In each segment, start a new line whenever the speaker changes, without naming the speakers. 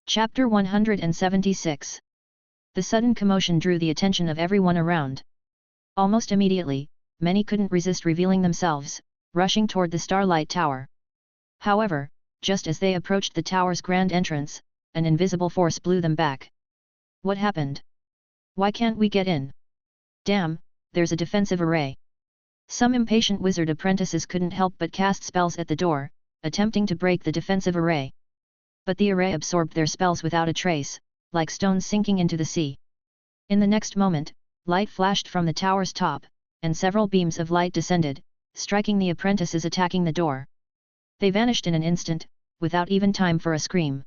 Chapter 176. The sudden commotion drew the attention of everyone around. Almost immediately, many couldn't resist revealing themselves, rushing toward the Starlight Tower. However, just as they approached the tower's grand entrance, an invisible force blew them back. What happened? Why can't we get in? Damn, there's a defensive array. Some impatient wizard apprentices couldn't help but cast spells at the door, attempting to break the defensive array. But the array absorbed their spells without a trace, like stones sinking into the sea. In the next moment, light flashed from the tower's top, and several beams of light descended, striking the apprentices attacking the door. They vanished in an instant, without even time for a scream.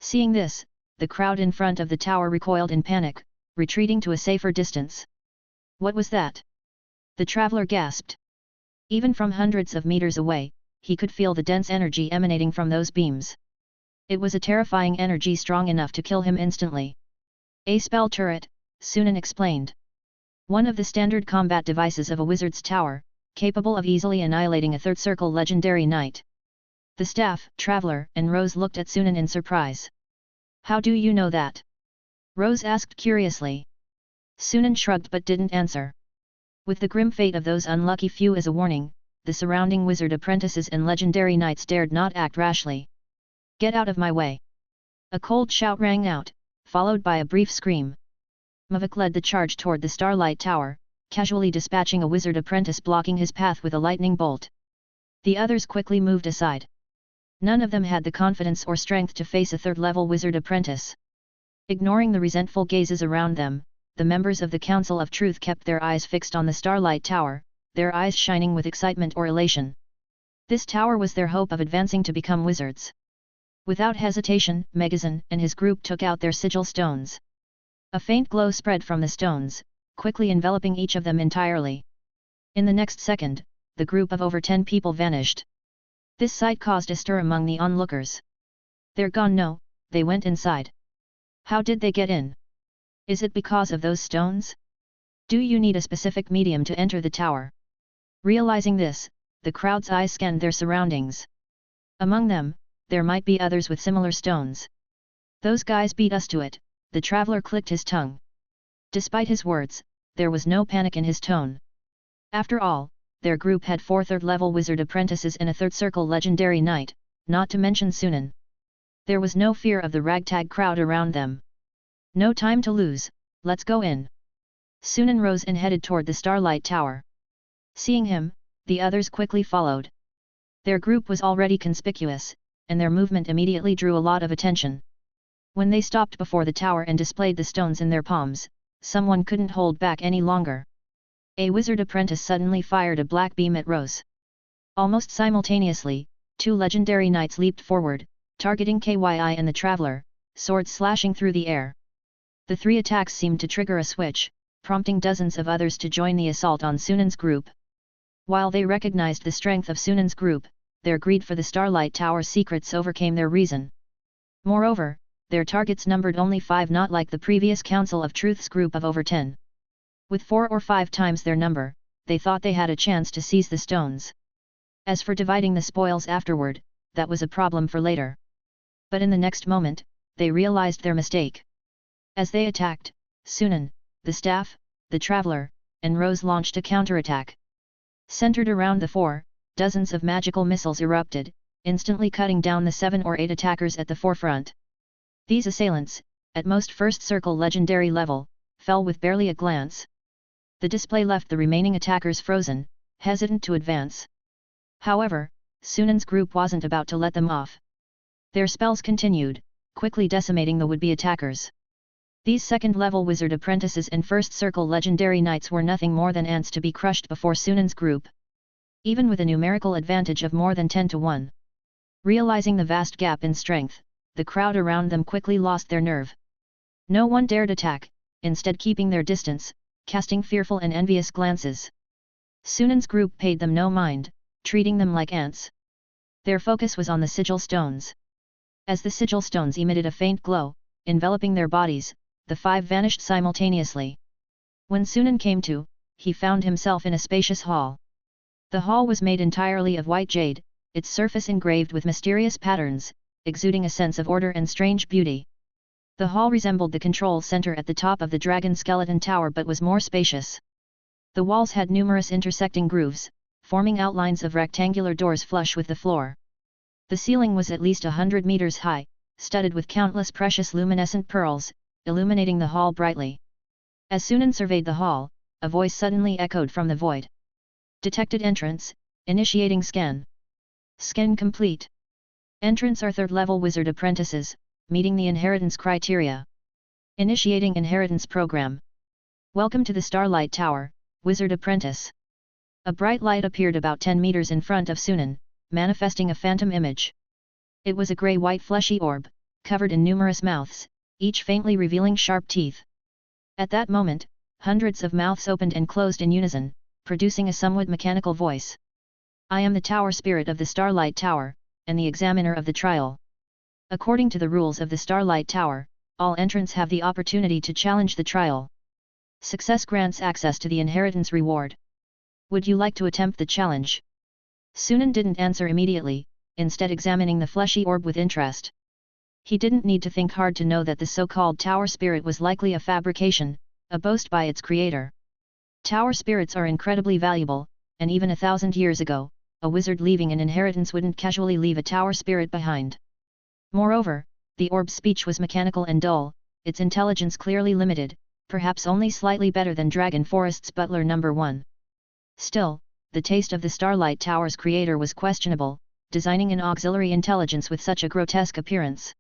Seeing this, the crowd in front of the tower recoiled in panic, retreating to a safer distance. What was that? The traveler gasped. Even from hundreds of meters away, he could feel the dense energy emanating from those beams. It was a terrifying energy strong enough to kill him instantly. A spell turret, Sunan explained. One of the standard combat devices of a wizard's tower, capable of easily annihilating a third circle legendary knight. The staff, traveler, and Rose looked at Sunan in surprise. How do you know that? Rose asked curiously. Sunan shrugged but didn't answer. With the grim fate of those unlucky few as a warning, the surrounding wizard apprentices and legendary knights dared not act rashly. Get out of my way! A cold shout rang out, followed by a brief scream. Mavik led the charge toward the Starlight Tower, casually dispatching a wizard apprentice blocking his path with a lightning bolt. The others quickly moved aside. None of them had the confidence or strength to face a third-level wizard apprentice. Ignoring the resentful gazes around them, the members of the Council of Truth kept their eyes fixed on the Starlight Tower, their eyes shining with excitement or elation. This tower was their hope of advancing to become wizards. Without hesitation, Megazin and his group took out their sigil stones. A faint glow spread from the stones, quickly enveloping each of them entirely. In the next second, the group of over 10 people vanished. This sight caused a stir among the onlookers. They're gone. No, they went inside. How did they get in? Is it because of those stones? Do you need a specific medium to enter the tower? Realizing this, the crowd's eyes scanned their surroundings. Among them, there might be others with similar stones. Those guys beat us to it, the traveler clicked his tongue. Despite his words, there was no panic in his tone. After all, their group had 4 third-level wizard apprentices and a third-circle legendary knight, not to mention Sunan. There was no fear of the ragtag crowd around them. No time to lose, let's go in. Sunan rose and headed toward the Starlight Tower. Seeing him, the others quickly followed. Their group was already conspicuous, and their movement immediately drew a lot of attention. When they stopped before the tower and displayed the stones in their palms, someone couldn't hold back any longer. A wizard apprentice suddenly fired a black beam at Rose. Almost simultaneously, 2 legendary knights leaped forward, targeting Kyi and the traveler, swords slashing through the air. The 3 attacks seemed to trigger a switch, prompting dozens of others to join the assault on Sunan's group. While they recognized the strength of Sunan's group, their greed for the Starlight Tower's secrets overcame their reason. Moreover, their targets numbered only 5, not like the previous Council of Truth's group of over 10. With 4 or 5 times their number, they thought they had a chance to seize the stones. As for dividing the spoils afterward, that was a problem for later. But in the next moment, they realized their mistake. As they attacked, Sunan, the staff, the traveler, and Rose launched a counterattack. Centered around the 4, dozens of magical missiles erupted, instantly cutting down the 7 or 8 attackers at the forefront. These assailants, at most first circle legendary level, fell with barely a glance. The display left the remaining attackers frozen, hesitant to advance. However, Sunan's group wasn't about to let them off. Their spells continued, quickly decimating the would-be attackers. These second-level wizard apprentices and first circle legendary knights were nothing more than ants to be crushed before Sunan's group. Even with a numerical advantage of more than 10 to 1. Realizing the vast gap in strength, the crowd around them quickly lost their nerve. No one dared attack, instead keeping their distance, casting fearful and envious glances. Sunan's group paid them no mind, treating them like ants. Their focus was on the sigil stones. As the sigil stones emitted a faint glow, enveloping their bodies, the 5 vanished simultaneously. When Sunan came to, he found himself in a spacious hall. The hall was made entirely of white jade, its surface engraved with mysterious patterns, exuding a sense of order and strange beauty. The hall resembled the control center at the top of the dragon skeleton tower but was more spacious. The walls had numerous intersecting grooves, forming outlines of rectangular doors flush with the floor. The ceiling was at least 100 meters high, studded with countless precious luminescent pearls, illuminating the hall brightly. As Sunan surveyed the hall, a voice suddenly echoed from the void. Detected entrance, initiating scan. Scan complete. Entrants are third-level wizard apprentices, meeting the inheritance criteria. Initiating inheritance program. Welcome to the Starlight Tower, Wizard Apprentice. A bright light appeared about 10 meters in front of Sunan, manifesting a phantom image. It was a grey-white fleshy orb, covered in numerous mouths, each faintly revealing sharp teeth. At that moment, hundreds of mouths opened and closed in unison, producing a somewhat mechanical voice. I am the Tower Spirit of the Starlight Tower, and the examiner of the trial. According to the rules of the Starlight Tower, all entrants have the opportunity to challenge the trial. Success grants access to the inheritance reward. Would you like to attempt the challenge? Sunan didn't answer immediately, instead examining the fleshy orb with interest. He didn't need to think hard to know that the so-called Tower Spirit was likely a fabrication, a boast by its creator. Tower Spirits are incredibly valuable, and even 1,000 years ago, a wizard leaving an inheritance wouldn't casually leave a Tower Spirit behind. Moreover, the orb's speech was mechanical and dull, its intelligence clearly limited, perhaps only slightly better than Dragon Forest's Butler No. 1. Still, the taste of the Starlight Tower's creator was questionable, designing an auxiliary intelligence with such a grotesque appearance.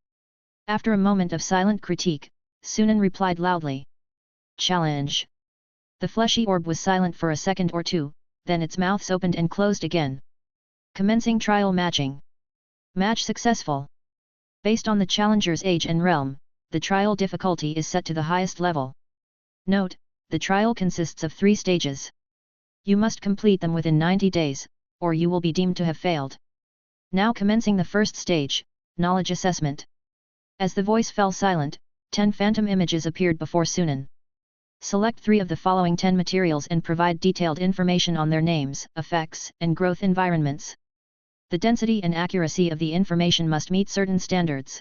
After a moment of silent critique, Sunan replied loudly. Challenge. The fleshy orb was silent for a second or two, then its mouths opened and closed again. Commencing trial matching. Match successful. Based on the challenger's age and realm, the trial difficulty is set to the highest level. Note, the trial consists of 3 stages. You must complete them within 90 days, or you will be deemed to have failed. Now commencing the first stage, knowledge assessment. As the voice fell silent, 10 phantom images appeared before Sunan. Select 3 of the following 10 materials and provide detailed information on their names, effects, and growth environments. The density and accuracy of the information must meet certain standards.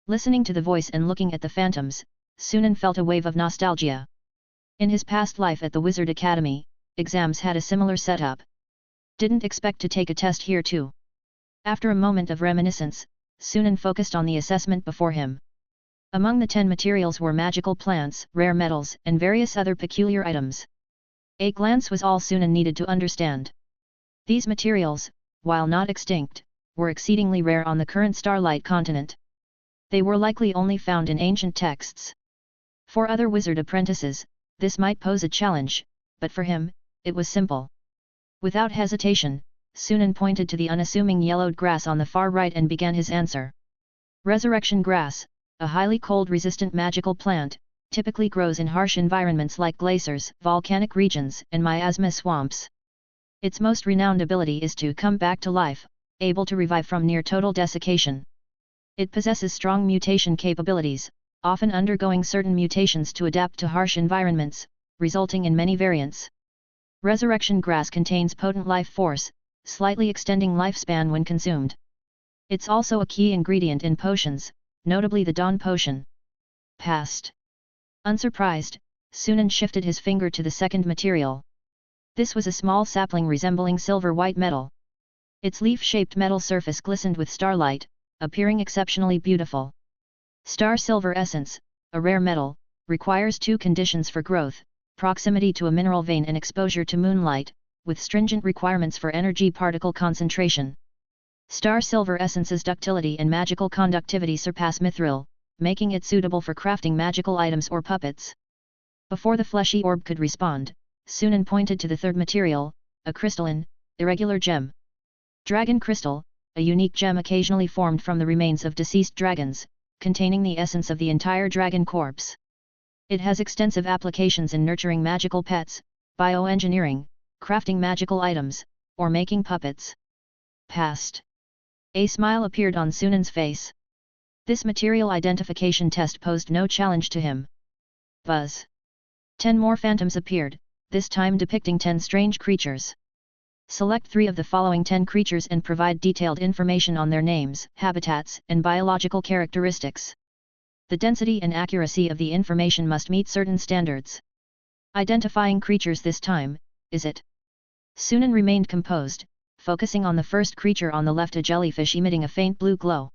Listening to the voice and looking at the phantoms, Sunan felt a wave of nostalgia. In his past life at the Wizard Academy, exams had a similar setup. Didn't expect to take a test here too. After a moment of reminiscence, Sunan focused on the assessment before him. Among the 10 materials were magical plants, rare metals, and various other peculiar items. A glance was all Sunan needed to understand. These materials, while not extinct, were exceedingly rare on the current Starlight continent. They were likely only found in ancient texts. For other wizard apprentices, this might pose a challenge, but for him, it was simple. Without hesitation, Sunan pointed to the unassuming yellowed grass on the far right and began his answer. Resurrection grass, a highly cold-resistant magical plant, typically grows in harsh environments like glaciers, volcanic regions, and miasma swamps. Its most renowned ability is to come back to life, able to revive from near-total desiccation. It possesses strong mutation capabilities, often undergoing certain mutations to adapt to harsh environments, resulting in many variants. Resurrection grass contains potent life force, slightly extending lifespan when consumed. It's also a key ingredient in potions, notably the Dawn Potion. Past. Unsurprised, Sunan shifted his finger to the second material. This was a small sapling resembling silver-white metal. Its leaf-shaped metal surface glistened with starlight, appearing exceptionally beautiful. Star silver essence, a rare metal, requires 2 conditions for growth: proximity to a mineral vein and exposure to moonlight, with stringent requirements for energy particle concentration. Star silver essence's ductility and magical conductivity surpass mithril, making it suitable for crafting magical items or puppets. Before the fleshy orb could respond, Sunan pointed to the third material, a crystalline, irregular gem. Dragon crystal, a unique gem occasionally formed from the remains of deceased dragons, containing the essence of the entire dragon corpse. It has extensive applications in nurturing magical pets, bioengineering, crafting magical items, or making puppets. Past. A smile appeared on Sunan's face. This material identification test posed no challenge to him. Buzz. 10 more phantoms appeared, this time depicting 10 strange creatures. Select 3 of the following 10 creatures and provide detailed information on their names, habitats, and biological characteristics. The density and accuracy of the information must meet certain standards. Identifying creatures this time, is it? Sunan remained composed, focusing on the first creature on the left, a jellyfish emitting a faint blue glow.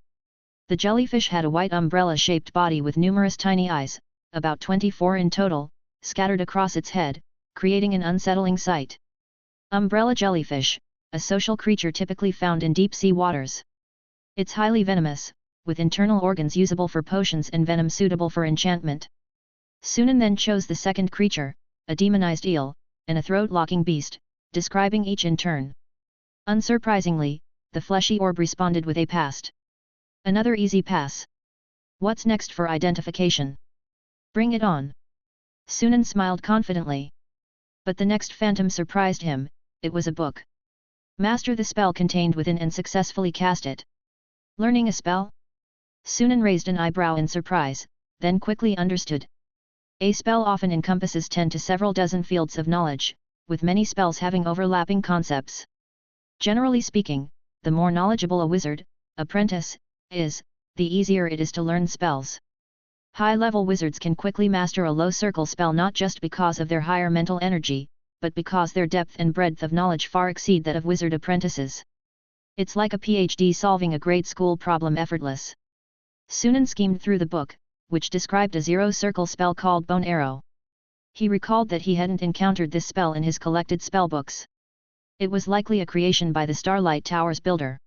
The jellyfish had a white umbrella-shaped body with numerous tiny eyes, about 24 in total, scattered across its head, creating an unsettling sight. Umbrella jellyfish, a social creature typically found in deep-sea waters. It's highly venomous, with internal organs usable for potions and venom suitable for enchantment. Sunan then chose the second creature, a demonized eel, and a throat-locking beast, describing each in turn. Unsurprisingly, the fleshy orb responded with a passed. Another easy pass. What's next for identification? Bring it on. Sunan smiled confidently. But the next phantom surprised him. It was a book. Master the spell contained within and successfully cast it. Learning a spell? Sunan raised an eyebrow in surprise, then quickly understood. A spell often encompasses 10 to several dozen fields of knowledge, with many spells having overlapping concepts. Generally speaking, the more knowledgeable a wizard, apprentice, is, the easier it is to learn spells. High-level wizards can quickly master a low-circle spell not just because of their higher mental energy, but because their depth and breadth of knowledge far exceed that of wizard apprentices. It's like a PhD solving a grade school problem effortless. Sunan schemed through the book, which described a zero-circle spell called Bone Arrow. He recalled that he hadn't encountered this spell in his collected spellbooks. It was likely a creation by the Starlight Tower's builder.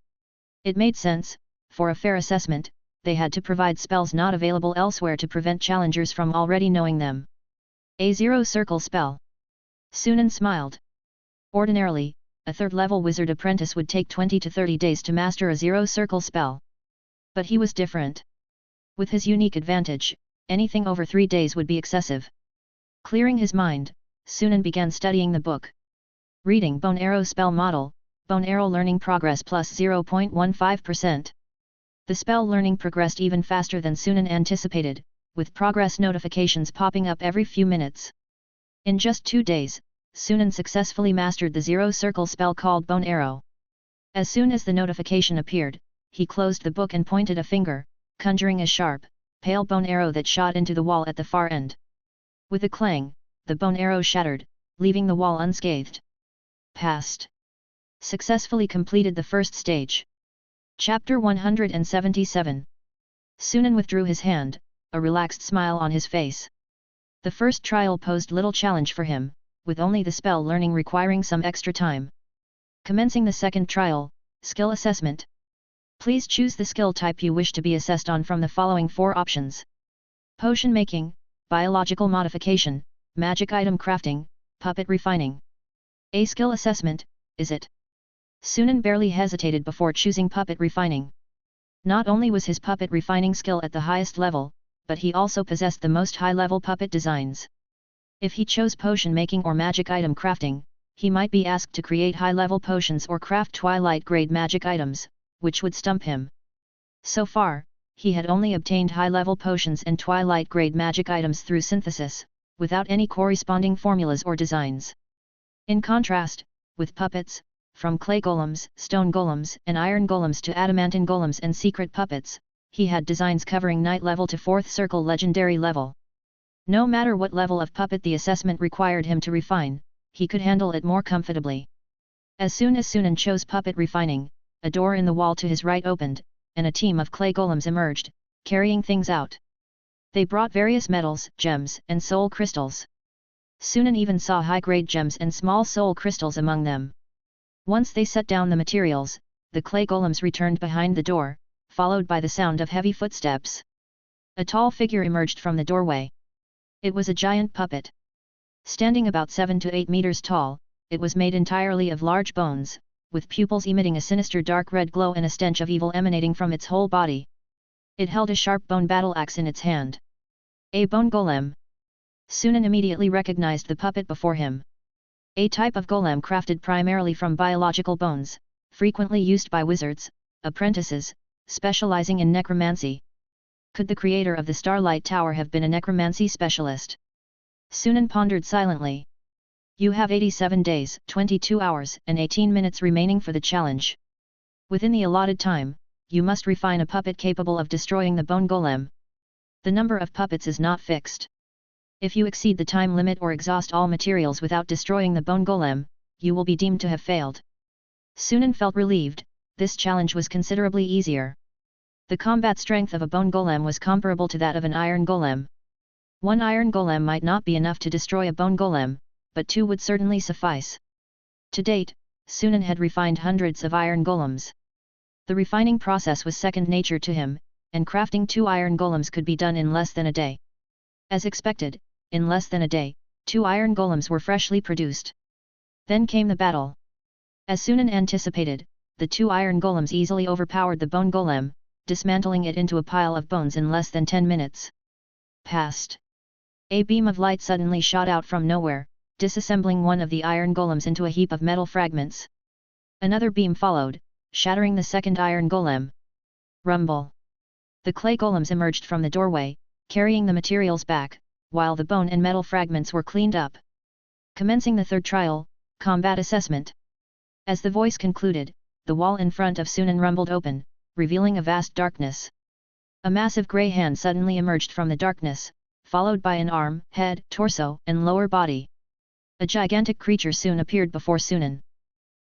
It made sense. For a fair assessment, they had to provide spells not available elsewhere to prevent challengers from already knowing them. A zero-circle spell. Sunan smiled. Ordinarily, a third-level wizard apprentice would take 20 to 30 days to master a zero-circle spell. But he was different. With his unique advantage, anything over 3 days would be excessive. Clearing his mind, Sunan began studying the book. Reading Bone Arrow Spell Model, Bone Arrow Learning Progress plus 0.15%. The spell learning progressed even faster than Sunan anticipated, with progress notifications popping up every few minutes. In just 2 days, Sunan successfully mastered the zero-circle spell called Bone Arrow. As soon as the notification appeared, he closed the book and pointed a finger, conjuring a sharp, pale bone arrow that shot into the wall at the far end. With a clang, the bone arrow shattered, leaving the wall unscathed. Passed. Successfully completed the first stage. Chapter 177. Sunan withdrew his hand, a relaxed smile on his face. The first trial posed little challenge for him, with only the spell learning requiring some extra time. Commencing the second trial, Skill Assessment. Please choose the skill type you wish to be assessed on from the following 4 options. Potion making, biological modification, magic item crafting, puppet refining. A skill assessment, is it? Sunan barely hesitated before choosing puppet refining. Not only was his puppet refining skill at the highest level, but he also possessed the most high-level puppet designs. If he chose potion making or magic item crafting, he might be asked to create high-level potions or craft Twilight-grade magic items, which would stump him. So far, he had only obtained high-level potions and Twilight-grade magic items through synthesis, without any corresponding formulas or designs. In contrast, with puppets, from clay golems, stone golems, and iron golems to adamantine golems and secret puppets, he had designs covering Knight level to 4th Circle Legendary level. No matter what level of puppet the assessment required him to refine, he could handle it more comfortably. As soon as Sunan chose puppet refining, a door in the wall to his right opened, and a team of clay golems emerged, carrying things out. They brought various metals, gems, and soul crystals. Sunan even saw high-grade gems and small soul crystals among them. Once they set down the materials, the clay golems returned behind the door, followed by the sound of heavy footsteps. A tall figure emerged from the doorway. It was a giant puppet. Standing about 7 to 8 meters tall, it was made entirely of large bones, with pupils emitting a sinister dark red glow and a stench of evil emanating from its whole body. It held a sharp bone battle axe in its hand. A bone golem. Sunan immediately recognized the puppet before him. A type of golem crafted primarily from biological bones, frequently used by wizards, apprentices, specializing in necromancy. Could the creator of the Starlight Tower have been a necromancy specialist? Sunan pondered silently. You have 87 days, 22 hours, and 18 minutes remaining for the challenge. Within the allotted time, you must refine a puppet capable of destroying the bone golem. The number of puppets is not fixed. If you exceed the time limit or exhaust all materials without destroying the bone golem, you will be deemed to have failed. Sunan felt relieved. This challenge was considerably easier. The combat strength of a bone golem was comparable to that of an iron golem. One iron golem might not be enough to destroy a bone golem, but two would certainly suffice. To date, Sunan had refined hundreds of iron golems. The refining process was second nature to him, and crafting 2 iron golems could be done in less than a day. As expected, in less than a day, 2 iron golems were freshly produced. Then came the battle. As Sunan anticipated, the 2 iron golems easily overpowered the bone golem, dismantling it into a pile of bones in less than 10 minutes. Past. A beam of light suddenly shot out from nowhere, disassembling one of the iron golems into a heap of metal fragments. Another beam followed, shattering the second iron golem. Rumble. The clay golems emerged from the doorway, carrying the materials back, while the bone and metal fragments were cleaned up. Commencing the third trial, combat assessment. As the voice concluded, the wall in front of Sunan rumbled open, revealing a vast darkness. A massive grey hand suddenly emerged from the darkness, followed by an arm, head, torso, and lower body. A gigantic creature soon appeared before Sunan.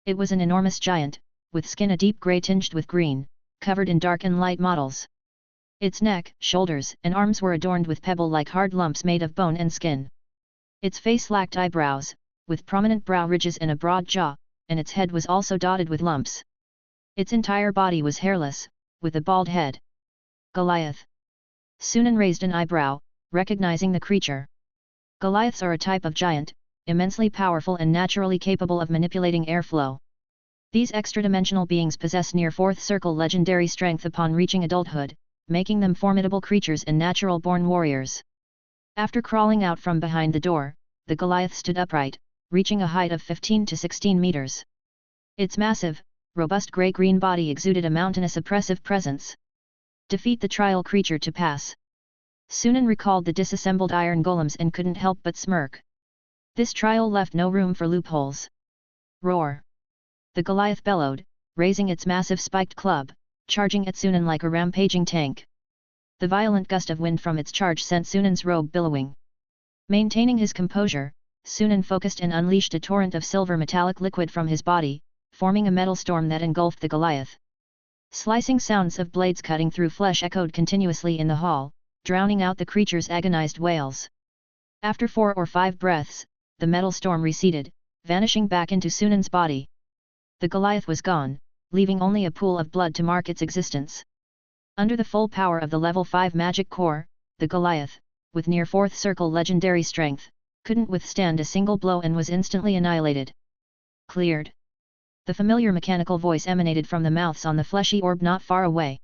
It was an enormous giant, with skin a deep grey tinged with green, covered in dark and light mottles. Its neck, shoulders, and arms were adorned with pebble-like hard lumps made of bone and skin. Its face lacked eyebrows, with prominent brow ridges and a broad jaw, and its head was also dotted with lumps. Its entire body was hairless, with a bald head. Goliath. Sunan raised an eyebrow, recognizing the creature. Goliaths are a type of giant, immensely powerful and naturally capable of manipulating airflow. These extra-dimensional beings possess near fourth circle legendary strength upon reaching adulthood, making them formidable creatures and natural-born warriors. After crawling out from behind the door, the Goliath stood upright, reaching a height of 15 to 16 meters. Its massive, robust grey-green body exuded a mountainous oppressive presence. Defeat the trial creature to pass. Sunan recalled the disassembled iron golems and couldn't help but smirk. This trial left no room for loopholes. Roar! The Goliath bellowed, raising its massive spiked club, charging at Sunan like a rampaging tank. The violent gust of wind from its charge sent Sunan's robe billowing. Maintaining his composure, Sunan focused and unleashed a torrent of silver metallic liquid from his body, forming a metal storm that engulfed the Goliath. Slicing sounds of blades cutting through flesh echoed continuously in the hall, drowning out the creature's agonized wails. After 4 or 5 breaths, the metal storm receded, vanishing back into Sunan's body. The Goliath was gone, leaving only a pool of blood to mark its existence. Under the full power of the level 5 magic core, the Goliath, with near 4th circle legendary strength, couldn't withstand a single blow and was instantly annihilated. Cleared. The familiar mechanical voice emanated from the mouths on the fleshy orb not far away.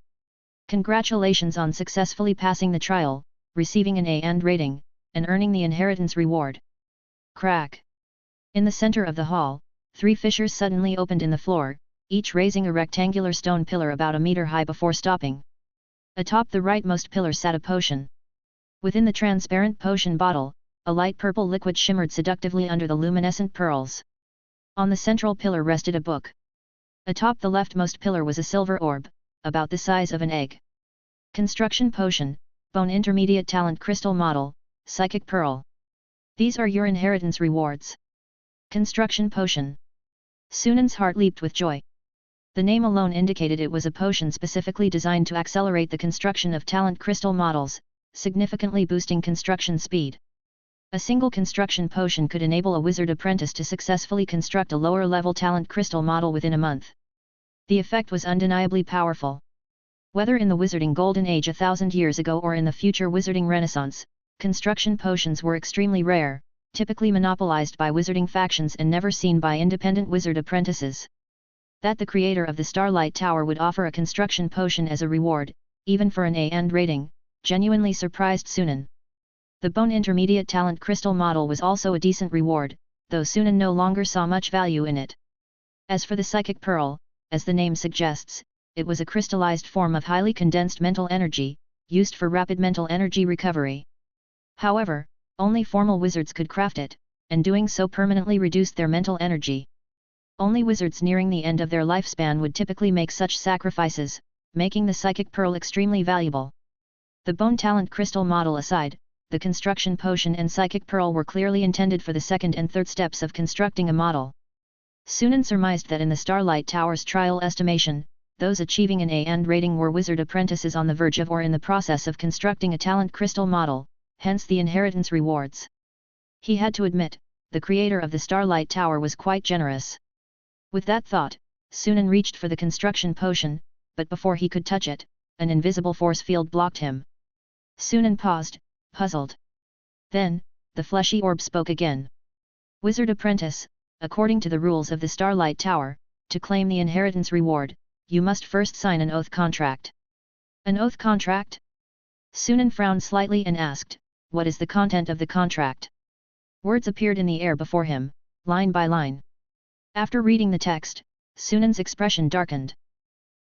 Congratulations on successfully passing the trial, receiving an A and rating, and earning the inheritance reward. Crack. In the center of the hall, 3 fissures suddenly opened in the floor, each raising a rectangular stone pillar about a meter high before stopping. Atop the rightmost pillar sat a potion. Within the transparent potion bottle, a light purple liquid shimmered seductively under the luminescent pearls. On the central pillar rested a book. Atop the leftmost pillar was a silver orb, about the size of an egg. Construction potion, bone intermediate talent crystal model, psychic pearl. These are your inheritance rewards. Construction potion. Sunan's heart leaped with joy. The name alone indicated it was a potion specifically designed to accelerate the construction of talent crystal models, significantly boosting construction speed. A single construction potion could enable a wizard apprentice to successfully construct a lower-level talent crystal model within a month. The effect was undeniably powerful. Whether in the wizarding golden age 1,000 years ago or in the future wizarding renaissance, construction potions were extremely rare, typically monopolized by wizarding factions and never seen by independent wizard apprentices. That the creator of the Starlight Tower would offer a construction potion as a reward, even for an A and rating, genuinely surprised Sunan. The bone intermediate talent crystal model was also a decent reward, though Sunan no longer saw much value in it. As for the psychic pearl, as the name suggests, it was a crystallized form of highly condensed mental energy, used for rapid mental energy recovery. However, only formal wizards could craft it, and doing so permanently reduced their mental energy. Only wizards nearing the end of their lifespan would typically make such sacrifices, making the psychic pearl extremely valuable. The bone talent crystal model aside, the construction potion and psychic pearl were clearly intended for the second and third steps of constructing a model. Sunan surmised that in the Starlight Tower's trial estimation, those achieving an A rating were wizard apprentices on the verge of or in the process of constructing a talent crystal model, hence the inheritance rewards. He had to admit, the creator of the Starlight Tower was quite generous. With that thought, Sunan reached for the construction potion, but before he could touch it, an invisible force field blocked him. Sunan paused, puzzled. Then, the fleshy orb spoke again. Wizard apprentice, according to the rules of the Starlight Tower, to claim the inheritance reward, you must first sign an oath contract. An oath contract? Sunan frowned slightly and asked, what is the content of the contract? Words appeared in the air before him, line by line. After reading the text, Sunan's expression darkened.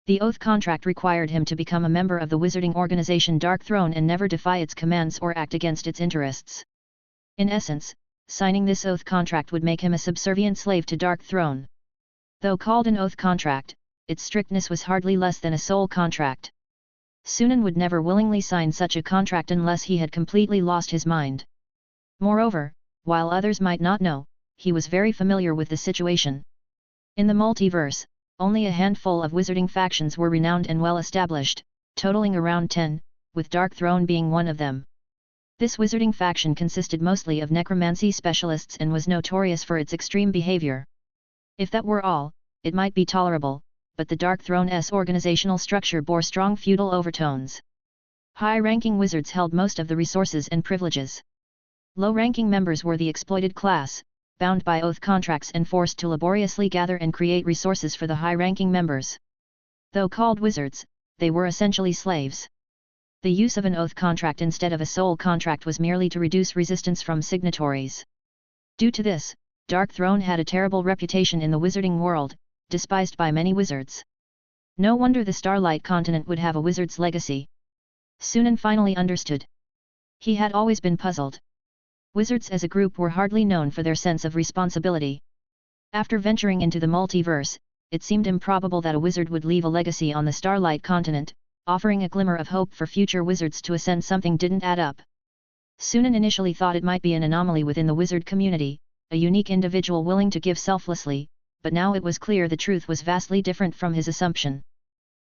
The oath contract required him to become a member of the wizarding organization Dark Throne and never defy its commands or act against its interests. In essence, signing this oath contract would make him a subservient slave to Dark Throne. Though called an oath contract, its strictness was hardly less than a soul contract. Sunan would never willingly sign such a contract unless he had completely lost his mind. Moreover, while others might not know, he was very familiar with the situation. In the multiverse, only a handful of wizarding factions were renowned and well established, totaling around 10, with Dark Throne being one of them. This wizarding faction consisted mostly of necromancy specialists and was notorious for its extreme behavior. If that were all, it might be tolerable, but the Dark Throne's organizational structure bore strong feudal overtones. High-ranking wizards held most of the resources and privileges. Low-ranking members were the exploited class, bound by oath contracts and forced to laboriously gather and create resources for the high-ranking members. Though called wizards, they were essentially slaves. The use of an oath contract instead of a soul contract was merely to reduce resistance from signatories. Due to this, Dark Throne had a terrible reputation in the wizarding world, despised by many wizards. No wonder the Starlight Continent would have a wizard's legacy. Sunan finally understood. He had always been puzzled. Wizards as a group were hardly known for their sense of responsibility. After venturing into the multiverse, it seemed improbable that a wizard would leave a legacy on the Starlight Continent, offering a glimmer of hope for future wizards to ascend. Something didn't add up. Sunan initially thought it might be an anomaly within the wizard community, a unique individual willing to give selflessly, but now it was clear the truth was vastly different from his assumption.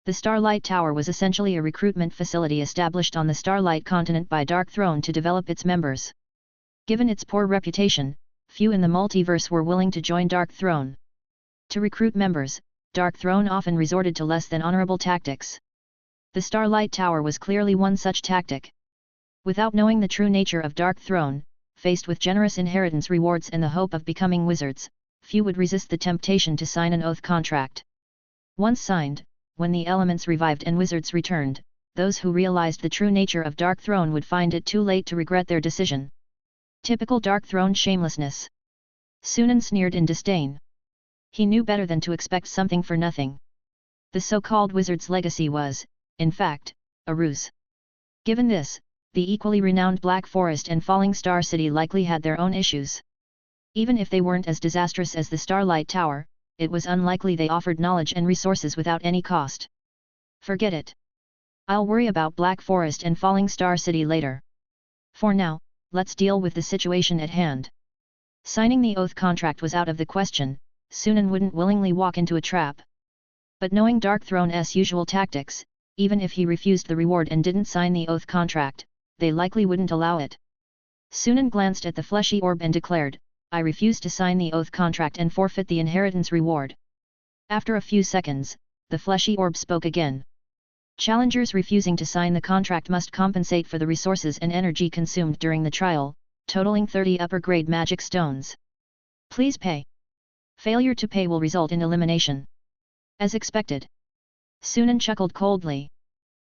The Starlight Tower was essentially a recruitment facility established on the Starlight Continent by Dark Throne to develop its members. Given its poor reputation, few in the multiverse were willing to join Dark Throne. To recruit members, Dark Throne often resorted to less than honorable tactics. The Starlight Tower was clearly one such tactic. Without knowing the true nature of Dark Throne, faced with generous inheritance rewards and the hope of becoming wizards, few would resist the temptation to sign an oath contract. Once signed, when the elements revived and wizards returned, those who realized the true nature of Dark Throne would find it too late to regret their decision. Typical Dark Throne shamelessness. Sunan sneered in disdain. He knew better than to expect something for nothing. The so-called wizard's legacy was, in fact, a ruse. Given this, the equally renowned Black Forest and Falling Star City likely had their own issues. Even if they weren't as disastrous as the Starlight Tower, it was unlikely they offered knowledge and resources without any cost. Forget it. I'll worry about Black Forest and Falling Star City later. For now, let's deal with the situation at hand. Signing the oath contract was out of the question. Sunan wouldn't willingly walk into a trap. But knowing Dark Throne's usual tactics, even if he refused the reward and didn't sign the oath contract, they likely wouldn't allow it. Sunan glanced at the fleshy orb and declared, I refuse to sign the oath contract and forfeit the inheritance reward. After a few seconds, the fleshy orb spoke again. Challengers refusing to sign the contract must compensate for the resources and energy consumed during the trial, totaling 30 upper-grade magic stones. Please pay. Failure to pay will result in elimination. As expected. Sunan chuckled coldly.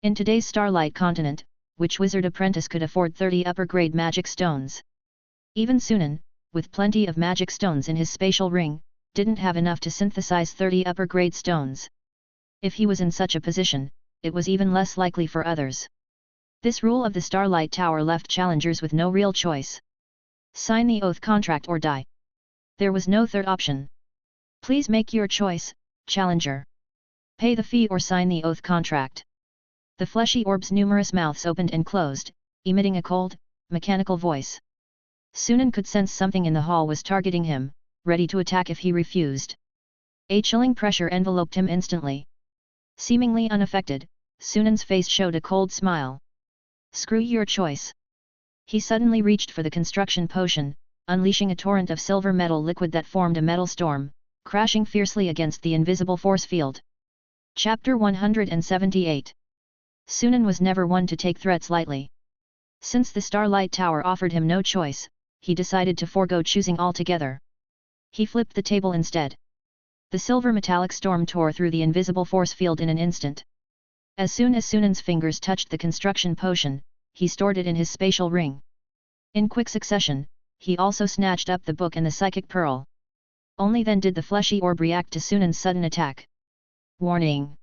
In today's Starlight Continent, which wizard apprentice could afford 30 upper-grade magic stones? Even Sunan, with plenty of magic stones in his spatial ring, didn't have enough to synthesize 30 upper-grade stones. If he was in such a position, it was even less likely for others. This rule of the Starlight Tower left challengers with no real choice. Sign the oath contract or die. There was no third option. Please make your choice, challenger. Pay the fee or sign the oath contract. The fleshy orb's numerous mouths opened and closed, emitting a cold, mechanical voice. Sunan could sense something in the hall was targeting him, ready to attack if he refused. A chilling pressure enveloped him instantly. Seemingly unaffected, Sunan's face showed a cold smile. Screw your choice. He suddenly reached for the construction potion, unleashing a torrent of silver metal liquid that formed a metal storm, crashing fiercely against the invisible force field. Chapter 178. Sunan was never one to take threats lightly. Since the Starlight Tower offered him no choice, he decided to forego choosing altogether. He flipped the table instead. The silver metallic storm tore through the invisible force field in an instant. As soon as Sunan's fingers touched the construction potion, he stored it in his spatial ring. In quick succession, he also snatched up the book and the psychic pearl. Only then did the fleshy orb react to Sunan's sudden attack. Warning!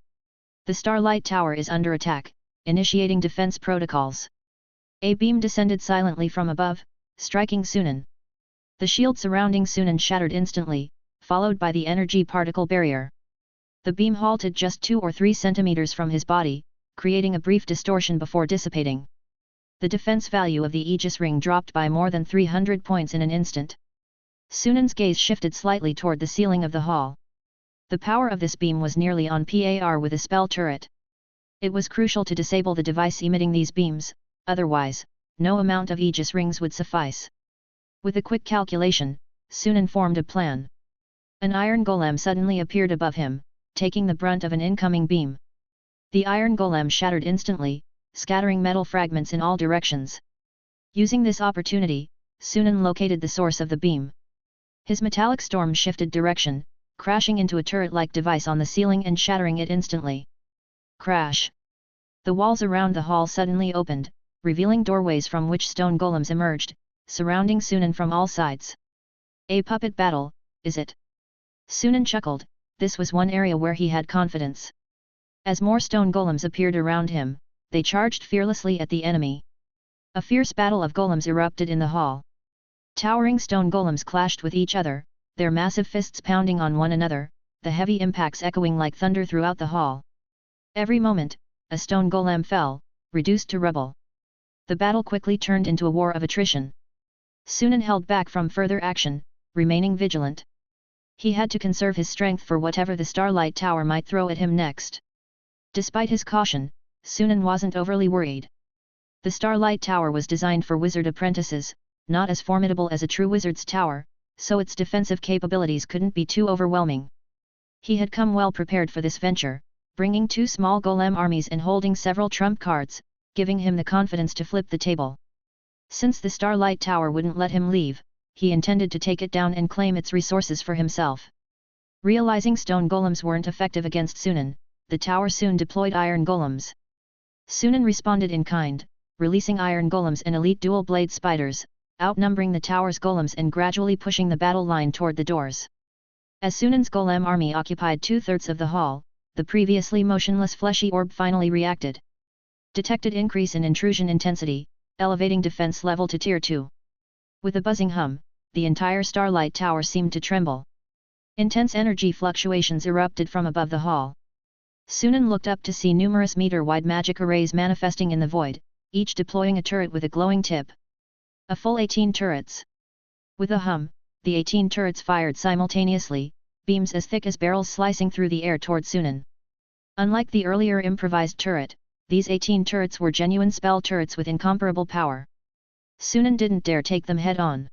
The Starlight Tower is under attack, initiating defense protocols. A beam descended silently from above, striking Sunan. The shield surrounding Sunan shattered instantly, followed by the energy particle barrier. The beam halted just 2 or 3 centimeters from his body, creating a brief distortion before dissipating. The defense value of the Aegis ring dropped by more than 300 points in an instant. Sunan's gaze shifted slightly toward the ceiling of the hall. The power of this beam was nearly on par with a spell turret. It was crucial to disable the device emitting these beams, otherwise, no amount of Aegis rings would suffice. With a quick calculation, Sunan formed a plan. An iron golem suddenly appeared above him, taking the brunt of an incoming beam. The iron golem shattered instantly, scattering metal fragments in all directions. Using this opportunity, Sunan located the source of the beam. His metallic storm shifted direction, crashing into a turret-like device on the ceiling and shattering it instantly. Crash! The walls around the hall suddenly opened, revealing doorways from which stone golems emerged, surrounding Sunan from all sides. A puppet battle, is it? Sunan chuckled. This was one area where he had confidence. As more stone golems appeared around him, they charged fearlessly at the enemy. A fierce battle of golems erupted in the hall. Towering stone golems clashed with each other, their massive fists pounding on one another, the heavy impacts echoing like thunder throughout the hall. Every moment, a stone golem fell, reduced to rubble. The battle quickly turned into a war of attrition. Sunan held back from further action, remaining vigilant. He had to conserve his strength for whatever the Starlight Tower might throw at him next. Despite his caution, Sunan wasn't overly worried. The Starlight Tower was designed for wizard apprentices, not as formidable as a true wizard's tower, so its defensive capabilities couldn't be too overwhelming. He had come well prepared for this venture, bringing 2 small golem armies and holding several trump cards, giving him the confidence to flip the table. Since the Starlight Tower wouldn't let him leave, he intended to take it down and claim its resources for himself. Realizing stone golems weren't effective against Sunan, the tower soon deployed iron golems. Sunan responded in kind, releasing iron golems and elite dual-blade spiders, outnumbering the tower's golems and gradually pushing the battle line toward the doors. As Sunan's golem army occupied 2/3 of the hall, the previously motionless fleshy orb finally reacted. Detected increase in intrusion intensity, elevating defense level to Tier 2. With a buzzing hum, the entire Starlight Tower seemed to tremble. Intense energy fluctuations erupted from above the hall. Sunan looked up to see numerous meter-wide magic arrays manifesting in the void, each deploying a turret with a glowing tip. A full 18 turrets. With a hum, the 18 turrets fired simultaneously, beams as thick as barrels slicing through the air toward Sunan. Unlike the earlier improvised turret, these 18 turrets were genuine spell turrets with incomparable power. Sunan didn't dare take them head-on.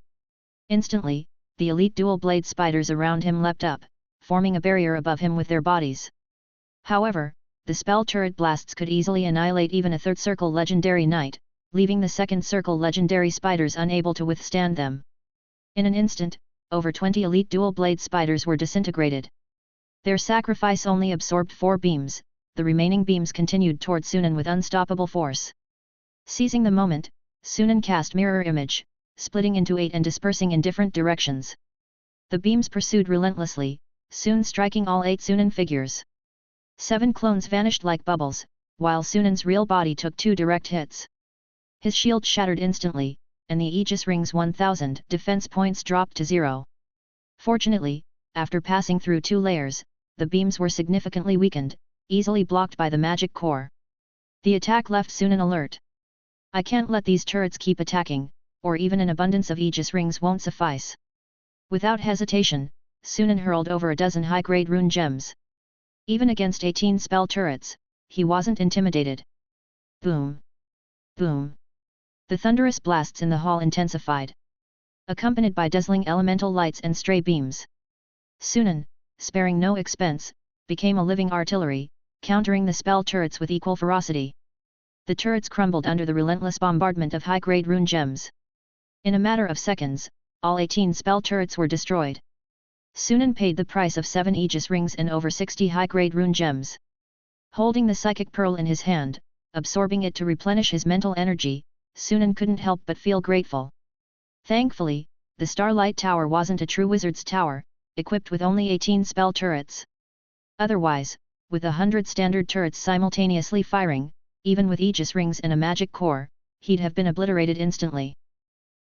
Instantly, the elite dual-blade spiders around him leapt up, forming a barrier above him with their bodies. However, the spell turret blasts could easily annihilate even a 3rd circle legendary knight, leaving the 2nd circle legendary spiders unable to withstand them. In an instant, over 20 elite dual-blade spiders were disintegrated. Their sacrifice only absorbed 4 beams, the remaining beams continued toward Sunan with unstoppable force. Seizing the moment, Sunan cast Mirror Image, splitting into 8 and dispersing in different directions. The beams pursued relentlessly, soon striking all 8 Sunan figures. 7 clones vanished like bubbles, while Sunan's real body took 2 direct hits. His shield shattered instantly, and the Aegis Ring's 1000 defense points dropped to 0. Fortunately, after passing through 2 layers, the beams were significantly weakened, easily blocked by the magic core. The attack left Sunan alert. I can't let these turrets keep attacking, or even an abundance of Aegis Rings won't suffice. Without hesitation, Sunan hurled over a dozen high-grade rune gems. Even against 18 spell turrets, he wasn't intimidated. Boom! Boom! The thunderous blasts in the hall intensified, accompanied by dazzling elemental lights and stray beams. Sunan, sparing no expense, became a living artillery, countering the spell turrets with equal ferocity. The turrets crumbled under the relentless bombardment of high-grade rune gems. In a matter of seconds, all 18 spell turrets were destroyed. Sunan paid the price of 7 Aegis Rings and over 60 high-grade rune gems. Holding the psychic pearl in his hand, absorbing it to replenish his mental energy, Sunan couldn't help but feel grateful. Thankfully, the Starlight Tower wasn't a true wizard's tower, equipped with only 18 spell turrets. Otherwise, with 100 standard turrets simultaneously firing, even with Aegis Rings and a magic core, he'd have been obliterated instantly.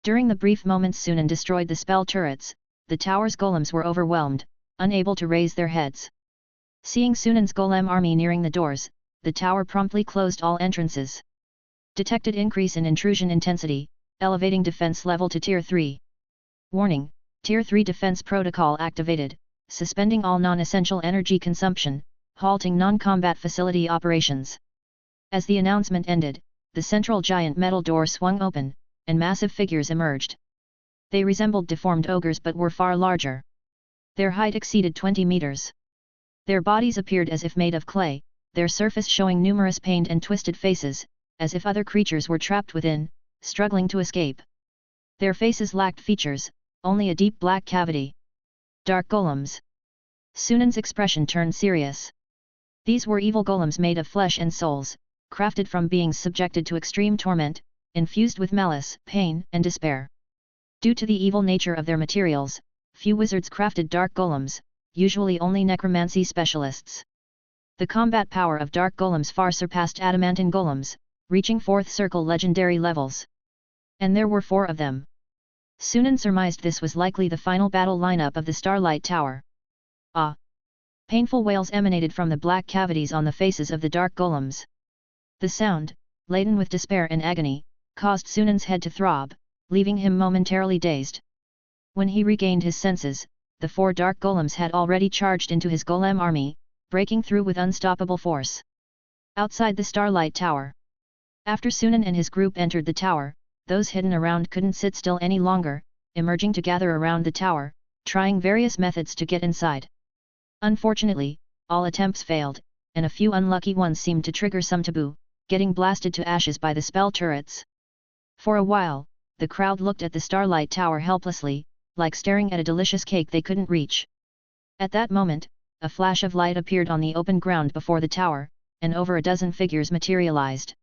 During the brief moments Sunan destroyed the spell turrets, the tower's golems were overwhelmed, unable to raise their heads. Seeing Sunan's golem army nearing the doors, the tower promptly closed all entrances. Detected increase in intrusion intensity, elevating defense level to Tier 3. Warning, Tier 3 defense protocol activated, suspending all non-essential energy consumption, halting non-combat facility operations. As the announcement ended, the central giant metal door swung open, and massive figures emerged. They resembled deformed ogres but were far larger. Their height exceeded 20 meters. Their bodies appeared as if made of clay, their surface showing numerous pained and twisted faces, as if other creatures were trapped within, struggling to escape. Their faces lacked features, only a deep black cavity. Dark golems. Sunan's expression turned serious. These were evil golems made of flesh and souls, crafted from beings subjected to extreme torment, infused with malice, pain, and despair. Due to the evil nature of their materials, few wizards crafted dark golems, usually only necromancy specialists. The combat power of dark golems far surpassed adamantine golems, reaching 4th circle legendary levels. And there were 4 of them. Sunan surmised this was likely the final battle lineup of the Starlight Tower. Ah! Painful wails emanated from the black cavities on the faces of the dark golems. The sound, laden with despair and agony, caused Sunan's head to throb, leaving him momentarily dazed. When he regained his senses, the 4 dark golems had already charged into his golem army, breaking through with unstoppable force. Outside the Starlight Tower. After Sunan and his group entered the tower, those hidden around couldn't sit still any longer, emerging to gather around the tower, trying various methods to get inside. Unfortunately, all attempts failed, and a few unlucky ones seemed to trigger some taboo, getting blasted to ashes by the spell turrets. For a while, the crowd looked at the Starlight Tower helplessly, like staring at a delicious cake they couldn't reach. At that moment, a flash of light appeared on the open ground before the tower, and over a dozen figures materialized.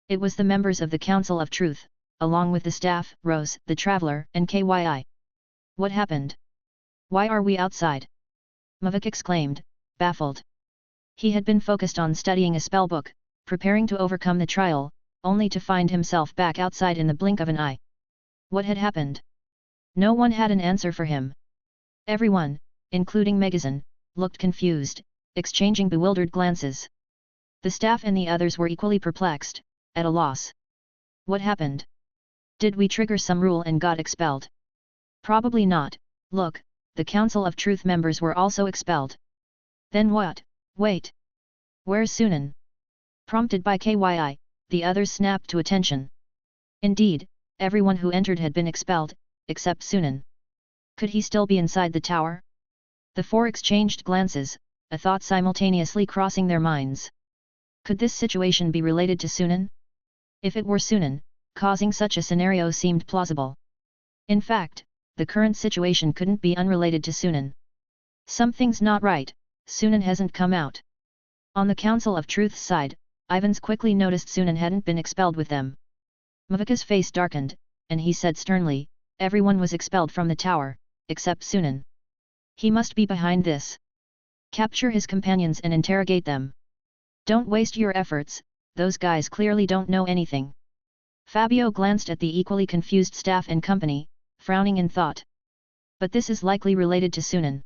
It was the members of the Council of Truth, along with the staff, Rose, the Traveler, and Kyi. What happened? Why are we outside? Mavik exclaimed, baffled. He had been focused on studying a spellbook, preparing to overcome the trial, only to find himself back outside in the blink of an eye. What had happened? No one had an answer for him. Everyone, including Megazin, looked confused, exchanging bewildered glances. The staff and the others were equally perplexed, at a loss. What happened? Did we trigger some rule and got expelled? Probably not. Look, the Council of Truth members were also expelled. Then what? Wait. Where's Sunan? Prompted by Kyi, the others snapped to attention. Indeed, everyone who entered had been expelled, except Sunan. Could he still be inside the tower? The 4 exchanged glances, a thought simultaneously crossing their minds. Could this situation be related to Sunan? If it were Sunan, causing such a scenario seemed plausible. In fact, the current situation couldn't be unrelated to Sunan. Something's not right, Sunan hasn't come out. On the Council of Truth's side, Ivans quickly noticed Sunan hadn't been expelled with them. Mavika's face darkened, and he said sternly, everyone was expelled from the tower, except Sunan. He must be behind this. Capture his companions and interrogate them. Don't waste your efforts, those guys clearly don't know anything. Fabio glanced at the equally confused staff and company, frowning in thought. But this is likely related to Sunan.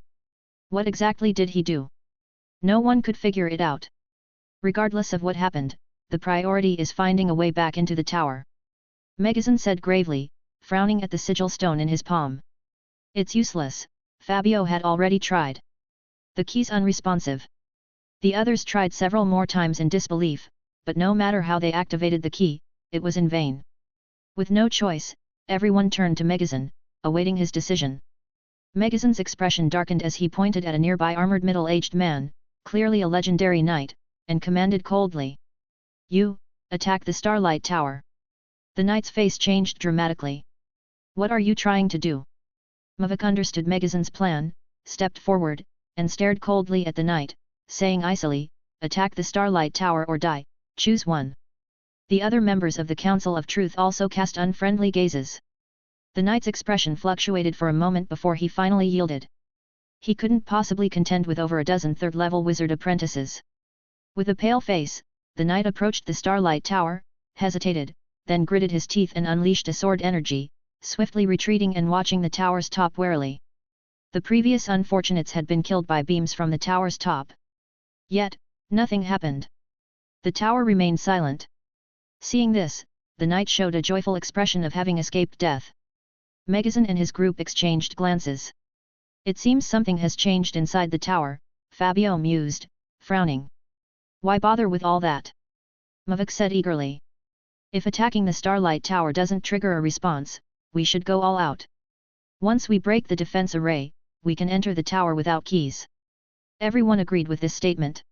What exactly did he do? No one could figure it out. Regardless of what happened, the priority is finding a way back into the tower. Megazin said gravely, frowning at the sigil stone in his palm. It's useless, Fabio had already tried. The key's unresponsive. The others tried several more times in disbelief, but no matter how they activated the key, it was in vain. With no choice, everyone turned to Megazin, awaiting his decision. Megazin's expression darkened as he pointed at a nearby armored middle-aged man, clearly a legendary knight, and commanded coldly. You, attack the Starlight Tower. The knight's face changed dramatically. What are you trying to do? Mavik understood Megazin's plan, stepped forward, and stared coldly at the knight, saying icily, attack the Starlight Tower or die, choose one. The other members of the Council of Truth also cast unfriendly gazes. The knight's expression fluctuated for a moment before he finally yielded. He couldn't possibly contend with over a dozen third-level wizard apprentices. With a pale face, the knight approached the Starlight Tower, hesitated, then gritted his teeth and unleashed a sword energy, swiftly retreating and watching the tower's top warily. The previous unfortunates had been killed by beams from the tower's top. Yet, nothing happened. The tower remained silent. Seeing this, the knight showed a joyful expression of having escaped death. Megazin and his group exchanged glances. It seems something has changed inside the tower, Fabio mused, frowning. Why bother with all that? Mavik said eagerly. If attacking the Starlight Tower doesn't trigger a response, we should go all out. Once we break the defense array, we can enter the tower without keys. Everyone agreed with this statement.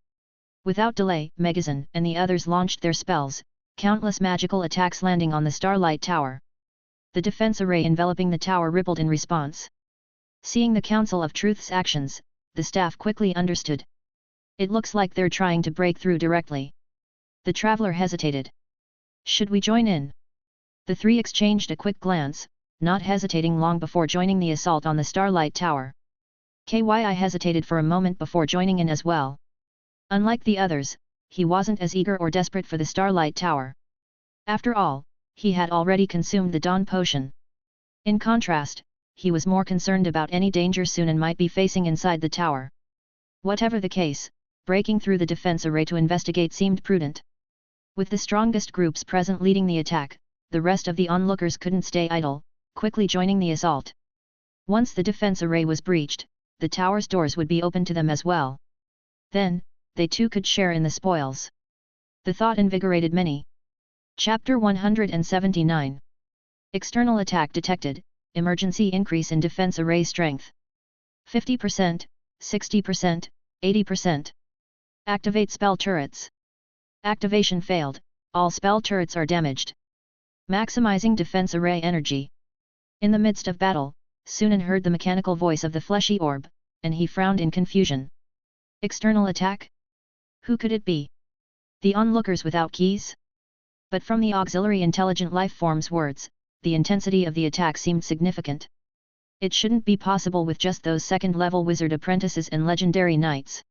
Without delay, Megazin and the others launched their spells, countless magical attacks landing on the Starlight Tower. The defense array enveloping the tower rippled in response. Seeing the Council of Truth's actions, the staff quickly understood. It looks like they're trying to break through directly. The traveler hesitated. Should we join in? The three exchanged a quick glance, not hesitating long before joining the assault on the Starlight Tower. Kyi hesitated for a moment before joining in as well. Unlike the others, he wasn't as eager or desperate for the Starlight Tower. After all, he had already consumed the Dawn Potion. In contrast, he was more concerned about any danger Sunan might be facing inside the tower. Whatever the case, breaking through the defense array to investigate seemed prudent. With the strongest groups present leading the attack, the rest of the onlookers couldn't stay idle, quickly joining the assault. Once the defense array was breached, the tower's doors would be open to them as well. Then, they too could share in the spoils. The thought invigorated many. Chapter 179. External attack detected, emergency increase in defense array strength. 50%, 60%, 80%. Activate spell turrets. Activation failed, all spell turrets are damaged. Maximizing defense array energy. In the midst of battle, Sunan heard the mechanical voice of the fleshy orb, and he frowned in confusion. External attack? Who could it be? The onlookers without keys? But from the auxiliary intelligent lifeform's words, the intensity of the attack seemed significant. It shouldn't be possible with just those second-level wizard apprentices and legendary knights.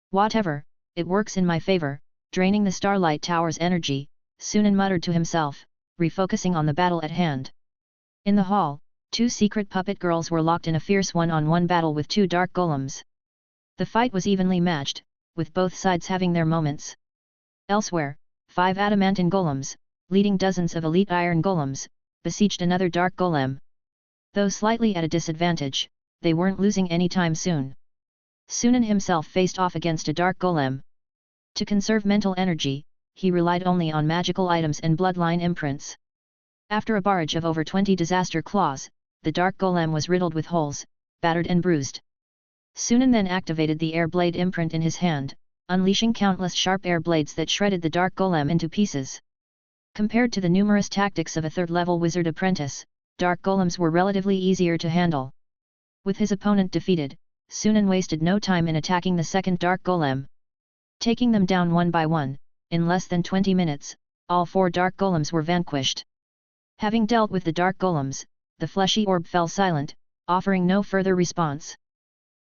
Whatever, it works in my favor, draining the Starlight Tower's energy, Sunan muttered to himself, refocusing on the battle at hand. In the hall, two secret puppet girls were locked in a fierce one-on-one battle with two dark golems. The fight was evenly matched, with both sides having their moments. Elsewhere, 5 adamantine golems, leading dozens of elite iron golems, besieged another dark golem. Though slightly at a disadvantage, they weren't losing any time soon. Sunan himself faced off against a dark golem. To conserve mental energy, he relied only on magical items and bloodline imprints. After a barrage of over 20 disaster claws, the dark golem was riddled with holes, battered and bruised. Sunan then activated the air blade imprint in his hand, unleashing countless sharp air blades that shredded the dark golem into pieces. Compared to the numerous tactics of a third-level wizard apprentice, dark golems were relatively easier to handle. With his opponent defeated, Sunan wasted no time in attacking the second dark golem. Taking them down one by one, in less than 20 minutes, all 4 dark golems were vanquished. Having dealt with the dark golems, the fleshy orb fell silent, offering no further response.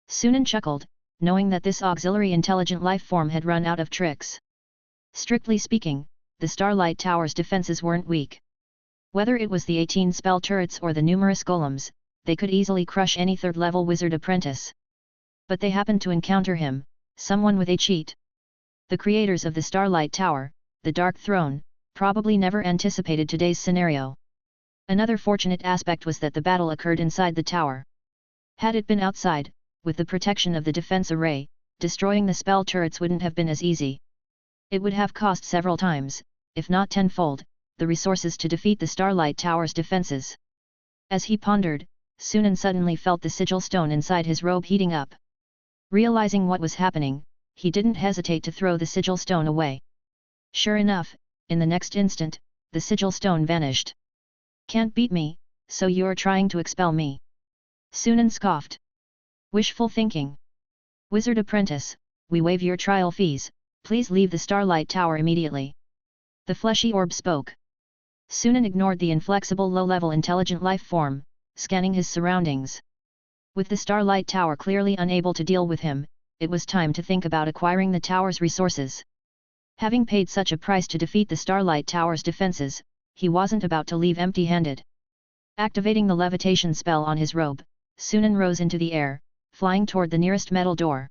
Sunan chuckled, knowing that this auxiliary intelligent life form had run out of tricks. Strictly speaking, the Starlight Tower's defenses weren't weak. Whether it was the 18 spell turrets or the numerous golems, they could easily crush any third-level wizard apprentice. But they happened to encounter him, someone with a cheat. The creators of the Starlight Tower, the Dark Throne, probably never anticipated today's scenario. Another fortunate aspect was that the battle occurred inside the tower. Had it been outside, with the protection of the defense array, destroying the spell turrets wouldn't have been as easy. It would have cost several times, if not tenfold, the resources to defeat the Starlight Tower's defenses. As he pondered, Sunan suddenly felt the sigil stone inside his robe heating up. Realizing what was happening, he didn't hesitate to throw the sigil stone away. Sure enough, in the next instant, the sigil stone vanished. "Can't beat me, so you're trying to expel me?" Sunan scoffed. "Wishful thinking. Wizard apprentice, we waive your trial fees, please leave the Starlight Tower immediately." The fleshy orb spoke. Sunan ignored the inflexible low-level intelligent life form, scanning his surroundings. With the Starlight Tower clearly unable to deal with him, it was time to think about acquiring the tower's resources. Having paid such a price to defeat the Starlight Tower's defenses, he wasn't about to leave empty-handed. Activating the levitation spell on his robe, Sunan rose into the air, flying toward the nearest metal door.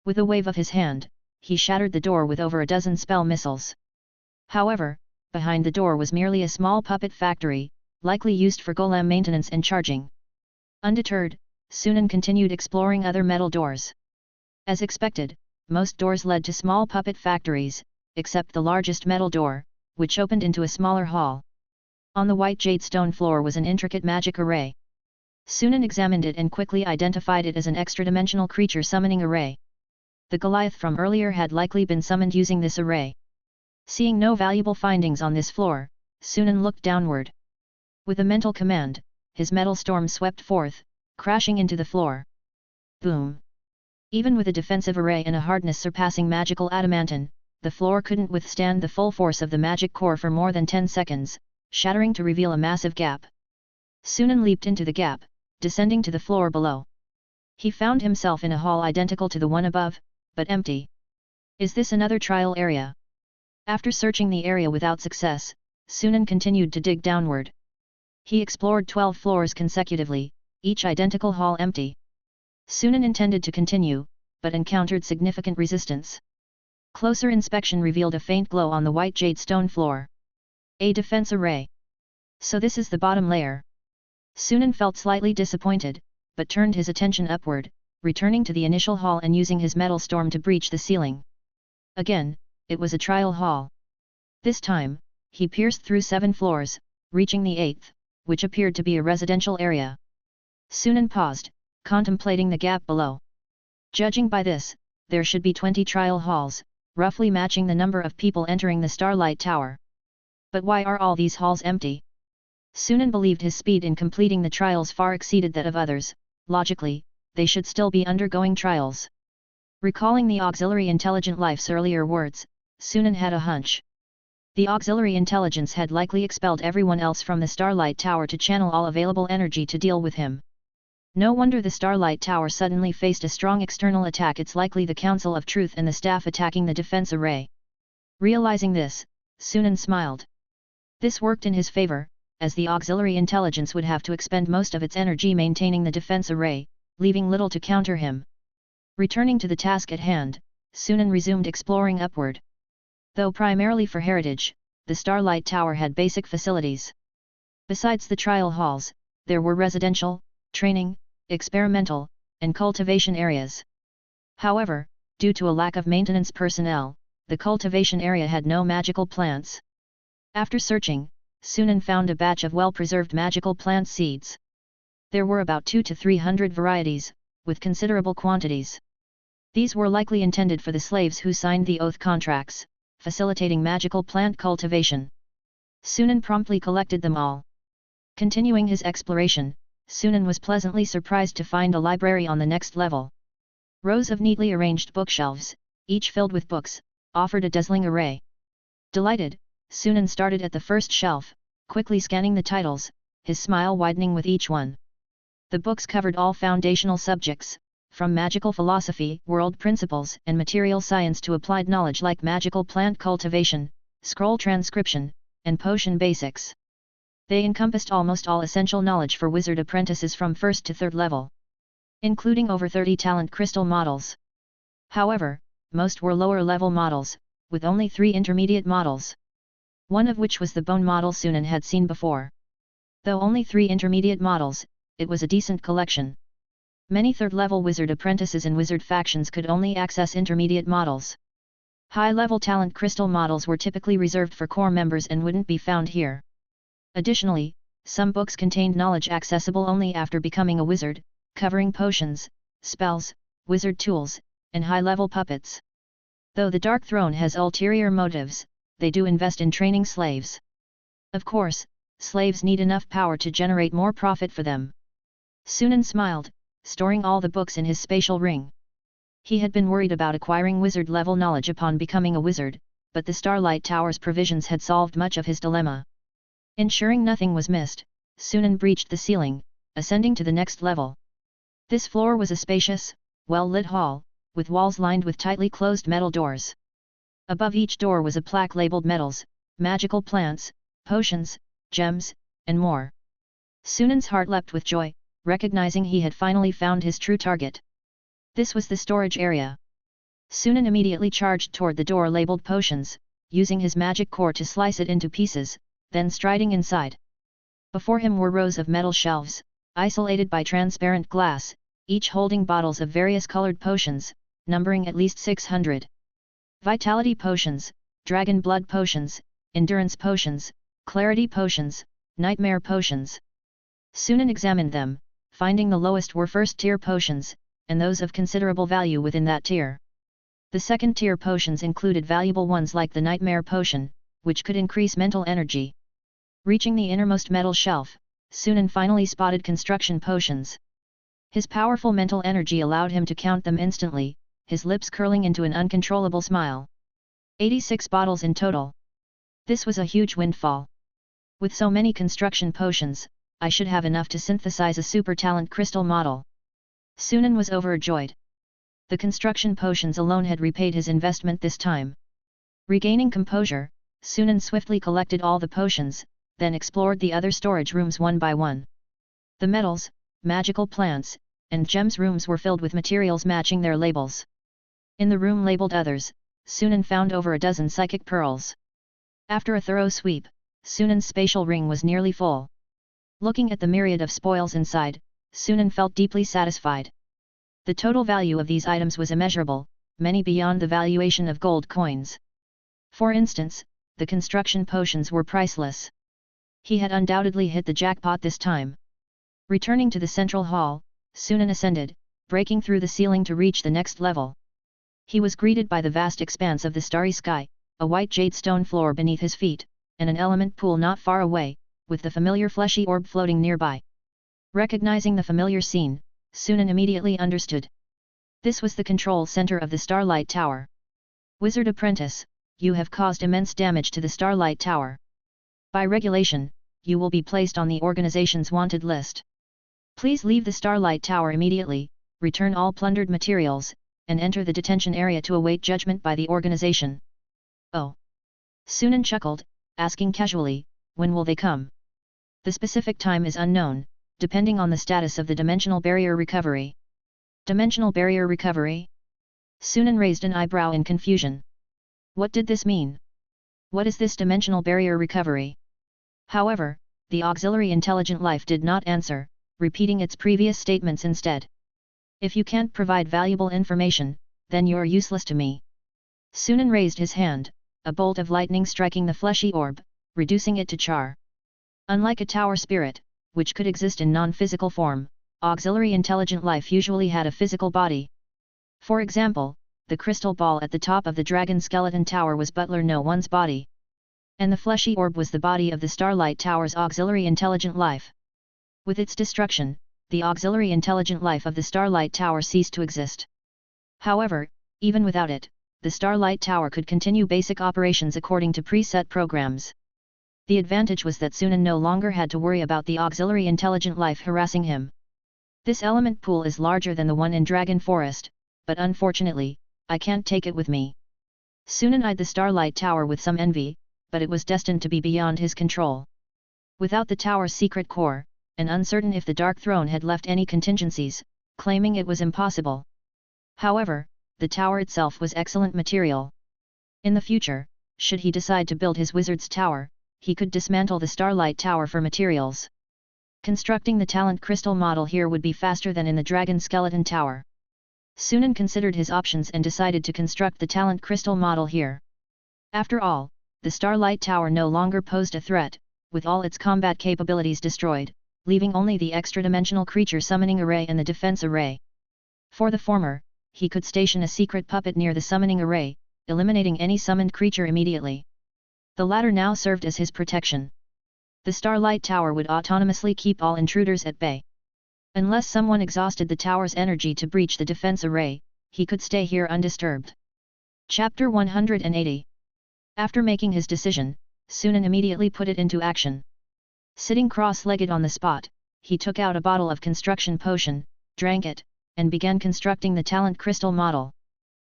With a wave of his hand, he shattered the door with over a dozen spell missiles. However, behind the door was merely a small puppet factory, likely used for golem maintenance and charging. Undeterred, Sunan continued exploring other metal doors. As expected, most doors led to small puppet factories, except the largest metal door, which opened into a smaller hall. On the white jade stone floor was an intricate magic array. Sunan examined it and quickly identified it as an extra-dimensional creature summoning array. The Goliath from earlier had likely been summoned using this array. Seeing no valuable findings on this floor, Sunan looked downward. With a mental command, his metal storm swept forth, crashing into the floor. Boom! Even with a defensive array and a hardness surpassing magical adamantine, the floor couldn't withstand the full force of the magic core for more than 10 seconds, shattering to reveal a massive gap. Sunan leaped into the gap, descending to the floor below. He found himself in a hall identical to the one above, but empty. Is this another trial area? After searching the area without success, Sunan continued to dig downward. He explored 12 floors consecutively, each identical hall empty. Sunan intended to continue, but encountered significant resistance. Closer inspection revealed a faint glow on the white jade stone floor. A defense array. So this is the bottom layer. Sunan felt slightly disappointed, but turned his attention upward, returning to the initial hall and using his metal storm to breach the ceiling. Again, it was a trial hall. This time, he pierced through 7 floors, reaching the 8th, which appeared to be a residential area. Sunan paused, contemplating the gap below. Judging by this, there should be 20 trial halls, roughly matching the number of people entering the Starlight Tower. But why are all these halls empty? Sunan believed his speed in completing the trials far exceeded that of others. Logically, they should still be undergoing trials. Recalling the auxiliary intelligent life's earlier words, Sunan had a hunch. The auxiliary intelligence had likely expelled everyone else from the Starlight Tower to channel all available energy to deal with him. No wonder the Starlight Tower suddenly faced a strong external attack. It's likely the Council of Truth and the staff attacking the defense array. Realizing this, Sunan smiled. This worked in his favor, as the auxiliary intelligence would have to expend most of its energy maintaining the defense array, leaving little to counter him. Returning to the task at hand, Sunan resumed exploring upward. Though primarily for heritage, the Starlight Tower had basic facilities. Besides the trial halls, there were residential, training, experimental, and cultivation areas. However, due to a lack of maintenance personnel, the cultivation area had no magical plants. After searching, Sunan found a batch of well-preserved magical plant seeds. There were about 200 to 300 varieties, with considerable quantities. These were likely intended for the slaves who signed the oath contracts, facilitating magical plant cultivation. Sunan promptly collected them all. Continuing his exploration, Sunan was pleasantly surprised to find a library on the next level. Rows of neatly arranged bookshelves, each filled with books, offered a dazzling array. Delighted, Sunan started at the first shelf, quickly scanning the titles, his smile widening with each one. The books covered all foundational subjects, from magical philosophy, world principles and material science to applied knowledge like magical plant cultivation, scroll transcription, and potion basics. They encompassed almost all essential knowledge for wizard apprentices from 1st to 3rd level, including over 30 talent crystal models. However, most were lower-level models, with only 3 intermediate models, one of which was the bone model Sunan had seen before. Though only 3 intermediate models, it was a decent collection. Many 3rd-level wizard apprentices and wizard factions could only access intermediate models. High-level talent crystal models were typically reserved for core members and wouldn't be found here. Additionally, some books contained knowledge accessible only after becoming a wizard, covering potions, spells, wizard tools, and high-level puppets. Though the Dark Throne has ulterior motives, they do invest in training slaves. Of course, slaves need enough power to generate more profit for them. Sunan smiled, storing all the books in his spatial ring. He had been worried about acquiring wizard-level knowledge upon becoming a wizard, but the Starlight Tower's provisions had solved much of his dilemma. Ensuring nothing was missed, Sunan breached the ceiling, ascending to the next level. This floor was a spacious, well-lit hall, with walls lined with tightly closed metal doors. Above each door was a plaque labeled metals, magical plants, potions, gems, and more. Sunan's heart leapt with joy, recognizing he had finally found his true target. This was the storage area. Sunan immediately charged toward the door labeled potions, using his magic core to slice it into pieces, then striding inside. Before him were rows of metal shelves, isolated by transparent glass, each holding bottles of various colored potions, numbering at least 600. Vitality potions, dragon blood potions, endurance potions, clarity potions, nightmare potions. Sunan examined them, finding the lowest were first-tier potions, and those of considerable value within that tier. The second-tier potions included valuable ones like the nightmare potion, which could increase mental energy. Reaching the innermost metal shelf, Sunan finally spotted construction potions. His powerful mental energy allowed him to count them instantly, his lips curling into an uncontrollable smile. 86 bottles in total. This was a huge windfall. With so many construction potions, I should have enough to synthesize a super talent crystal model. Sunan was overjoyed. The construction potions alone had repaid his investment this time. Regaining composure, Sunan swiftly collected all the potions, then explored the other storage rooms one by one. The metals, magical plants, and gems rooms were filled with materials matching their labels. In the room labeled Others, Sunan found over a dozen psychic pearls. After a thorough sweep, Sunan's spatial ring was nearly full. Looking at the myriad of spoils inside, Sunan felt deeply satisfied. The total value of these items was immeasurable, many beyond the valuation of gold coins. For instance, the construction potions were priceless. He had undoubtedly hit the jackpot this time. Returning to the central hall, Sunan ascended, breaking through the ceiling to reach the next level. He was greeted by the vast expanse of the starry sky, a white jade stone floor beneath his feet, and an element pool not far away, with the familiar fleshy orb floating nearby. Recognizing the familiar scene, Sunan immediately understood. This was the control center of the Starlight Tower. Wizard Apprentice, you have caused immense damage to the Starlight Tower. By regulation, you will be placed on the organization's wanted list. Please leave the Starlight Tower immediately, return all plundered materials, and enter the detention area to await judgment by the organization. Oh! Sunan chuckled, asking casually, when will they come? The specific time is unknown, depending on the status of the dimensional barrier recovery. Dimensional barrier recovery? Sunan raised an eyebrow in confusion. What did this mean? What is this dimensional barrier recovery? However, the auxiliary intelligent life did not answer, repeating its previous statements instead. If you can't provide valuable information, then you're useless to me. Sunan raised his hand, a bolt of lightning striking the fleshy orb, reducing it to char. Unlike a tower spirit, which could exist in non-physical form, auxiliary intelligent life usually had a physical body. For example, the crystal ball at the top of the dragon skeleton tower was Butler No One's body. And the fleshy orb was the body of the Starlight Tower's auxiliary intelligent life. With its destruction, the auxiliary intelligent life of the Starlight Tower ceased to exist. However, even without it, the Starlight Tower could continue basic operations according to preset programs. The advantage was that Sunan no longer had to worry about the auxiliary intelligent life harassing him. This element pool is larger than the one in Dragon Forest, but unfortunately, I can't take it with me. Sunan eyed the Starlight Tower with some envy, but it was destined to be beyond his control. without the tower's secret core, and uncertain if the Dark Throne had left any contingencies, claiming it was impossible. However, the tower itself was excellent material. In the future, should he decide to build his wizard's tower, he could dismantle the Starlight Tower for materials. Constructing the talent crystal model here would be faster than in the Dragon Skeleton Tower. Sunan considered his options and decided to construct the talent crystal model here. After all, the Starlight Tower no longer posed a threat, with all its combat capabilities destroyed, leaving only the extra-dimensional creature summoning array and the defense array. For the former, he could station a secret puppet near the summoning array, eliminating any summoned creature immediately. The latter now served as his protection. The Starlight Tower would autonomously keep all intruders at bay. Unless someone exhausted the tower's energy to breach the defense array, he could stay here undisturbed. Chapter 180. After making his decision, Sunan immediately put it into action. Sitting cross-legged on the spot, he took out a bottle of construction potion, drank it, and began constructing the talent crystal model.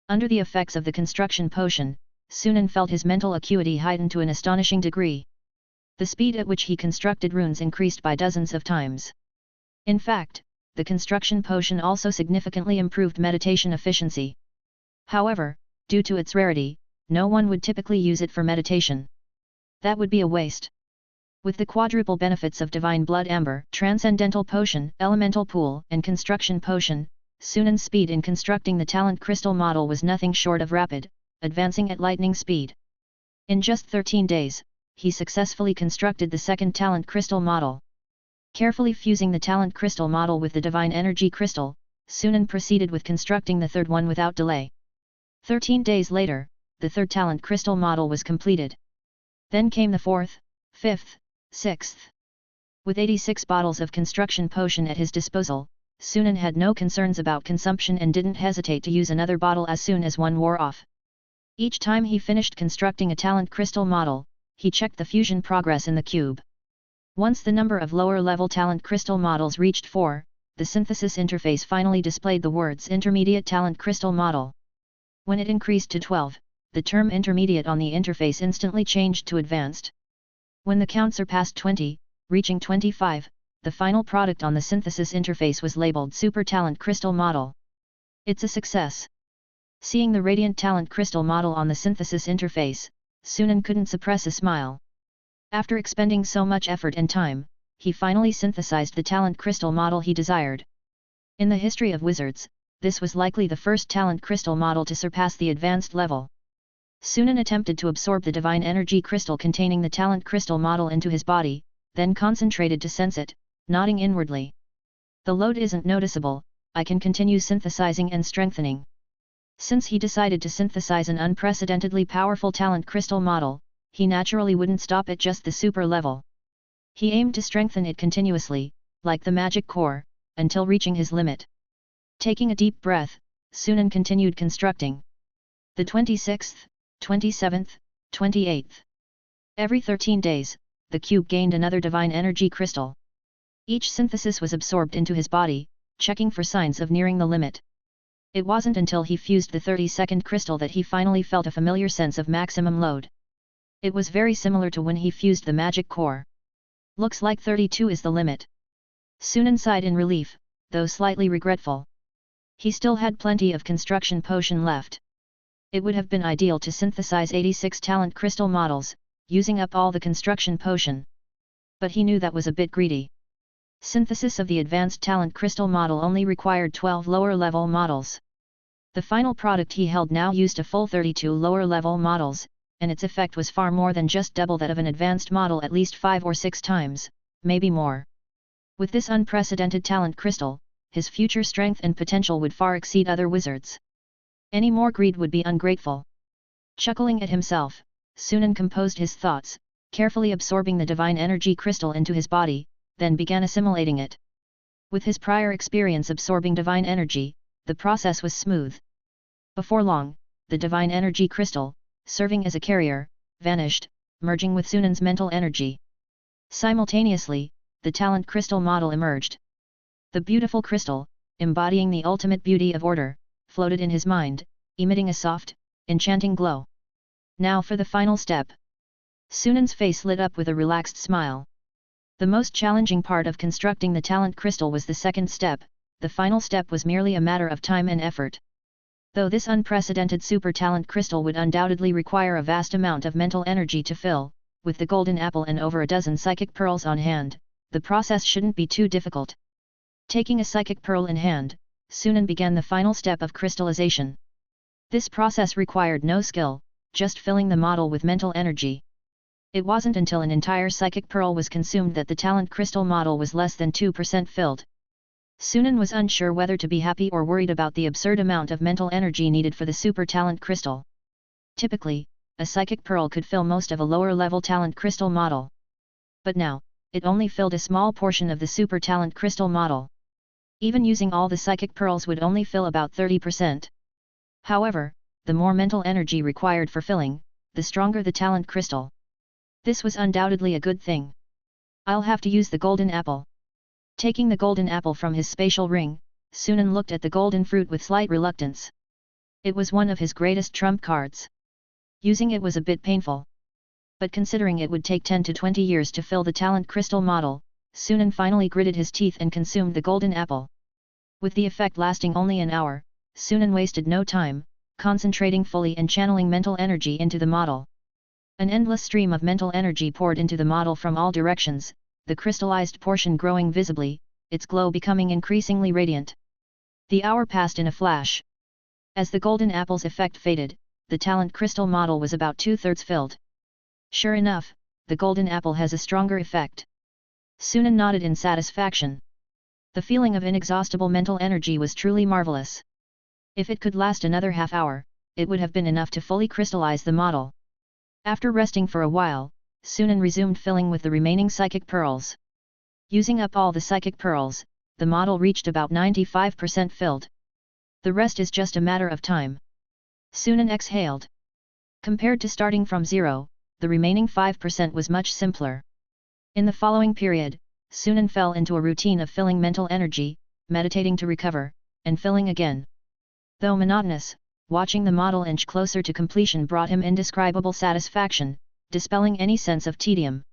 Under the effects of the construction potion, Sunan felt his mental acuity heighten to an astonishing degree. The speed at which he constructed runes increased by dozens of times. In fact, the construction potion also significantly improved meditation efficiency. However, due to its rarity, no one would typically use it for meditation. That would be a waste. With the quadruple benefits of Divine Blood Amber, Transcendental Potion, Elemental Pool, and Construction Potion, Sunan's speed in constructing the talent crystal model was nothing short of rapid, advancing at lightning speed. In just 13 days, he successfully constructed the second talent crystal model. Carefully fusing the talent crystal model with the divine energy crystal, Sunan proceeded with constructing the third one without delay. 13 days later, the third talent crystal model was completed. Then came the fourth, fifth, sixth. With 86 bottles of construction potion at his disposal, Sunan had no concerns about consumption and didn't hesitate to use another bottle as soon as one wore off. Each time he finished constructing a talent crystal model, he checked the fusion progress in the cube. Once the number of lower-level talent crystal models reached 4, the synthesis interface finally displayed the words Intermediate Talent Crystal Model. When it increased to 12, the term Intermediate on the interface instantly changed to Advanced. When the count surpassed 20, reaching 25, the final product on the synthesis interface was labeled Super Talent Crystal Model. It's a success. Seeing the Radiant Talent Crystal Model on the synthesis interface, Sunan couldn't suppress a smile. After expending so much effort and time, he finally synthesized the talent crystal model he desired. In the history of wizards, this was likely the first talent crystal model to surpass the advanced level. Sunan attempted to absorb the divine energy crystal containing the talent crystal model into his body, then concentrated to sense it, nodding inwardly. The load isn't noticeable, I can continue synthesizing and strengthening. Since he decided to synthesize an unprecedentedly powerful talent crystal model, he naturally wouldn't stop at just the super level. He aimed to strengthen it continuously, like the magic core, until reaching his limit. Taking a deep breath, Sunan continued constructing. The 26th, 27th, 28th. Every 13 days, the cube gained another divine energy crystal. Each synthesis was absorbed into his body, checking for signs of nearing the limit. It wasn't until he fused the 32nd crystal that he finally felt a familiar sense of maximum load. It was very similar to when he fused the magic core. Looks like 32 is the limit. Sunan sighed in relief, though slightly regretful. He still had plenty of construction potion left. It would have been ideal to synthesize 86 talent crystal models, using up all the construction potion. But he knew that was a bit greedy. Synthesis of the advanced talent crystal model only required 12 lower-level models. The final product he held now used a full 32 lower-level models, and its effect was far more than just double that of an advanced model at least 5 or 6 times, maybe more. With this unprecedented talent crystal, his future strength and potential would far exceed other wizards. Any more greed would be ungrateful. Chuckling at himself, Sunan composed his thoughts, carefully absorbing the divine energy crystal into his body, then began assimilating it. With his prior experience absorbing divine energy, the process was smooth. Before long, the divine energy crystal, serving as a carrier, vanished, merging with Sunan's mental energy. Simultaneously, the talent crystal model emerged. The beautiful crystal, embodying the ultimate beauty of order, floated in his mind, emitting a soft, enchanting glow. Now for the final step. Sunan's face lit up with a relaxed smile. The most challenging part of constructing the talent crystal was the second step. The final step was merely a matter of time and effort. Though this unprecedented super talent crystal would undoubtedly require a vast amount of mental energy to fill, with the golden apple and over a dozen psychic pearls on hand, the process shouldn't be too difficult. Taking a psychic pearl in hand, Sunan began the final step of crystallization. This process required no skill, just filling the model with mental energy. It wasn't until an entire psychic pearl was consumed that the talent crystal model was less than 2% filled. Sunan was unsure whether to be happy or worried about the absurd amount of mental energy needed for the super talent crystal. Typically, a psychic pearl could fill most of a lower-level talent crystal model. But now, it only filled a small portion of the super talent crystal model. Even using all the psychic pearls would only fill about 30%. However, the more mental energy required for filling, the stronger the talent crystal. This was undoubtedly a good thing. I'll have to use the golden apple. Taking the golden apple from his spatial ring, Sunan looked at the golden fruit with slight reluctance. It was one of his greatest trump cards. Using it was a bit painful. But considering it would take 10 to 20 years to fill the talent crystal model, Sunan finally gritted his teeth and consumed the golden apple. With the effect lasting only an hour, Sunan wasted no time, concentrating fully and channeling mental energy into the model. An endless stream of mental energy poured into the model from all directions, the crystallized portion growing visibly, its glow becoming increasingly radiant. The hour passed in a flash. As the golden apple's effect faded, the talent crystal model was about 2/3 filled. Sure enough, the golden apple has a stronger effect. Sunan nodded in satisfaction. The feeling of inexhaustible mental energy was truly marvelous. If it could last another half hour, it would have been enough to fully crystallize the model. After resting for a while, Sunan resumed filling with the remaining psychic pearls. Using up all the psychic pearls, the model reached about 95% filled. The rest is just a matter of time. Sunan exhaled. Compared to starting from zero, the remaining 5% was much simpler. In the following period, Sunan fell into a routine of filling mental energy, meditating to recover, and filling again. Though monotonous, watching the model inch closer to completion brought him indescribable satisfaction, dispelling any sense of tedium.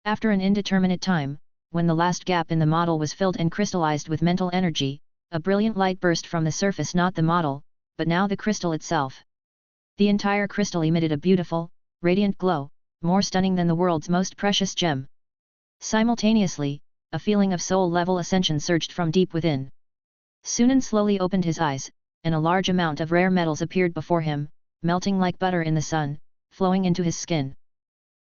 After an indeterminate time, when the last gap in the model was filled and crystallized with mental energy, a brilliant light burst from the surface, not the model, but now the crystal itself. The entire crystal emitted a beautiful, radiant glow, more stunning than the world's most precious gem. Simultaneously, a feeling of soul-level ascension surged from deep within. Sunan slowly opened his eyes, and a large amount of rare metals appeared before him, melting like butter in the sun, flowing into his skin.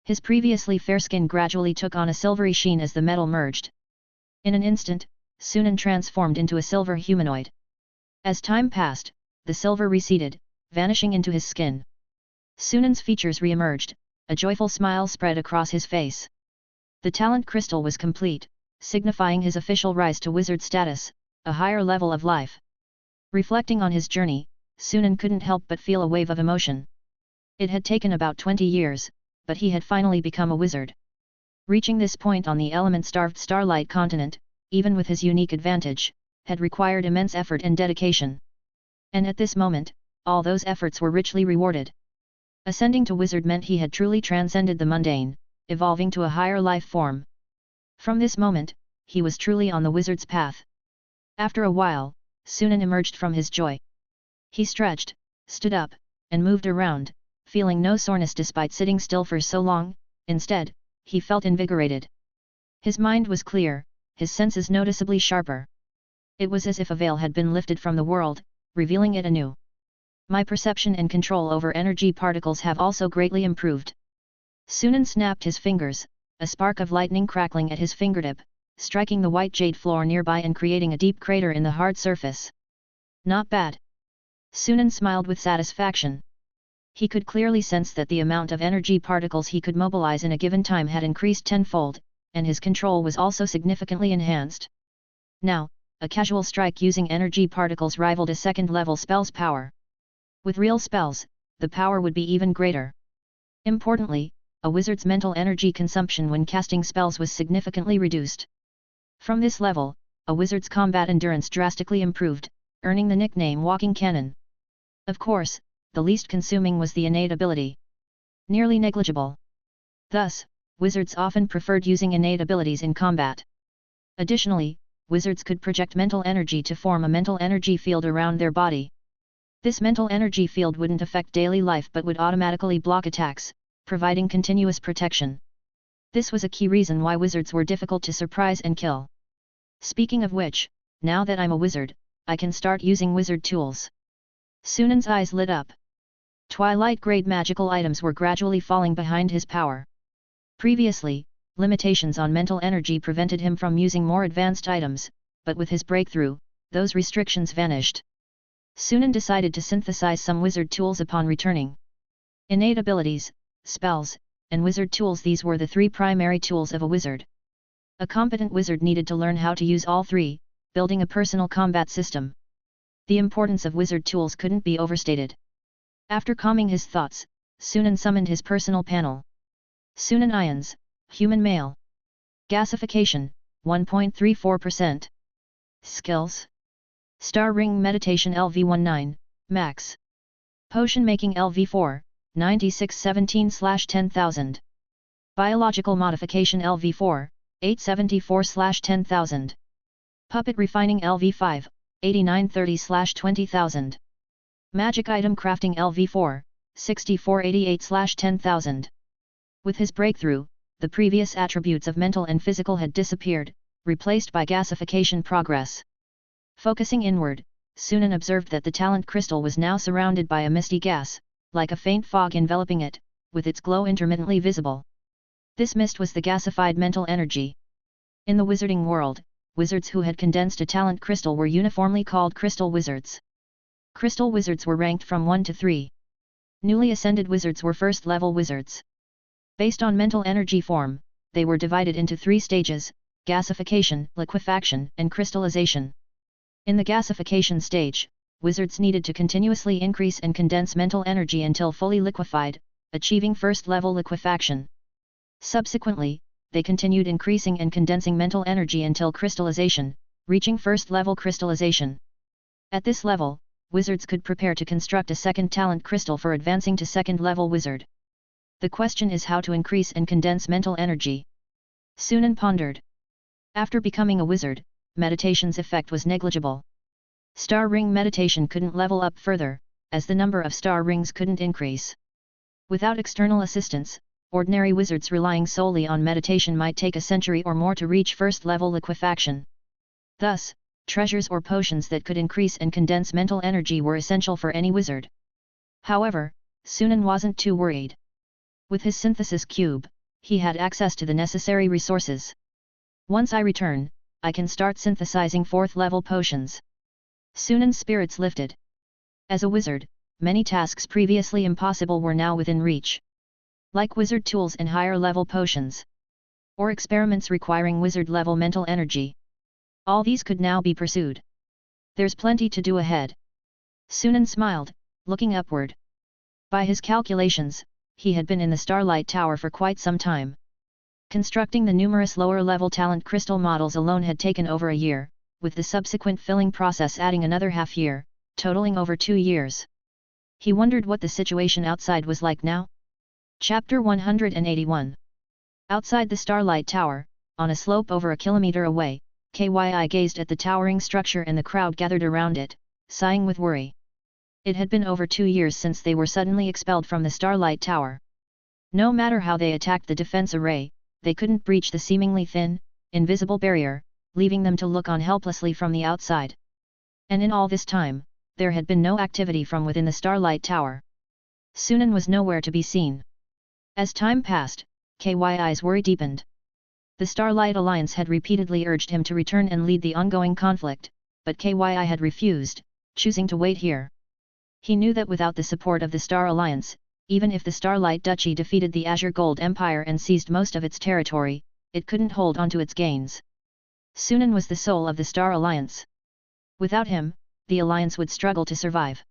His previously fair skin gradually took on a silvery sheen as the metal merged. In an instant, Sunan transformed into a silver humanoid. As time passed, the silver receded, vanishing into his skin. Sunan's features re-emerged, a joyful smile spread across his face. The talent crystal was complete, signifying his official rise to wizard status, a higher level of life. Reflecting on his journey, Sunan couldn't help but feel a wave of emotion. It had taken about 20 years, but he had finally become a wizard. Reaching this point on the element-starved Starlight continent, even with his unique advantage, had required immense effort and dedication. And at this moment, all those efforts were richly rewarded. Ascending to wizard meant he had truly transcended the mundane, evolving to a higher life form. From this moment, he was truly on the wizard's path. After a while, Sunan emerged from his joy. He stretched, stood up, and moved around, feeling no soreness despite sitting still for so long. Instead, he felt invigorated. His mind was clear, his senses noticeably sharper. It was as if a veil had been lifted from the world, revealing it anew. My perception and control over energy particles have also greatly improved. Sunan snapped his fingers, a spark of lightning crackling at his fingertip, striking the white jade floor nearby and creating a deep crater in the hard surface. Not bad. Sunan smiled with satisfaction. He could clearly sense that the amount of energy particles he could mobilize in a given time had increased tenfold, and his control was also significantly enhanced. Now, a casual strike using energy particles rivaled a second-level spell's power. With real spells, the power would be even greater. Importantly, a wizard's mental energy consumption when casting spells was significantly reduced. From this level, a wizard's combat endurance drastically improved, earning the nickname Walking Cannon. Of course, the least consuming was the innate ability. Nearly negligible. Thus, wizards often preferred using innate abilities in combat. Additionally, wizards could project mental energy to form a mental energy field around their body. This mental energy field wouldn't affect daily life but would automatically block attacks, providing continuous protection. This was a key reason why wizards were difficult to surprise and kill. Speaking of which, now that I'm a wizard, I can start using wizard tools. Sunan's eyes lit up. Twilight-grade magical items were gradually falling behind his power. Previously, limitations on mental energy prevented him from using more advanced items, but with his breakthrough, those restrictions vanished. Sunan decided to synthesize some wizard tools upon returning. Innate abilities, spells, and wizard tools. These were the three primary tools of a wizard. A competent wizard needed to learn how to use all three, building a personal combat system. The importance of wizard tools couldn't be overstated. After calming his thoughts, Sunan summoned his personal panel. Sunan Ions, Human Male. Gasification, 1.34%. Skills. Star Ring Meditation LV19, Max. Potion Making LV4, 9617/10,000. Biological Modification LV4, 874/10,000. Puppet Refining LV5, 8930/20,000. Magic Item Crafting LV4, 6488/10,000. With his breakthrough, the previous attributes of mental and physical had disappeared, replaced by gasification progress. Focusing inward, Sunan observed that the talent crystal was now surrounded by a misty gas, like a faint fog enveloping it, with its glow intermittently visible. This mist was the gasified mental energy. In the wizarding world, wizards who had condensed a talent crystal were uniformly called crystal wizards. Crystal wizards were ranked from 1 to 3. Newly ascended wizards were first-level wizards. Based on mental energy form, they were divided into 3 stages: gasification, liquefaction, and crystallization. In the gasification stage, wizards needed to continuously increase and condense mental energy until fully liquefied, achieving first-level liquefaction. Subsequently, they continued increasing and condensing mental energy until crystallization, reaching first-level crystallization. At this level, wizards could prepare to construct a second talent crystal for advancing to second-level wizard. The question is how to increase and condense mental energy. Sunan pondered. After becoming a wizard, meditation's effect was negligible. Star ring meditation couldn't level up further, as the number of star rings couldn't increase. Without external assistance, ordinary wizards relying solely on meditation might take a century or more to reach first-level liquefaction. Thus, treasures or potions that could increase and condense mental energy were essential for any wizard. However, Sunan wasn't too worried. With his synthesis cube, he had access to the necessary resources. Once I return, I can start synthesizing 4th-level potions. Sunan's spirits lifted. As a wizard, many tasks previously impossible were now within reach. Like wizard tools and higher-level potions. Or experiments requiring wizard-level mental energy. All these could now be pursued. There's plenty to do ahead. Sunan smiled, looking upward. By his calculations, he had been in the Starlight Tower for quite some time. Constructing the numerous lower-level talent crystal models alone had taken over a year, with the subsequent filling process adding another half-year, totaling over 2 years. He wondered what the situation outside was like now. Chapter 181. Outside the Starlight Tower, on a slope over a kilometer away, Kyi gazed at the towering structure and the crowd gathered around it, sighing with worry. It had been over 2 years since they were suddenly expelled from the Starlight Tower. No matter how they attacked the defense array, they couldn't breach the seemingly thin, invisible barrier, leaving them to look on helplessly from the outside. And in all this time, there had been no activity from within the Starlight Tower. Sunan was nowhere to be seen. As time passed, Kyi's worry deepened. The Starlight Alliance had repeatedly urged him to return and lead the ongoing conflict, but Kyi had refused, choosing to wait here. He knew that without the support of the Star Alliance, even if the Starlight Duchy defeated the Azure Gold Empire and seized most of its territory, it couldn't hold onto its gains. Sunan was the soul of the Star Alliance. Without him, the Alliance would struggle to survive.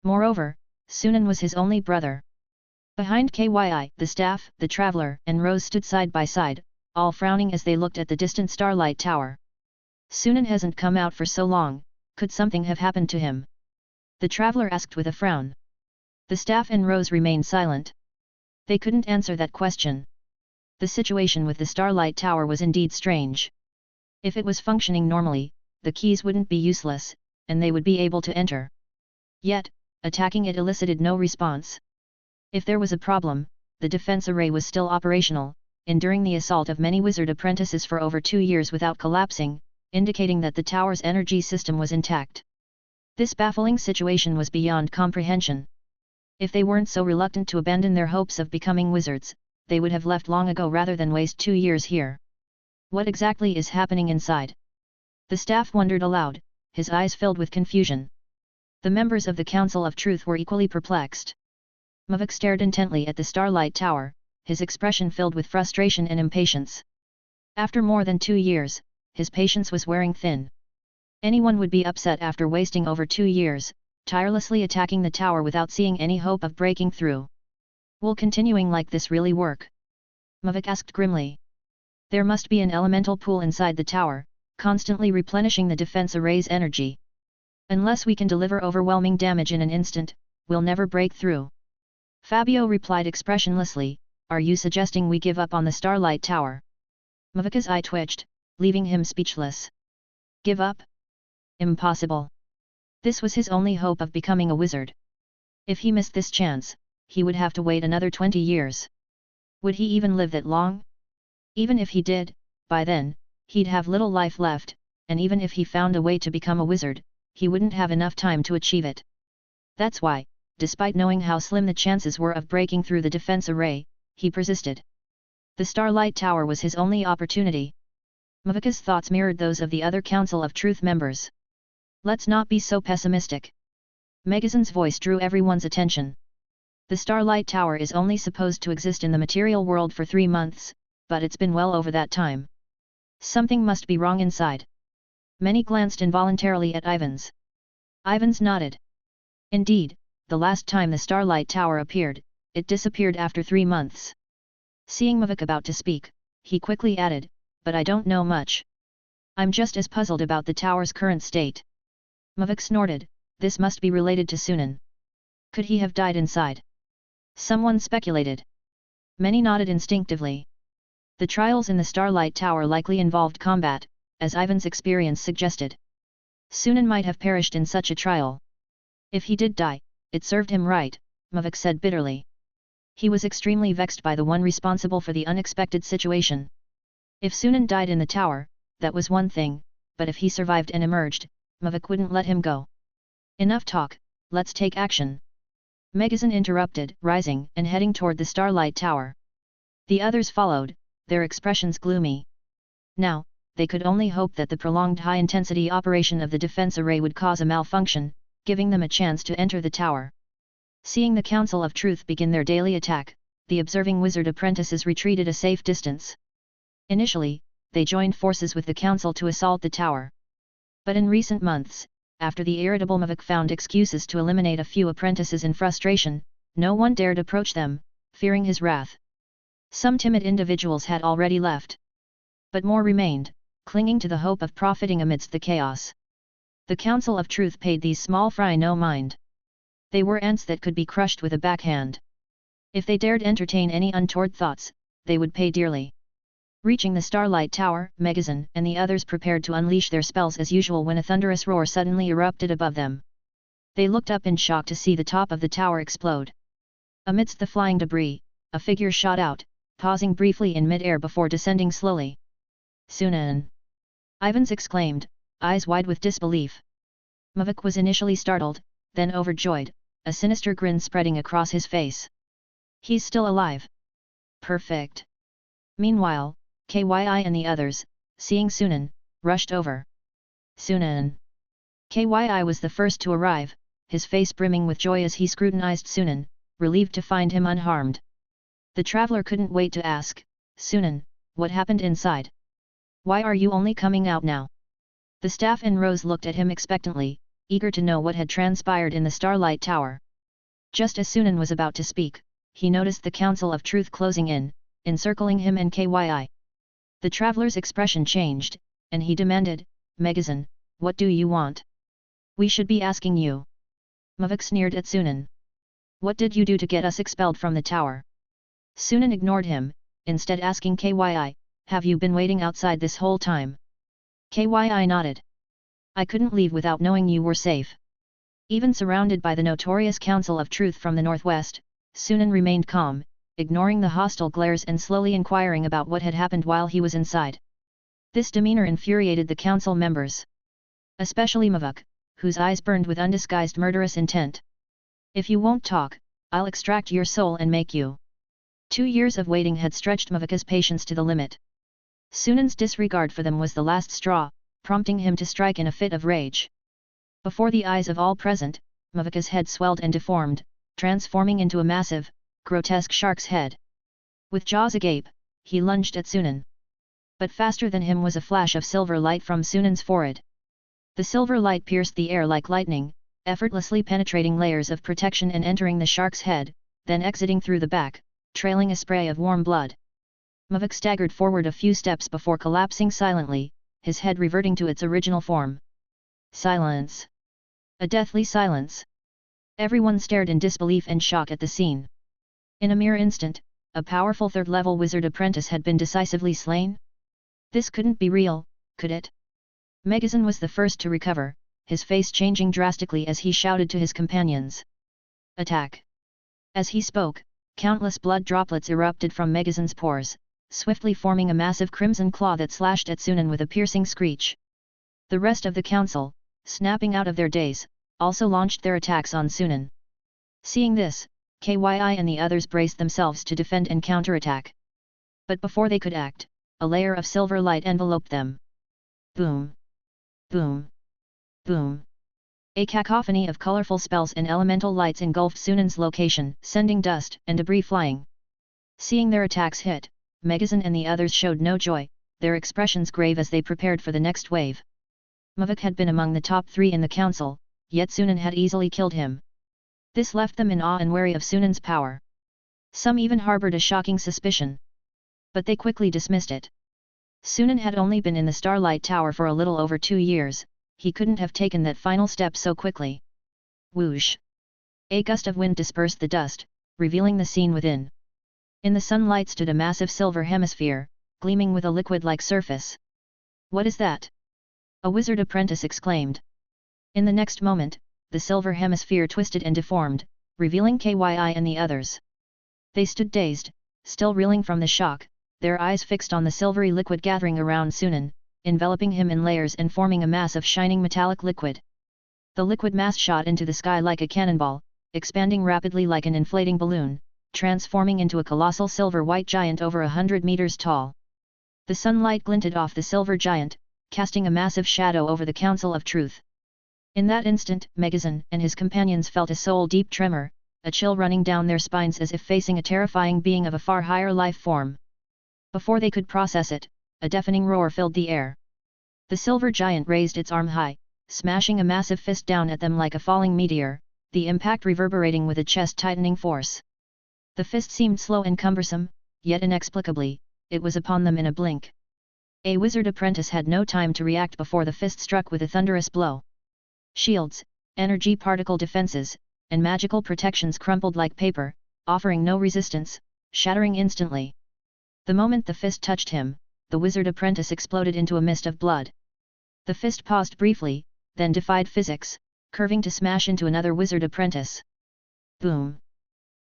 Moreover, Sunan was his only brother. Behind Kyi, the staff, the traveler, and Rose stood side by side, all frowning as they looked at the distant Starlight Tower. Sunan hasn't come out for so long, could something have happened to him? The traveler asked with a frown. The staff and Rose remained silent. They couldn't answer that question. The situation with the Starlight Tower was indeed strange. If it was functioning normally, the keys wouldn't be useless, and they would be able to enter. Yet, attacking it elicited no response. If there was a problem, the defense array was still operational, enduring the assault of many wizard apprentices for over 2 years without collapsing, indicating that the tower's energy system was intact. This baffling situation was beyond comprehension. If they weren't so reluctant to abandon their hopes of becoming wizards, they would have left long ago rather than waste 2 years here. What exactly is happening inside? The staff wondered aloud, his eyes filled with confusion. The members of the Council of Truth were equally perplexed. Mavik stared intently at the Starlight Tower, his expression filled with frustration and impatience. After more than 2 years, his patience was wearing thin. Anyone would be upset after wasting over 2 years, tirelessly attacking the tower without seeing any hope of breaking through. Will continuing like this really work? Mavik asked grimly. There must be an elemental pool inside the tower, constantly replenishing the defense array's energy. Unless we can deliver overwhelming damage in an instant, we'll never break through. Fabio replied expressionlessly, are you suggesting we give up on the Starlight Tower? Mavika's eye twitched, leaving him speechless. Give up? Impossible. This was his only hope of becoming a wizard. If he missed this chance, he would have to wait another 20 years. Would he even live that long? Even if he did, by then, he'd have little life left, and even if he found a way to become a wizard, he wouldn't have enough time to achieve it. That's why, despite knowing how slim the chances were of breaking through the defense array, he persisted. The Starlight Tower was his only opportunity. Mavika's thoughts mirrored those of the other Council of Truth members. Let's not be so pessimistic. Megazon's voice drew everyone's attention. The Starlight Tower is only supposed to exist in the material world for 3 months, but it's been well over that time. Something must be wrong inside. Many glanced involuntarily at Ivans. Ivans nodded. Indeed, the last time the Starlight Tower appeared, it disappeared after 3 months. Seeing Mavik about to speak, he quickly added, but I don't know much. I'm just as puzzled about the tower's current state. Mavik snorted, this must be related to Sunan. Could he have died inside? Someone speculated. Many nodded instinctively. The trials in the Starlight Tower likely involved combat, as Ivan's experience suggested. Sunan might have perished in such a trial. If he did die, it served him right, Mavik said bitterly. He was extremely vexed by the one responsible for the unexpected situation. If Sunan died in the tower, that was one thing, but if he survived and emerged, Mavik wouldn't let him go. Enough talk, let's take action. Megazon interrupted, rising and heading toward the Starlight Tower. The others followed, their expressions gloomy. Now, they could only hope that the prolonged high-intensity operation of the defense array would cause a malfunction, giving them a chance to enter the tower. Seeing the Council of Truth begin their daily attack, the observing wizard apprentices retreated a safe distance. Initially, they joined forces with the Council to assault the tower. But in recent months, after the irritable Mavik found excuses to eliminate a few apprentices in frustration, no one dared approach them, fearing his wrath. Some timid individuals had already left. But more remained, clinging to the hope of profiting amidst the chaos. The Council of Truth paid these small fry no mind. They were ants that could be crushed with a backhand. If they dared entertain any untoward thoughts, they would pay dearly. Reaching the Starlight Tower, Megazon and the others prepared to unleash their spells as usual when a thunderous roar suddenly erupted above them. They looked up in shock to see the top of the tower explode. Amidst the flying debris, a figure shot out, pausing briefly in mid-air before descending slowly. Sunan! Ivans exclaimed, eyes wide with disbelief. Mavik was initially startled, then overjoyed, a sinister grin spreading across his face. He's still alive. Perfect. Meanwhile, KYI and the others, seeing Sunan, rushed over. Sunan! KYI was the first to arrive, his face brimming with joy as he scrutinized Sunan, relieved to find him unharmed. The traveler couldn't wait to ask, Sunan, what happened inside? Why are you only coming out now? The staff in rows looked at him expectantly, eager to know what had transpired in the Starlight Tower. Just as Sunan was about to speak, he noticed the Council of Truth closing in, encircling him and KYI. The traveler's expression changed, and he demanded, Megazon, what do you want? We should be asking you. Mavik sneered at Sunan. What did you do to get us expelled from the tower? Sunan ignored him, instead asking Kyi, "Have you been waiting outside this whole time?" Kyi nodded. "I couldn't leave without knowing you were safe." Even surrounded by the notorious Council of Truth from the northwest, Sunan remained calm, ignoring the hostile glares and slowly inquiring about what had happened while he was inside. This demeanor infuriated the council members. Especially Mavuk, whose eyes burned with undisguised murderous intent. "If you won't talk, I'll extract your soul and make you." 2 years of waiting had stretched Mavuk's patience to the limit. Sunan's disregard for them was the last straw, prompting him to strike in a fit of rage. Before the eyes of all present, Mavuk's head swelled and deformed, transforming into a massive, grotesque shark's head. With jaws agape, he lunged at Sunan. But faster than him was a flash of silver light from Sunan's forehead. The silver light pierced the air like lightning, effortlessly penetrating layers of protection and entering the shark's head, then exiting through the back, trailing a spray of warm blood. Mavuk staggered forward a few steps before collapsing silently, his head reverting to its original form. Silence. A deathly silence. Everyone stared in disbelief and shock at the scene. In a mere instant, a powerful third-level wizard apprentice had been decisively slain? This couldn't be real, could it? Megazin was the first to recover, his face changing drastically as he shouted to his companions. "Attack!" As he spoke, countless blood droplets erupted from Megazin's pores, swiftly forming a massive crimson claw that slashed at Sunan with a piercing screech. The rest of the council, snapping out of their daze, also launched their attacks on Sunan. Seeing this, Kyi and the others braced themselves to defend and counterattack. But before they could act, a layer of silver light enveloped them. Boom! Boom! Boom! A cacophony of colorful spells and elemental lights engulfed Sunan's location, sending dust and debris flying. Seeing their attacks hit, Megazin and the others showed no joy, their expressions grave as they prepared for the next wave. Mavuk had been among the top 3 in the council, yet Sunan had easily killed him. This left them in awe and wary of Sunan's power. Some even harbored a shocking suspicion. But they quickly dismissed it. Sunan had only been in the Starlight Tower for a little over 2 years, he couldn't have taken that final step so quickly. Whoosh! A gust of wind dispersed the dust, revealing the scene within. In the sunlight stood a massive silver hemisphere, gleaming with a liquid-like surface. "What is that?" a wizard apprentice exclaimed. In the next moment, the silver hemisphere twisted and deformed, revealing Kyi and the others. They stood dazed, still reeling from the shock, their eyes fixed on the silvery liquid gathering around Sunan, enveloping him in layers and forming a mass of shining metallic liquid. The liquid mass shot into the sky like a cannonball, expanding rapidly like an inflating balloon, transforming into a colossal silver-white giant over 100 meters tall. The sunlight glinted off the silver giant, casting a massive shadow over the Council of Truth. In that instant, Megazin and his companions felt a soul-deep tremor, a chill running down their spines as if facing a terrifying being of a far higher life form. Before they could process it, a deafening roar filled the air. The silver giant raised its arm high, smashing a massive fist down at them like a falling meteor, the impact reverberating with a chest-tightening force. The fist seemed slow and cumbersome, yet inexplicably, it was upon them in a blink. A wizard apprentice had no time to react before the fist struck with a thunderous blow. Shields, energy particle defenses, and magical protections crumpled like paper, offering no resistance, shattering instantly. The moment the fist touched him, the wizard apprentice exploded into a mist of blood. The fist paused briefly, then defied physics, curving to smash into another wizard apprentice. Boom!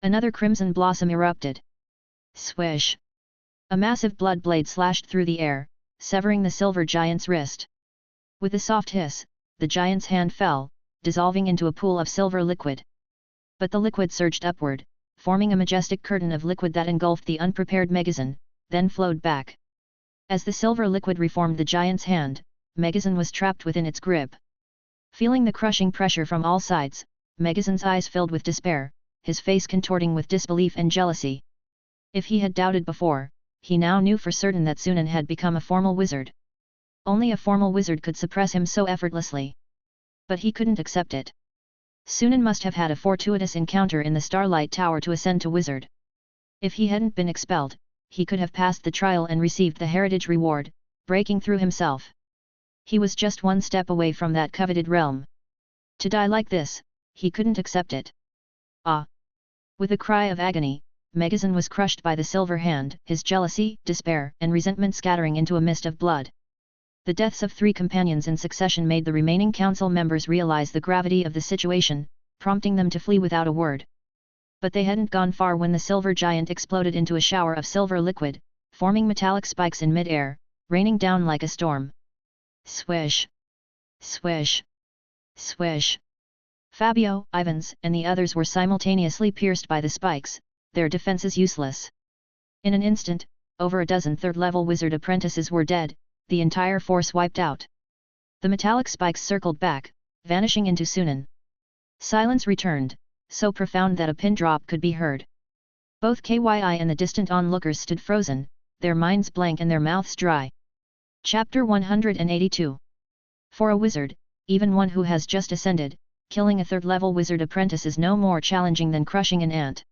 Another crimson blossom erupted. Swish! A massive blood blade slashed through the air, severing the silver giant's wrist. With a soft hiss, the giant's hand fell, dissolving into a pool of silver liquid. But the liquid surged upward, forming a majestic curtain of liquid that engulfed the unprepared Megazin, then flowed back. As the silver liquid reformed the giant's hand, Megazin was trapped within its grip. Feeling the crushing pressure from all sides, Megazin's eyes filled with despair, his face contorting with disbelief and jealousy. If he had doubted before, he now knew for certain that Sunan had become a formal wizard. Only a formal wizard could suppress him so effortlessly. But he couldn't accept it. Sunan must have had a fortuitous encounter in the Starlight Tower to ascend to wizard. If he hadn't been expelled, he could have passed the trial and received the heritage reward, breaking through himself. He was just one step away from that coveted realm. To die like this, he couldn't accept it. Ah! With a cry of agony, Megazin was crushed by the silver hand, his jealousy, despair, and resentment scattering into a mist of blood. The deaths of 3 companions in succession made the remaining council members realize the gravity of the situation, prompting them to flee without a word. But they hadn't gone far when the silver giant exploded into a shower of silver liquid, forming metallic spikes in mid-air, raining down like a storm. Swish! Swish! Swish! Fabio, Ivans, and the others were simultaneously pierced by the spikes, their defenses useless. In an instant, over a dozen third-level wizard apprentices were dead, the entire force wiped out. The metallic spikes circled back, vanishing into Sunan. Silence returned, so profound that a pin drop could be heard. Both Kyi and the distant onlookers stood frozen, their minds blank and their mouths dry. Chapter 182. For a wizard, even one who has just ascended, killing a third-level wizard apprentice is no more challenging than crushing an ant.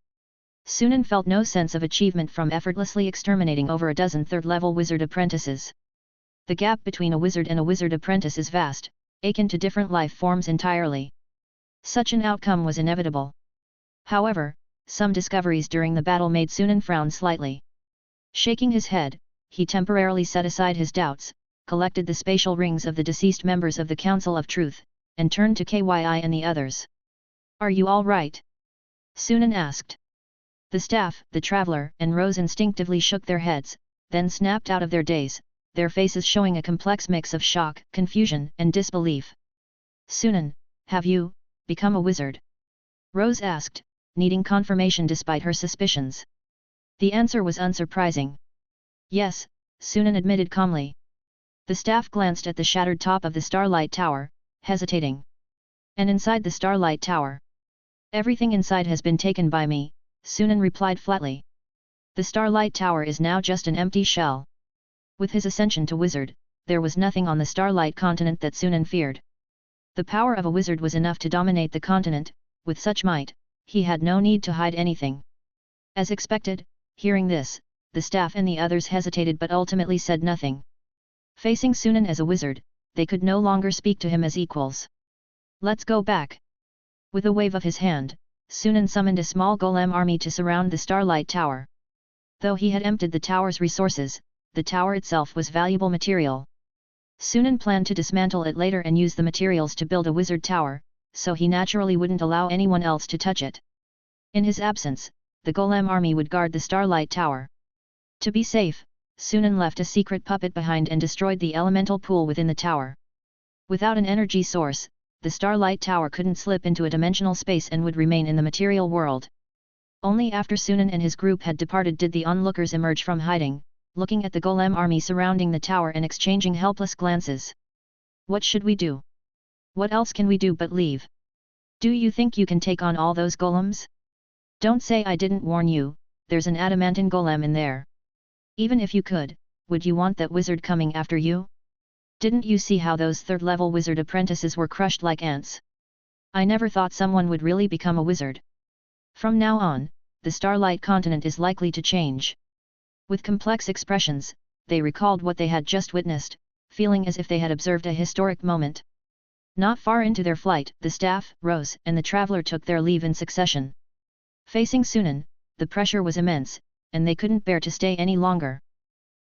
Sunan felt no sense of achievement from effortlessly exterminating over a dozen third-level wizard apprentices. The gap between a wizard and a wizard apprentice is vast, akin to different life forms entirely. Such an outcome was inevitable. However, some discoveries during the battle made Sunan frown slightly. Shaking his head, he temporarily set aside his doubts, collected the spatial rings of the deceased members of the Council of Truth, and turned to Kyi and the others. "Are you all right?" Sunan asked. The staff, the traveler, and Rose instinctively shook their heads, then snapped out of their daze, their faces showing a complex mix of shock, confusion, and disbelief. "Sunan, have you become a wizard?" Rose asked, needing confirmation despite her suspicions. The answer was unsurprising. "Yes," Sunan admitted calmly. The staff glanced at the shattered top of the Starlight Tower, hesitating. "And inside the Starlight Tower?" "Everything inside has been taken by me," Sunan replied flatly. "The Starlight Tower is now just an empty shell." With his ascension to wizard, there was nothing on the Starlight continent that Sunan feared. The power of a wizard was enough to dominate the continent, with such might, he had no need to hide anything. As expected, hearing this, the staff and the others hesitated but ultimately said nothing. Facing Sunan as a wizard, they could no longer speak to him as equals. "Let's go back." With a wave of his hand, Sunan summoned a small golem army to surround the Starlight Tower. Though he had emptied the tower's resources, the tower itself was valuable material. Sunan planned to dismantle it later and use the materials to build a wizard tower, so he naturally wouldn't allow anyone else to touch it. In his absence, the golem army would guard the Starlight Tower. To be safe, Sunan left a secret puppet behind and destroyed the elemental pool within the tower. Without an energy source, the Starlight Tower couldn't slip into a dimensional space and would remain in the material world. Only after Sunan and his group had departed did the onlookers emerge from hiding, looking at the golem army surrounding the tower and exchanging helpless glances. "What should we do? What else can we do but leave? Do you think you can take on all those golems? Don't say I didn't warn you, there's an adamantine golem in there. Even if you could, would you want that wizard coming after you? Didn't you see how those third-level wizard apprentices were crushed like ants? I never thought someone would really become a wizard. From now on, the Starlight continent is likely to change." With complex expressions, they recalled what they had just witnessed, feeling as if they had observed a historic moment. Not far into their flight, the staff, Rose, and the traveler took their leave in succession. Facing Sunan, the pressure was immense, and they couldn't bear to stay any longer.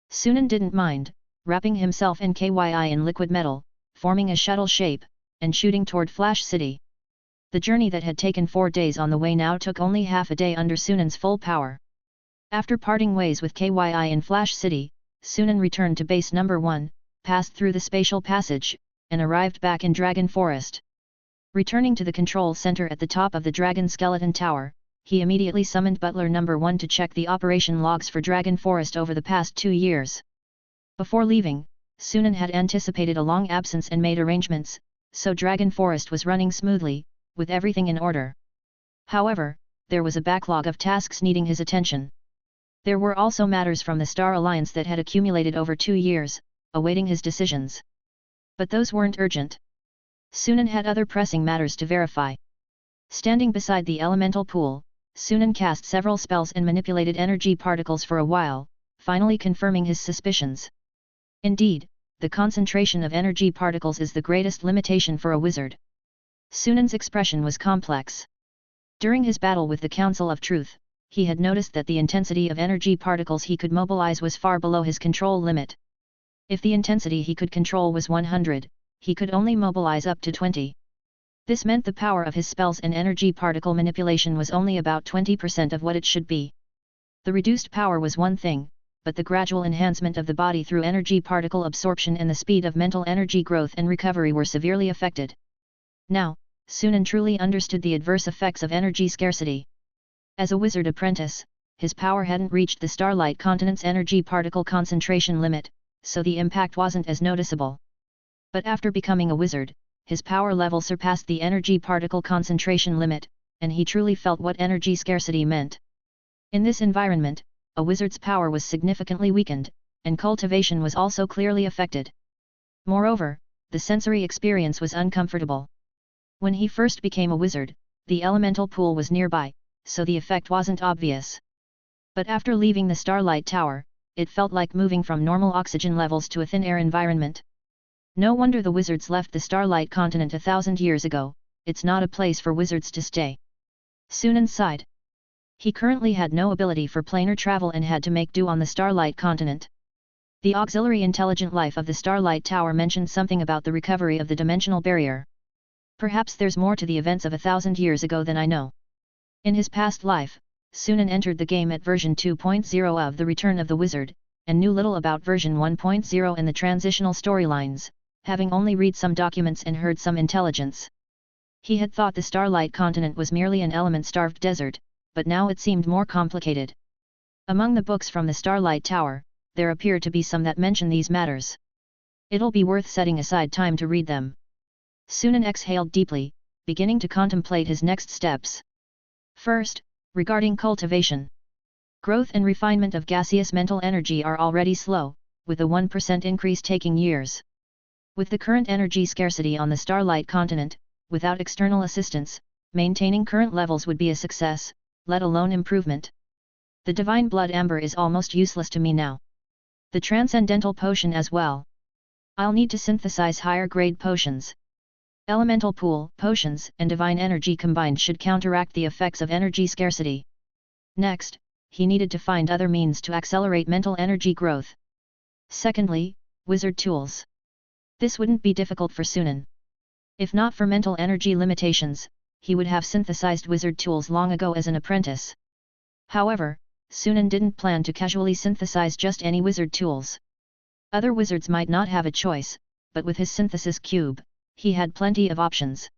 Sunan didn't mind, wrapping himself and Kyi in liquid metal, forming a shuttle shape, and shooting toward Flash City. The journey that had taken 4 days on the way now took only half a day under Sunan's full power. After parting ways with Kyi in Flash City, Sunan returned to Base Number 1, passed through the spatial passage, and arrived back in Dragon Forest. Returning to the control center at the top of the Dragon Skeleton Tower, he immediately summoned Butler Number 1 to check the operation logs for Dragon Forest over the past 2 years. Before leaving, Sunan had anticipated a long absence and made arrangements, so Dragon Forest was running smoothly, with everything in order. However, there was a backlog of tasks needing his attention. There were also matters from the Star Alliance that had accumulated over 2 years, awaiting his decisions. But those weren't urgent. Sunan had other pressing matters to verify. Standing beside the elemental pool, Sunan cast several spells and manipulated energy particles for a while, finally confirming his suspicions. Indeed, the concentration of energy particles is the greatest limitation for a wizard. Sunan's expression was complex. During his battle with the Council of Truth, he had noticed that the intensity of energy particles he could mobilize was far below his control limit. If the intensity he could control was 100, he could only mobilize up to 20. This meant the power of his spells and energy particle manipulation was only about 20% of what it should be. The reduced power was one thing, but the gradual enhancement of the body through energy particle absorption and the speed of mental energy growth and recovery were severely affected. Now, Sunan truly understood the adverse effects of energy scarcity. As a wizard apprentice, his power hadn't reached the Starlight Continent's energy particle concentration limit, so the impact wasn't as noticeable. But after becoming a wizard, his power level surpassed the energy particle concentration limit, and he truly felt what energy scarcity meant. In this environment, a wizard's power was significantly weakened, and cultivation was also clearly affected. Moreover, the sensory experience was uncomfortable. When he first became a wizard, the elemental pool was nearby, so the effect wasn't obvious. But after leaving the Starlight Tower, it felt like moving from normal oxygen levels to a thin air environment. No wonder the wizards left the Starlight Continent 1,000 years ago, it's not a place for wizards to stay. Sunan sighed. He currently had no ability for planar travel and had to make do on the Starlight Continent. The auxiliary intelligent life of the Starlight Tower mentioned something about the recovery of the dimensional barrier. Perhaps there's more to the events of 1,000 years ago than I know. In his past life, Sunan entered the game at version 2.0 of The Return of the Wizard, and knew little about version 1.0 and the transitional storylines, having only read some documents and heard some intelligence. He had thought the Starlight Continent was merely an element-starved desert, but now it seemed more complicated. Among the books from the Starlight Tower, there appear to be some that mention these matters. It'll be worth setting aside time to read them. Sunan exhaled deeply, beginning to contemplate his next steps. First, regarding cultivation. Growth and refinement of gaseous mental energy are already slow, with a 1% increase taking years. With the current energy scarcity on the Starlight Continent, without external assistance, maintaining current levels would be a success, let alone improvement. The divine blood amber is almost useless to me now. The transcendental potion as well. I'll need to synthesize higher grade potions. Elemental pool, potions, and divine energy combined should counteract the effects of energy scarcity. Next, he needed to find other means to accelerate mental energy growth. Secondly, wizard tools. This wouldn't be difficult for Sunan. If not for mental energy limitations, he would have synthesized wizard tools long ago as an apprentice. However, Sunan didn't plan to casually synthesize just any wizard tools. Other wizards might not have a choice, but with his synthesis cube, he had plenty of options.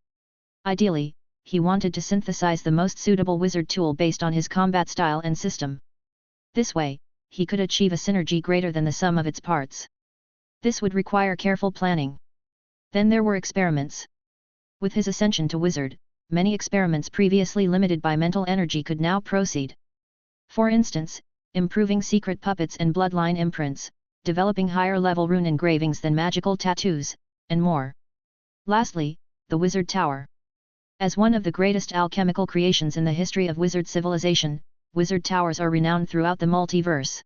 Ideally, he wanted to synthesize the most suitable wizard tool based on his combat style and system. This way, he could achieve a synergy greater than the sum of its parts. This would require careful planning. Then there were experiments. With his ascension to wizard, many experiments previously limited by mental energy could now proceed. For instance, improving secret puppets and bloodline imprints, developing higher-level rune engravings than magical tattoos, and more. Lastly, the Wizard Tower. As one of the greatest alchemical creations in the history of wizard civilization, wizard towers are renowned throughout the multiverse.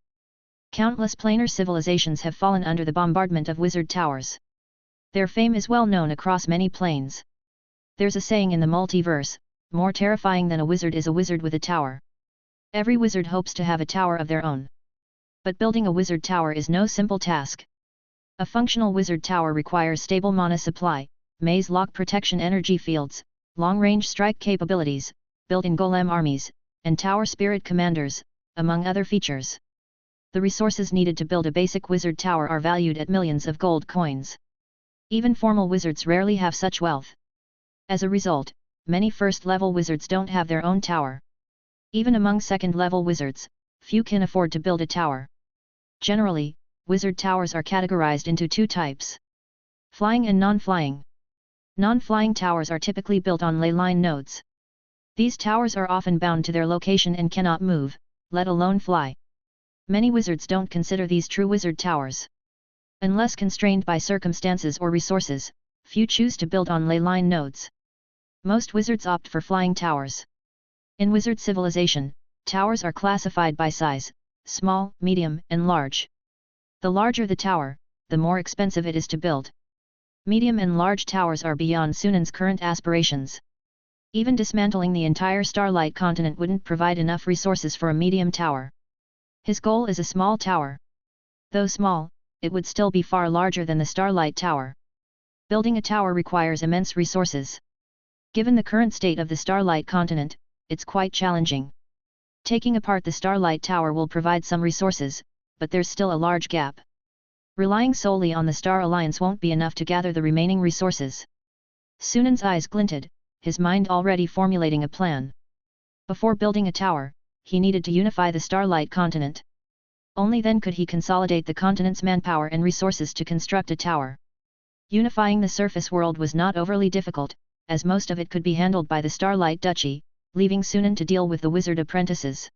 Countless planar civilizations have fallen under the bombardment of wizard towers. Their fame is well known across many planes. There's a saying in the multiverse, more terrifying than a wizard is a wizard with a tower. Every wizard hopes to have a tower of their own. But building a wizard tower is no simple task. A functional wizard tower requires stable mana supply, maze lock protection energy fields, long-range strike capabilities, built-in golem armies, and tower spirit commanders, among other features. The resources needed to build a basic wizard tower are valued at millions of gold coins. Even formal wizards rarely have such wealth. As a result, many first-level wizards don't have their own tower. Even among second-level wizards, few can afford to build a tower. Generally, wizard towers are categorized into two types: flying and non-flying. Non-flying towers are typically built on ley line nodes. These towers are often bound to their location and cannot move, let alone fly. Many wizards don't consider these true wizard towers. Unless constrained by circumstances or resources, few choose to build on ley line nodes. Most wizards opt for flying towers. In wizard civilization, towers are classified by size: small, medium, and large. The larger the tower, the more expensive it is to build. Medium and large towers are beyond Sunan's current aspirations. Even dismantling the entire Starlight continent wouldn't provide enough resources for a medium tower. His goal is a small tower. Though small, it would still be far larger than the Starlight Tower. Building a tower requires immense resources. Given the current state of the Starlight continent, it's quite challenging. Taking apart the Starlight Tower will provide some resources, but there's still a large gap. Relying solely on the Star Alliance won't be enough to gather the remaining resources. Sunan's eyes glinted, his mind already formulating a plan. Before building a tower, he needed to unify the Starlight continent. Only then could he consolidate the continent's manpower and resources to construct a tower. Unifying the surface world was not overly difficult, as most of it could be handled by the Starlight Duchy, leaving Sunan to deal with the wizard apprentices.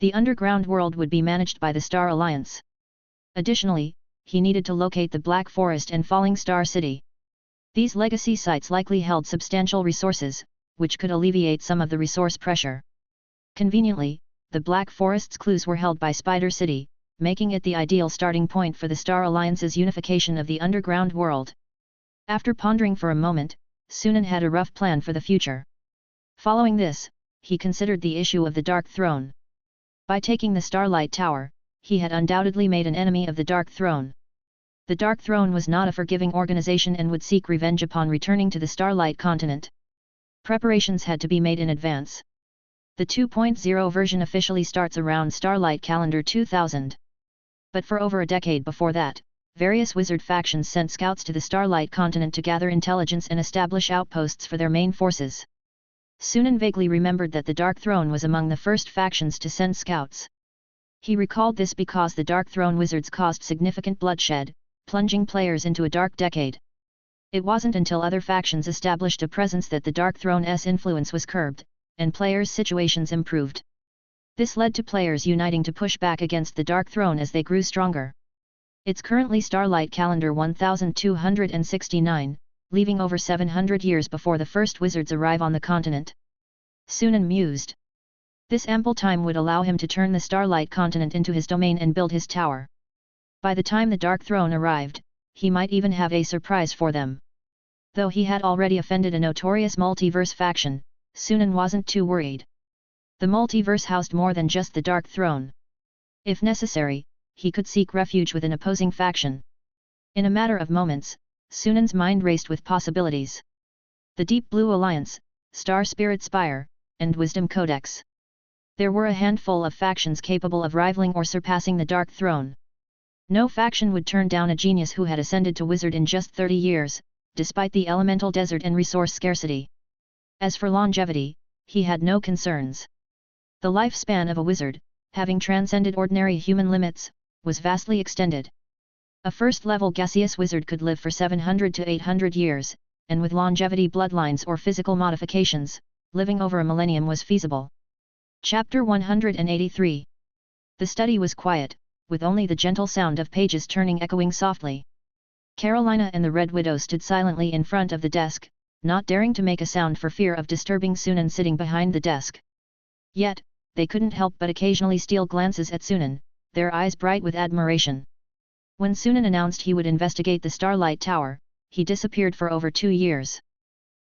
The underground world would be managed by the Star Alliance. Additionally, he needed to locate the Black Forest and Falling Star City. These legacy sites likely held substantial resources, which could alleviate some of the resource pressure. Conveniently, the Black Forest's clues were held by Spider City, making it the ideal starting point for the Star Alliance's unification of the underground world. After pondering for a moment, Sunan had a rough plan for the future. Following this, he considered the issue of the Dark Throne. By taking the Starlight Tower, he had undoubtedly made an enemy of the Dark Throne. The Dark Throne was not a forgiving organization and would seek revenge upon returning to the Starlight continent. Preparations had to be made in advance. The 2.0 version officially starts around Starlight Calendar 2000. But for over a decade before that, various wizard factions sent scouts to the Starlight continent to gather intelligence and establish outposts for their main forces. Sunan vaguely remembered that the Dark Throne was among the first factions to send scouts. He recalled this because the Dark Throne wizards caused significant bloodshed, plunging players into a dark decade. It wasn't until other factions established a presence that the Dark Throne's influence was curbed, and players' situations improved. This led to players uniting to push back against the Dark Throne as they grew stronger. It's currently Starlight Calendar 1269, leaving over 700 years before the first wizards arrive on the continent. Sunan mused. This ample time would allow him to turn the Starlight continent into his domain and build his tower. By the time the Dark Throne arrived, he might even have a surprise for them. Though he had already offended a notorious multiverse faction, Sunan wasn't too worried. The multiverse housed more than just the Dark Throne. If necessary, he could seek refuge with an opposing faction. In a matter of moments, Sunan's mind raced with possibilities. The Deep Blue Alliance, Star Spirit Spire, and Wisdom Codex. There were a handful of factions capable of rivaling or surpassing the Dark Throne. No faction would turn down a genius who had ascended to wizard in just 30 years, despite the elemental desert and resource scarcity. As for longevity, he had no concerns. The lifespan of a wizard, having transcended ordinary human limits, was vastly extended. A first-level gaseous wizard could live for 700 to 800 years, and with longevity bloodlines or physical modifications, living over a millennium was feasible. Chapter 183. The study was quiet, with only the gentle sound of pages turning echoing softly. Carolina and the Red Widow stood silently in front of the desk, not daring to make a sound for fear of disturbing Sunan sitting behind the desk. Yet, they couldn't help but occasionally steal glances at Sunan, their eyes bright with admiration. When Sunan announced he would investigate the Starlight Tower, he disappeared for over 2 years.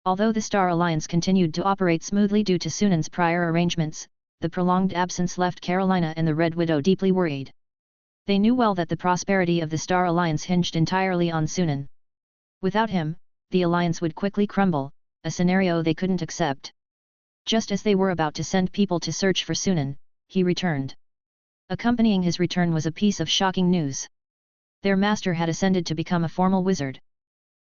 Although the Star Alliance continued to operate smoothly due to Sunan's prior arrangements, the prolonged absence left Carolina and the Red Widow deeply worried. They knew well that the prosperity of the Star Alliance hinged entirely on Sunan. Without him, the alliance would quickly crumble, a scenario they couldn't accept. Just as they were about to send people to search for Sunan, he returned. Accompanying his return was a piece of shocking news. Their master had ascended to become a formal wizard.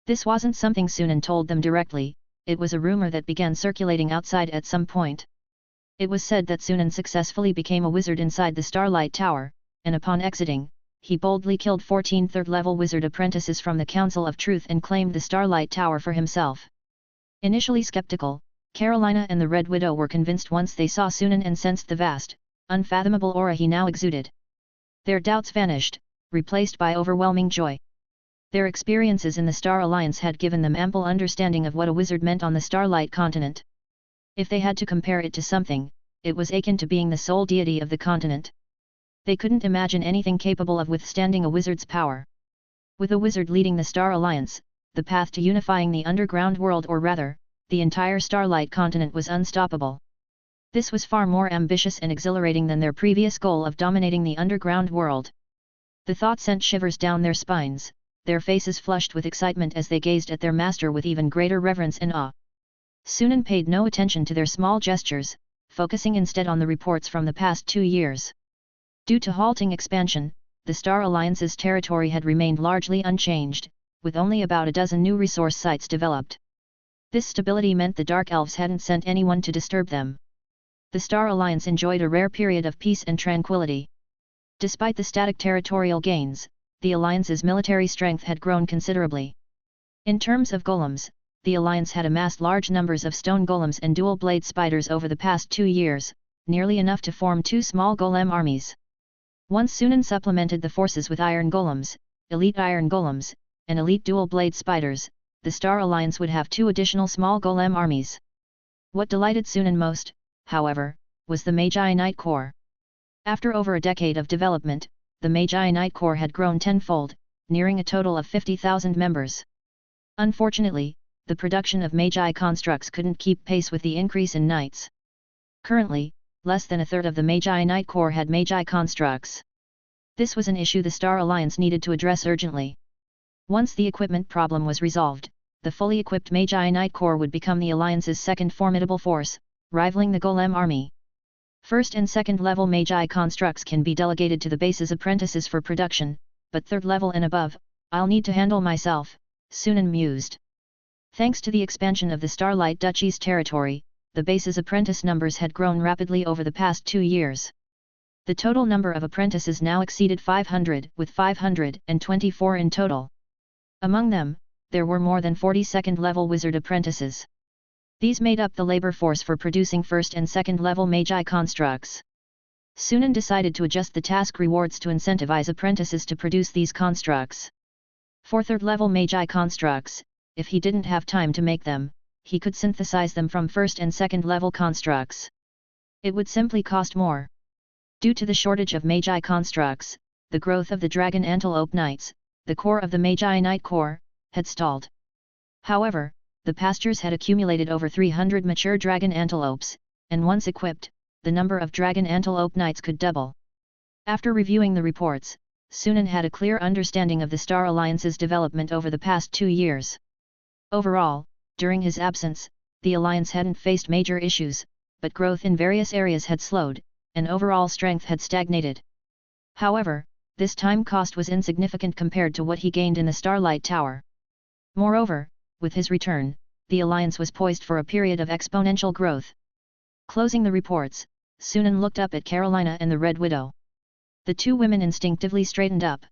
This wasn't something Sunan told them directly, it was a rumor that began circulating outside at some point. It was said that Sunan successfully became a wizard inside the Starlight Tower, and upon exiting, he boldly killed 14 third-level wizard apprentices from the Council of Truth and claimed the Starlight Tower for himself. Initially skeptical, Carolina and the Red Widow were convinced once they saw Sunan and sensed the vast, unfathomable aura he now exuded. Their doubts vanished, replaced by overwhelming joy. Their experiences in the Star Alliance had given them ample understanding of what a wizard meant on the Starlight continent. If they had to compare it to something, it was akin to being the sole deity of the continent. They couldn't imagine anything capable of withstanding a wizard's power. With a wizard leading the Star Alliance, the path to unifying the underground world, or rather, the entire Starlight continent was unstoppable. This was far more ambitious and exhilarating than their previous goal of dominating the underground world. The thought sent shivers down their spines, their faces flushed with excitement as they gazed at their master with even greater reverence and awe. Sunan paid no attention to their small gestures, focusing instead on the reports from the past 2 years. Due to halting expansion, the Star Alliance's territory had remained largely unchanged, with only about a dozen new resource sites developed. This stability meant the Dark Elves hadn't sent anyone to disturb them. The Star Alliance enjoyed a rare period of peace and tranquility. Despite the static territorial gains, the Alliance's military strength had grown considerably. In terms of golems, the Alliance had amassed large numbers of stone golems and dual-blade spiders over the past 2 years, nearly enough to form 2 small golem armies. Once Sunan supplemented the forces with iron golems, elite iron golems, and elite dual-blade spiders, the Star Alliance would have 2 additional small golem armies. What delighted Sunan most, however, was the Magi Knight Corps. After over a decade of development, the Magi Knight Corps had grown tenfold, nearing a total of 50,000 members. Unfortunately, the production of Magi constructs couldn't keep pace with the increase in knights. Currently, less than a third of the Magi Knight Corps had Magi constructs. This was an issue the Star Alliance needed to address urgently. Once the equipment problem was resolved, the fully equipped Magi Knight Corps would become the Alliance's second formidable force, rivaling the Golem Army. First and second level Magi constructs can be delegated to the base's apprentices for production, but third level and above, I'll need to handle myself, Sunan mused. Thanks to the expansion of the Starlight Duchy's territory, the base's apprentice numbers had grown rapidly over the past 2 years. The total number of apprentices now exceeded 500, with 524 in total. Among them, there were more than 40 second-level wizard apprentices. These made up the labor force for producing first and second-level Magi constructs. Sunan decided to adjust the task rewards to incentivize apprentices to produce these constructs. For third-level Magi constructs, if he didn't have time to make them, he could synthesize them from first and second-level constructs. It would simply cost more. Due to the shortage of Magi constructs, the growth of the Dragon Antelope Knights, the core of the Magi Knight Corps, had stalled. However, the pastures had accumulated over 300 mature dragon antelopes, and once equipped, the number of dragon antelope knights could double. After reviewing the reports, Sunan had a clear understanding of the Star Alliance's development over the past 2 years. Overall, during his absence, the Alliance hadn't faced major issues, but growth in various areas had slowed, and overall strength had stagnated. However, this time cost was insignificant compared to what he gained in the Starlight Tower. Moreover, with his return, the Alliance was poised for a period of exponential growth. Closing the reports, Sunan looked up at Carolina and the Red Widow. The 2 women instinctively straightened up.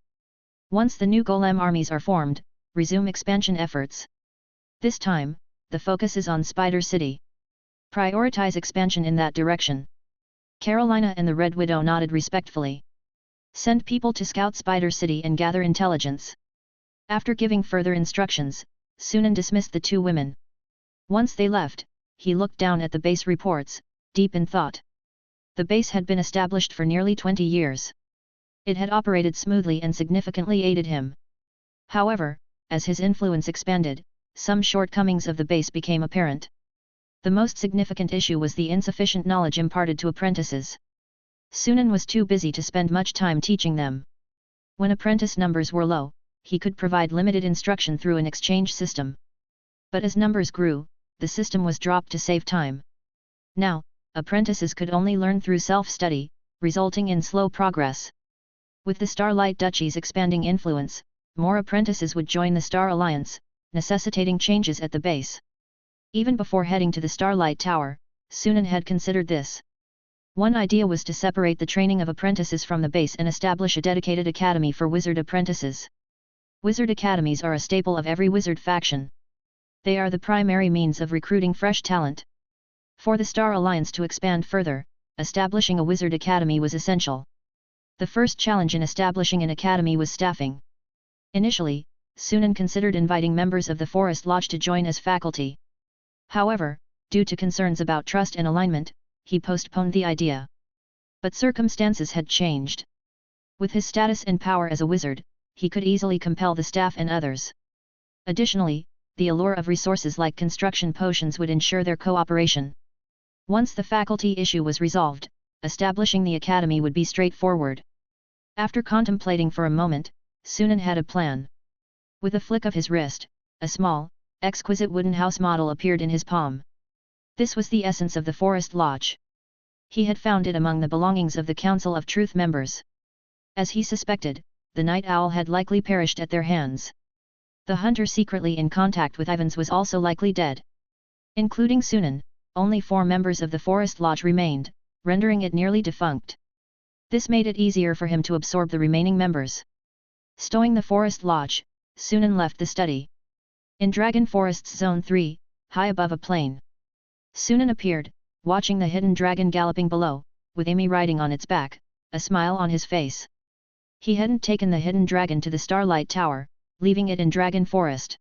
Once the new Golem armies are formed, resume expansion efforts. This time, the focus is on Spider City. Prioritize expansion in that direction. Carolina and the Red Widow nodded respectfully. Send people to scout Spider City and gather intelligence. After giving further instructions, Sunan dismissed the 2 women. Once they left, he looked down at the base reports, deep in thought. The base had been established for nearly 20 years. It had operated smoothly and significantly aided him. However, as his influence expanded, some shortcomings of the base became apparent. The most significant issue was the insufficient knowledge imparted to apprentices. Sunan was too busy to spend much time teaching them. When apprentice numbers were low, he could provide limited instruction through an exchange system. But as numbers grew, the system was dropped to save time. Now, apprentices could only learn through self-study, resulting in slow progress. With the Starlight Duchy's expanding influence, more apprentices would join the Star Alliance, necessitating changes at the base. Even before heading to the Starlight Tower, Sunan had considered this. One idea was to separate the training of apprentices from the base and establish a dedicated academy for wizard apprentices. Wizard academies are a staple of every wizard faction. They are the primary means of recruiting fresh talent. For the Star Alliance to expand further, establishing a wizard academy was essential. The first challenge in establishing an academy was staffing. Initially, Sunan considered inviting members of the Forest Lodge to join as faculty. However, due to concerns about trust and alignment, he postponed the idea. But circumstances had changed. With his status and power as a wizard, he could easily compel the staff and others. Additionally, the allure of resources like construction potions would ensure their cooperation. Once the faculty issue was resolved, establishing the academy would be straightforward. After contemplating for a moment, Sunan had a plan. With a flick of his wrist, a small, exquisite wooden house model appeared in his palm. This was the essence of the Forest Lodge. He had found it among the belongings of the Council of Truth members. As he suspected, the night owl had likely perished at their hands. The hunter secretly in contact with Ivans was also likely dead. Including Sunan, only 4 members of the Forest Lodge remained, rendering it nearly defunct. This made it easier for him to absorb the remaining members. Stowing the Forest Lodge, Sunan left the study. In Dragon Forest's Zone 3, high above a plain, Sunan appeared, watching the hidden dragon galloping below, with Amy riding on its back, a smile on his face. He hadn't taken the hidden dragon to the Starlight Tower, leaving it in Dragon Forest.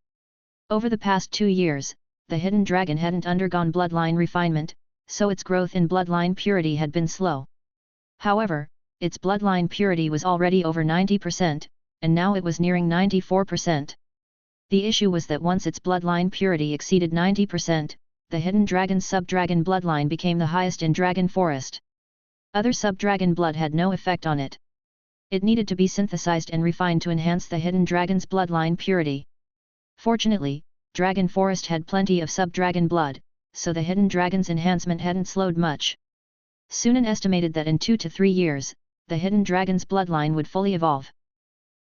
Over the past 2 years, the hidden dragon hadn't undergone bloodline refinement, so its growth in bloodline purity had been slow. However, its bloodline purity was already over 90%, and now it was nearing 94%. The issue was that once its bloodline purity exceeded 90%, the hidden dragon's sub-dragon bloodline became the highest in Dragon Forest. Other sub-dragon blood had no effect on it. It needed to be synthesized and refined to enhance the hidden dragon's bloodline purity. Fortunately, Dragon Forest had plenty of sub-dragon blood, so the hidden dragon's enhancement hadn't slowed much. Sunan estimated that in 2 to 3 years, the hidden dragon's bloodline would fully evolve.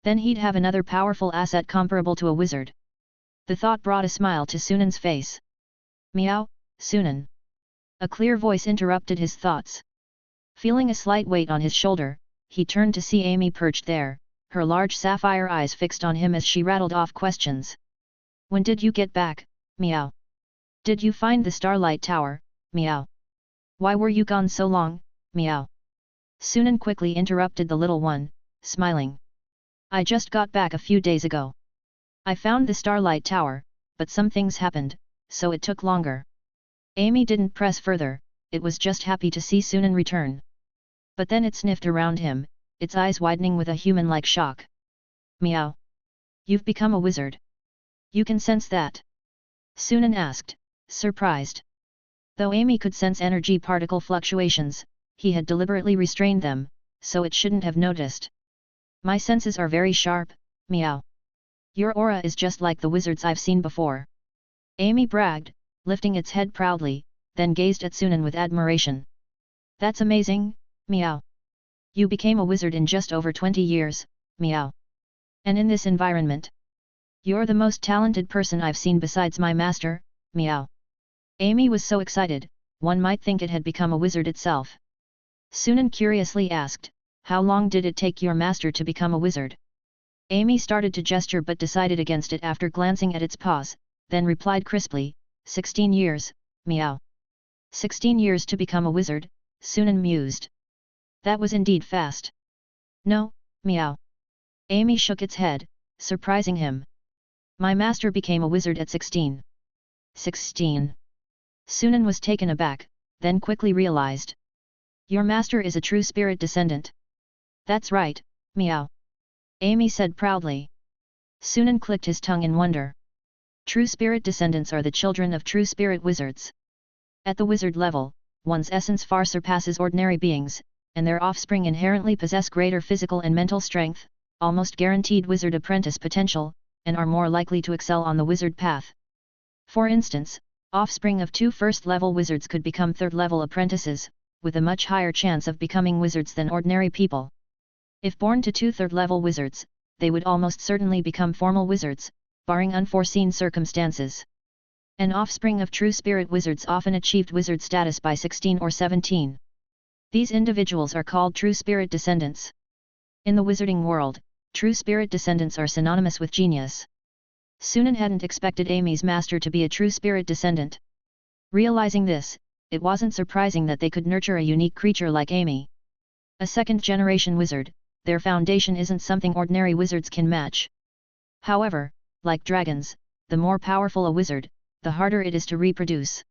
Then he'd have another powerful asset comparable to a wizard. The thought brought a smile to Sunan's face. Meow, Sunan. A clear voice interrupted his thoughts. Feeling a slight weight on his shoulder, he turned to see Amy perched there, her large sapphire eyes fixed on him as she rattled off questions. When did you get back, meow? Did you find the Starlight Tower, meow? Why were you gone so long, meow? Sunan quickly interrupted the little one, smiling. I just got back a few days ago. I found the Starlight Tower, but some things happened, so it took longer. Amy didn't press further, it was just happy to see Sunan return. But then it sniffed around him, its eyes widening with a human-like shock. Meow. You've become a wizard. You can sense that? Sunan asked, surprised. Though Amy could sense energy particle fluctuations, he had deliberately restrained them, so it shouldn't have noticed. My senses are very sharp, meow. Your aura is just like the wizards I've seen before. Amy bragged, lifting its head proudly, then gazed at Sunan with admiration. That's amazing, meow. You became a wizard in just over 20 years, meow. And in this environment. You're the most talented person I've seen besides my master, meow. Amy was so excited, one might think it had become a wizard itself. Sunan curiously asked, how long did it take your master to become a wizard? Amy started to gesture but decided against it after glancing at its paws, then replied crisply, 16 years, meow. 16 years to become a wizard, Sunan mused. That was indeed fast. No, meow. Amy shook its head, surprising him. My master became a wizard at 16. 16. Sunan was taken aback, then quickly realized. Your master is a true spirit descendant. That's right, meow. Amy said proudly. Sunan clicked his tongue in wonder. True spirit descendants are the children of true spirit wizards. At the wizard level, one's essence far surpasses ordinary beings, and their offspring inherently possess greater physical and mental strength, almost guaranteed wizard apprentice potential, and are more likely to excel on the wizard path. For instance, offspring of 2 first-level wizards could become third-level apprentices, with a much higher chance of becoming wizards than ordinary people. If born to 2 third-level wizards, they would almost certainly become formal wizards, barring unforeseen circumstances. An offspring of true spirit wizards often achieved wizard status by 16 or 17. These individuals are called true spirit descendants. In the wizarding world, true spirit descendants are synonymous with genius. Sunan hadn't expected Amy's master to be a true spirit descendant. Realizing this, it wasn't surprising that they could nurture a unique creature like Amy. A second-generation wizard, their foundation isn't something ordinary wizards can match. However, like dragons, the more powerful a wizard, the harder it is to reproduce.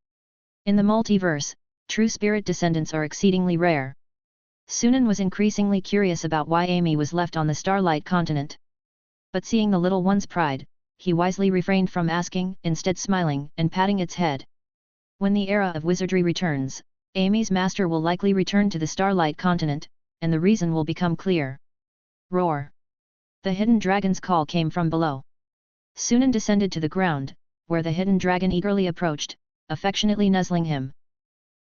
In the multiverse, true spirit descendants are exceedingly rare. Sunan was increasingly curious about why Amy was left on the Starlight continent. But seeing the little one's pride, he wisely refrained from asking, instead smiling and patting its head. When the era of wizardry returns, Amy's master will likely return to the Starlight continent, and the reason will become clear. Roar! The hidden dragon's call came from below. Sunan descended to the ground, where the hidden dragon eagerly approached, affectionately nuzzling him.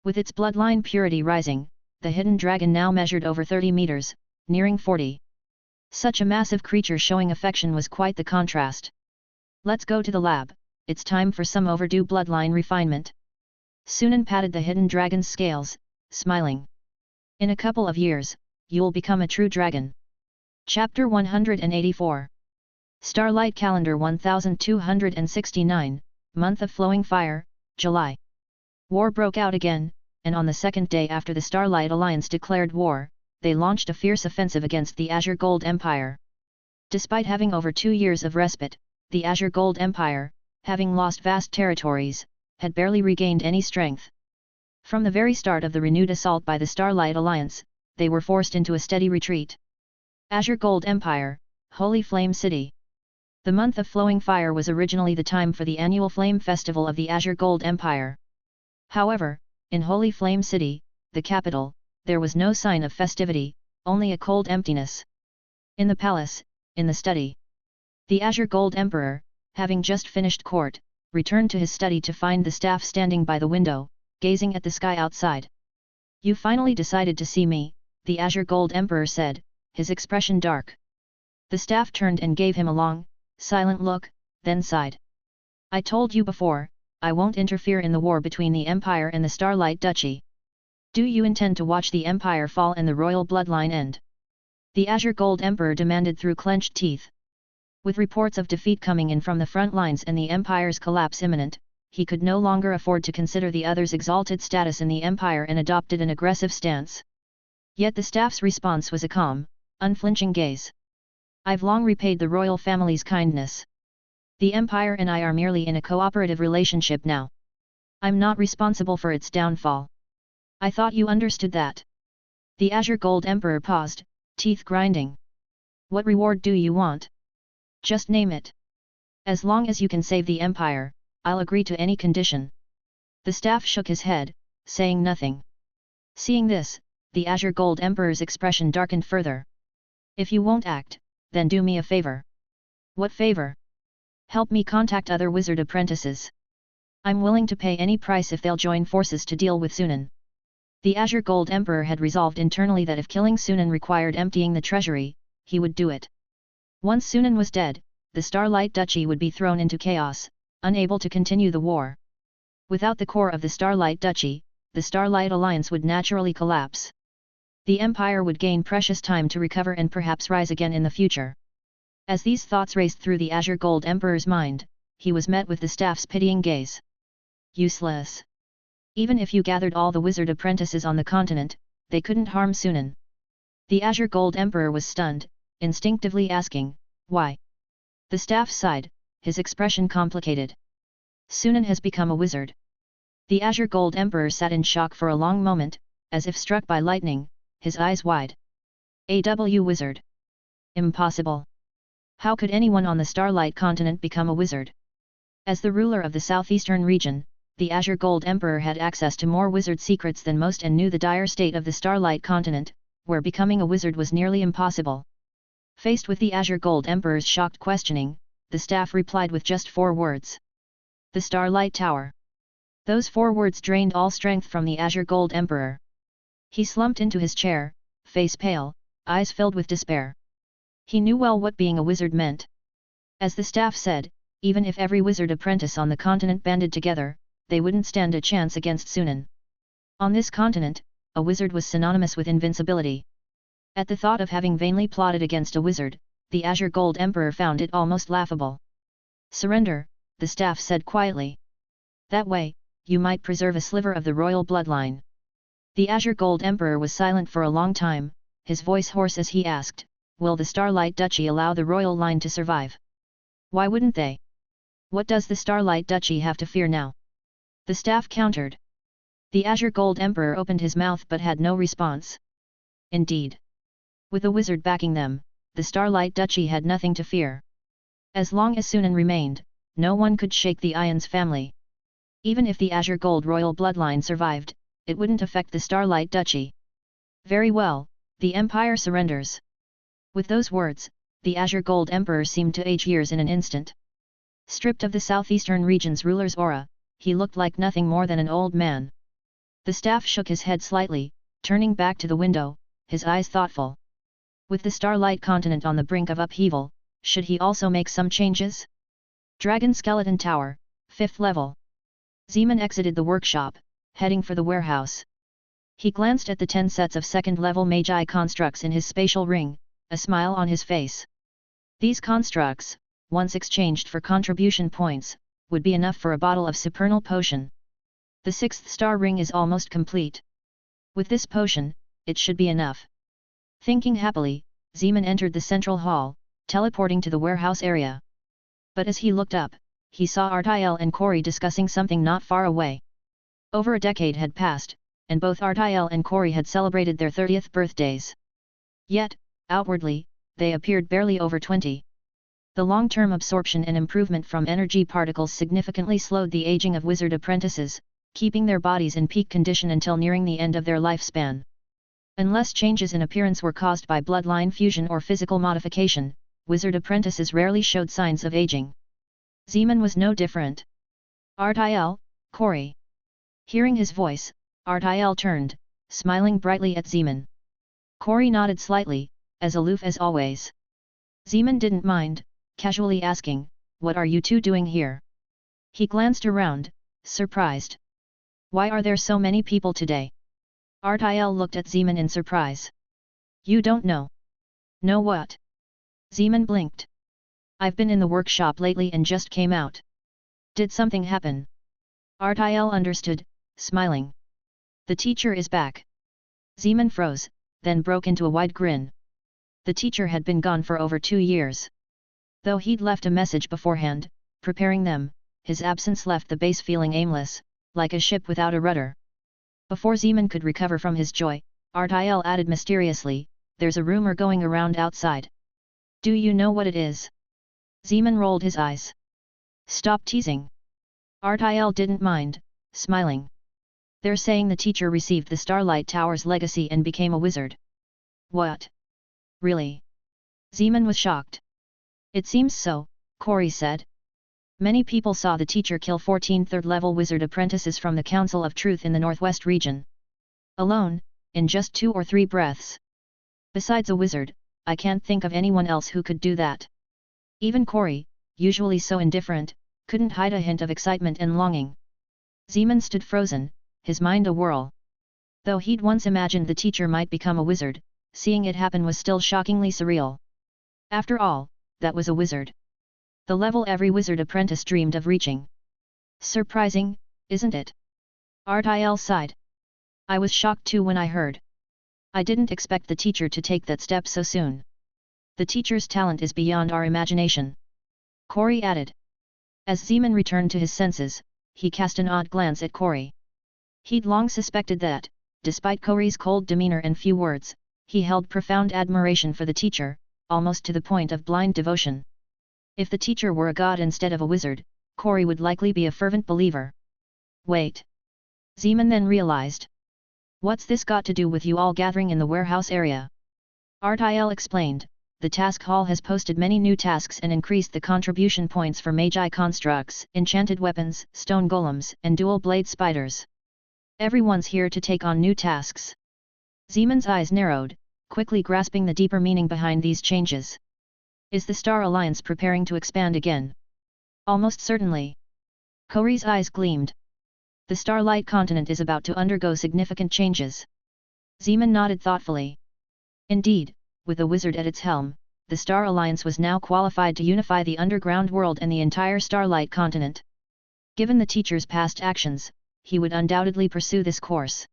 With its bloodline purity rising, the hidden dragon now measured over 30 meters, nearing 40. Such a massive creature showing affection was quite the contrast. Let's go to the lab, it's time for some overdue bloodline refinement. Sunan patted the hidden dragon's scales, smiling. In a couple of years, you'll become a true dragon. Chapter 184. Starlight Calendar 1269, Month of Flowing Fire, July. War broke out again, and on the second day after the Starlight Alliance declared war, they launched a fierce offensive against the Azure Gold Empire. Despite having over 2 years of respite, the Azure Gold Empire, having lost vast territories, had barely regained any strength. From the very start of the renewed assault by the Starlight Alliance, they were forced into a steady retreat. Azure Gold Empire, Holy Flame City. The month of flowing fire was originally the time for the annual Flame Festival of the Azure Gold Empire. However, in Holy Flame City, the capital, there was no sign of festivity, only a cold emptiness. In the palace, in the study. The Azure Gold Emperor, having just finished court, returned to his study to find the staff standing by the window, gazing at the sky outside. "You finally decided to see me," the Azure Gold Emperor said, his expression dark. The staff turned and gave him a long, silent look, then sighed. "I told you before, I won't interfere in the war between the Empire and the Starlight Duchy. Do you intend to watch the Empire fall and the royal bloodline end?" The Azure Gold Emperor demanded through clenched teeth. With reports of defeat coming in from the front lines and the Empire's collapse imminent, he could no longer afford to consider the other's exalted status in the Empire and adopted an aggressive stance. Yet the staff's response was a calm, unflinching gaze. "I've long repaid the royal family's kindness. The Empire and I are merely in a cooperative relationship now. I'm not responsible for its downfall. I thought you understood that." The Azure Gold Emperor paused, teeth grinding. "What reward do you want? Just name it. As long as you can save the Empire, I'll agree to any condition." The staff shook his head, saying nothing. Seeing this, the Azure Gold Emperor's expression darkened further. "If you won't act, then do me a favor." "What favor?" "Help me contact other wizard apprentices. I'm willing to pay any price if they'll join forces to deal with Sunan." The Azure Gold Emperor had resolved internally that if killing Sunan required emptying the treasury, he would do it. Once Sunan was dead, the Starlight Duchy would be thrown into chaos, unable to continue the war. Without the core of the Starlight Duchy, the Starlight Alliance would naturally collapse. The Empire would gain precious time to recover and perhaps rise again in the future. As these thoughts raced through the Azure Gold Emperor's mind, he was met with the staff's pitying gaze. "Useless. Even if you gathered all the wizard apprentices on the continent, they couldn't harm Sunan." The Azure Gold Emperor was stunned, instinctively asking, "Why?" The staff sighed, his expression complicated. "Sunan has become a wizard." The Azure Gold Emperor sat in shock for a long moment, as if struck by lightning, his eyes wide. "AW wizard? Impossible. How could anyone on the Starlight continent become a wizard?" As the ruler of the southeastern region, the Azure Gold Emperor had access to more wizard secrets than most and knew the dire state of the Starlight continent, where becoming a wizard was nearly impossible. Faced with the Azure Gold Emperor's shocked questioning, the staff replied with just 4 words. "The Starlight Tower." Those 4 words drained all strength from the Azure Gold Emperor. He slumped into his chair, face pale, eyes filled with despair. He knew well what being a wizard meant. As the staff said, even if every wizard apprentice on the continent banded together, they wouldn't stand a chance against Sunan. On this continent, a wizard was synonymous with invincibility. At the thought of having vainly plotted against a wizard, the Azure Gold Emperor found it almost laughable. "Surrender," the staff said quietly. "That way, you might preserve a sliver of the royal bloodline." The Azure Gold Emperor was silent for a long time, his voice hoarse as he asked, "Will the Starlight Duchy allow the royal line to survive?" "Why wouldn't they? What does the Starlight Duchy have to fear now?" the staff countered. The Azure Gold Emperor opened his mouth but had no response. Indeed. With a wizard backing them, the Starlight Duchy had nothing to fear. As long as Sunan remained, no one could shake the Ion's family. Even if the Azure Gold royal bloodline survived, it wouldn't affect the Starlight Duchy. Very well, the Empire surrenders. With those words, the Azure Gold Emperor seemed to age years in an instant. Stripped of the southeastern region's ruler's aura, he looked like nothing more than an old man. The staff shook his head slightly, turning back to the window, his eyes thoughtful. With the Starlight continent on the brink of upheaval, should he also make some changes? Dragon Skeleton Tower, 5th level. Zeman exited the workshop, heading for the warehouse. He glanced at the 10 sets of 2nd level Magi constructs in his spatial ring, a smile on his face. These constructs, once exchanged for contribution points, would be enough for a bottle of supernal potion. The 6th star ring is almost complete. With this potion, it should be enough. Thinking happily, Zeman entered the central hall, teleporting to the warehouse area. But as he looked up, he saw Artiel and Corey discussing something not far away. Over a decade had passed, and both Artiel and Corey had celebrated their 30th birthdays. Yet, outwardly, they appeared barely over 20. The long-term absorption and improvement from energy particles significantly slowed the aging of wizard apprentices, keeping their bodies in peak condition until nearing the end of their lifespan. Unless changes in appearance were caused by bloodline fusion or physical modification, wizard apprentices rarely showed signs of aging. Zeman was no different. Artiel, Corey. Hearing his voice, Artiel turned, smiling brightly at Zeman. Corey nodded slightly, as aloof as always. Zeman didn't mind, casually asking, "What are you two doing here?" He glanced around, surprised. "Why are there so many people today?" Artiel looked at Zeman in surprise. "You don't know?" "Know what?" Zeman blinked. "I've been in the workshop lately and just came out." "Did something happen?" Artiel understood, smiling. "The teacher is back." Zeman froze, then broke into a wide grin. The teacher had been gone for over 2 years. Though he'd left a message beforehand, preparing them, his absence left the base feeling aimless, like a ship without a rudder. Before Zeman could recover from his joy, Artiel added mysteriously, "There's a rumor going around outside. Do you know what it is?" Zeman rolled his eyes. "Stop teasing." Artiel didn't mind, smiling. "They're saying the teacher received the Starlight Tower's legacy and became a wizard." "What? Really?" Zeman was shocked. "It seems so," Corey said. "Many people saw the teacher kill 14 third-level wizard apprentices from the Council of Truth in the Northwest region. Alone, in just 2 or 3 breaths. Besides a wizard, I can't think of anyone else who could do that." Even Corey, usually so indifferent, couldn't hide a hint of excitement and longing. Zeman stood frozen, his mind a whirl. Though he'd once imagined the teacher might become a wizard, seeing it happen was still shockingly surreal. After all, that was a wizard. The level every wizard apprentice dreamed of reaching. "Surprising, isn't it?" Artiel sighed. "I was shocked too when I heard. I didn't expect the teacher to take that step so soon. The teacher's talent is beyond our imagination," Corey added. As Zeman returned to his senses, he cast an odd glance at Corey. He'd long suspected that, despite Corey's cold demeanor and few words, he held profound admiration for the teacher, almost to the point of blind devotion. If the teacher were a god instead of a wizard, Corey would likely be a fervent believer. "Wait." Zeman then realized. "What's this got to do with you all gathering in the warehouse area?" Artiel explained, "The task hall has posted many new tasks and increased the contribution points for Magi constructs, enchanted weapons, stone golems, and dual blade spiders. Everyone's here to take on new tasks." Zeman's eyes narrowed, quickly grasping the deeper meaning behind these changes. "Is the Star Alliance preparing to expand again?" "Almost certainly." Corey's eyes gleamed. "The Starlight continent is about to undergo significant changes." Zeman nodded thoughtfully. Indeed, with a wizard at its helm, the Star Alliance was now qualified to unify the underground world and the entire Starlight continent. Given the teacher's past actions, he would undoubtedly pursue this course.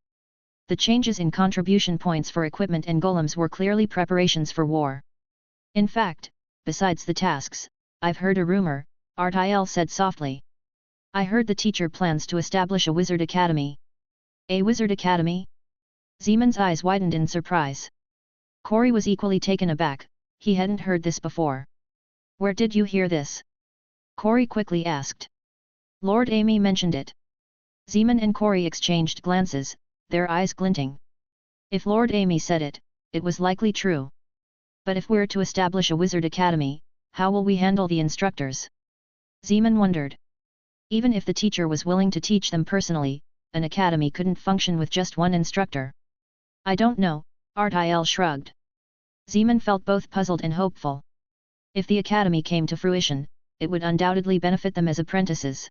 The changes in contribution points for equipment and golems were clearly preparations for war. "In fact, besides the tasks, I've heard a rumor," Artiel said softly. "I heard the teacher plans to establish a wizard academy." "A wizard academy?" Zeman's eyes widened in surprise. Corey was equally taken aback, he hadn't heard this before. Where did you hear this? Corey quickly asked. Lord Amy mentioned it. Zeman and Corey exchanged glances, their eyes glinting. If Lord Amy said it, it was likely true. But if we're to establish a wizard academy, how will we handle the instructors? Zeman wondered. Even if the teacher was willing to teach them personally, an academy couldn't function with just one instructor. I don't know, Artiel shrugged. Zeman felt both puzzled and hopeful. If the academy came to fruition, it would undoubtedly benefit them as apprentices.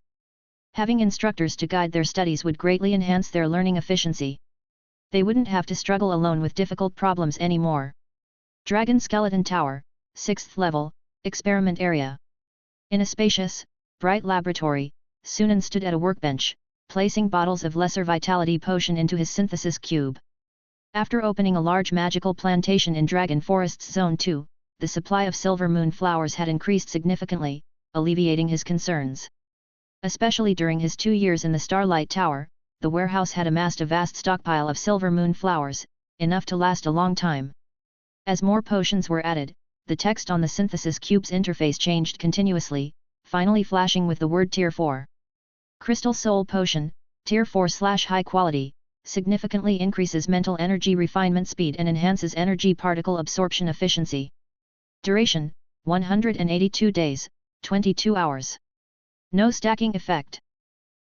Having instructors to guide their studies would greatly enhance their learning efficiency. They wouldn't have to struggle alone with difficult problems anymore. Dragon Skeleton Tower, 6th level, experiment area. In a spacious, bright laboratory, Sunan stood at a workbench, placing bottles of lesser vitality potion into his synthesis cube. After opening a large magical plantation in Dragon Forest's Zone 2, the supply of silver moon flowers had increased significantly, alleviating his concerns. Especially during his 2 years in the Starlight Tower, the warehouse had amassed a vast stockpile of silver moon flowers, enough to last a long time. As more potions were added, the text on the synthesis cube's interface changed continuously, finally flashing with the word Tier 4. Crystal Soul Potion, Tier 4/High Quality, significantly increases mental energy refinement speed and enhances energy particle absorption efficiency. Duration, 182 days, 22 hours. No stacking effect.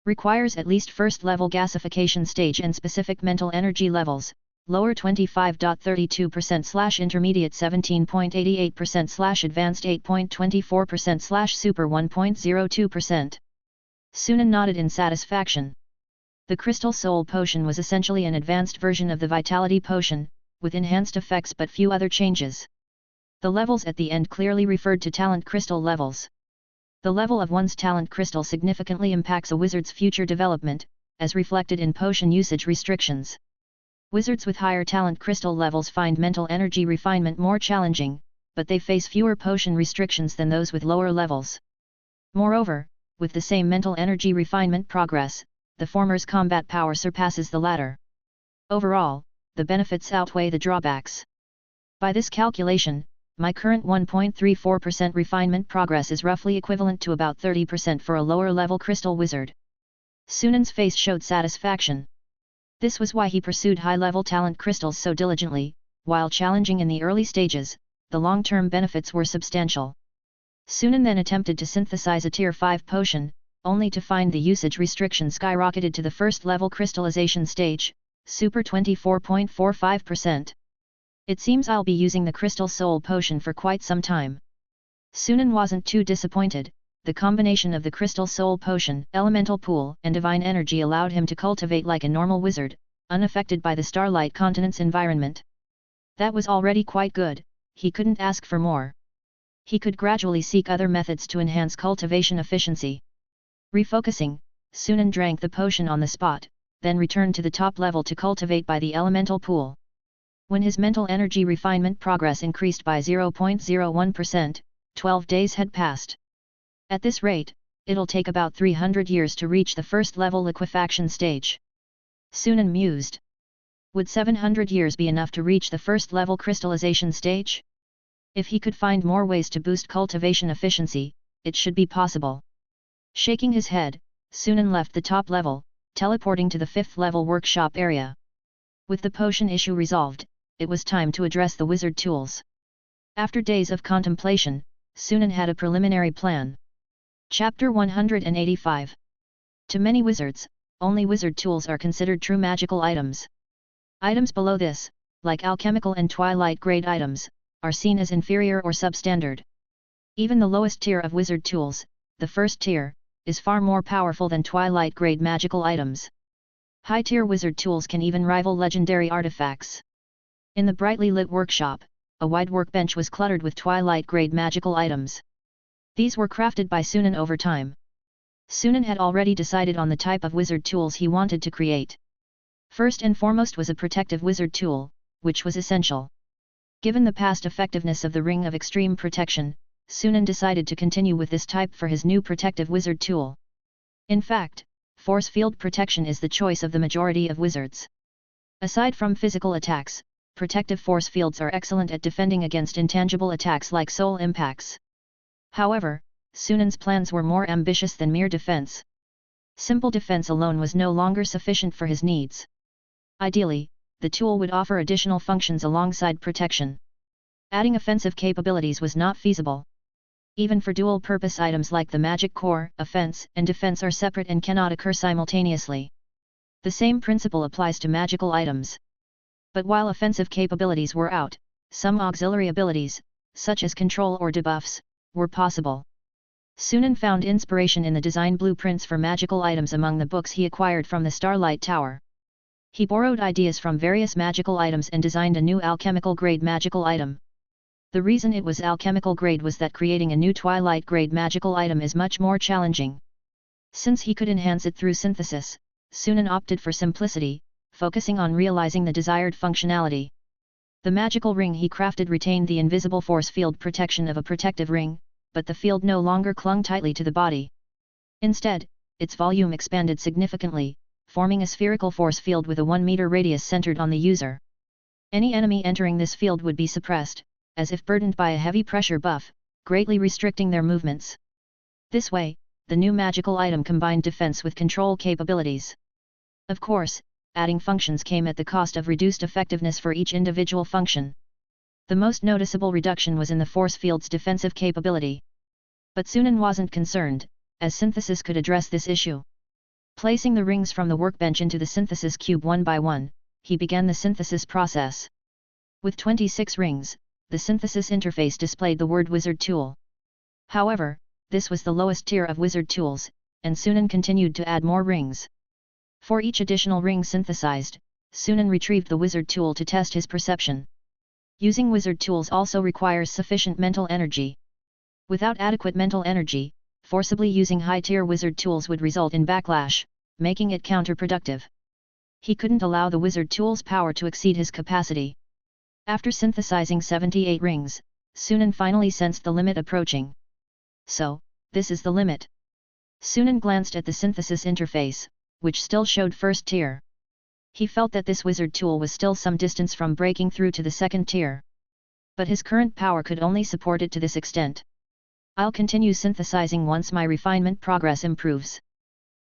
Requires at least first-level gasification stage and specific mental energy levels, lower 25.32%/intermediate 17.88%/advanced 8.24%/super 1.02%. Sunan nodded in satisfaction. The Crystal Soul Potion was essentially an advanced version of the Vitality Potion, with enhanced effects but few other changes. The levels at the end clearly referred to talent crystal levels. The level of one's talent crystal significantly impacts a wizard's future development, as reflected in potion usage restrictions. Wizards with higher talent crystal levels find mental energy refinement more challenging, but they face fewer potion restrictions than those with lower levels. Moreover, with the same mental energy refinement progress, the former's combat power surpasses the latter. Overall, the benefits outweigh the drawbacks. By this calculation, my current 1.34% refinement progress is roughly equivalent to about 30% for a lower-level crystal wizard. Sunan's face showed satisfaction. This was why he pursued high-level talent crystals so diligently. While challenging in the early stages, the long-term benefits were substantial. Sunan then attempted to synthesize a Tier 5 potion, only to find the usage restriction skyrocketed to the first-level crystallization stage, super 24.45%. It seems I'll be using the Crystal Soul Potion for quite some time. Sunan wasn't too disappointed. The combination of the Crystal Soul Potion, Elemental Pool and Divine Energy allowed him to cultivate like a normal wizard, unaffected by the Starlight Continent's environment. That was already quite good, he couldn't ask for more. He could gradually seek other methods to enhance cultivation efficiency. Refocusing, Sunan drank the potion on the spot, then returned to the top level to cultivate by the Elemental Pool. When his mental energy refinement progress increased by 0.01%, 12 days had passed. At this rate, it'll take about 300 years to reach the first-level liquefaction stage. Sunan mused. Would 700 years be enough to reach the first-level crystallization stage? If he could find more ways to boost cultivation efficiency, it should be possible. Shaking his head, Sunan left the top level, teleporting to the 5th-level workshop area. With the potion issue resolved, it was time to address the wizard tools. After days of contemplation, Sunan had a preliminary plan. Chapter 185. To many wizards, only wizard tools are considered true magical items. Items below this, like alchemical and twilight grade items, are seen as inferior or substandard. Even the lowest tier of wizard tools, the first tier, is far more powerful than twilight grade magical items. High-tier wizard tools can even rival legendary artifacts. In the brightly lit workshop, a wide workbench was cluttered with twilight grade magical items. These were crafted by Sunan over time. Sunan had already decided on the type of wizard tools he wanted to create. First and foremost was a protective wizard tool, which was essential. Given the past effectiveness of the Ring of Extreme Protection, Sunan decided to continue with this type for his new protective wizard tool. In fact, force field protection is the choice of the majority of wizards. Aside from physical attacks, protective force fields are excellent at defending against intangible attacks like soul impacts. However, Sunan's plans were more ambitious than mere defense. Simple defense alone was no longer sufficient for his needs. Ideally, the tool would offer additional functions alongside protection. Adding offensive capabilities was not feasible. Even for dual-purpose items like the magic core, offense and defense are separate and cannot occur simultaneously. The same principle applies to magical items. But while offensive capabilities were out, some auxiliary abilities, such as control or debuffs, were possible. Sunan found inspiration in the design blueprints for magical items among the books he acquired from the Starlight Tower. He borrowed ideas from various magical items and designed a new alchemical-grade magical item. The reason it was alchemical grade was that creating a new Twilight grade magical item is much more challenging. Since he could enhance it through synthesis, Sunan opted for simplicity, focusing on realizing the desired functionality. The magical ring he crafted retained the invisible force field protection of a protective ring, but the field no longer clung tightly to the body. Instead, its volume expanded significantly, forming a spherical force field with a 1-meter radius centered on the user. Any enemy entering this field would be suppressed, as if burdened by a heavy pressure buff, greatly restricting their movements. This way, the new magical item combined defense with control capabilities. Of course, adding functions came at the cost of reduced effectiveness for each individual function. The most noticeable reduction was in the force field's defensive capability. But Sunan wasn't concerned, as synthesis could address this issue. Placing the rings from the workbench into the synthesis cube one by one, he began the synthesis process. With 26 rings, the synthesis interface displayed the word wizard tool. However, this was the lowest tier of wizard tools, and Sunan continued to add more rings. For each additional ring synthesized, Sunan retrieved the wizard tool to test his perception. Using wizard tools also requires sufficient mental energy. Without adequate mental energy, forcibly using high-tier wizard tools would result in backlash, making it counterproductive. He couldn't allow the wizard tool's power to exceed his capacity. After synthesizing 78 rings, Sunan finally sensed the limit approaching. So, this is the limit. Sunan glanced at the synthesis interface, which still showed first tier. He felt that this wizard tool was still some distance from breaking through to the second tier. But his current power could only support it to this extent. I'll continue synthesizing once my refinement progress improves.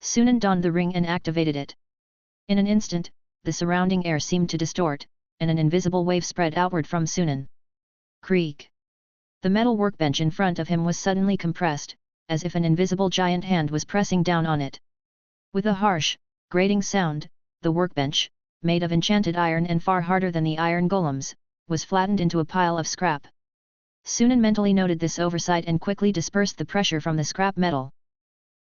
Sunan donned the ring and activated it. In an instant, the surrounding air seemed to distort, and an invisible wave spread outward from Sunan. Creak! The metal workbench in front of him was suddenly compressed, as if an invisible giant hand was pressing down on it. With a harsh, grating sound, the workbench, made of enchanted iron and far harder than the iron golems, was flattened into a pile of scrap. Sunan mentally noted this oversight and quickly dispersed the pressure from the scrap metal.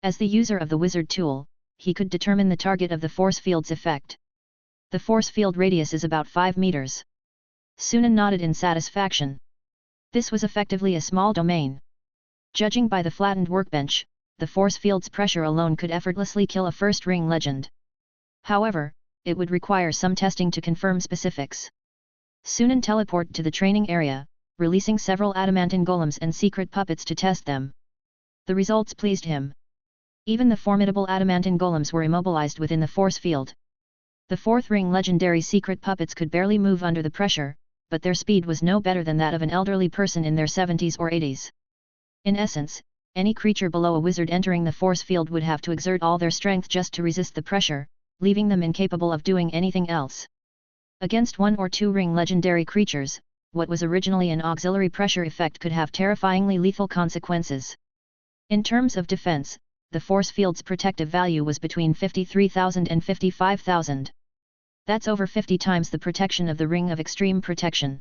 As the user of the wizard tool, he could determine the target of the force field's effect. The force field radius is about 5 meters. Sunan nodded in satisfaction. This was effectively a small domain. Judging by the flattened workbench, the force field's pressure alone could effortlessly kill a first ring legend. However, it would require some testing to confirm specifics. Sunan teleported to the training area, releasing several adamantine golems and secret puppets to test them. The results pleased him. Even the formidable adamantine golems were immobilized within the force field. The fourth ring legendary secret puppets could barely move under the pressure, but their speed was no better than that of an elderly person in their 70s or 80s. In essence, any creature below a wizard entering the force field would have to exert all their strength just to resist the pressure, leaving them incapable of doing anything else. Against 1 or 2 ring legendary creatures, what was originally an auxiliary pressure effect could have terrifyingly lethal consequences. In terms of defense, the force field's protective value was between 53,000 and 55,000. That's over 50 times the protection of the Ring of Extreme Protection.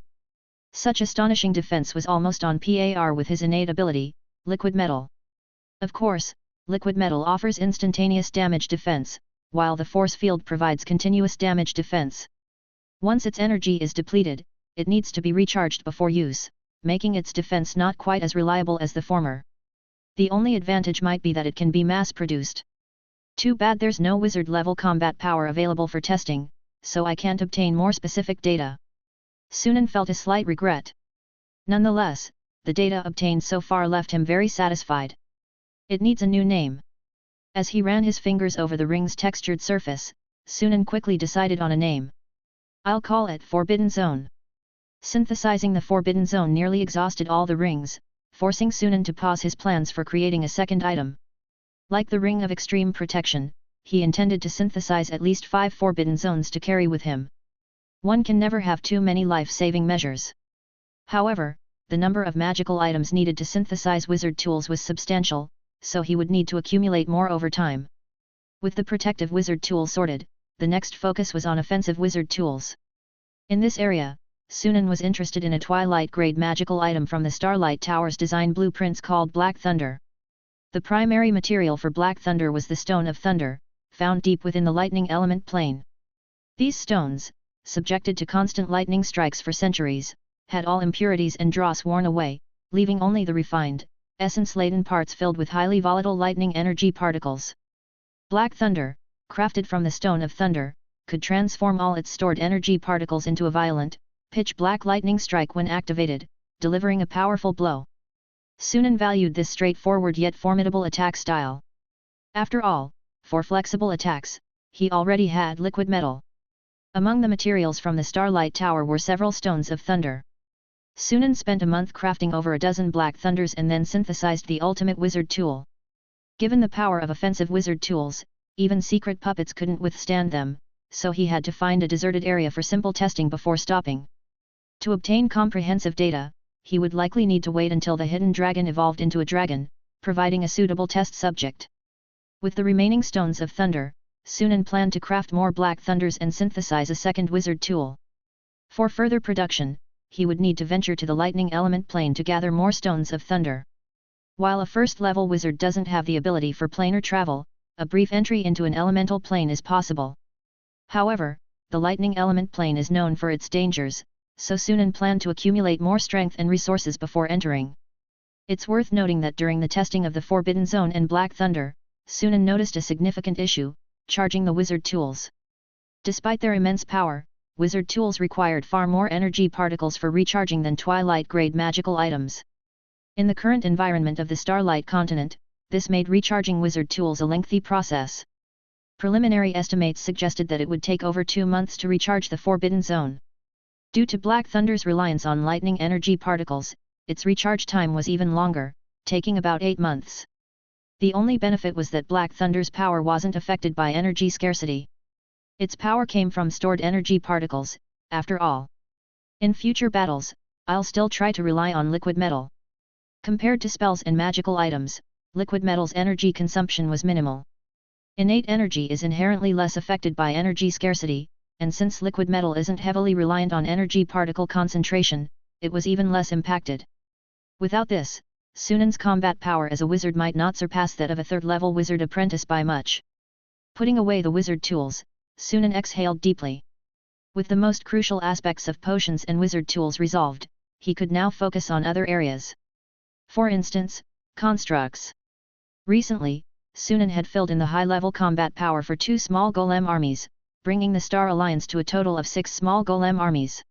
Such astonishing defense was almost on par with his innate ability, liquid metal. Of course, liquid metal offers instantaneous damage defense, while the force field provides continuous damage defense. Once its energy is depleted, it needs to be recharged before use, making its defense not quite as reliable as the former. The only advantage might be that it can be mass-produced. Too bad there's no wizard-level combat power available for testing, so I can't obtain more specific data. Sunan felt a slight regret. Nonetheless, the data obtained so far left him very satisfied. It needs a new name. As he ran his fingers over the ring's textured surface, Sunan quickly decided on a name. I'll call it Forbidden Zone. Synthesizing the Forbidden Zone nearly exhausted all the rings, forcing Sunan to pause his plans for creating a second item. Like the Ring of Extreme Protection, he intended to synthesize at least 5 forbidden zones to carry with him. One can never have too many life-saving measures. However, the number of magical items needed to synthesize wizard tools was substantial, so he would need to accumulate more over time. With the protective wizard tool sorted, the next focus was on offensive wizard tools. In this area, Sunan was interested in a twilight-grade magical item from the Starlight Tower's design blueprints called Black Thunder. The primary material for Black Thunder was the Stone of Thunder, found deep within the lightning element plane. These stones, subjected to constant lightning strikes for centuries, had all impurities and dross worn away, leaving only the refined, essence-laden parts filled with highly volatile lightning energy particles. Black Thunder, crafted from the Stone of Thunder, could transform all its stored energy particles into a violent, pitch-black lightning strike when activated, delivering a powerful blow. Sunan valued this straightforward yet formidable attack style. After all, for flexible attacks, he already had liquid metal. Among the materials from the Starlight Tower were several stones of thunder. Sunan spent a month crafting over a dozen Black Thunders and then synthesized the ultimate wizard tool. Given the power of offensive wizard tools, even secret puppets couldn't withstand them, so he had to find a deserted area for simple testing before stopping. To obtain comprehensive data, he would likely need to wait until the hidden dragon evolved into a dragon, providing a suitable test subject. With the remaining stones of thunder, Sunan planned to craft more Black Thunders and synthesize a second wizard tool. For further production, he would need to venture to the lightning element plane to gather more stones of thunder. While a first-level wizard doesn't have the ability for planar travel, a brief entry into an elemental plane is possible. However, the lightning element plane is known for its dangers, so Sunan planned to accumulate more strength and resources before entering. It's worth noting that during the testing of the Forbidden Zone and Black Thunder, Sunan noticed a significant issue: charging the wizard tools. Despite their immense power, wizard tools required far more energy particles for recharging than twilight-grade magical items. In the current environment of the Starlight Continent, this made recharging wizard tools a lengthy process. Preliminary estimates suggested that it would take over 2 months to recharge the Forbidden Zone. Due to Black Thunder's reliance on lightning energy particles, its recharge time was even longer, taking about 8 months. The only benefit was that Black Thunder's power wasn't affected by energy scarcity. Its power came from stored energy particles, after all. In future battles, I'll still try to rely on liquid metal. Compared to spells and magical items, liquid metal's energy consumption was minimal. Innate energy is inherently less affected by energy scarcity, and since liquid metal isn't heavily reliant on energy particle concentration, it was even less impacted. Without this, Sunan's combat power as a wizard might not surpass that of a third-level wizard apprentice by much. Putting away the wizard tools, Sunan exhaled deeply. With the most crucial aspects of potions and wizard tools resolved, he could now focus on other areas. For instance, constructs. Recently, Sunan had filled in the high-level combat power for 2 small golem armies, bringing the Star Alliance to a total of 6 small golem armies.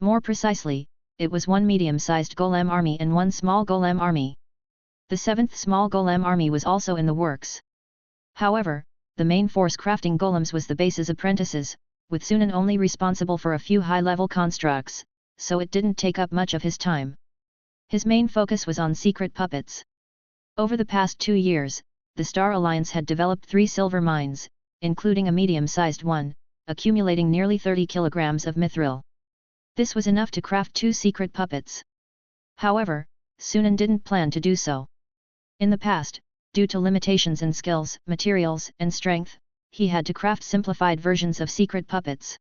More precisely, it was 1 medium-sized golem army and 1 small golem army. The 7th small golem army was also in the works. However, the main force crafting golems was the base's apprentices, with Sunan only responsible for a few high-level constructs, so it didn't take up much of his time. His main focus was on secret puppets. Over the past 2 years, the Star Alliance had developed 3 silver mines, including a medium-sized one, accumulating nearly 30 kilograms of mithril. This was enough to craft 2 secret puppets. However, Sunan didn't plan to do so. In the past, due to limitations in skills, materials, and strength, he had to craft simplified versions of secret puppets.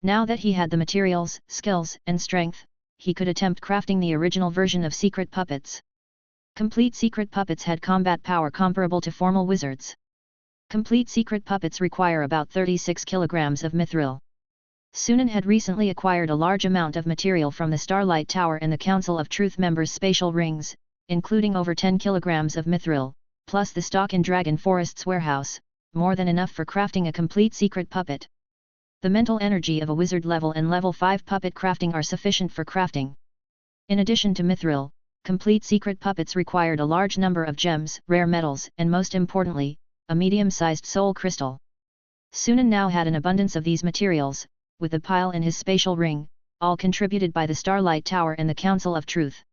Now that he had the materials, skills, and strength, he could attempt crafting the original version of secret puppets. Complete secret puppets had combat power comparable to formal wizards. Complete secret puppets require about 36 kilograms of mithril. Sunan had recently acquired a large amount of material from the Starlight Tower and the Council of Truth members' spatial rings, including over 10 kilograms of mithril, plus the stock in Dragon Forest's warehouse, more than enough for crafting a complete secret puppet. The mental energy of a wizard level and level 5 puppet crafting are sufficient for crafting. In addition to mithril, complete secret puppets required a large number of gems, rare metals, and most importantly, a medium-sized soul crystal. Sunan now had an abundance of these materials, with a pile in his spatial ring, all contributed by the Starlight Tower and the Council of Truth.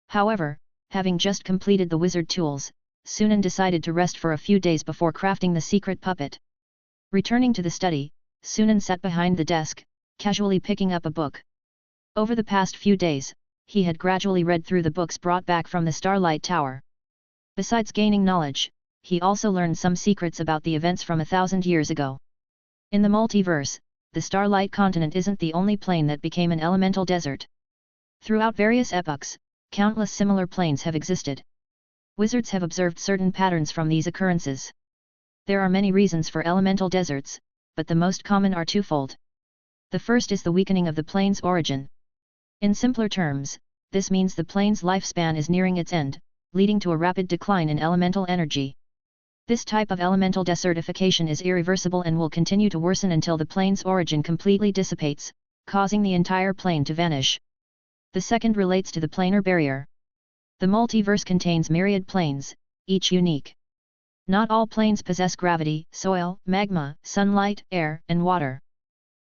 However, Having just completed the wizard tools, Sunan decided to rest for a few days before crafting the secret puppet. Returning to the study, Sunan sat behind the desk, casually picking up a book. Over the past few days, he had gradually read through the books brought back from the Starlight Tower. Besides gaining knowledge, he also learned some secrets about the events from 1,000 years ago. In the multiverse, the Starlight continent isn't the only plane that became an elemental desert. Throughout various epochs, countless similar planes have existed. Wizards have observed certain patterns from these occurrences. There are many reasons for elemental deserts, but the most common are twofold. The first is the weakening of the plane's origin. In simpler terms, this means the plane's lifespan is nearing its end, leading to a rapid decline in elemental energy. This type of elemental desertification is irreversible and will continue to worsen until the plane's origin completely dissipates, causing the entire plane to vanish. The second relates to the planar barrier. The multiverse contains myriad planes, each unique. Not all planes possess gravity, soil, magma, sunlight, air, and water.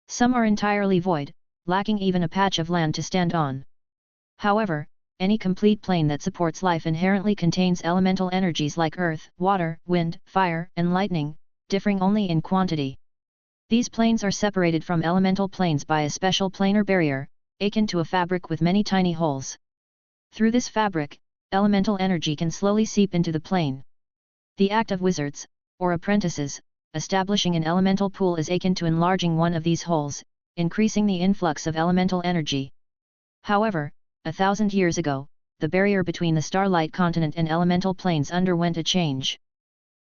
Some are entirely void, lacking even a patch of land to stand on. However, any complete plane that supports life inherently contains elemental energies like earth, water, wind, fire, and lightning, differing only in quantity. These planes are separated from elemental planes by a special planar barrier, akin to a fabric with many tiny holes. Through this fabric, elemental energy can slowly seep into the plane. The act of wizards, or apprentices, establishing an elemental pool is akin to enlarging one of these holes, increasing the influx of elemental energy. However, 1,000 years ago, the barrier between the Starlight continent and elemental planes underwent a change.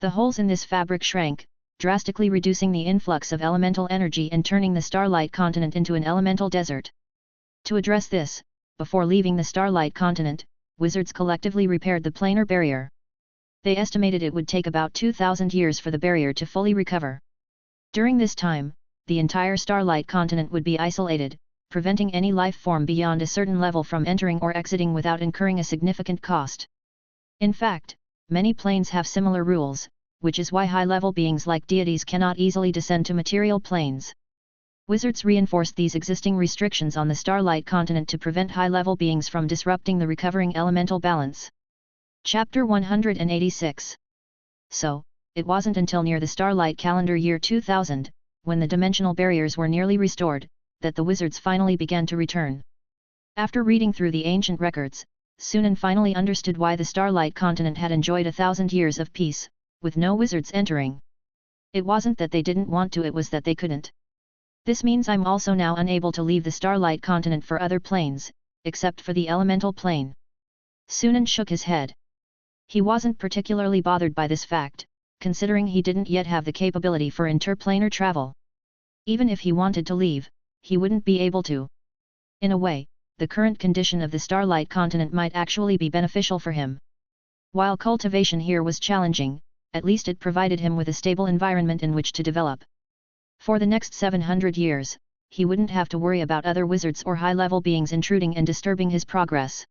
The holes in this fabric shrank, drastically reducing the influx of elemental energy and turning the Starlight continent into an elemental desert. To address this, before leaving the Starlight continent, wizards collectively repaired the planar barrier. They estimated it would take about 2,000 years for the barrier to fully recover. During this time, the entire Starlight continent would be isolated, preventing any life form beyond a certain level from entering or exiting without incurring a significant cost. In fact, many planes have similar rules, which is why high-level beings like deities cannot easily descend to material planes. Wizards reinforced these existing restrictions on the Starlight continent to prevent high-level beings from disrupting the recovering elemental balance. Chapter 186. So, it wasn't until near the Starlight calendar year 2000, when the dimensional barriers were nearly restored, that the wizards finally began to return. After reading through the ancient records, Sunan finally understood why the Starlight continent had enjoyed 1,000 years of peace, with no wizards entering. It wasn't that they didn't want to, it was that they couldn't. This means I'm also now unable to leave the Starlight continent for other planes, except for the elemental plane. Sunan shook his head. He wasn't particularly bothered by this fact, considering he didn't yet have the capability for interplanar travel. Even if he wanted to leave, he wouldn't be able to. In a way, the current condition of the Starlight continent might actually be beneficial for him. While cultivation here was challenging, at least it provided him with a stable environment in which to develop. For the next 700 years, he wouldn't have to worry about other wizards or high-level beings intruding and disturbing his progress.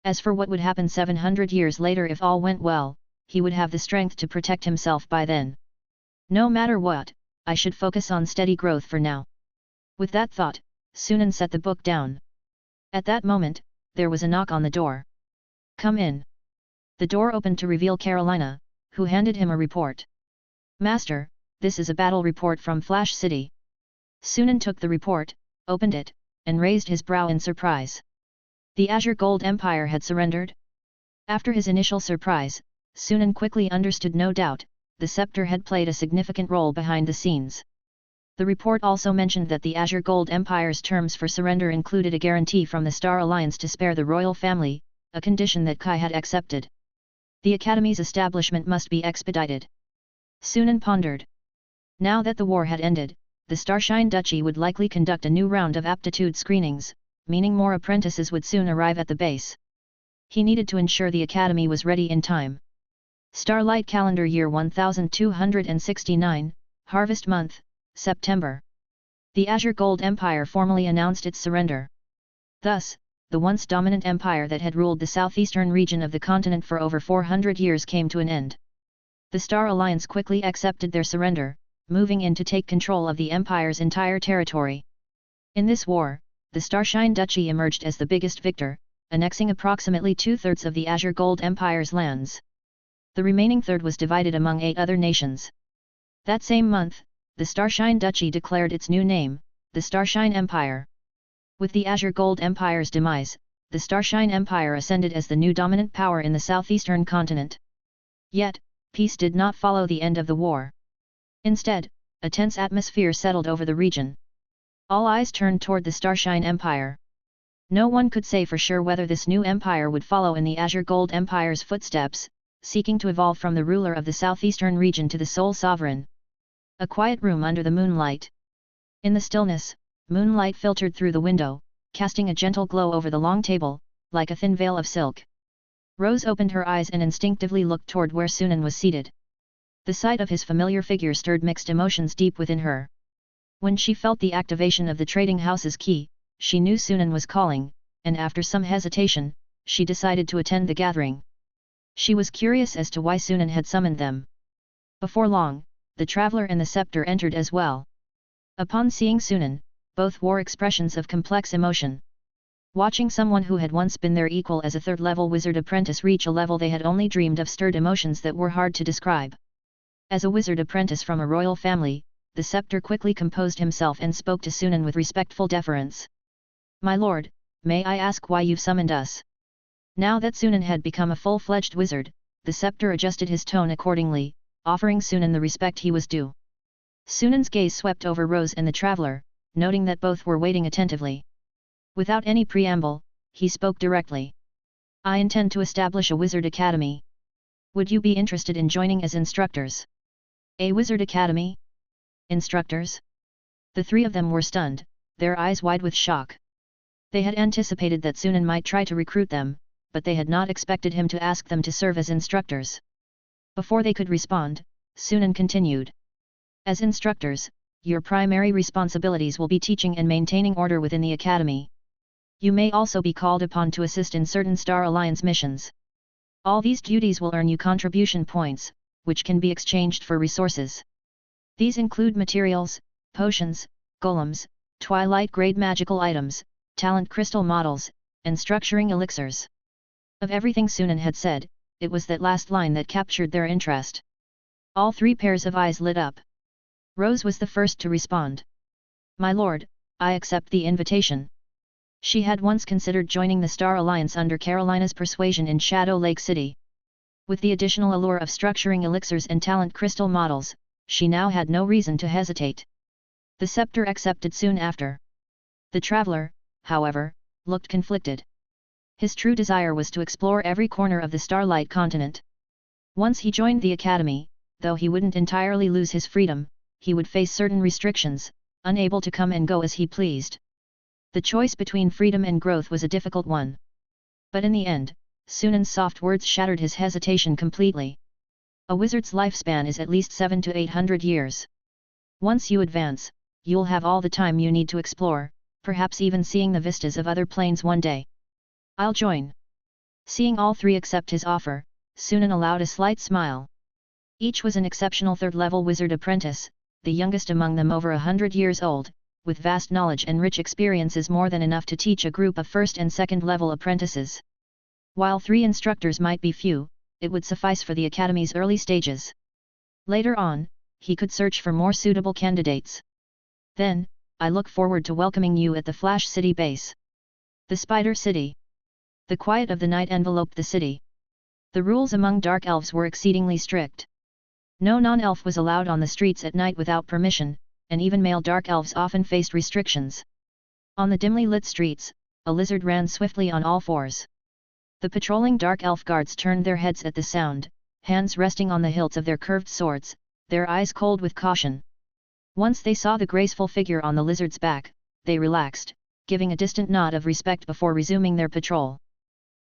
As for what would happen 700 years later if all went well, he would have the strength to protect himself by then. No matter what, I should focus on steady growth for now. With that thought, Sunan set the book down. At that moment, there was a knock on the door. "Come in." The door opened to reveal Carolina, who handed him a report. "Master, this is a battle report from Flash City." Sunan took the report, opened it, and raised his brow in surprise. The Azure Gold Empire had surrendered? After his initial surprise, Sunan quickly understood. No doubt, the scepter had played a significant role behind the scenes. The report also mentioned that the Azure Gold Empire's terms for surrender included a guarantee from the Star Alliance to spare the royal family, a condition that Kai had accepted. The Academy's establishment must be expedited. Sunan pondered. Now that the war had ended, the Starshine Duchy would likely conduct a new round of aptitude screenings, meaning more apprentices would soon arrive at the base. He needed to ensure the Academy was ready in time. Starlight Calendar Year 1269, Harvest Month, September. The Azure Gold Empire formally announced its surrender. Thus, the once dominant empire that had ruled the southeastern region of the continent for over 400 years came to an end. The Star Alliance quickly accepted their surrender, moving in to take control of the empire's entire territory. In this war, the Starshine Duchy emerged as the biggest victor, annexing approximately 2/3 of the Azure Gold Empire's lands. The remaining third was divided among 8 other nations. That same month, the Starshine Duchy declared its new name, the Starshine Empire. With the Azure Gold Empire's demise, the Starshine Empire ascended as the new dominant power in the southeastern continent. Yet, peace did not follow the end of the war. Instead, a tense atmosphere settled over the region. All eyes turned toward the Starshine Empire. No one could say for sure whether this new empire would follow in the Azure Gold Empire's footsteps, seeking to evolve from the ruler of the southeastern region to the sole sovereign. A quiet room under the moonlight. In the stillness, moonlight filtered through the window, casting a gentle glow over the long table, like a thin veil of silk. Rose opened her eyes and instinctively looked toward where Sunan was seated. The sight of his familiar figure stirred mixed emotions deep within her. When she felt the activation of the trading house's key, she knew Sunan was calling, and after some hesitation, she decided to attend the gathering. She was curious as to why Sunan had summoned them. Before long, the traveler and the scepter entered as well. Upon seeing Sunan, both wore expressions of complex emotion. Watching someone who had once been their equal as a third-level wizard apprentice reach a level they had only dreamed of stirred emotions that were hard to describe. As a wizard apprentice from a royal family, the scepter quickly composed himself and spoke to Sunan with respectful deference. "My lord, may I ask why you've summoned us?" Now that Sunan had become a full-fledged wizard, the scepter adjusted his tone accordingly, offering Sunan the respect he was due. Sunan's gaze swept over Rose and the traveler, noting that both were waiting attentively. Without any preamble, he spoke directly. "I intend to establish a wizard academy. Would you be interested in joining as instructors?" "A wizard academy? Instructors?" The three of them were stunned, their eyes wide with shock. They had anticipated that Sunan might try to recruit them, but they had not expected him to ask them to serve as instructors. Before they could respond, Sunan continued. "As instructors, your primary responsibilities will be teaching and maintaining order within the academy. You may also be called upon to assist in certain Star Alliance missions. All these duties will earn you contribution points, which can be exchanged for resources. These include materials, potions, golems, twilight-grade magical items, talent crystal models, and structuring elixirs." Of everything Sunan had said, it was that last line that captured their interest. All 3 pairs of eyes lit up. Rose was the first to respond. "My lord, I accept the invitation." She had once considered joining the Star Alliance under Carolina's persuasion in Shadow Lake City. With the additional allure of structuring elixirs and talent crystal models, she now had no reason to hesitate. The scepter accepted soon after. The traveler, however, looked conflicted. His true desire was to explore every corner of the Starlight continent. Once he joined the academy, though he wouldn't entirely lose his freedom, he would face certain restrictions, unable to come and go as he pleased. The choice between freedom and growth was a difficult one. But in the end, Sunan's soft words shattered his hesitation completely. A wizard's lifespan is at least 700 to 800 years. Once you advance, you'll have all the time you need to explore, perhaps even seeing the vistas of other planes one day. I'll join. Seeing all 3 accept his offer, Sunan allowed a slight smile. Each was an exceptional third-level wizard apprentice, the youngest among them over 100 years old, with vast knowledge and rich experiences more than enough to teach a group of first and second-level apprentices. While 3 instructors might be few, it would suffice for the academy's early stages. Later on, he could search for more suitable candidates. "Then, I look forward to welcoming you at the Flash City base." The Spider City. The quiet of the night enveloped the city. The rules among dark elves were exceedingly strict. No non-elf was allowed on the streets at night without permission, and even male dark elves often faced restrictions. On the dimly lit streets, a lizard ran swiftly on all 4s. The patrolling dark elf guards turned their heads at the sound, hands resting on the hilts of their curved swords, their eyes cold with caution. Once they saw the graceful figure on the lizard's back, they relaxed, giving a distant nod of respect before resuming their patrol.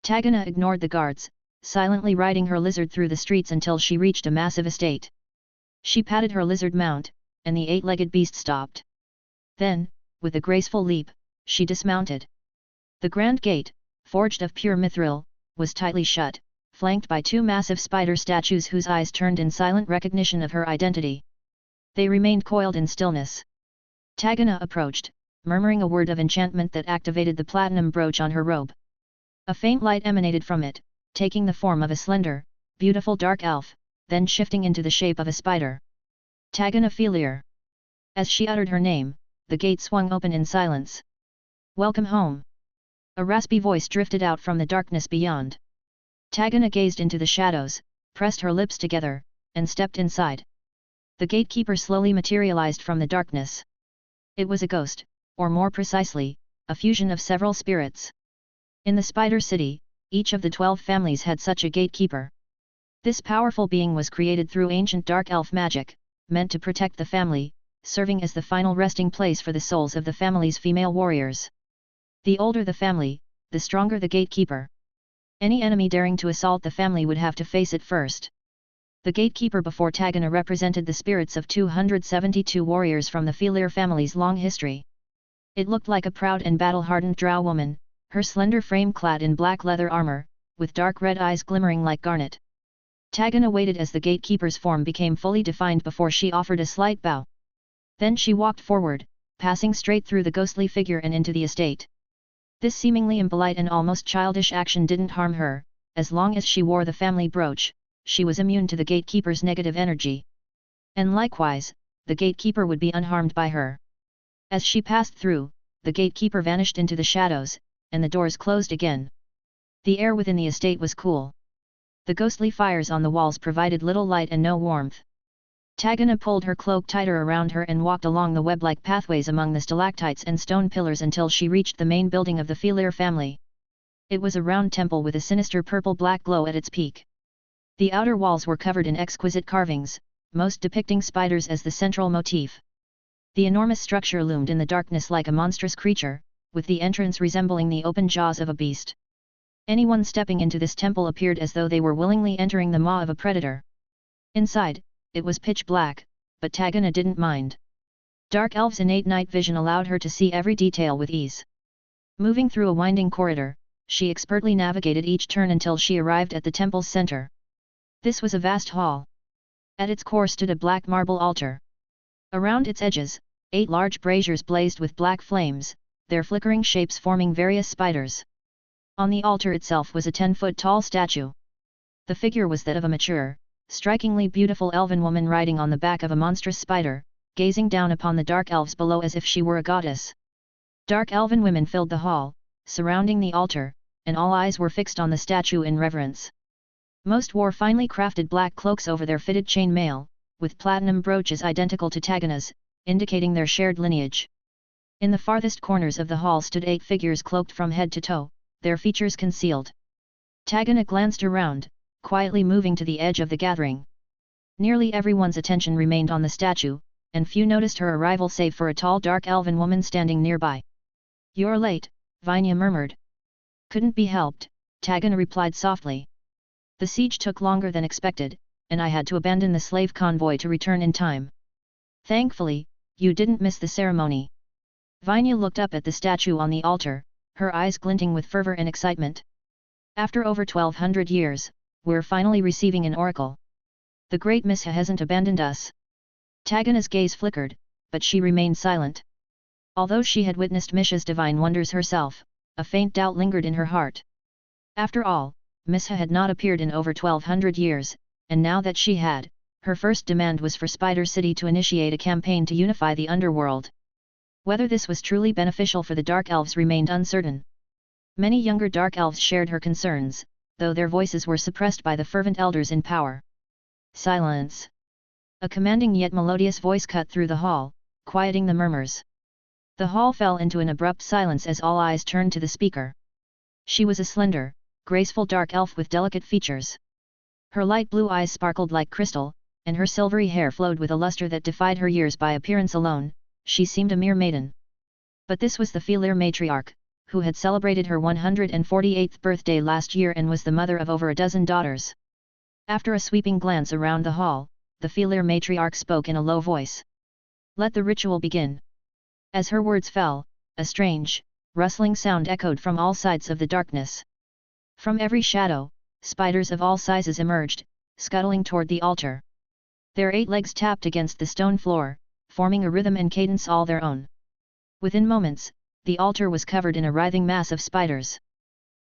Tagana ignored the guards, silently riding her lizard through the streets until she reached a massive estate. She patted her lizard mount, and the 8-legged beast stopped. Then, with a graceful leap, she dismounted. The grand gate, forged of pure mithril, was tightly shut, flanked by 2 massive spider statues whose eyes turned in silent recognition of her identity. They remained coiled in stillness. Tagana approached, murmuring a word of enchantment that activated the platinum brooch on her robe. A faint light emanated from it, taking the form of a slender, beautiful dark elf, then shifting into the shape of a spider. Tagan Ophelia. As she uttered her name, the gate swung open in silence. Welcome home. A raspy voice drifted out from the darkness beyond. Tagana gazed into the shadows, pressed her lips together, and stepped inside. The gatekeeper slowly materialized from the darkness. It was a ghost, or more precisely, a fusion of several spirits. In the Spider City, each of the 12 families had such a gatekeeper. This powerful being was created through ancient dark elf magic, meant to protect the family, serving as the final resting place for the souls of the family's female warriors. The older the family, the stronger the gatekeeper. Any enemy daring to assault the family would have to face it first. The gatekeeper before Tagana represented the spirits of 272 warriors from the Felir family's long history. It looked like a proud and battle-hardened drow woman, her slender frame clad in black leather armor, with dark red eyes glimmering like garnet. Tagana waited as the gatekeeper's form became fully defined before she offered a slight bow. Then she walked forward, passing straight through the ghostly figure and into the estate. This seemingly impolite and almost childish action didn't harm her, as long as she wore the family brooch, she was immune to the gatekeeper's negative energy. And likewise, the gatekeeper would be unharmed by her. As she passed through, the gatekeeper vanished into the shadows, and the doors closed again. The air within the estate was cool. The ghostly fires on the walls provided little light and no warmth. Tagana pulled her cloak tighter around her and walked along the web-like pathways among the stalactites and stone pillars until she reached the main building of the Felir family. It was a round temple with a sinister purple-black glow at its peak. The outer walls were covered in exquisite carvings, most depicting spiders as the central motif. The enormous structure loomed in the darkness like a monstrous creature, with the entrance resembling the open jaws of a beast. Anyone stepping into this temple appeared as though they were willingly entering the maw of a predator. Inside, it was pitch black, but Tagana didn't mind. Dark Elf's innate night vision allowed her to see every detail with ease. Moving through a winding corridor, she expertly navigated each turn until she arrived at the temple's center. This was a vast hall. At its core stood a black marble altar. Around its edges, 8 large braziers blazed with black flames, their flickering shapes forming various spiders. On the altar itself was a 10-foot-tall statue. The figure was that of a mature, strikingly beautiful elven woman riding on the back of a monstrous spider, gazing down upon the dark elves below as if she were a goddess. Dark elven women filled the hall, surrounding the altar, and all eyes were fixed on the statue in reverence. Most wore finely crafted black cloaks over their fitted chain mail, with platinum brooches identical to Tagana's, indicating their shared lineage. In the farthest corners of the hall stood 8 figures cloaked from head to toe, their features concealed. Tagana glanced around, quietly moving to the edge of the gathering. Nearly everyone's attention remained on the statue, and few noticed her arrival save for a tall dark elven woman standing nearby. "You're late," Vinya murmured. "Couldn't be helped," Tagana replied softly. "The siege took longer than expected, and I had to abandon the slave convoy to return in time. Thankfully, you didn't miss the ceremony." Vinya looked up at the statue on the altar, her eyes glinting with fervor and excitement. "After over 1200 years, we're finally receiving an oracle. The great Misha hasn't abandoned us." Tagana's gaze flickered, but she remained silent. Although she had witnessed Misha's divine wonders herself, a faint doubt lingered in her heart. After all, Misha had not appeared in over 1200 years, and now that she had, her first demand was for Spider City to initiate a campaign to unify the underworld. Whether this was truly beneficial for the Dark Elves remained uncertain. Many younger Dark Elves shared her concerns, though their voices were suppressed by the fervent elders in power. "Silence!" A commanding yet melodious voice cut through the hall, quieting the murmurs. The hall fell into an abrupt silence as all eyes turned to the speaker. She was a slender, graceful dark elf with delicate features. Her light blue eyes sparkled like crystal, and her silvery hair flowed with a luster that defied her years by appearance alone. She seemed a mere maiden. But this was the Felir matriarch, who had celebrated her 148th birthday last year and was the mother of over a dozen daughters. After a sweeping glance around the hall, the Felir matriarch spoke in a low voice. "Let the ritual begin." As her words fell, a strange, rustling sound echoed from all sides of the darkness. From every shadow, spiders of all sizes emerged, scuttling toward the altar. Their 8 legs tapped against the stone floor, forming a rhythm and cadence all their own. Within moments, the altar was covered in a writhing mass of spiders.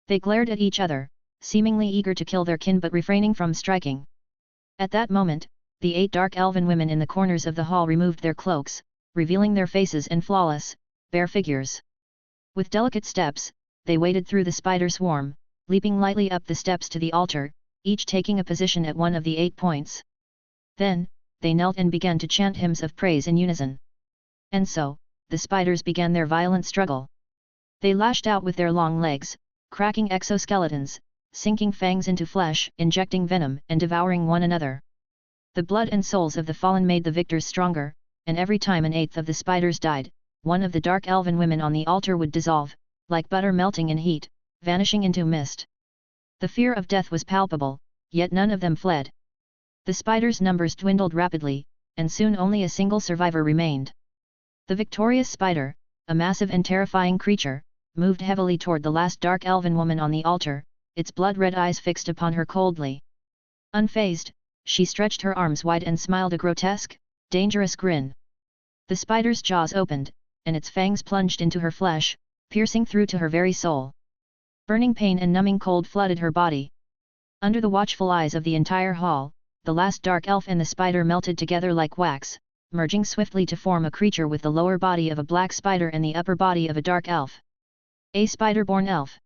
They glared at each other, seemingly eager to kill their kin but refraining from striking. At that moment, the 8 dark elven women in the corners of the hall removed their cloaks, revealing their faces and flawless, bare figures. With delicate steps, they waded through the spider swarm, leaping lightly up the steps to the altar, each taking a position at one of the 8 points. Then, they knelt and began to chant hymns of praise in unison. And so, the spiders began their violent struggle. They lashed out with their long legs, cracking exoskeletons, sinking fangs into flesh, injecting venom and devouring one another. The blood and souls of the fallen made the victors stronger, and every time an 8th of the spiders died, one of the dark elven women on the altar would dissolve, like butter melting in heat, vanishing into mist. The fear of death was palpable, yet none of them fled. The spiders' numbers dwindled rapidly, and soon only a single survivor remained. The victorious spider, a massive and terrifying creature, moved heavily toward the last dark elven woman on the altar, its blood-red eyes fixed upon her coldly. Unfazed, she stretched her arms wide and smiled a grotesque, dangerous grin. The spider's jaws opened, and its fangs plunged into her flesh, piercing through to her very soul. Burning pain and numbing cold flooded her body. Under the watchful eyes of the entire hall, the last dark elf and the spider melted together like wax, merging swiftly to form a creature with the lower body of a black spider and the upper body of a dark elf. A spider-born elf.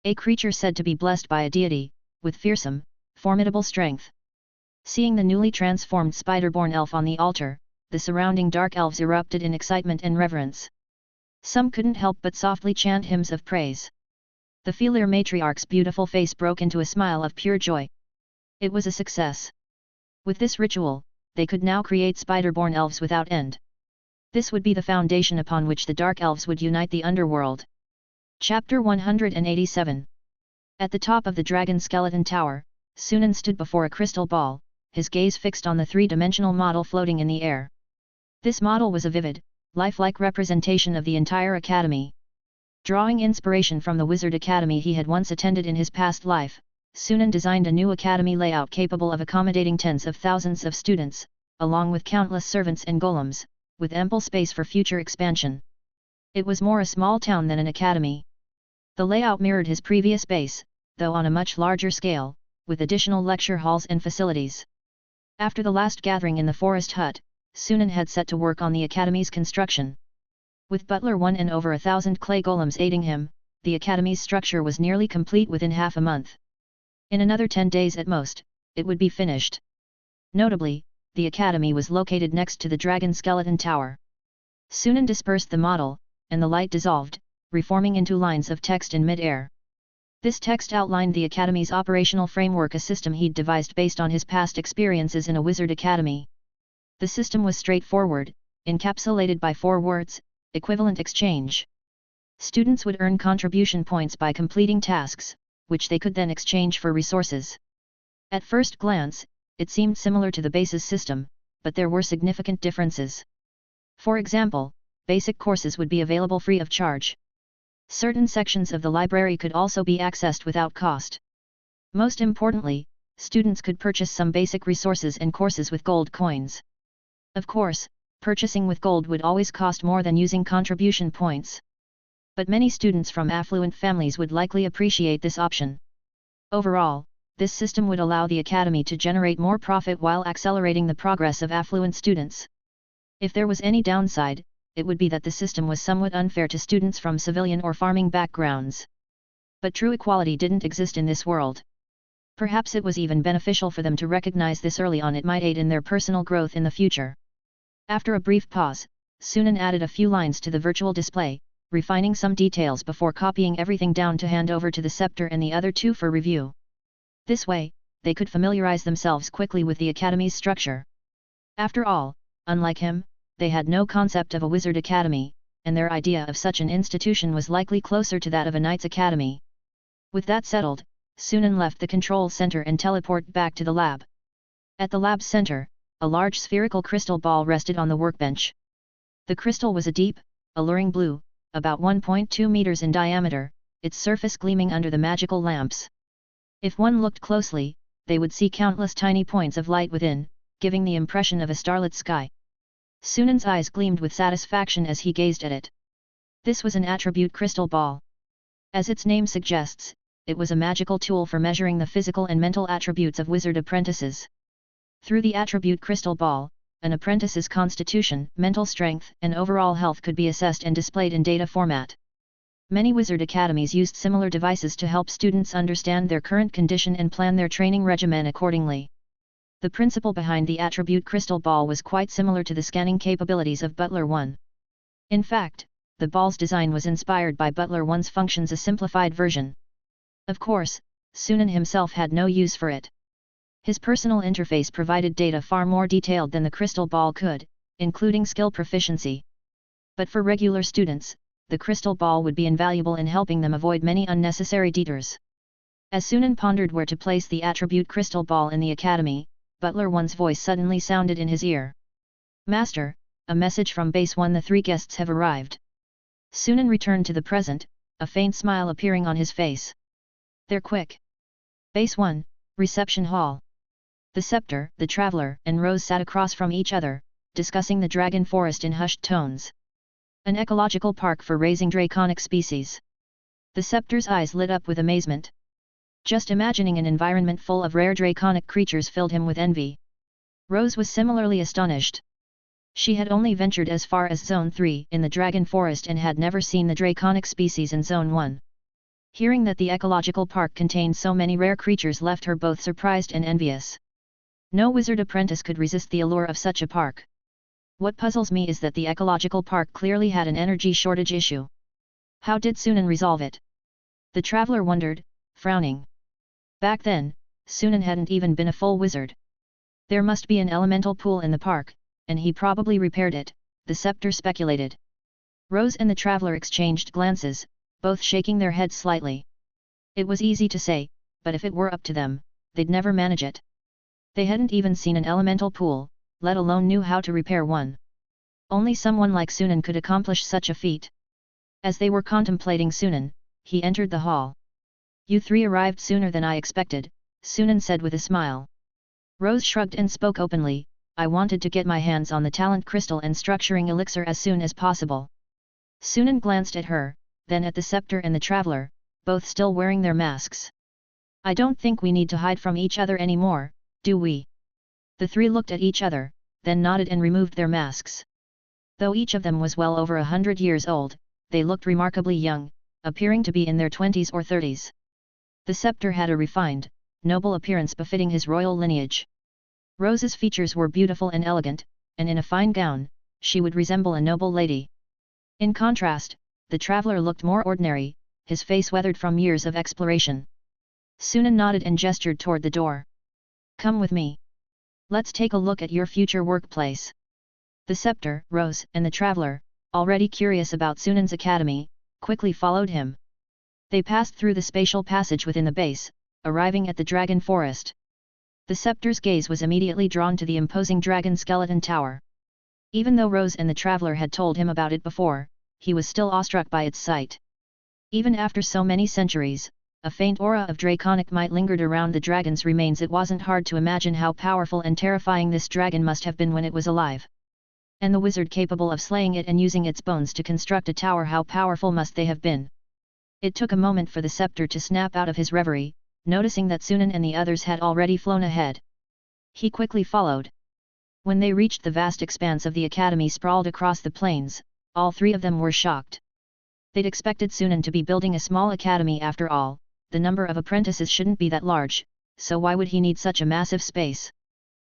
A creature said to be blessed by a deity, with fearsome, formidable strength. Seeing the newly transformed spider-born elf on the altar, the surrounding dark elves erupted in excitement and reverence. Some couldn't help but softly chant hymns of praise. The Felir matriarch's beautiful face broke into a smile of pure joy. It was a success. With this ritual, they could now create spider-born elves without end. This would be the foundation upon which the dark elves would unite the underworld. Chapter 187. At the top of the dragon skeleton tower, Sunan stood before a crystal ball, his gaze fixed on the 3-dimensional model floating in the air. This model was a vivid, lifelike representation of the entire academy. Drawing inspiration from the wizard academy he had once attended in his past life, Sunan designed a new academy layout capable of accommodating tens of thousands of students, along with countless servants and golems, with ample space for future expansion. It was more a small town than an academy. The layout mirrored his previous base, though on a much larger scale, with additional lecture halls and facilities. After the last gathering in the forest hut, Sunan had set to work on the academy's construction. With Butler 1 and over 1,000 clay golems aiding him, the academy's structure was nearly complete within half a month. In another 10 days at most, it would be finished. Notably, the academy was located next to the dragon skeleton tower. Sunan dispersed the model, and the light dissolved, reforming into lines of text in mid-air. This text outlined the academy's operational framework, a system he'd devised based on his past experiences in a wizard academy. The system was straightforward, encapsulated by 4 words: equivalent exchange. Students would earn contribution points by completing tasks, which they could then exchange for resources. At first glance, it seemed similar to the basis system, but there were significant differences. For example, basic courses would be available free of charge. Certain sections of the library could also be accessed without cost. Most importantly, students could purchase some basic resources and courses with gold coins. Of course, purchasing with gold would always cost more than using contribution points. But many students from affluent families would likely appreciate this option. Overall, this system would allow the academy to generate more profit while accelerating the progress of affluent students. If there was any downside, it would be that the system was somewhat unfair to students from civilian or farming backgrounds. But true equality didn't exist in this world. Perhaps it was even beneficial for them to recognize this early on. It might aid in their personal growth in the future. After a brief pause, Sunan added a few lines to the virtual display, refining some details before copying everything down to hand over to the scepter and the other 2 for review. This way, they could familiarize themselves quickly with the academy's structure. After all, unlike him, they had no concept of a wizard academy, and their idea of such an institution was likely closer to that of a knight's academy. With that settled, Sunan left the control center and teleported back to the lab. At the lab's center, a large spherical crystal ball rested on the workbench. The crystal was a deep, alluring blue, about 1.2 meters in diameter, its surface gleaming under the magical lamps. If one looked closely, they would see countless tiny points of light within, giving the impression of a starlit sky. Sunan's eyes gleamed with satisfaction as he gazed at it. This was an attribute crystal ball. As its name suggests, it was a magical tool for measuring the physical and mental attributes of wizard apprentices. Through the attribute crystal ball, an apprentice's constitution, mental strength, and overall health could be assessed and displayed in data format. Many wizard academies used similar devices to help students understand their current condition and plan their training regimen accordingly. The principle behind the attribute crystal ball was quite similar to the scanning capabilities of Butler 1. In fact, the ball's design was inspired by Butler 1's functions, a simplified version. Of course, Sunan himself had no use for it. His personal interface provided data far more detailed than the crystal ball could, including skill proficiency. But for regular students, the crystal ball would be invaluable in helping them avoid many unnecessary detours. As Sunan pondered where to place the attribute crystal ball in the academy, Butler 1's voice suddenly sounded in his ear. "Master, a message from Base 1. The 3 guests have arrived." Sunan returned to the present, a faint smile appearing on his face. "They're quick." Base 1, Reception Hall. The Scepter, the Traveler, and Rose sat across from each other, discussing the Dragon Forest in hushed tones. An ecological park for raising draconic species. The Scepter's eyes lit up with amazement. Just imagining an environment full of rare draconic creatures filled him with envy. Rose was similarly astonished. She had only ventured as far as Zone 3 in the Dragon Forest and had never seen the draconic species in Zone 1. Hearing that the ecological park contained so many rare creatures left her both surprised and envious. No wizard apprentice could resist the allure of such a park. What puzzles me is that the ecological park clearly had an energy shortage issue. How did Sunan resolve it? The traveler wondered, frowning. Back then, Sunan hadn't even been a full wizard. There must be an elemental pool in the park, and he probably repaired it, the Scepter speculated. Rose and the traveler exchanged glances, both shaking their heads slightly. It was easy to say, but if it were up to them, they'd never manage it. They hadn't even seen an elemental pool, let alone knew how to repair one. Only someone like Sunan could accomplish such a feat. As they were contemplating Sunan, he entered the hall. "You 3 arrived sooner than I expected," Sunan said with a smile. Rose shrugged and spoke openly, "I wanted to get my hands on the talent crystal and structuring elixir as soon as possible." Sunan glanced at her, then at the Scepter and the Traveler, both still wearing their masks. "I don't think we need to hide from each other anymore, do we?" The 3 looked at each other, then nodded and removed their masks. Though each of them was well over 100 years old, they looked remarkably young, appearing to be in their 20s or 30s. The Scepter had a refined, noble appearance befitting his royal lineage. Rose's features were beautiful and elegant, and in a fine gown, she would resemble a noble lady. In contrast, the Traveler looked more ordinary, his face weathered from years of exploration. Sunan nodded and gestured toward the door. "Come with me. Let's take a look at your future workplace." The Scepter, Rose, and the Traveler, already curious about Sunan's academy, quickly followed him. They passed through the spatial passage within the base, arriving at the Dragon Forest. The Scepter's gaze was immediately drawn to the imposing dragon skeleton tower. Even though Rose and the Traveler had told him about it before, he was still awestruck by its sight. Even after so many centuries, a faint aura of draconic might lingered around the dragon's remains. It wasn't hard to imagine how powerful and terrifying this dragon must have been when it was alive. And the wizard capable of slaying it and using its bones to construct a tower, how powerful must they have been? It took a moment for the Scepter to snap out of his reverie, noticing that Sunan and the others had already flown ahead. He quickly followed. When they reached the vast expanse of the academy sprawled across the plains, all 3 of them were shocked. They'd expected Sunan to be building a small academy after all. The number of apprentices shouldn't be that large, so why would he need such a massive space?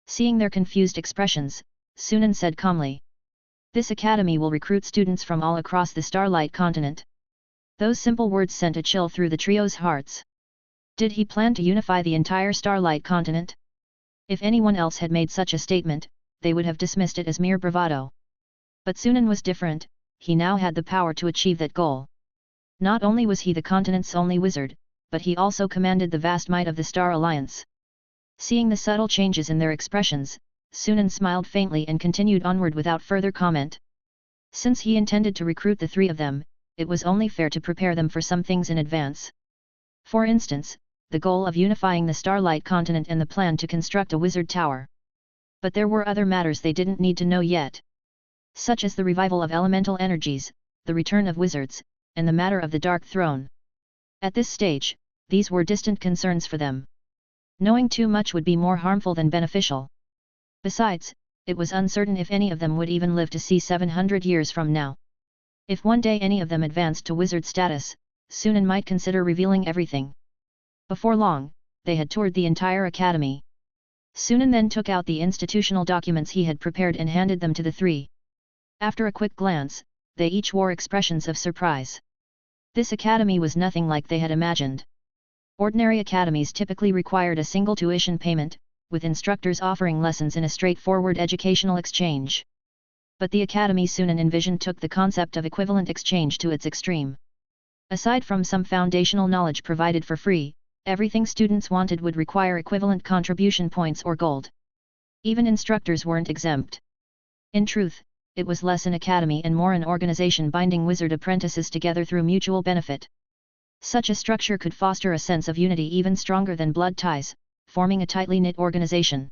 Seeing their confused expressions, Sunan said calmly. "This academy will recruit students from all across the Starlight continent." Those simple words sent a chill through the trio's hearts. Did he plan to unify the entire Starlight continent? If anyone else had made such a statement, they would have dismissed it as mere bravado. But Sunan was different, he now had the power to achieve that goal. Not only was he the continent's only wizard, but he also commanded the vast might of the Star Alliance. Seeing the subtle changes in their expressions, Sunan smiled faintly and continued onward without further comment. Since he intended to recruit the 3 of them, it was only fair to prepare them for some things in advance. For instance, the goal of unifying the Starlight continent and the plan to construct a wizard tower. But there were other matters they didn't need to know yet. Such as the revival of elemental energies, the return of wizards, and the matter of the Dark Throne. At this stage, these were distant concerns for them. Knowing too much would be more harmful than beneficial. Besides, it was uncertain if any of them would even live to see 700 years from now. If one day any of them advanced to wizard status, Sunan might consider revealing everything. Before long, they had toured the entire academy. Sunan then took out the institutional documents he had prepared and handed them to the three. After a quick glance, they each wore expressions of surprise. This academy was nothing like they had imagined. Ordinary academies typically required a single tuition payment, with instructors offering lessons in a straightforward educational exchange. But the academy Sunan envisioned took the concept of equivalent exchange to its extreme. Aside from some foundational knowledge provided for free, everything students wanted would require equivalent contribution points or gold. Even instructors weren't exempt. In truth, it was less an academy and more an organization binding wizard apprentices together through mutual benefit. Such a structure could foster a sense of unity even stronger than blood ties, forming a tightly knit organization.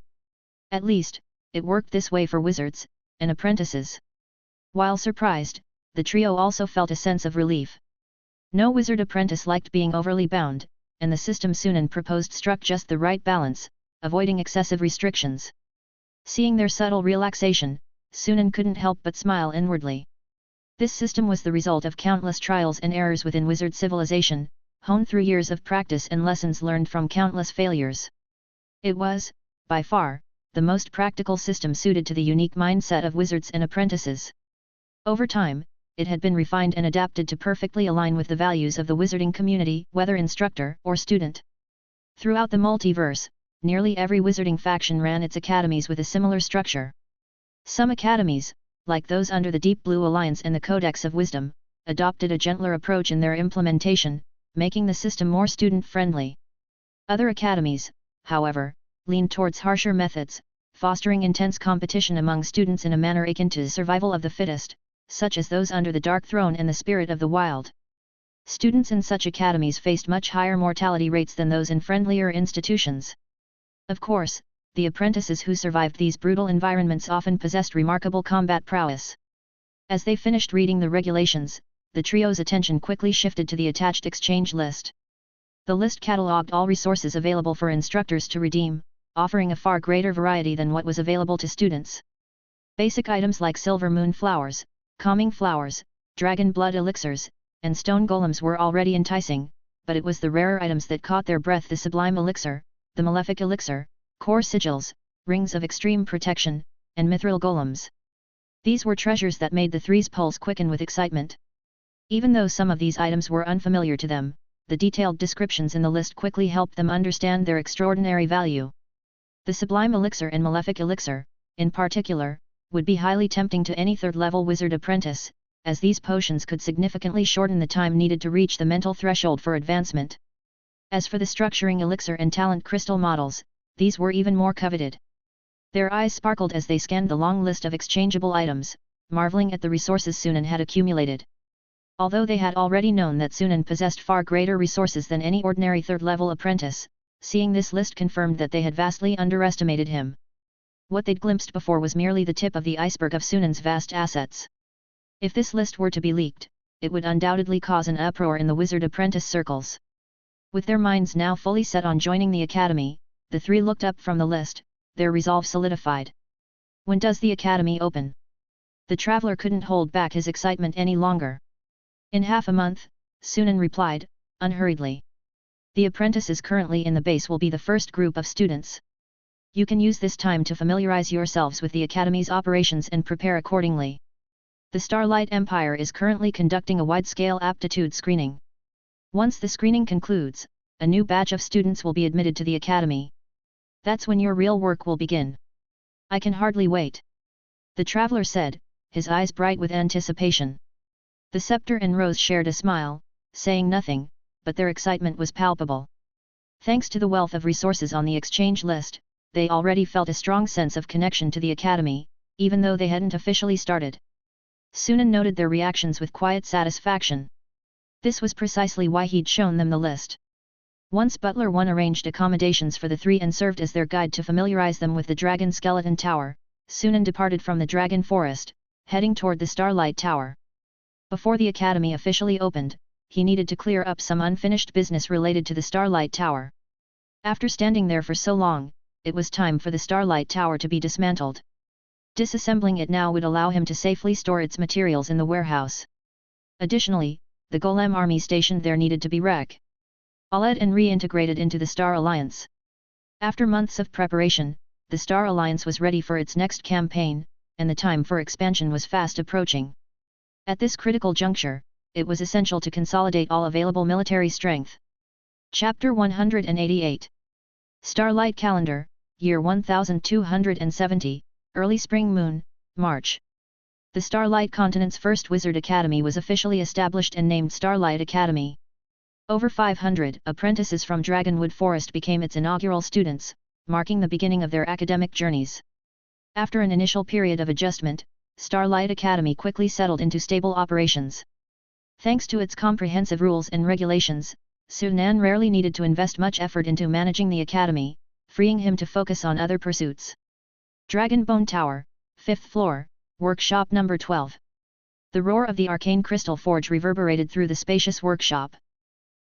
At least, it worked this way for wizards and apprentices. While surprised, the trio also felt a sense of relief. No wizard apprentice liked being overly bound, and the system Sunan proposed struck just the right balance, avoiding excessive restrictions. Seeing their subtle relaxation, Sunan couldn't help but smile inwardly. This system was the result of countless trials and errors within wizard civilization, honed through years of practice and lessons learned from countless failures. It was, by far, the most practical system suited to the unique mindset of wizards and apprentices. Over time, it had been refined and adapted to perfectly align with the values of the wizarding community, whether instructor or student. Throughout the multiverse, nearly every wizarding faction ran its academies with a similar structure. Some academies, like those under the Deep Blue Alliance and the Codex of Wisdom, adopted a gentler approach in their implementation, making the system more student-friendly. Other academies, however, leaned towards harsher methods, fostering intense competition among students in a manner akin to the survival of the fittest, such as those under the Dark Throne and the Spirit of the Wild. Students in such academies faced much higher mortality rates than those in friendlier institutions. Of course, the apprentices who survived these brutal environments often possessed remarkable combat prowess. As they finished reading the regulations, the trio's attention quickly shifted to the attached exchange list. The list catalogued all resources available for instructors to redeem, offering a far greater variety than what was available to students. Basic items like silver moon flowers, calming flowers, dragon blood elixirs, and stone golems were already enticing, but it was the rarer items that caught their breath: the sublime elixir, the malefic elixir, core sigils, rings of extreme protection, and mithril golems. These were treasures that made the three's pulse quicken with excitement. Even though some of these items were unfamiliar to them, the detailed descriptions in the list quickly helped them understand their extraordinary value. The sublime elixir and malefic elixir, in particular, would be highly tempting to any third-level wizard apprentice, as these potions could significantly shorten the time needed to reach the mental threshold for advancement. As for the structuring elixir and talent crystal models, these were even more coveted. Their eyes sparkled as they scanned the long list of exchangeable items, marveling at the resources Sunan had accumulated. Although they had already known that Sunan possessed far greater resources than any ordinary third-level apprentice, seeing this list confirmed that they had vastly underestimated him. What they'd glimpsed before was merely the tip of the iceberg of Sunan's vast assets. If this list were to be leaked, it would undoubtedly cause an uproar in the wizard apprentice circles. With their minds now fully set on joining the academy, the three looked up from the list, their resolve solidified. When does the academy open? The traveler couldn't hold back his excitement any longer. In half a month, Sunan replied, unhurriedly. The apprentices currently in the base will be the first group of students. You can use this time to familiarize yourselves with the academy's operations and prepare accordingly. The Starlight Empire is currently conducting a wide-scale aptitude screening. Once the screening concludes, a new batch of students will be admitted to the academy. That's when your real work will begin. I can hardly wait. The traveler said, his eyes bright with anticipation. The Scepter and Rose shared a smile, saying nothing, but their excitement was palpable. Thanks to the wealth of resources on the exchange list, they already felt a strong sense of connection to the academy, even though they hadn't officially started. Sunan noted their reactions with quiet satisfaction. This was precisely why he'd shown them the list. Once Butler 1 arranged accommodations for the three and served as their guide to familiarize them with the Dragon Skeleton Tower, Sunan departed from the Dragon Forest, heading toward the Starlight Tower. Before the academy officially opened, he needed to clear up some unfinished business related to the Starlight Tower. After standing there for so long, it was time for the Starlight Tower to be dismantled. Disassembling it now would allow him to safely store its materials in the warehouse. Additionally, the Golem army stationed there needed to be recalled and reintegrated into the Star Alliance. After months of preparation, the Star Alliance was ready for its next campaign, and the time for expansion was fast approaching. At this critical juncture, it was essential to consolidate all available military strength. Chapter 188. Starlight Calendar, Year 1270, Early Spring Moon, March. The Starlight Continent's first Wizard Academy was officially established and named Starlight Academy. Over 500 apprentices from Dragonwood Forest became its inaugural students, marking the beginning of their academic journeys. After an initial period of adjustment, Starlight Academy quickly settled into stable operations. Thanks to its comprehensive rules and regulations, Sunan rarely needed to invest much effort into managing the academy, freeing him to focus on other pursuits. Dragonbone Tower, 5th floor, Workshop number 12. The roar of the arcane crystal forge reverberated through the spacious workshop.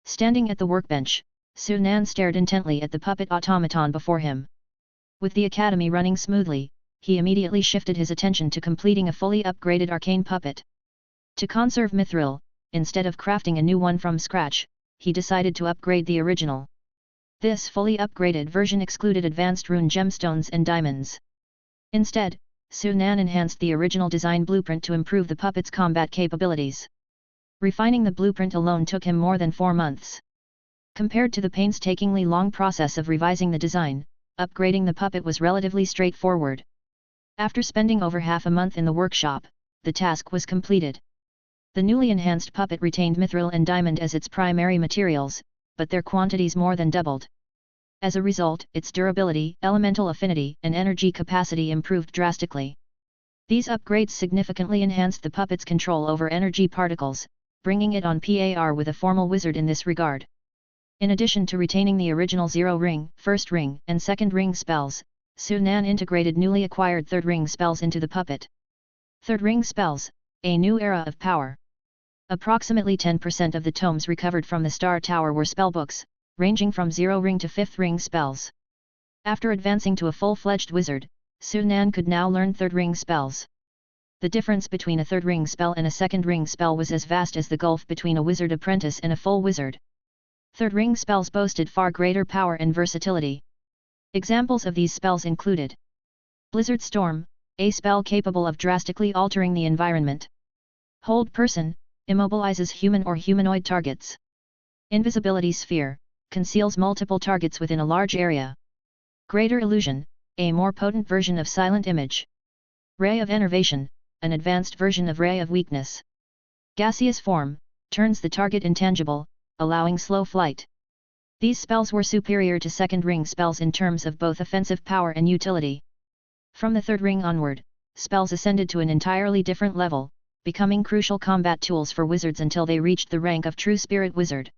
Standing at the workbench, Sunan stared intently at the puppet automaton before him. With the academy running smoothly, he immediately shifted his attention to completing a fully upgraded arcane puppet. To conserve mithril, instead of crafting a new one from scratch, he decided to upgrade the original. This fully upgraded version excluded advanced rune gemstones and diamonds. Instead, Sunan enhanced the original design blueprint to improve the puppet's combat capabilities. Refining the blueprint alone took him more than 4 months. Compared to the painstakingly long process of revising the design, upgrading the puppet was relatively straightforward. After spending over half a month in the workshop, the task was completed. The newly enhanced puppet retained mithril and diamond as its primary materials, but their quantities more than doubled. As a result, its durability, elemental affinity, and energy capacity improved drastically. These upgrades significantly enhanced the puppet's control over energy particles, bringing it on par with a formal wizard in this regard. In addition to retaining the original Zero Ring, First Ring, and Second Ring spells, Sunan integrated newly acquired Third Ring spells into the puppet. Third Ring spells, a new era of power. Approximately 10% of the tomes recovered from the Star Tower were spellbooks, ranging from Zero Ring to Fifth Ring spells. After advancing to a full-fledged wizard, Sunan could now learn Third Ring spells. The difference between a Third Ring spell and a Second Ring spell was as vast as the gulf between a wizard apprentice and a full wizard. Third Ring spells boasted far greater power and versatility. Examples of these spells included Blizzard Storm, a spell capable of drastically altering the environment. Hold Person, immobilizes human or humanoid targets. Invisibility Sphere, conceals multiple targets within a large area. Greater Illusion, a more potent version of Silent Image. Ray of Enervation, an advanced version of Ray of Weakness. Gaseous Form, turns the target intangible, allowing slow flight. These spells were superior to Second Ring spells in terms of both offensive power and utility. From the Third Ring onward, spells ascended to an entirely different level, becoming crucial combat tools for wizards until they reached the rank of True Spirit Wizard.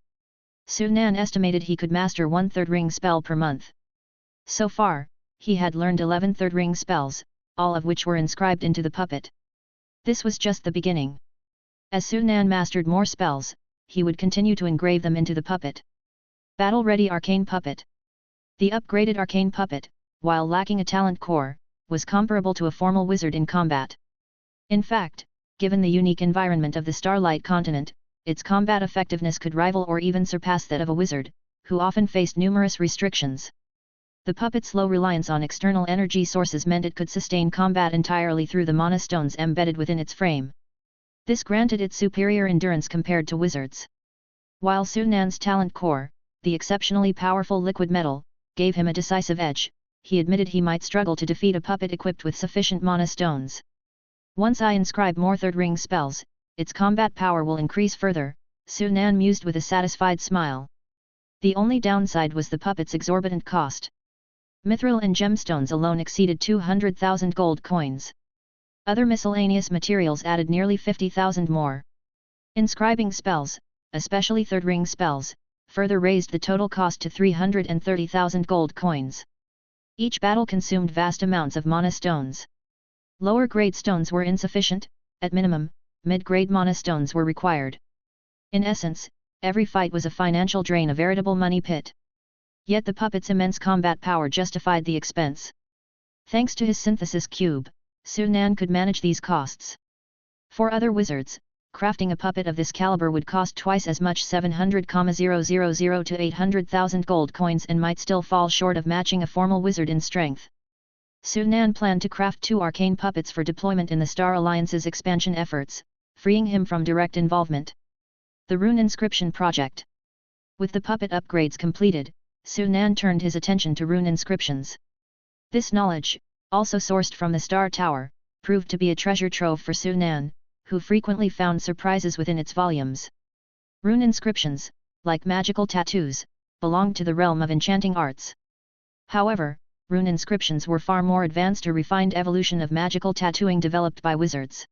Sunan estimated he could master 1 Third Ring spell per month. So far, he had learned 11 Third Ring spells, all of which were inscribed into the puppet. This was just the beginning. As Sunan mastered more spells, he would continue to engrave them into the puppet. Battle-ready Arcane Puppet. The upgraded Arcane Puppet, while lacking a talent core, was comparable to a formal wizard in combat. In fact, given the unique environment of the Starlight Continent, its combat effectiveness could rival or even surpass that of a wizard, who often faced numerous restrictions. The puppet's low reliance on external energy sources meant it could sustain combat entirely through the mana stones embedded within its frame. This granted it superior endurance compared to wizards. While Sunan's talent core, the exceptionally powerful liquid metal, gave him a decisive edge, he admitted he might struggle to defeat a puppet equipped with sufficient mana stones. Once I inscribe more Third Ring spells, its combat power will increase further, Sunan mused with a satisfied smile. The only downside was the puppet's exorbitant cost. Mithril and gemstones alone exceeded 200,000 gold coins. Other miscellaneous materials added nearly 50,000 more. Inscribing spells, especially Third Ring spells, further raised the total cost to 330,000 gold coins. Each battle consumed vast amounts of mana stones. Lower grade stones were insufficient, at minimum, mid-grade mana stones were required. In essence, every fight was a financial drain, a veritable money pit. Yet the puppet's immense combat power justified the expense. Thanks to his synthesis cube, Sunan could manage these costs. For other wizards, crafting a puppet of this caliber would cost twice as much, 700,000 to 800,000 gold coins, and might still fall short of matching a formal wizard in strength. Sunan planned to craft 2 arcane puppets for deployment in the Star Alliance's expansion efforts, freeing him from direct involvement. The Rune Inscription Project. With the puppet upgrades completed, Sunan turned his attention to rune inscriptions. This knowledge, also sourced from the Star Tower, proved to be a treasure trove for Sunan, who frequently found surprises within its volumes. Rune inscriptions, like magical tattoos, belonged to the realm of enchanting arts. However, rune inscriptions were far more advanced, a refined evolution of magical tattooing developed by wizards.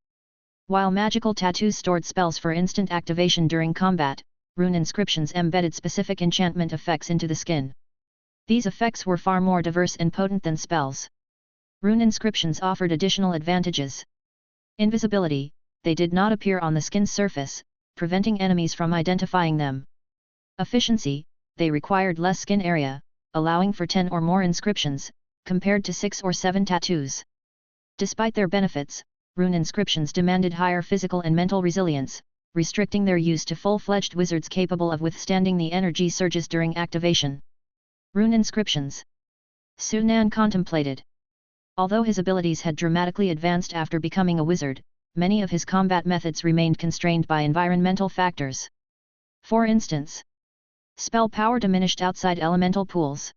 While magical tattoos stored spells for instant activation during combat, rune inscriptions embedded specific enchantment effects into the skin. These effects were far more diverse and potent than spells. Rune inscriptions offered additional advantages. Invisibility, they did not appear on the skin's surface, preventing enemies from identifying them. Efficiency, they required less skin area, allowing for 10 or more inscriptions, compared to 6 or 7 tattoos. Despite their benefits, rune inscriptions demanded higher physical and mental resilience, restricting their use to full-fledged wizards capable of withstanding the energy surges during activation. Rune inscriptions. Sunan contemplated. Although his abilities had dramatically advanced after becoming a wizard, many of his combat methods remained constrained by environmental factors. For instance, spell power diminished outside elemental pools.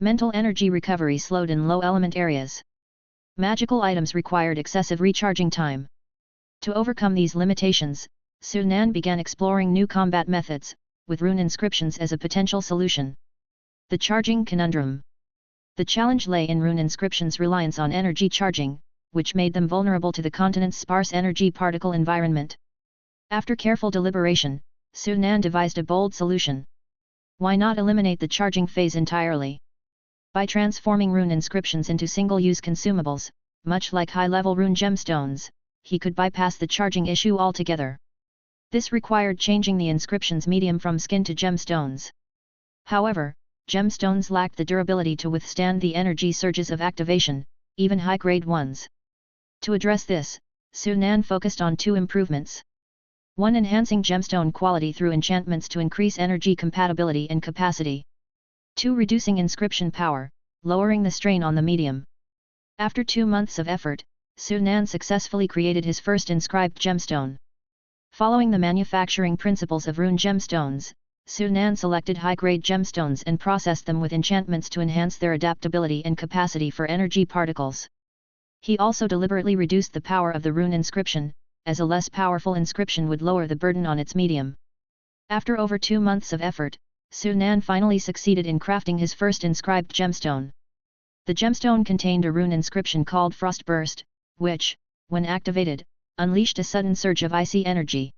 Mental energy recovery slowed in low-element areas. Magical items required excessive recharging time. To overcome these limitations, Sunan began exploring new combat methods, with rune inscriptions as a potential solution. The charging conundrum. The challenge lay in rune inscriptions' reliance on energy charging, which made them vulnerable to the continent's sparse energy particle environment. After careful deliberation, Sunan devised a bold solution. Why not eliminate the charging phase entirely? By transforming rune inscriptions into single-use consumables, much like high-level rune gemstones, he could bypass the charging issue altogether. This required changing the inscription's medium from skin to gemstones. However, gemstones lacked the durability to withstand the energy surges of activation, even high-grade ones. To address this, Sunan focused on 2 improvements. 1. Enhancing gemstone quality through enchantments to increase energy compatibility and capacity. 2. Reducing inscription power, lowering the strain on the medium. After 2 months of effort, Sunan successfully created his first inscribed gemstone. Following the manufacturing principles of rune gemstones, Sunan selected high-grade gemstones and processed them with enchantments to enhance their adaptability and capacity for energy particles. He also deliberately reduced the power of the rune inscription, as a less powerful inscription would lower the burden on its medium. After over 2 months of effort, Sunan finally succeeded in crafting his first inscribed gemstone. The gemstone contained a rune inscription called Frostburst, which, when activated, unleashed a sudden surge of icy energy.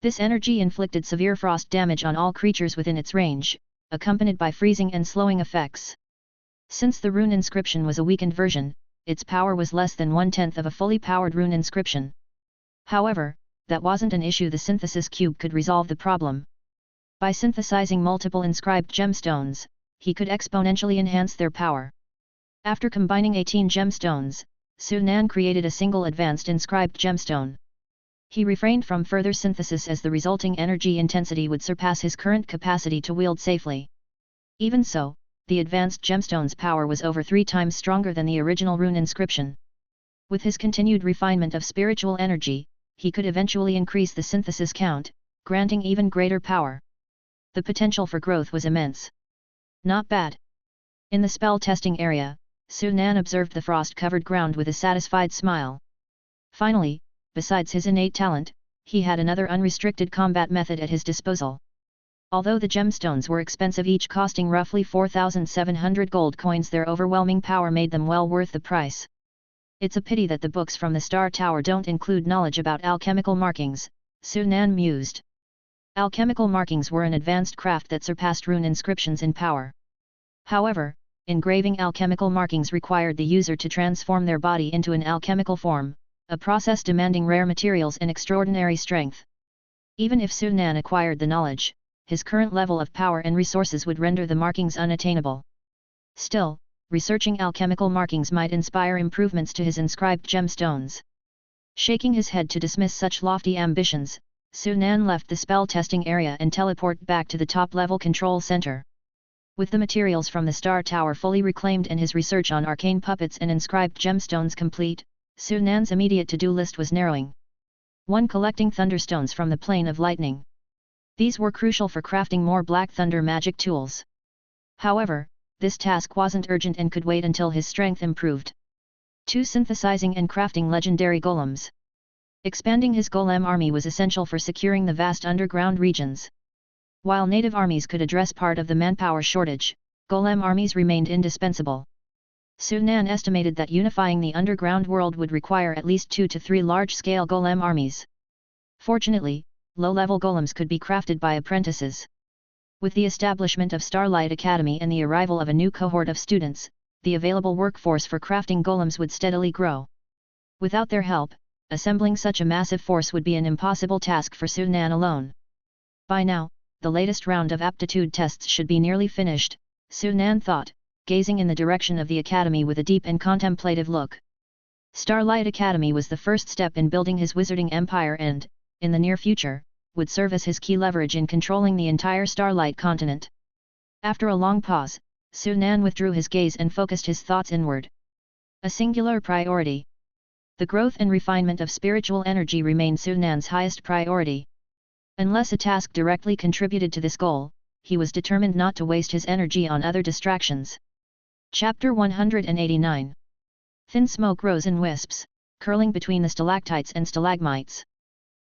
This energy inflicted severe frost damage on all creatures within its range, accompanied by freezing and slowing effects. Since the rune inscription was a weakened version, its power was less than 1/10 of a fully powered rune inscription. However, that wasn't an issue. The synthesis cube could resolve the problem. By synthesizing multiple inscribed gemstones, he could exponentially enhance their power. After combining 18 gemstones, Sunan created a single advanced inscribed gemstone. He refrained from further synthesis as the resulting energy intensity would surpass his current capacity to wield safely. Even so, the advanced gemstone's power was over 3 times stronger than the original rune inscription. With his continued refinement of spiritual energy, he could eventually increase the synthesis count, granting even greater power. The potential for growth was immense. Not bad. In the spell testing area, Sunan observed the frost-covered ground with a satisfied smile. Finally, besides his innate talent, he had another unrestricted combat method at his disposal. Although the gemstones were expensive, each costing roughly 4,700 gold coins, their overwhelming power made them well worth the price. It's a pity that the books from the Star Tower don't include knowledge about alchemical markings, Sunan mused. Alchemical markings were an advanced craft that surpassed rune inscriptions in power. However, engraving alchemical markings required the user to transform their body into an alchemical form, a process demanding rare materials and extraordinary strength. Even if Sunan acquired the knowledge, his current level of power and resources would render the markings unattainable. Still, researching alchemical markings might inspire improvements to his inscribed gemstones. Shaking his head to dismiss such lofty ambitions, Sunan left the spell testing area and teleported back to the top-level control center. With the materials from the Star Tower fully reclaimed and his research on arcane puppets and inscribed gemstones complete, Sunan's immediate to-do list was narrowing. 1. Collecting thunderstones from the plane of lightning. These were crucial for crafting more Black Thunder magic tools. However, this task wasn't urgent and could wait until his strength improved. 2. Synthesizing and crafting legendary golems. Expanding his golem army was essential for securing the vast underground regions. While native armies could address part of the manpower shortage, golem armies remained indispensable. Sunan estimated that unifying the underground world would require at least 2 to 3 large-scale golem armies. Fortunately, low-level golems could be crafted by apprentices. With the establishment of Starlight Academy and the arrival of a new cohort of students, the available workforce for crafting golems would steadily grow. Without their help, assembling such a massive force would be an impossible task for Sunan alone. By now, the latest round of aptitude tests should be nearly finished, Sunan thought, gazing in the direction of the academy with a deep and contemplative look. Starlight Academy was the first step in building his wizarding empire and, in the near future, would serve as his key leverage in controlling the entire Starlight continent. After a long pause, Sunan withdrew his gaze and focused his thoughts inward. A singular priority. The growth and refinement of spiritual energy remained Sunan's highest priority. Unless a task directly contributed to this goal, he was determined not to waste his energy on other distractions. Chapter 189. Thin smoke rose in wisps, curling between the stalactites and stalagmites.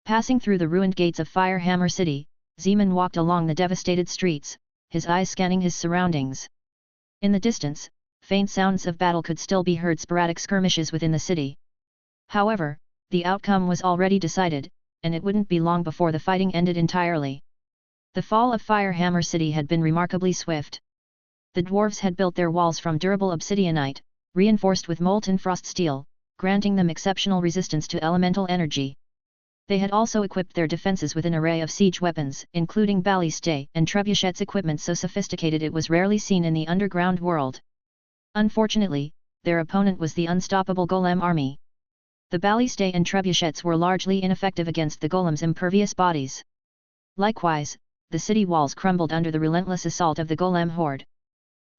Passing through the ruined gates of Firehammer City, Zeman walked along the devastated streets, his eyes scanning his surroundings. In the distance, faint sounds of battle could still be heard, sporadic skirmishes within the city. However, the outcome was already decided, and it wouldn't be long before the fighting ended entirely. The fall of Firehammer City had been remarkably swift. The dwarves had built their walls from durable obsidianite, reinforced with molten frost steel, granting them exceptional resistance to elemental energy. They had also equipped their defenses with an array of siege weapons, including ballistae and trebuchets, equipment so sophisticated it was rarely seen in the underground world. Unfortunately, their opponent was the unstoppable golem army. The ballistae and trebuchets were largely ineffective against the golem's impervious bodies. Likewise, the city walls crumbled under the relentless assault of the golem horde.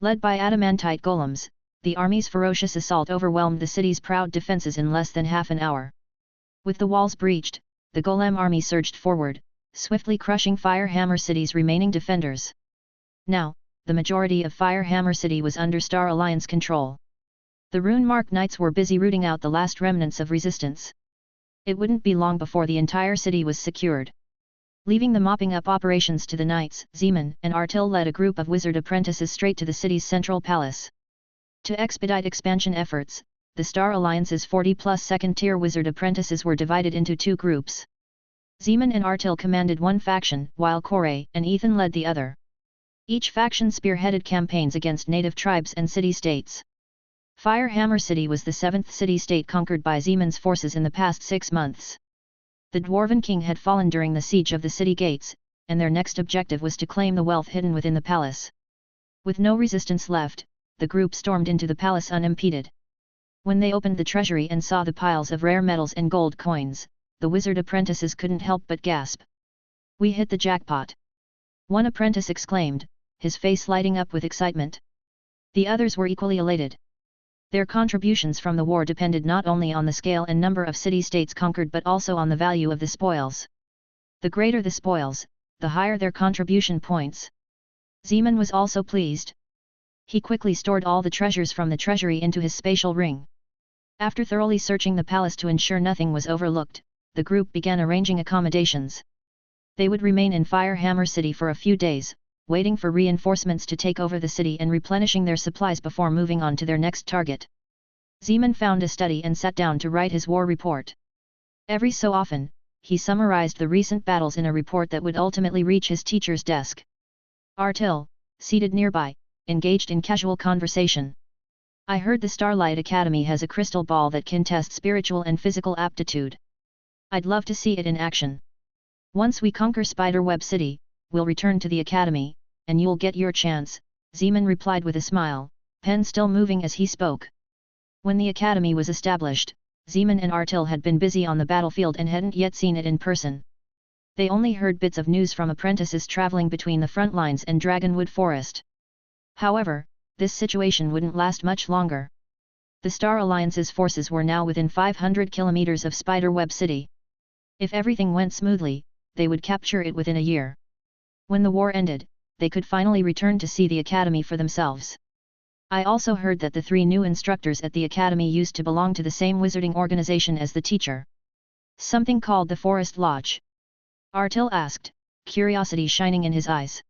Led by adamantite golems, the army's ferocious assault overwhelmed the city's proud defenses in less than half an hour. With the walls breached, the golem army surged forward, swiftly crushing Firehammer City's remaining defenders. Now, the majority of Firehammer City was under Star Alliance control. The Rune-Mark Knights were busy rooting out the last remnants of resistance. It wouldn't be long before the entire city was secured. Leaving the mopping up operations to the Knights, Zeman and Artil led a group of wizard apprentices straight to the city's central palace. To expedite expansion efforts, the Star Alliance's 40-plus second-tier wizard apprentices were divided into 2 groups. Zeman and Artil commanded one faction, while Corey and Ethan led the other. Each faction spearheaded campaigns against native tribes and city-states. Firehammer City was the 7th city-state conquered by Zeman's forces in the past 6 months. The Dwarven King had fallen during the siege of the city gates, and their next objective was to claim the wealth hidden within the palace. With no resistance left, the group stormed into the palace unimpeded. When they opened the treasury and saw the piles of rare metals and gold coins, the wizard apprentices couldn't help but gasp. "We hit the jackpot!" One apprentice exclaimed, his face lighting up with excitement. The others were equally elated. Their contributions from the war depended not only on the scale and number of city-states conquered but also on the value of the spoils. The greater the spoils, the higher their contribution points. Zeman was also pleased. He quickly stored all the treasures from the treasury into his spatial ring. After thoroughly searching the palace to ensure nothing was overlooked, the group began arranging accommodations. They would remain in Firehammer City for a few days, waiting for reinforcements to take over the city and replenishing their supplies before moving on to their next target. Zeman found a study and sat down to write his war report. Every so often, he summarized the recent battles in a report that would ultimately reach his teacher's desk. Artil, seated nearby, engaged in casual conversation. "I heard the Starlight Academy has a crystal ball that can test spiritual and physical aptitude. I'd love to see it in action." Once we conquer Spiderweb City, we'll return to the academy, and you'll get your chance, Zeman replied with a smile, pen still moving as he spoke. When the academy was established, Zeman and Artil had been busy on the battlefield and hadn't yet seen it in person. They only heard bits of news from apprentices traveling between the front lines and Dragonwood Forest. However, this situation wouldn't last much longer. The Star Alliance's forces were now within 500 kilometers of Spiderweb City. If everything went smoothly, they would capture it within a year. When the war ended, they could finally return to see the academy for themselves. I also heard that the 3 new instructors at the academy used to belong to the same wizarding organization as the teacher. Something called the Forest Lodge? Artil asked, curiosity shining in his eyes.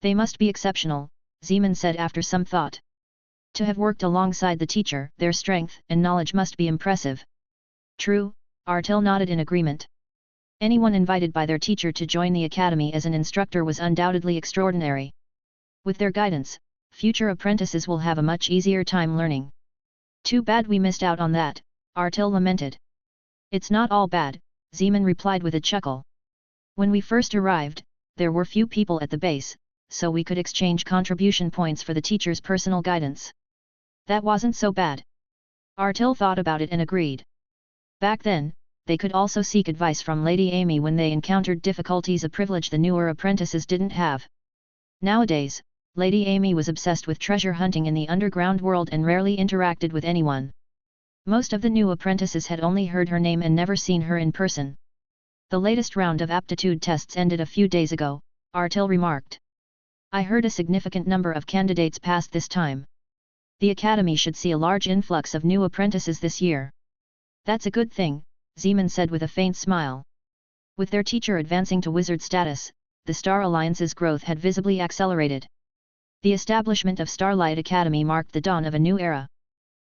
They must be exceptional, Zeman said after some thought. To have worked alongside the teacher, their strength and knowledge must be impressive. True, Artil nodded in agreement. Anyone invited by their teacher to join the academy as an instructor was undoubtedly extraordinary. With their guidance, future apprentices will have a much easier time learning. Too bad we missed out on that, Artil lamented. It's not all bad, Zeman replied with a chuckle. When we first arrived, there were few people at the base, so we could exchange contribution points for the teacher's personal guidance. That wasn't so bad. Artil thought about it and agreed. Back then, they could also seek advice from Lady Amy when they encountered difficulties, a privilege the newer apprentices didn't have. Nowadays, Lady Amy was obsessed with treasure hunting in the underground world and rarely interacted with anyone. Most of the new apprentices had only heard her name and never seen her in person. The latest round of aptitude tests ended a few days ago, Artil remarked. I heard a significant number of candidates passed this time. The academy should see a large influx of new apprentices this year. That's a good thing, Zeman said with a faint smile. With their teacher advancing to wizard status, the Star Alliance's growth had visibly accelerated. The establishment of Starlight Academy marked the dawn of a new era.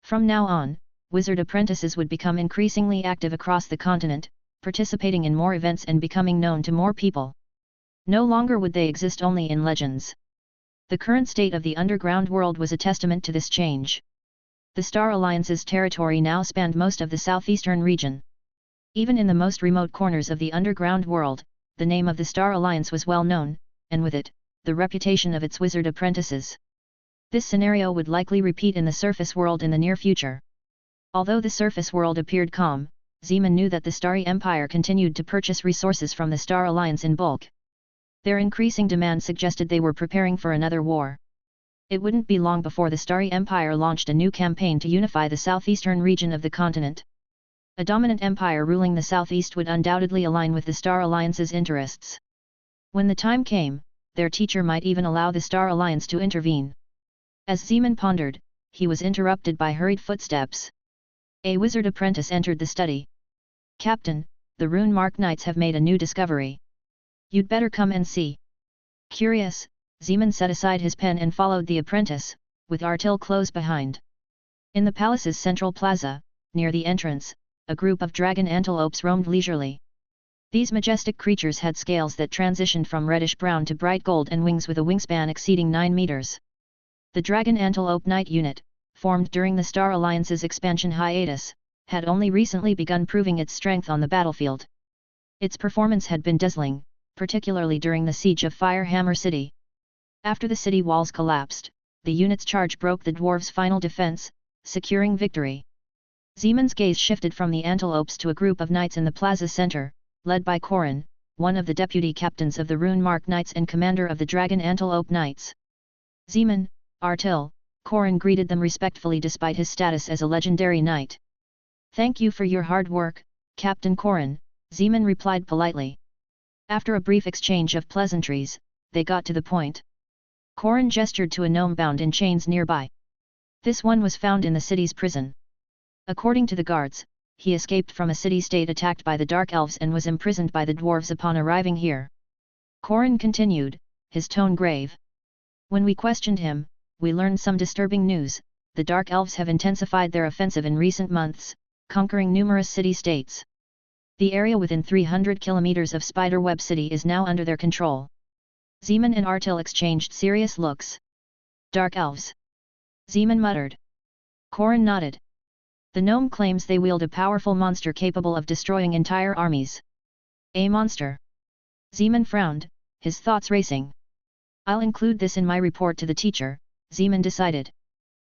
From now on, wizard apprentices would become increasingly active across the continent, participating in more events and becoming known to more people. No longer would they exist only in legends. The current state of the underground world was a testament to this change. The Star Alliance's territory now spanned most of the southeastern region. Even in the most remote corners of the underground world, the name of the Star Alliance was well known, and with it, the reputation of its wizard apprentices. This scenario would likely repeat in the surface world in the near future. Although the surface world appeared calm, Zeman knew that the Starry Empire continued to purchase resources from the Star Alliance in bulk. Their increasing demand suggested they were preparing for another war. It wouldn't be long before the Starry Empire launched a new campaign to unify the southeastern region of the continent. A dominant empire ruling the southeast would undoubtedly align with the Star Alliance's interests. When the time came, their teacher might even allow the Star Alliance to intervene. As Zeman pondered, he was interrupted by hurried footsteps. A wizard apprentice entered the study. Captain, the Rune Mark Knights have made a new discovery. You'd better come and see. Curious, Zeman set aside his pen and followed the apprentice, with Artil close behind. In the palace's central plaza, near the entrance, a group of dragon antelopes roamed leisurely. These majestic creatures had scales that transitioned from reddish-brown to bright gold and wings with a wingspan exceeding 9 meters. The Dragon Antelope Knight unit, formed during the Star Alliance's expansion hiatus, had only recently begun proving its strength on the battlefield. Its performance had been dazzling, particularly during the siege of Firehammer City. After the city walls collapsed, the unit's charge broke the dwarves' final defense, securing victory. Zeman's gaze shifted from the antelopes to a group of knights in the plaza center, led by Corin, one of the deputy captains of the Rune Mark Knights and commander of the Dragon Antelope Knights. Zeman, Artil, Corin greeted them respectfully despite his status as a legendary knight. Thank you for your hard work, Captain Corin, Zeman replied politely. After a brief exchange of pleasantries, they got to the point. Corin gestured to a gnome bound in chains nearby. This one was found in the city's prison. According to the guards, he escaped from a city-state attacked by the Dark Elves and was imprisoned by the dwarves upon arriving here. Corin continued, his tone grave. When we questioned him, we learned some disturbing news. The Dark Elves have intensified their offensive in recent months, conquering numerous city-states. The area within 300 kilometers of Spiderweb City is now under their control. Zeman and Artil exchanged serious looks. Dark Elves? Zeman muttered. Corin nodded. The gnome claims they wield a powerful monster capable of destroying entire armies. A monster? Zeman frowned, his thoughts racing. I'll include this in my report to the teacher, Zeman decided.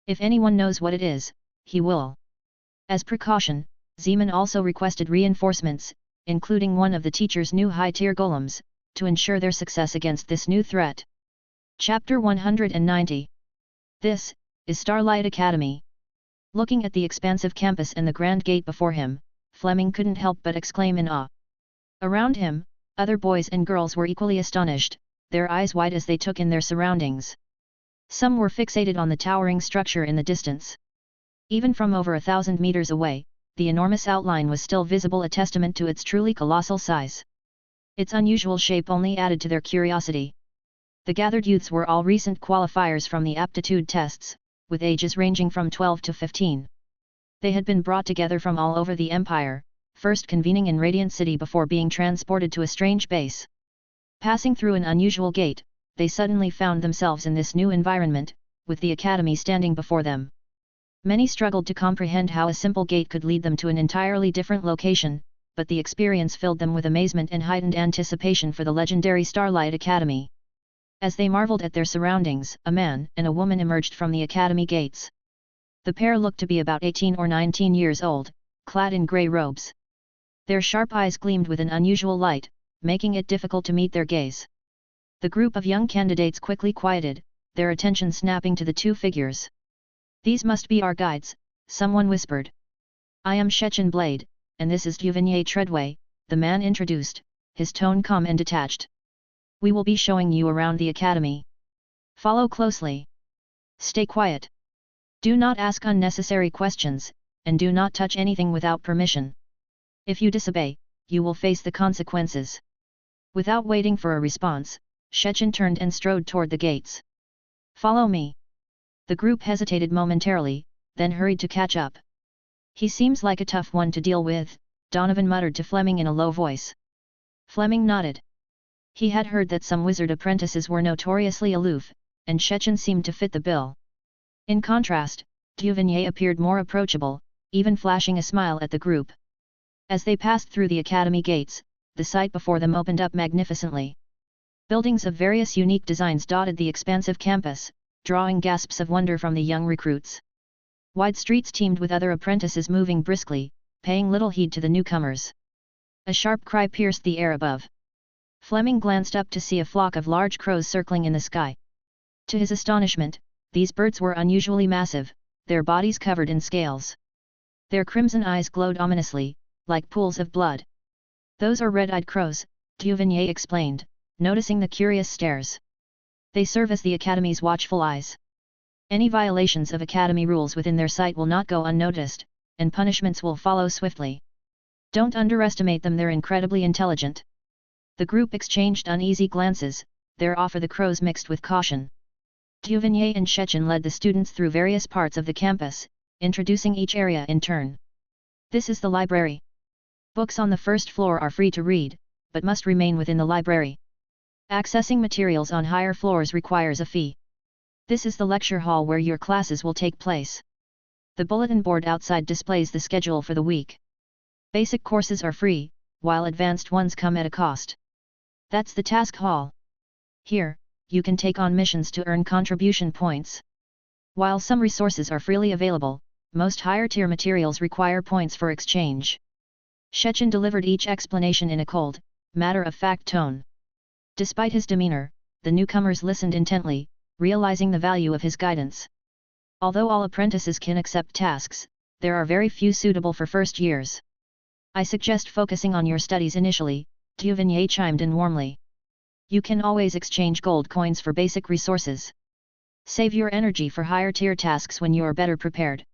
If anyone knows what it is, he will. As precaution, Zeman also requested reinforcements, including one of the teacher's new high-tier golems, to ensure their success against this new threat. Chapter 190. This is Starlight Academy. Looking at the expansive campus and the grand gate before him, Fleming couldn't help but exclaim in awe. Around him, other boys and girls were equally astonished, their eyes wide as they took in their surroundings. Some were fixated on the towering structure in the distance. Even from over 1,000 meters away, the enormous outline was still visible, a testament to its truly colossal size. Its unusual shape only added to their curiosity. The gathered youths were all recent qualifiers from the aptitude tests, with ages ranging from 12 to 15. They had been brought together from all over the Empire, first convening in Radiant City before being transported to a strange base. Passing through an unusual gate, they suddenly found themselves in this new environment, with the Academy standing before them. Many struggled to comprehend how a simple gate could lead them to an entirely different location, but the experience filled them with amazement and heightened anticipation for the legendary Starlight Academy. As they marveled at their surroundings, a man and a woman emerged from the Academy gates. The pair looked to be about 18 or 19 years old, clad in grey robes. Their sharp eyes gleamed with an unusual light, making it difficult to meet their gaze. The group of young candidates quickly quieted, their attention snapping to the two figures. "These must be our guides," someone whispered. "I am Shechin Blade, and this is Duvigny Treadway," the man introduced, his tone calm and detached. "We will be showing you around the Academy. Follow closely. Stay quiet. Do not ask unnecessary questions, and do not touch anything without permission. If you disobey, you will face the consequences." Without waiting for a response, Shechin turned and strode toward the gates. "Follow me." The group hesitated momentarily, then hurried to catch up. "He seems like a tough one to deal with," Donovan muttered to Fleming in a low voice. Fleming nodded. He had heard that some wizard apprentices were notoriously aloof, and Shechin seemed to fit the bill. In contrast, Duvigny appeared more approachable, even flashing a smile at the group. As they passed through the Academy gates, the sight before them opened up magnificently. Buildings of various unique designs dotted the expansive campus, drawing gasps of wonder from the young recruits. Wide streets teemed with other apprentices moving briskly, paying little heed to the newcomers. A sharp cry pierced the air above. Fleming glanced up to see a flock of large crows circling in the sky. To his astonishment, these birds were unusually massive, their bodies covered in scales. Their crimson eyes glowed ominously, like pools of blood. "Those are red-eyed crows," Duvigny explained, noticing the curious stares. "They serve as the Academy's watchful eyes. Any violations of Academy rules within their sight will not go unnoticed, and punishments will follow swiftly. Don't underestimate them, they're incredibly intelligent." The group exchanged uneasy glances, their awe for the crows mixed with caution. Duvigny and Shechin led the students through various parts of the campus, introducing each area in turn. "This is the library. Books on the first floor are free to read, but must remain within the library. Accessing materials on higher floors requires a fee. This is the lecture hall where your classes will take place. The bulletin board outside displays the schedule for the week. Basic courses are free, while advanced ones come at a cost. That's the task hall. Here, you can take on missions to earn contribution points. While some resources are freely available, most higher-tier materials require points for exchange." Shechin delivered each explanation in a cold, matter-of-fact tone. Despite his demeanor, the newcomers listened intently, realizing the value of his guidance. Although all apprentices can accept tasks, there are very few suitable for first years. "I suggest focusing on your studies initially," Duvigny chimed in warmly. "You can always exchange gold coins for basic resources. Save your energy for higher-tier tasks when you are better prepared."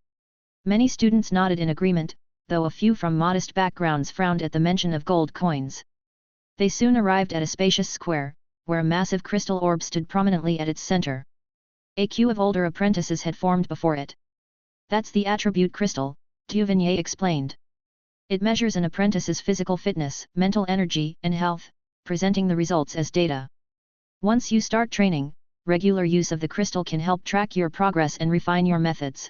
Many students nodded in agreement, though a few from modest backgrounds frowned at the mention of gold coins. They soon arrived at a spacious square, where a massive crystal orb stood prominently at its center. A queue of older apprentices had formed before it. "That's the attribute crystal," Duvigny explained. "It measures an apprentice's physical fitness, mental energy, and health, presenting the results as data. Once you start training, regular use of the crystal can help track your progress and refine your methods."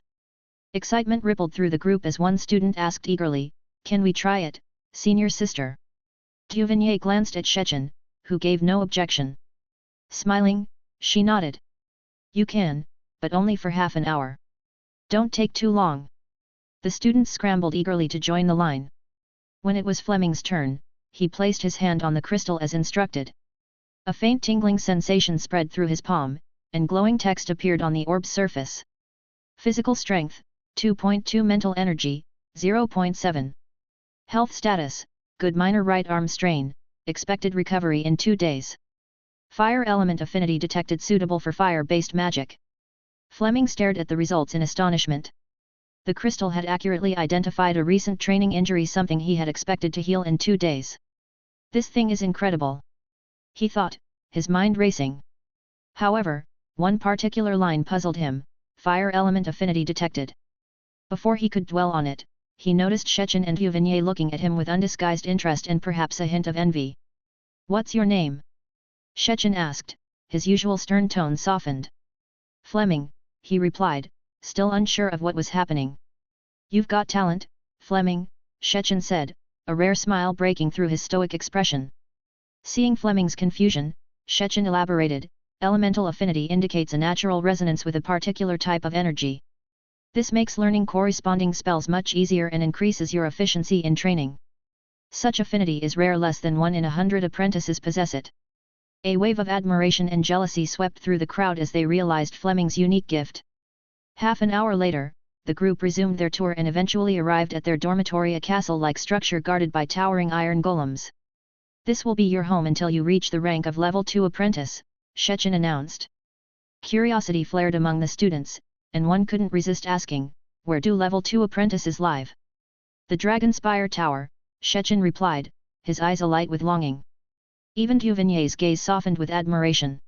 Excitement rippled through the group as one student asked eagerly, "Can we try it, senior sister?" Duvigny glanced at Shechin, who gave no objection. Smiling, she nodded. You can, but only for half an hour. Don't take too long. The students scrambled eagerly to join the line. When it was Fleming's turn, he placed his hand on the crystal as instructed. A faint tingling sensation spread through his palm, and glowing text appeared on the orb's surface. Physical strength, 2.2. Mental energy, 0.7. Health status, good. Minor right arm strain, expected recovery in 2 days. Fire element affinity detected, suitable for fire-based magic. Fleming stared at the results in astonishment. The crystal had accurately identified a recent training injury, something he had expected to heal in 2 days. This thing is incredible, he thought, his mind racing. However, one particular line puzzled him: fire element affinity detected. Before he could dwell on it, he noticed Shechen and Duvigny looking at him with undisguised interest and perhaps a hint of envy. What's your name? Shechen asked, his usual stern tone softened. Fleming, he replied, still unsure of what was happening. You've got talent, Fleming, Shechen said, a rare smile breaking through his stoic expression. Seeing Fleming's confusion, Shechen elaborated: elemental affinity indicates a natural resonance with a particular type of energy. This makes learning corresponding spells much easier and increases your efficiency in training. Such affinity is rare, less than 1 in 100 apprentices possess it. A wave of admiration and jealousy swept through the crowd as they realized Fleming's unique gift. Half an hour later, the group resumed their tour and eventually arrived at their dormitory, a castle-like structure guarded by towering iron golems. This will be your home until you reach the rank of level 2 apprentice, Shechen announced. Curiosity flared among the students, and one couldn't resist asking, where do level 2 apprentices live? The Dragonspire Tower, Shechen replied, his eyes alight with longing. Even Duvigny's gaze softened with admiration.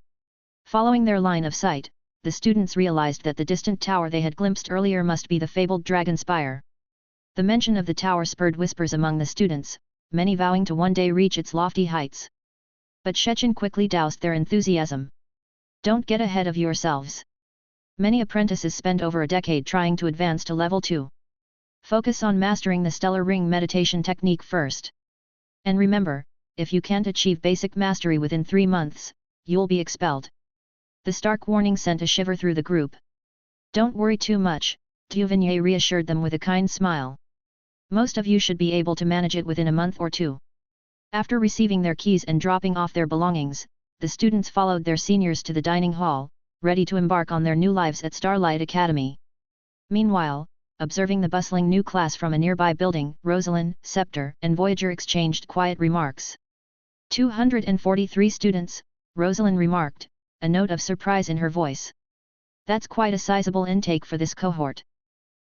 Following their line of sight, the students realized that the distant tower they had glimpsed earlier must be the fabled Dragonspire. The mention of the tower spurred whispers among the students, many vowing to one day reach its lofty heights. But Shechen quickly doused their enthusiasm. Don't get ahead of yourselves. Many apprentices spend over a decade trying to advance to level 2. Focus on mastering the stellar ring meditation technique first. And remember, if you can't achieve basic mastery within 3 months, you'll be expelled. The stark warning sent a shiver through the group. Don't worry too much, Duvigny reassured them with a kind smile. Most of you should be able to manage it within a month or 2. After receiving their keys and dropping off their belongings, the students followed their seniors to the dining hall, ready to embark on their new lives at Starlight Academy. Meanwhile, observing the bustling new class from a nearby building, Rosalind, Scepter, and Voyager exchanged quiet remarks. 243 students, Rosalind remarked, a note of surprise in her voice. That's quite a sizable intake for this cohort.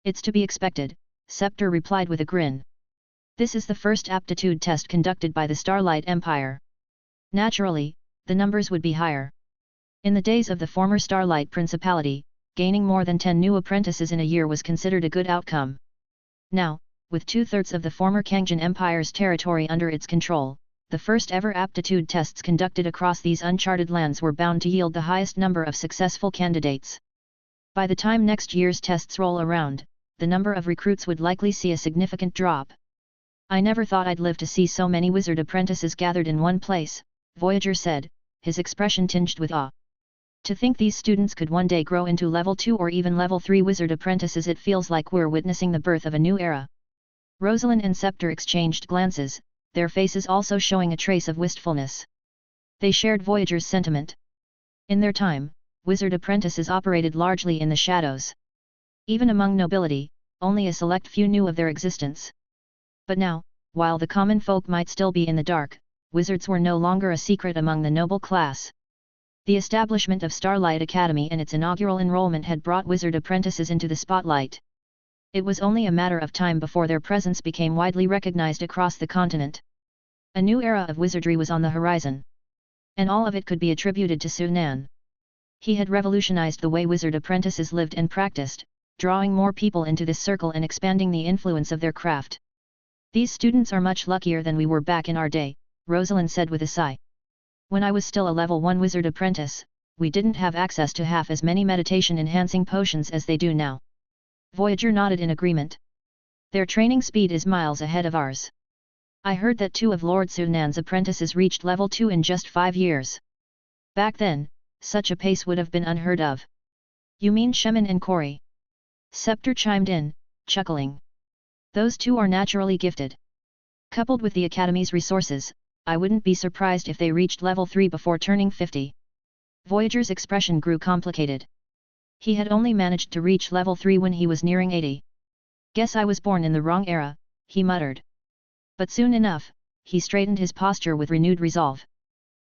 It's to be expected, Scepter replied with a grin. This is the first aptitude test conducted by the Starlight Empire. Naturally, the numbers would be higher. In the days of the former Starlight Principality, gaining more than 10 new apprentices in a year was considered a good outcome. Now, with 2/3 of the former Kangjan Empire's territory under its control, the first ever aptitude tests conducted across these uncharted lands were bound to yield the highest number of successful candidates. By the time next year's tests roll around, the number of recruits would likely see a significant drop. I never thought I'd live to see so many wizard apprentices gathered in one place, Voyager said, his expression tinged with awe. To think these students could one day grow into level 2 or even level 3 wizard apprentices, it feels like we're witnessing the birth of a new era. Rosalind and Scepter exchanged glances, their faces also showing a trace of wistfulness. They shared Voyager's sentiment. In their time, wizard apprentices operated largely in the shadows. Even among nobility, only a select few knew of their existence. But now, while the common folk might still be in the dark, wizards were no longer a secret among the noble class. The establishment of Starlight Academy and its inaugural enrollment had brought wizard apprentices into the spotlight. It was only a matter of time before their presence became widely recognized across the continent. A new era of wizardry was on the horizon. And all of it could be attributed to Sunan. He had revolutionized the way wizard apprentices lived and practiced, drawing more people into this circle and expanding the influence of their craft. These students are much luckier than we were back in our day, Rosalind said with a sigh. When I was still a level 1 wizard apprentice, we didn't have access to half as many meditation-enhancing potions as they do now. Voyager nodded in agreement. Their training speed is miles ahead of ours. I heard that 2 of Lord Sunan's apprentices reached level 2 in just 5 years. Back then, such a pace would have been unheard of. You mean Shemin and Kori? Scepter chimed in, chuckling. Those 2 are naturally gifted. Coupled with the Academy's resources, I wouldn't be surprised if they reached level 3 before turning 50. Voyager's expression grew complicated. He had only managed to reach level 3 when he was nearing 80. Guess I was born in the wrong era, he muttered. But soon enough, he straightened his posture with renewed resolve.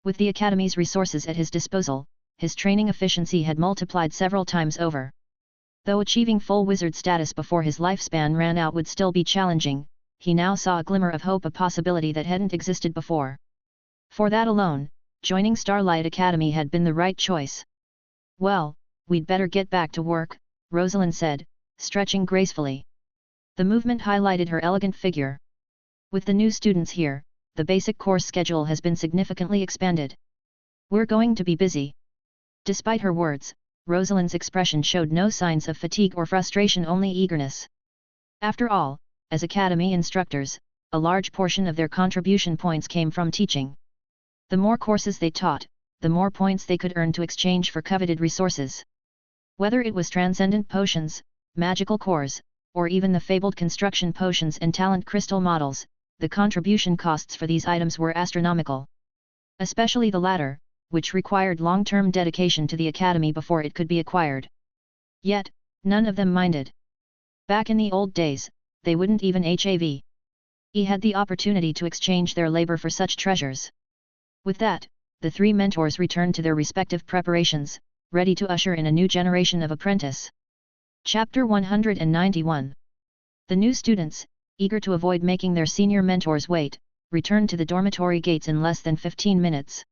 With the Academy's resources at his disposal, his training efficiency had multiplied several times over. Though achieving full wizard status before his lifespan ran out would still be challenging, he now saw a glimmer of hope, a possibility that hadn't existed before. For that alone, joining Starlight Academy had been the right choice. Well, we'd better get back to work, Rosalind said, stretching gracefully. The movement highlighted her elegant figure. With the new students here, the basic course schedule has been significantly expanded. We're going to be busy. Despite her words, Rosalind's expression showed no signs of fatigue or frustration, only eagerness. After all, as Academy instructors, a large portion of their contribution points came from teaching. The more courses they taught, the more points they could earn to exchange for coveted resources. Whether it was transcendent potions, magical cores, or even the fabled construction potions and talent crystal models, the contribution costs for these items were astronomical. Especially the latter, which required long-term dedication to the Academy before it could be acquired. Yet, none of them minded. Back in the old days, they wouldn't even have had the opportunity to exchange their labor for such treasures. With that, the 3 mentors returned to their respective preparations, ready to usher in a new generation of apprentice. Chapter 191. The new students, eager to avoid making their senior mentors wait, returned to the dormitory gates in less than 15 minutes.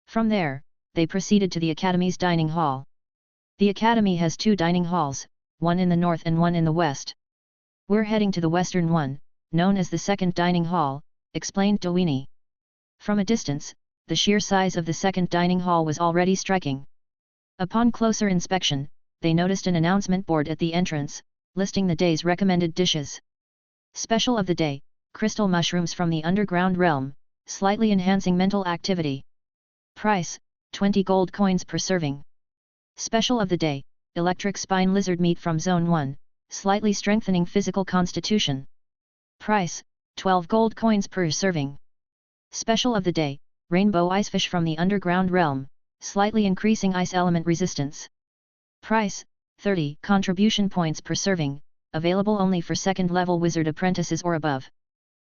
From there, they proceeded to the Academy's dining hall. The Academy has 2 dining halls, one in the north and one in the west. We're heading to the western one, known as the second dining hall, explained Dewini. From a distance, the sheer size of the second dining hall was already striking. Upon closer inspection, they noticed an announcement board at the entrance, listing the day's recommended dishes. Special of the day, crystal mushrooms from the underground realm, slightly enhancing mental activity. Price, 20 gold coins per serving. Special of the day, electric spine lizard meat from Zone 1, slightly strengthening physical constitution. Price, 12 gold coins per serving. Special of the day, rainbow icefish from the underground realm, slightly increasing ice element resistance. Price, 30 contribution points per serving, available only for second-level wizard apprentices or above.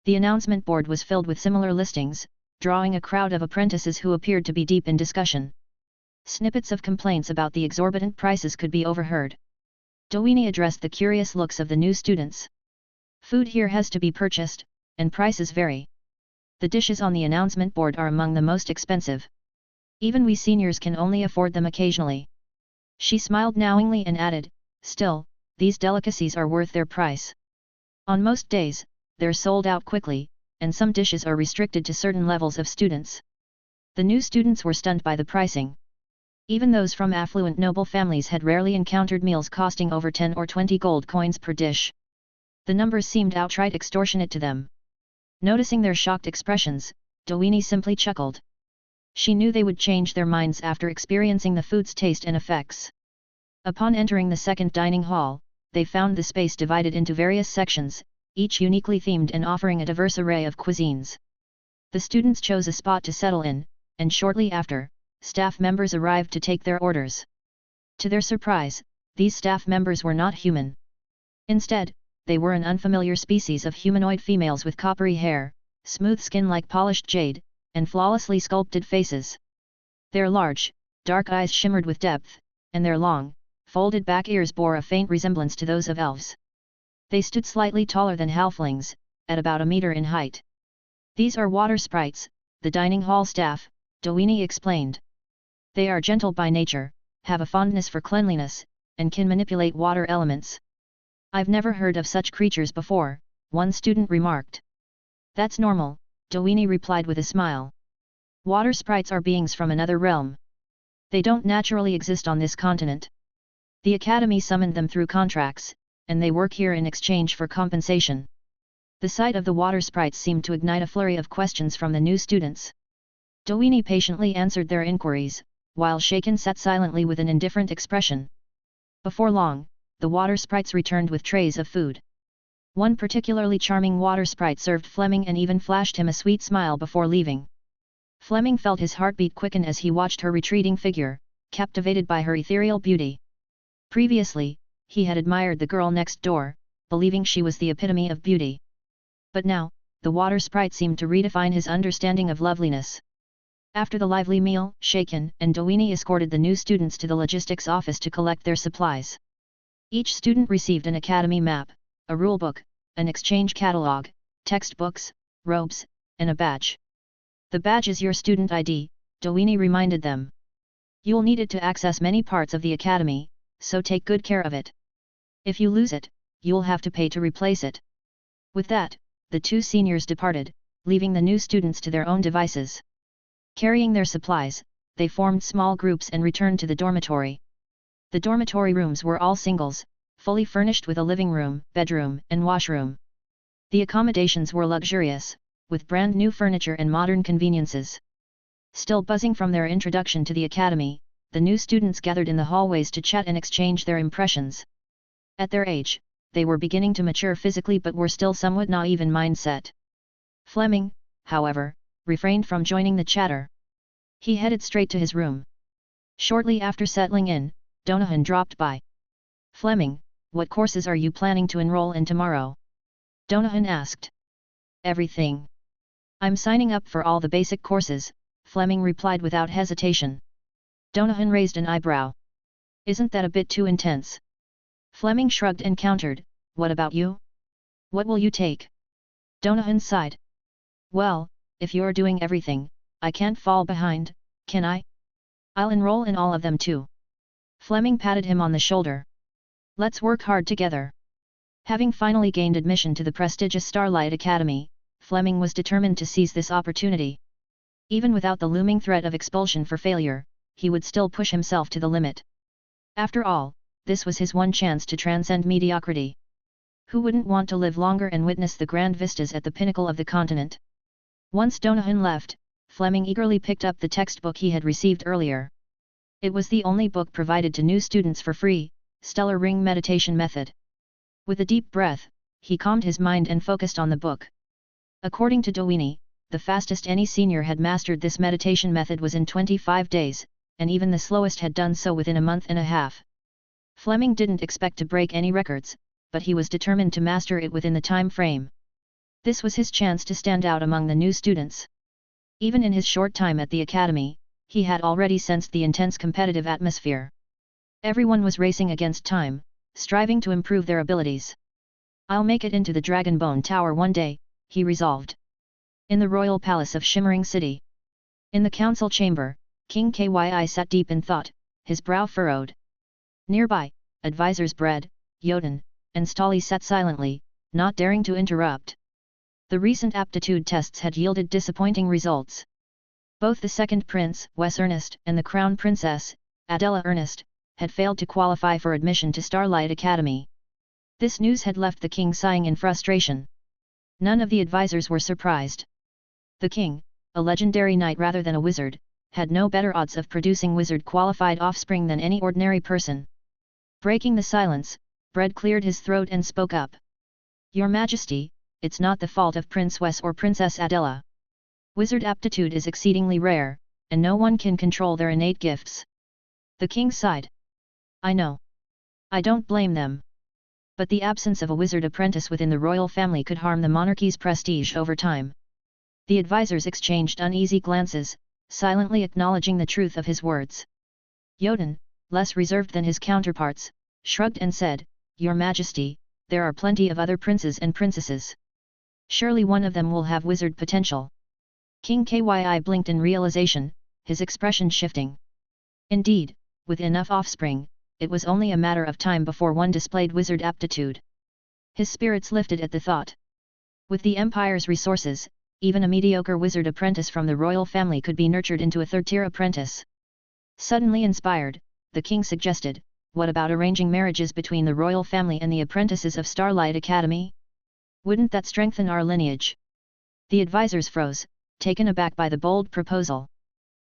The announcement board was filled with similar listings, drawing a crowd of apprentices who appeared to be deep in discussion. Snippets of complaints about the exorbitant prices could be overheard. Dewini addressed the curious looks of the new students. Food here has to be purchased, and prices vary. The dishes on the announcement board are among the most expensive. Even we seniors can only afford them occasionally. She smiled knowingly and added, still, these delicacies are worth their price. On most days, they're sold out quickly, and some dishes are restricted to certain levels of students. The new students were stunned by the pricing. Even those from affluent noble families had rarely encountered meals costing over 10 or 20 gold coins per dish. The numbers seemed outright extortionate to them. Noticing their shocked expressions, Dewini simply chuckled. She knew they would change their minds after experiencing the food's taste and effects. Upon entering the second dining hall, they found the space divided into various sections, each uniquely themed and offering a diverse array of cuisines. The students chose a spot to settle in, and shortly after, staff members arrived to take their orders. To their surprise, these staff members were not human. Instead, they were an unfamiliar species of humanoid females with coppery hair, smooth skin like polished jade, and flawlessly sculpted faces. Their large, dark eyes shimmered with depth, and their long, folded back ears bore a faint resemblance to those of elves. They stood slightly taller than halflings, at about a meter in height. These are water sprites, the dining hall staff, Dewini explained. They are gentle by nature, have a fondness for cleanliness, and can manipulate water elements. I've never heard of such creatures before, one student remarked. That's normal, Dewini replied with a smile. Water sprites are beings from another realm. They don't naturally exist on this continent. The Academy summoned them through contracts, and they work here in exchange for compensation. The sight of the water sprites seemed to ignite a flurry of questions from the new students. Dowini patiently answered their inquiries, while Shaken sat silently with an indifferent expression. Before long, the water sprites returned with trays of food. One particularly charming water sprite served Fleming and even flashed him a sweet smile before leaving. Fleming felt his heartbeat quicken as he watched her retreating figure, captivated by her ethereal beauty. Previously, he had admired the girl next door, believing she was the epitome of beauty. But now, the water sprite seemed to redefine his understanding of loveliness. After the lively meal, Shaken and Dowini escorted the new students to the logistics office to collect their supplies. Each student received an academy map, a rulebook, an exchange catalog, textbooks, robes, and a badge. The badge is your student ID, Dowini reminded them. You'll need it to access many parts of the academy, so take good care of it. If you lose it, you'll have to pay to replace it. With that, the two seniors departed, leaving the new students to their own devices. Carrying their supplies, they formed small groups and returned to the dormitory. The dormitory rooms were all singles, fully furnished with a living room, bedroom, and washroom. The accommodations were luxurious, with brand new furniture and modern conveniences. Still buzzing from their introduction to the academy, the new students gathered in the hallways to chat and exchange their impressions. At their age, they were beginning to mature physically but were still somewhat naive in mindset. Fleming, however, refrained from joining the chatter. He headed straight to his room. Shortly after settling in, Donohan dropped by. "Fleming, what courses are you planning to enroll in tomorrow?" Donohan asked. "Everything. I'm signing up for all the basic courses," Fleming replied without hesitation. Donohan raised an eyebrow. "Isn't that a bit too intense?" Fleming shrugged and countered, "What about you? What will you take?" Donohan sighed. "Well, if you're doing everything, I can't fall behind, can I? I'll enroll in all of them too." Fleming patted him on the shoulder. "Let's work hard together." Having finally gained admission to the prestigious Starlight Academy, Fleming was determined to seize this opportunity. Even without the looming threat of expulsion for failure, he would still push himself to the limit. After all, this was his one chance to transcend mediocrity. Who wouldn't want to live longer and witness the grand vistas at the pinnacle of the continent? Once Donohan left, Fleming eagerly picked up the textbook he had received earlier. It was the only book provided to new students for free, Stellar Ring Meditation Method. With a deep breath, he calmed his mind and focused on the book. According to Dowini, the fastest any senior had mastered this meditation method was in 25 days, and even the slowest had done so within a month and a half. Fleming didn't expect to break any records, but he was determined to master it within the time frame. This was his chance to stand out among the new students. Even in his short time at the academy, he had already sensed the intense competitive atmosphere. Everyone was racing against time, striving to improve their abilities. "I'll make it into the Dragonbone Tower one day," he resolved. In the royal palace of Shimmering City. In the council chamber, King Kyi sat deep in thought, his brow furrowed. Nearby, advisors Bread, Yoden, and Stolly sat silently, not daring to interrupt. The recent aptitude tests had yielded disappointing results. Both the second prince, Wes Ernest, and the crown princess, Adela Ernest, had failed to qualify for admission to Starlight Academy. This news had left the king sighing in frustration. None of the advisors were surprised. The king, a legendary knight rather than a wizard, had no better odds of producing wizard-qualified offspring than any ordinary person. Breaking the silence, Bread cleared his throat and spoke up. "Your Majesty, it's not the fault of Prince Wes or Princess Adela. Wizard aptitude is exceedingly rare, and no one can control their innate gifts." The king sighed. "I know. I don't blame them. But the absence of a wizard apprentice within the royal family could harm the monarchy's prestige over time." The advisors exchanged uneasy glances, silently acknowledging the truth of his words. Yoden, less reserved than his counterparts, shrugged and said, "Your Majesty, there are plenty of other princes and princesses. Surely one of them will have wizard potential." King Kyi blinked in realization, his expression shifting. Indeed, with enough offspring, it was only a matter of time before one displayed wizard aptitude. His spirits lifted at the thought. With the Empire's resources, even a mediocre wizard apprentice from the royal family could be nurtured into a third-tier apprentice. Suddenly inspired, the king suggested, "What about arranging marriages between the royal family and the apprentices of Starlight Academy? Wouldn't that strengthen our lineage? The advisors froze, taken aback by the bold proposal.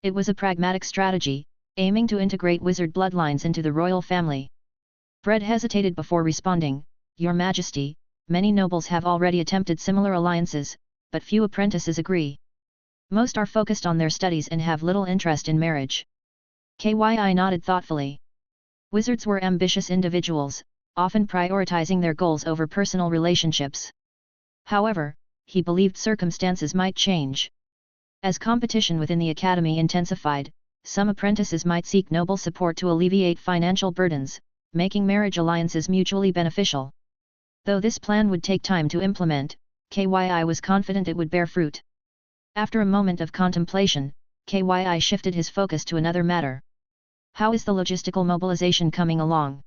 It was a pragmatic strategy, aiming to integrate wizard bloodlines into the royal family. Bread hesitated before responding, "Your Majesty, many nobles have already attempted similar alliances, but few apprentices agree. Most are focused on their studies and have little interest in marriage." Kyi nodded thoughtfully. Wizards were ambitious individuals, often prioritizing their goals over personal relationships. However, he believed circumstances might change. As competition within the academy intensified, some apprentices might seek noble support to alleviate financial burdens, making marriage alliances mutually beneficial. Though this plan would take time to implement, Kyi was confident it would bear fruit. After a moment of contemplation, Kyi shifted his focus to another matter. How is the logistical mobilization coming along?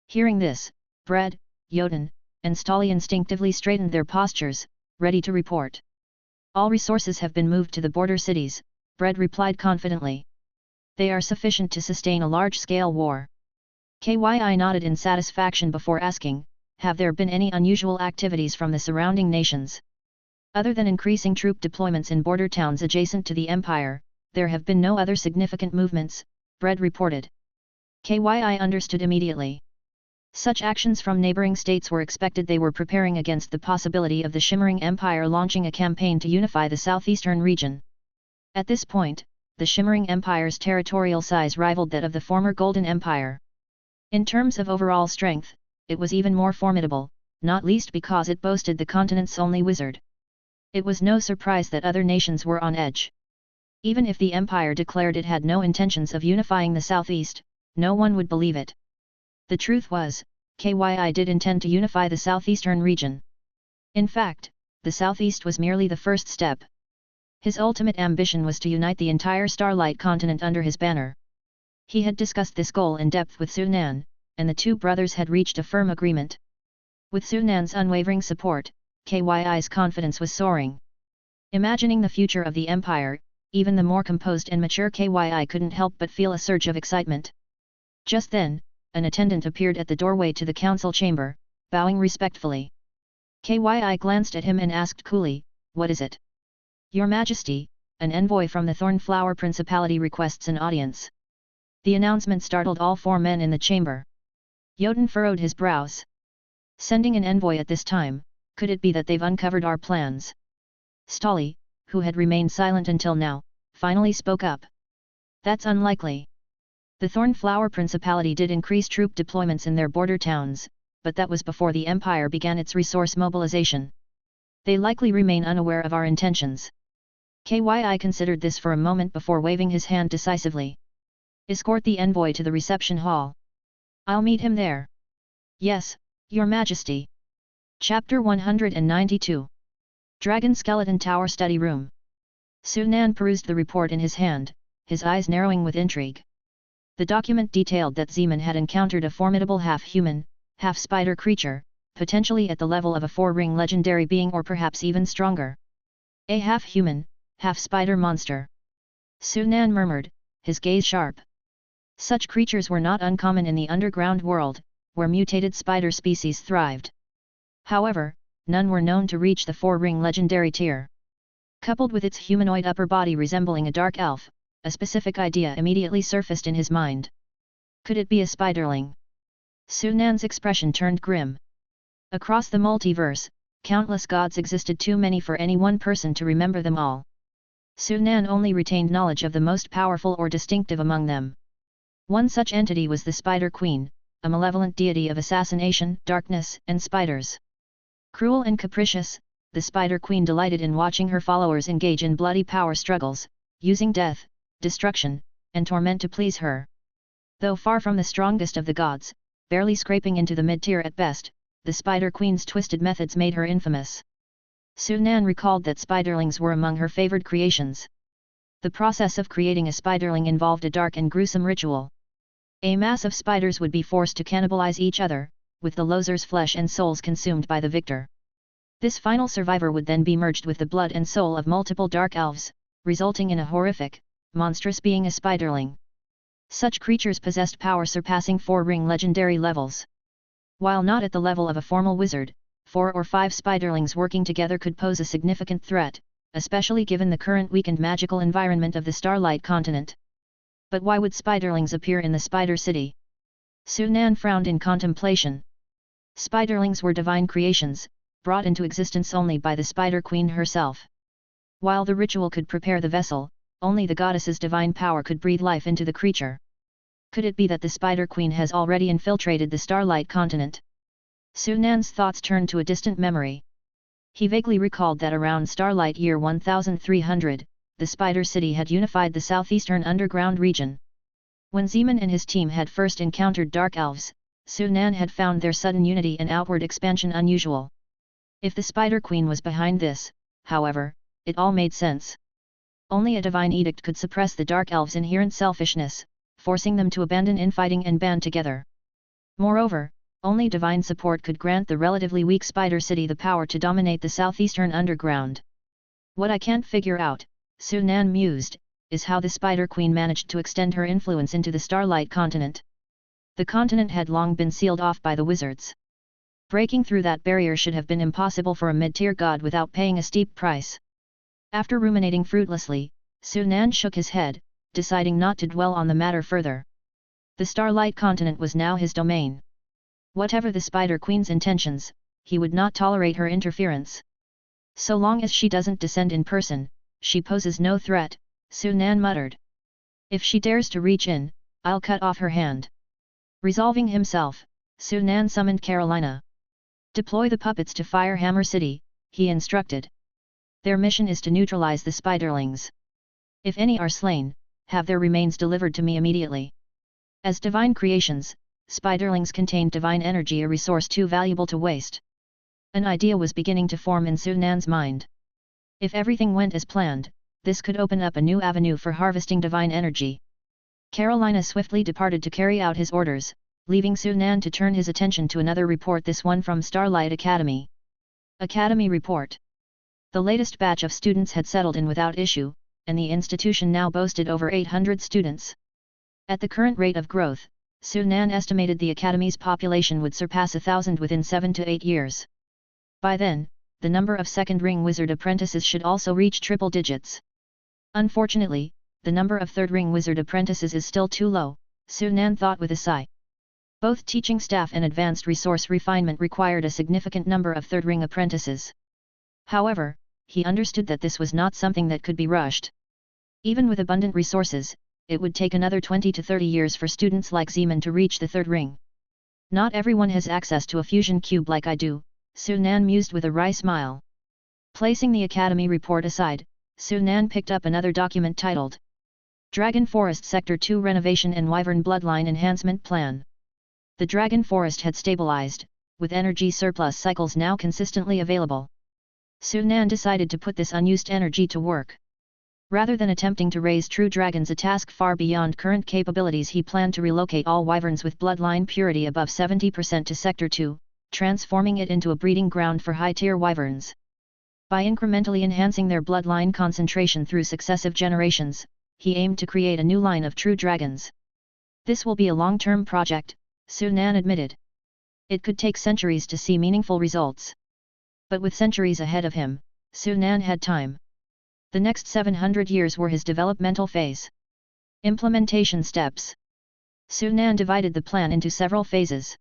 Hearing this, Bread, Jotun, and Stolly instinctively straightened their postures, ready to report. All resources have been moved to the border cities, Bread replied confidently. They are sufficient to sustain a large-scale war. Kyi nodded in satisfaction before asking, have there been any unusual activities from the surrounding nations? Other than increasing troop deployments in border towns adjacent to the Empire, there have been no other significant movements, Bread reported. Kyi understood immediately. Such actions from neighboring states were expected. They were preparing against the possibility of the Shimmering Empire launching a campaign to unify the southeastern region. At this point, the Shimmering Empire's territorial size rivaled that of the former Golden Empire. In terms of overall strength, it was even more formidable, not least because it boasted the continent's only wizard. It was no surprise that other nations were on edge. Even if the Empire declared it had no intentions of unifying the southeast, no one would believe it. The truth was, Kyi did intend to unify the southeastern region. In fact, the southeast was merely the first step. His ultimate ambition was to unite the entire Starlight continent under his banner. He had discussed this goal in depth with Sunan, and the two brothers had reached a firm agreement. With Sunan's unwavering support, Kyi's confidence was soaring. Imagining the future of the Empire, even the more composed and mature Kyi couldn't help but feel a surge of excitement. Just then, an attendant appeared at the doorway to the council chamber, bowing respectfully. Kyi glanced at him and asked coolly, "What is it?" "Your Majesty, an envoy from the Thornflower Principality requests an audience." The announcement startled all four men in the chamber. Jotun furrowed his brows. "Sending an envoy at this time, could it be that they've uncovered our plans?" Stolly, who had remained silent until now, finally spoke up. "That's unlikely. The Thornflower Principality did increase troop deployments in their border towns, but that was before the Empire began its resource mobilization. They likely remain unaware of our intentions." Kyi considered this for a moment before waving his hand decisively. "Escort the envoy to the reception hall. I'll meet him there." "Yes, Your Majesty." Chapter 192. Dragon Skeleton Tower Study Room. Sunan perused the report in his hand, his eyes narrowing with intrigue. The document detailed that Zeman had encountered a formidable half-human, half-spider creature, potentially at the level of a four-ring legendary being or perhaps even stronger. A half-human, half-spider monster. Sunan murmured, his gaze sharp. Such creatures were not uncommon in the underground world, where mutated spider species thrived. However, none were known to reach the four-ring legendary tier. Coupled with its humanoid upper body resembling a dark elf, a specific idea immediately surfaced in his mind. Could it be a spiderling? Sunan's expression turned grim. Across the multiverse, countless gods existed, too many for any one person to remember them all. Sunan only retained knowledge of the most powerful or distinctive among them. One such entity was the Spider Queen, a malevolent deity of assassination, darkness, and spiders. Cruel and capricious, the Spider Queen delighted in watching her followers engage in bloody power struggles, using death, destruction, and torment to please her. Though far from the strongest of the gods, barely scraping into the mid-tier at best, the Spider Queen's twisted methods made her infamous. Sunan recalled that spiderlings were among her favored creations. The process of creating a spiderling involved a dark and gruesome ritual. A mass of spiders would be forced to cannibalize each other, with the loser's flesh and souls consumed by the victor. This final survivor would then be merged with the blood and soul of multiple dark elves, resulting in a horrific, monstrous being, a spiderling. Such creatures possessed power surpassing four-ring legendary levels. While not at the level of a formal wizard, 4 or 5 spiderlings working together could pose a significant threat, especially given the current weakened magical environment of the Starlight continent. But why would spiderlings appear in the Spider City? Sunan frowned in contemplation. Spiderlings were divine creations, brought into existence only by the Spider Queen herself. While the ritual could prepare the vessel, only the goddess's divine power could breathe life into the creature. Could it be that the Spider Queen has already infiltrated the Starlight continent? Sunan's thoughts turned to a distant memory. He vaguely recalled that around Starlight year 1300, the Spider City had unified the southeastern underground region. When Zeman and his team had first encountered Dark Elves, Sunan had found their sudden unity and outward expansion unusual. If the Spider Queen was behind this, however, it all made sense. Only a divine edict could suppress the Dark Elves' inherent selfishness, forcing them to abandon infighting and band together. Moreover, only divine support could grant the relatively weak Spider City the power to dominate the southeastern underground. What I can't figure out, Sunan mused, is how the Spider Queen managed to extend her influence into the Starlight continent. The continent had long been sealed off by the wizards. Breaking through that barrier should have been impossible for a mid-tier god without paying a steep price. After ruminating fruitlessly, Sunan shook his head, deciding not to dwell on the matter further. The Starlight continent was now his domain. Whatever the Spider Queen's intentions, he would not tolerate her interference. So long as she doesn't descend in person, she poses no threat, Sunan muttered. If she dares to reach in, I'll cut off her hand. Resolving himself, Sunan summoned Carolina. Deploy the puppets to Firehammer City, he instructed. Their mission is to neutralize the spiderlings. If any are slain, have their remains delivered to me immediately. As divine creations, spiderlings contained divine energy, a resource too valuable to waste. An idea was beginning to form in Sunan's mind. If everything went as planned, this could open up a new avenue for harvesting divine energy. Carolina swiftly departed to carry out his orders, leaving Sunan to turn his attention to another report, this one from Starlight Academy. Academy Report. The latest batch of students had settled in without issue, and the institution now boasted over 800 students. At the current rate of growth, Sunan estimated the Academy's population would surpass 1,000 within 7 to 8 years. By then, the number of second-ring wizard apprentices should also reach triple digits. Unfortunately, the number of third-ring wizard apprentices is still too low, Sunan thought with a sigh. Both teaching staff and advanced resource refinement required a significant number of third-ring apprentices. However, he understood that this was not something that could be rushed. Even with abundant resources, it would take another 20 to 30 years for students like Zeman to reach the third ring. Not everyone has access to a fusion cube like I do, Sunan mused with a wry smile. Placing the Academy report aside, Sunan picked up another document titled Dragon Forest Sector 2 Renovation and Wyvern Bloodline Enhancement Plan. The Dragon Forest had stabilized, with energy surplus cycles now consistently available. Sunan decided to put this unused energy to work. Rather than attempting to raise true dragons, a task far beyond current capabilities, he planned to relocate all wyverns with bloodline purity above 70% to Sector 2, transforming it into a breeding ground for high-tier wyverns. By incrementally enhancing their bloodline concentration through successive generations, he aimed to create a new line of true dragons. This will be a long-term project, Sunan admitted. It could take centuries to see meaningful results. But with centuries ahead of him, Sunan had time. The next 700 years were his developmental phase. Implementation steps. Sunan divided the plan into several phases.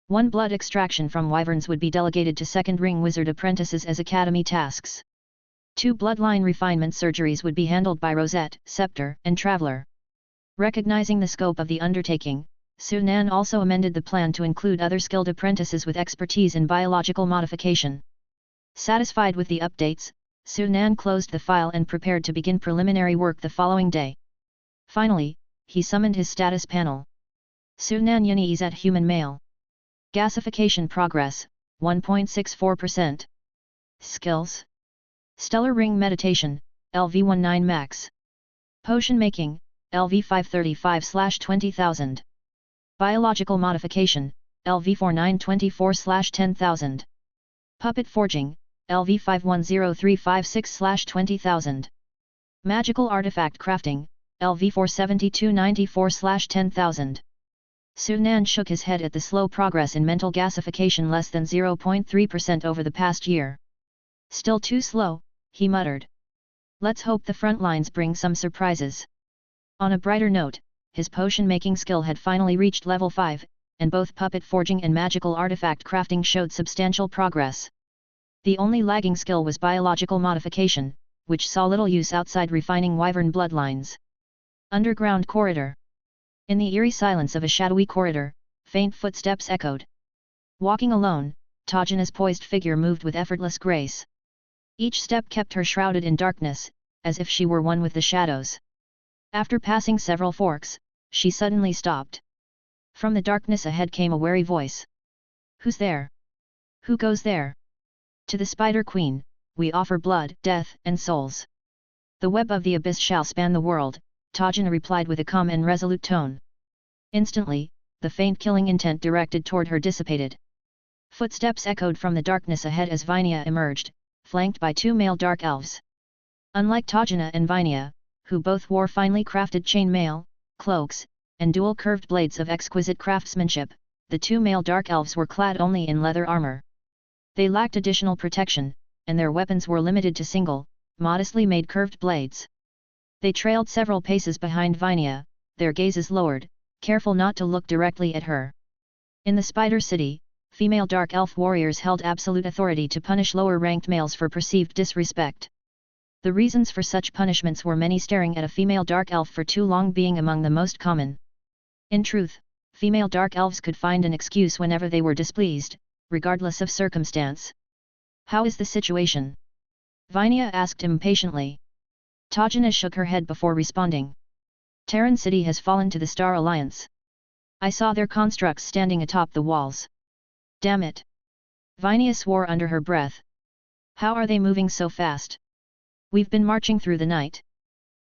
1. Blood extraction from wyverns would be delegated to second-ring wizard apprentices as academy tasks. 2. Bloodline refinement surgeries would be handled by Rosette, Scepter, and Traveler. Recognizing the scope of the undertaking, Sunan also amended the plan to include other skilled apprentices with expertise in biological modification. Satisfied with the updates, Sunan closed the file and prepared to begin preliminary work the following day. Finally, he summoned his status panel. Sunan Yuni is at human male. Gasification progress, 1.64%. Skills. Stellar Ring Meditation, LV19 Max. Potion Making, LV535/20,000. Biological Modification, LV4924/10,000. Puppet Forging, LV510356/20,000. Magical Artifact Crafting, LV47294/10,000. Sunan shook his head at the slow progress in mental gasification, less than 0.3% over the past year. Still too slow, he muttered. Let's hope the front lines bring some surprises. On a brighter note, his potion-making skill had finally reached level 5, and both puppet forging and magical artifact crafting showed substantial progress. The only lagging skill was biological modification, which saw little use outside refining wyvern bloodlines. Underground corridor. In the eerie silence of a shadowy corridor, faint footsteps echoed. Walking alone, Tajana's poised figure moved with effortless grace. Each step kept her shrouded in darkness, as if she were one with the shadows. After passing several forks, she suddenly stopped. From the darkness ahead came a wary voice. Who's there? Who goes there? To the Spider Queen, we offer blood, death, and souls. The web of the abyss shall span the world, Tajana replied with a calm and resolute tone. Instantly, the faint killing intent directed toward her dissipated. Footsteps echoed from the darkness ahead as Vinia emerged, flanked by 2 male dark elves. Unlike Tajana and Vinia, who both wore finely crafted chainmail, cloaks, and dual curved blades of exquisite craftsmanship, the 2 male dark elves were clad only in leather armor. They lacked additional protection, and their weapons were limited to single, modestly made curved blades. They trailed several paces behind Vinia, their gazes lowered, careful not to look directly at her. In the Spider City, female dark elf warriors held absolute authority to punish lower-ranked males for perceived disrespect. The reasons for such punishments were many, staring at a female dark elf for too long being among the most common. In truth, female dark elves could find an excuse whenever they were displeased, regardless of circumstance. How is the situation? Vinia asked impatiently. Tajana shook her head before responding. Terran City has fallen to the Star Alliance. I saw their constructs standing atop the walls. Damn it! Vinia swore under her breath. How are they moving so fast? We've been marching through the night.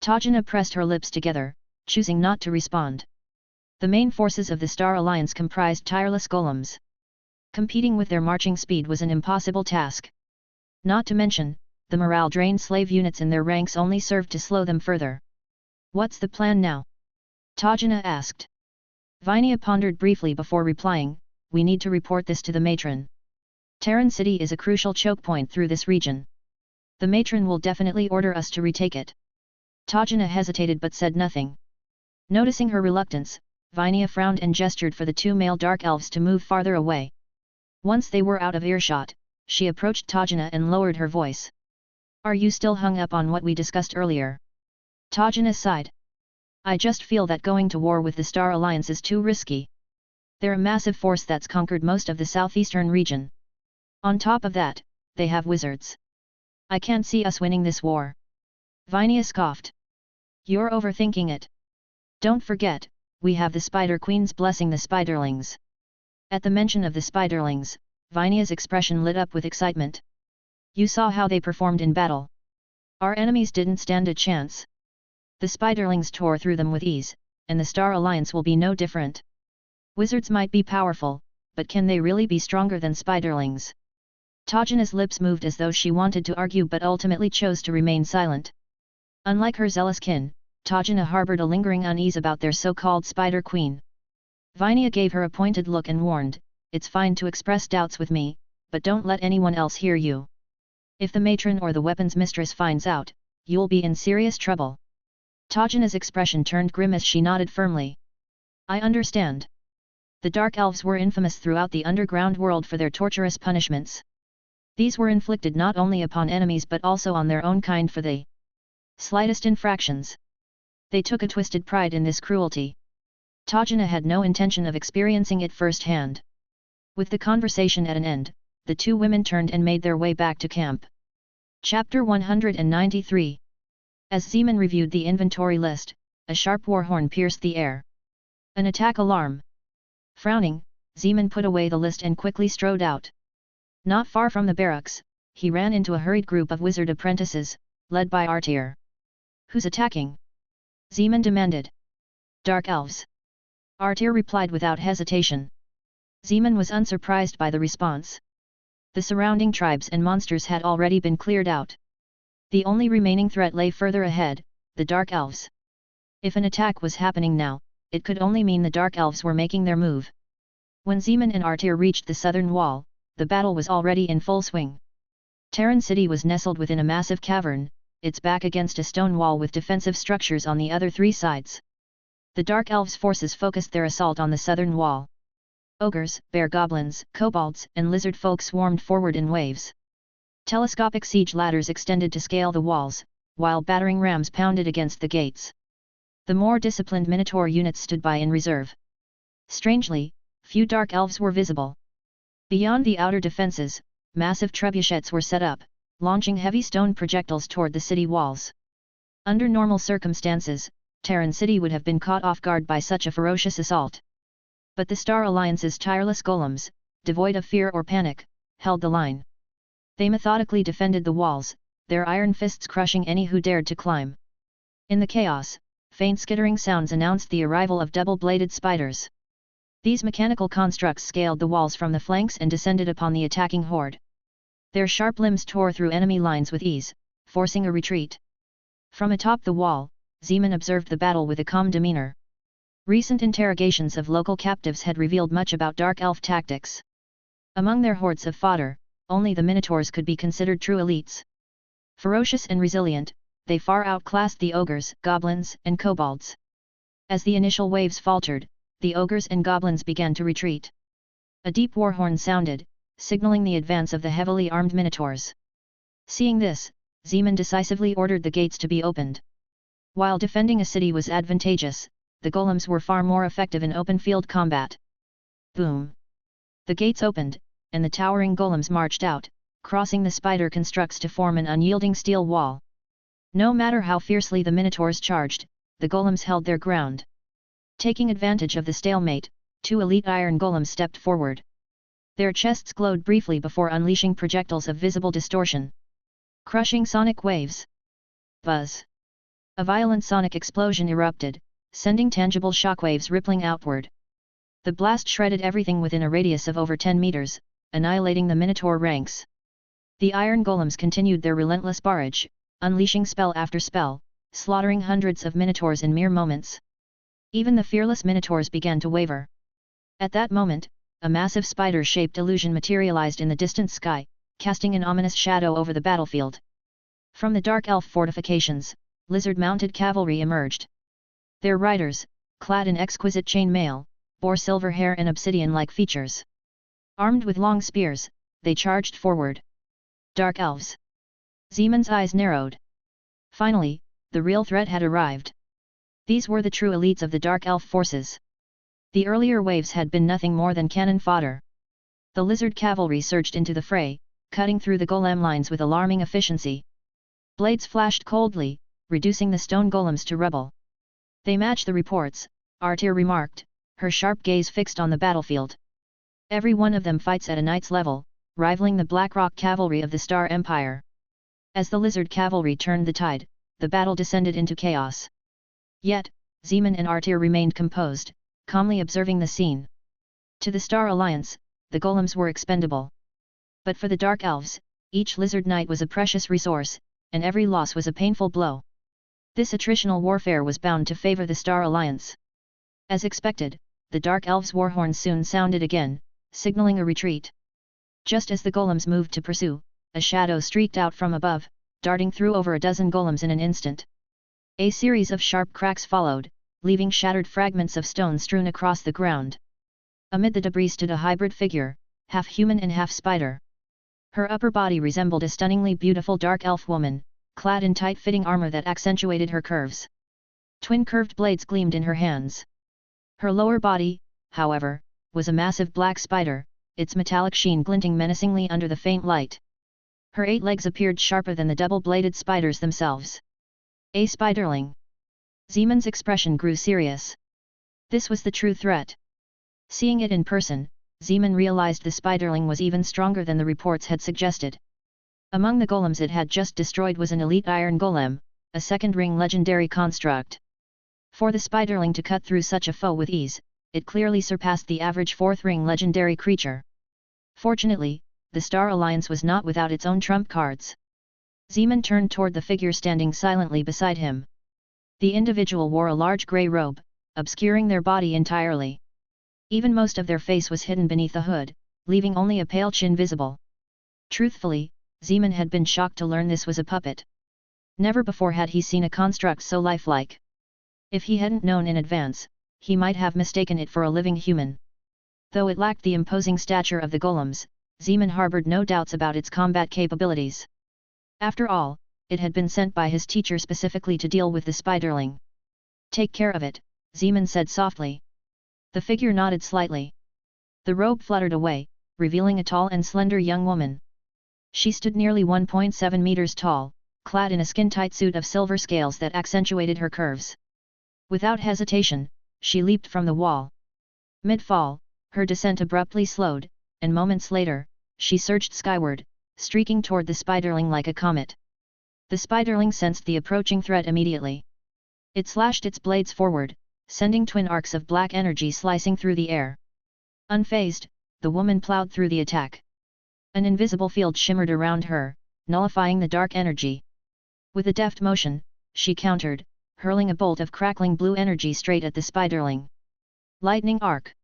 Tajana pressed her lips together, choosing not to respond. The main forces of the Star Alliance comprised tireless golems. Competing with their marching speed was an impossible task. Not to mention, the morale-drained slave units in their ranks only served to slow them further. What's the plan now? Tajana asked. Vinia pondered briefly before replying, we need to report this to the matron. Terran City is a crucial choke point through this region. The matron will definitely order us to retake it. Tajana hesitated but said nothing. Noticing her reluctance, Vinia frowned and gestured for the 2 male dark elves to move farther away. Once they were out of earshot, she approached Tajana and lowered her voice. Are you still hung up on what we discussed earlier? Tajana sighed. I just feel that going to war with the Star Alliance is too risky. They're a massive force that's conquered most of the southeastern region. On top of that, they have wizards. I can't see us winning this war. Vinia scoffed. You're overthinking it. Don't forget, we have the Spider Queen's blessing the Spiderlings. At the mention of the Spiderlings, Vinia's expression lit up with excitement. You saw how they performed in battle. Our enemies didn't stand a chance. The Spiderlings tore through them with ease, and the Star Alliance will be no different. Wizards might be powerful, but can they really be stronger than Spiderlings? Tajana's lips moved as though she wanted to argue but ultimately chose to remain silent. Unlike her zealous kin, Tajana harbored a lingering unease about their so-called Spider Queen. Vinia gave her a pointed look and warned, it's fine to express doubts with me, but don't let anyone else hear you. If the matron or the weapons mistress finds out, you'll be in serious trouble. Tajana's expression turned grim as she nodded firmly. I understand. The Dark Elves were infamous throughout the underground world for their torturous punishments. These were inflicted not only upon enemies but also on their own kind for the slightest infractions. They took a twisted pride in this cruelty. Tajana had no intention of experiencing it firsthand. With the conversation at an end, the 2 women turned and made their way back to camp. Chapter 193. As Zeman reviewed the inventory list, a sharp war horn pierced the air. An attack alarm. Frowning, Zeman put away the list and quickly strode out. Not far from the barracks, he ran into a hurried group of wizard apprentices, led by Artir. Who's attacking? Zeman demanded. Dark Elves. Artir replied without hesitation. Zeman was unsurprised by the response. The surrounding tribes and monsters had already been cleared out. The only remaining threat lay further ahead, the Dark Elves. If an attack was happening now, it could only mean the Dark Elves were making their move. When Zeman and Artir reached the southern wall, the battle was already in full swing. Terran City was nestled within a massive cavern, its back against a stone wall with defensive structures on the other three sides. The Dark Elves' forces focused their assault on the southern wall. Ogres, bear goblins, kobolds, and lizard folk swarmed forward in waves. Telescopic siege ladders extended to scale the walls, while battering rams pounded against the gates. The more disciplined Minotaur units stood by in reserve. Strangely, few Dark Elves were visible. Beyond the outer defences, massive trebuchets were set up, launching heavy stone projectiles toward the city walls. Under normal circumstances, Terran City would have been caught off guard by such a ferocious assault. But the Star Alliance's tireless golems, devoid of fear or panic, held the line. They methodically defended the walls, their iron fists crushing any who dared to climb. In the chaos, faint skittering sounds announced the arrival of double-bladed spiders. These mechanical constructs scaled the walls from the flanks and descended upon the attacking horde. Their sharp limbs tore through enemy lines with ease, forcing a retreat. From atop the wall, Zeman observed the battle with a calm demeanor. Recent interrogations of local captives had revealed much about Dark Elf tactics. Among their hordes of fodder, only the Minotaurs could be considered true elites. Ferocious and resilient, they far outclassed the ogres, goblins, and kobolds. As the initial waves faltered, the ogres and goblins began to retreat. A deep war horn sounded, signaling the advance of the heavily armed Minotaurs. Seeing this, Zeman decisively ordered the gates to be opened. While defending a city was advantageous, the golems were far more effective in open field combat. Boom! The gates opened, and the towering golems marched out, crossing the spider constructs to form an unyielding steel wall. No matter how fiercely the Minotaurs charged, the golems held their ground. Taking advantage of the stalemate, two elite iron golems stepped forward. Their chests glowed briefly before unleashing projectiles of visible distortion. Crushing sonic waves. Buzz! A violent sonic explosion erupted, sending tangible shockwaves rippling outward. The blast shredded everything within a radius of over 10 meters, annihilating the Minotaur ranks. The iron golems continued their relentless barrage, unleashing spell after spell, slaughtering hundreds of Minotaurs in mere moments. Even the fearless Minotaurs began to waver. At that moment, a massive spider-shaped illusion materialized in the distant sky, casting an ominous shadow over the battlefield. From the Dark Elf fortifications, lizard-mounted cavalry emerged. Their riders, clad in exquisite chainmail, bore silver hair and obsidian-like features. Armed with long spears, they charged forward. Dark Elves. Zeman's eyes narrowed. Finally, the real threat had arrived. These were the true elites of the Dark Elf forces. The earlier waves had been nothing more than cannon fodder. The lizard cavalry surged into the fray, cutting through the golem lines with alarming efficiency. Blades flashed coldly, reducing the stone golems to rubble. They match the reports, Artir remarked, her sharp gaze fixed on the battlefield. Every one of them fights at a knight's level, rivaling the Blackrock cavalry of the Star Empire. As the lizard cavalry turned the tide, the battle descended into chaos. Yet, Zeman and Artir remained composed, calmly observing the scene. To the Star Alliance, the golems were expendable. But for the Dark Elves, each lizard knight was a precious resource, and every loss was a painful blow. This attritional warfare was bound to favor the Star Alliance. As expected, the Dark Elves' war horn soon sounded again, signaling a retreat. Just as the golems moved to pursue, a shadow streaked out from above, darting through over a dozen golems in an instant. A series of sharp cracks followed, leaving shattered fragments of stone strewn across the ground. Amid the debris stood a hybrid figure, half human and half spider. Her upper body resembled a stunningly beautiful dark elf woman, clad in tight-fitting armor that accentuated her curves. Twin curved blades gleamed in her hands. Her lower body, however, was a massive black spider, its metallic sheen glinting menacingly under the faint light. Her 8 legs appeared sharper than the double-bladed spiders themselves. A spiderling. Zeman's expression grew serious. This was the true threat. Seeing it in person, Zeman realized the spiderling was even stronger than the reports had suggested. Among the golems it had just destroyed was an elite iron golem, a second-ring legendary construct. For the spiderling to cut through such a foe with ease, it clearly surpassed the average 4th-ring legendary creature. Fortunately, the Star Alliance was not without its own trump cards. Zeman turned toward the figure standing silently beside him. The individual wore a large grey robe, obscuring their body entirely. Even most of their face was hidden beneath the hood, leaving only a pale chin visible. Truthfully, Zeman had been shocked to learn this was a puppet. Never before had he seen a construct so lifelike. If he hadn't known in advance, he might have mistaken it for a living human. Though it lacked the imposing stature of the golems, Zeman harbored no doubts about its combat capabilities. After all, it had been sent by his teacher specifically to deal with the spiderling. "Take care of it," Zeman said softly. The figure nodded slightly. The robe fluttered away, revealing a tall and slender young woman. She stood nearly 1.7 meters tall, clad in a skin-tight suit of silver scales that accentuated her curves. Without hesitation, she leaped from the wall. Mid-fall, her descent abruptly slowed, and moments later, she surged skyward, streaking toward the spiderling like a comet. The spiderling sensed the approaching threat immediately. It slashed its blades forward, sending twin arcs of black energy slicing through the air. Unfazed, the woman plowed through the attack. An invisible field shimmered around her, nullifying the dark energy. With a deft motion, she countered, hurling a bolt of crackling blue energy straight at the spiderling. Lightning arc!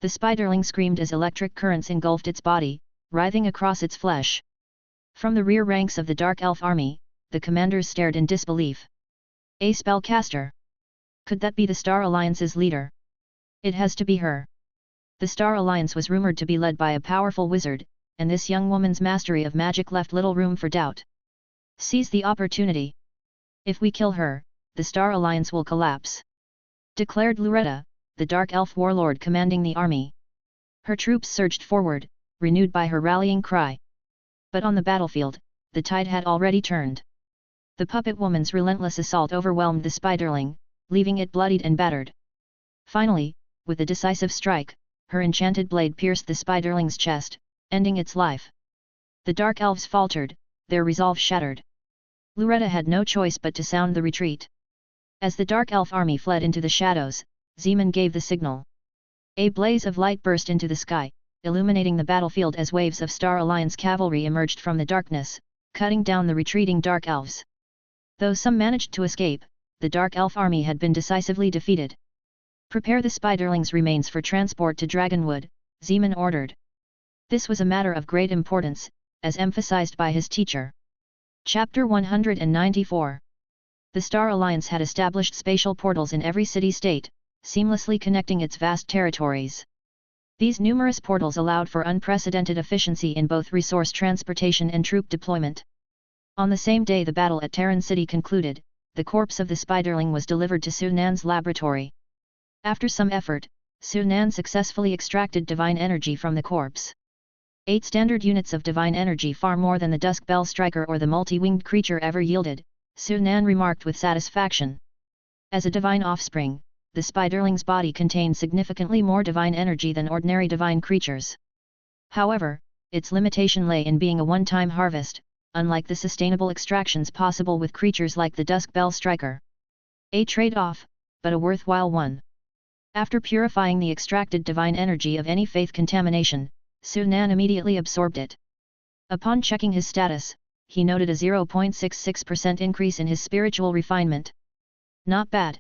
The spiderling screamed as electric currents engulfed its body, writhing across its flesh. From the rear ranks of the Dark Elf army, the commanders stared in disbelief. A spellcaster! Could that be the Star Alliance's leader? It has to be her. The Star Alliance was rumored to be led by a powerful wizard, and this young woman's mastery of magic left little room for doubt. Seize the opportunity. If we kill her, the Star Alliance will collapse, declared Loretta, the Dark Elf warlord commanding the army. Her troops surged forward, renewed by her rallying cry. But on the battlefield, the tide had already turned. The puppet woman's relentless assault overwhelmed the spiderling, leaving it bloodied and battered. Finally, with a decisive strike, her enchanted blade pierced the spiderling's chest, ending its life. The Dark Elves faltered, their resolve shattered. Loretta had no choice but to sound the retreat. As the Dark Elf army fled into the shadows, Zeman gave the signal. A blaze of light burst into the sky, illuminating the battlefield as waves of Star Alliance cavalry emerged from the darkness, cutting down the retreating Dark Elves. Though some managed to escape, the Dark Elf army had been decisively defeated. "Prepare the spiderling's remains for transport to Dragonwood," Zeman ordered. This was a matter of great importance, as emphasized by his teacher. Chapter 194. The Star Alliance had established spatial portals in every city-state, seamlessly connecting its vast territories. These numerous portals allowed for unprecedented efficiency in both resource transportation and troop deployment. On the same day the battle at Terran City concluded, the corpse of the spiderling was delivered to Sunan's laboratory. After some effort, Sunan successfully extracted divine energy from the corpse. 8 standard units of divine energy, far more than the Dusk Bell Striker or the multi-winged creature ever yielded, Sunan remarked with satisfaction. As a divine offspring, the spiderling's body contained significantly more divine energy than ordinary divine creatures. However, its limitation lay in being a one-time harvest, unlike the sustainable extractions possible with creatures like the Dusk Bell Striker. A trade-off, but a worthwhile one. After purifying the extracted divine energy of any faith contamination, Sunan immediately absorbed it. Upon checking his status, he noted a 0.66% increase in his spiritual refinement. Not bad.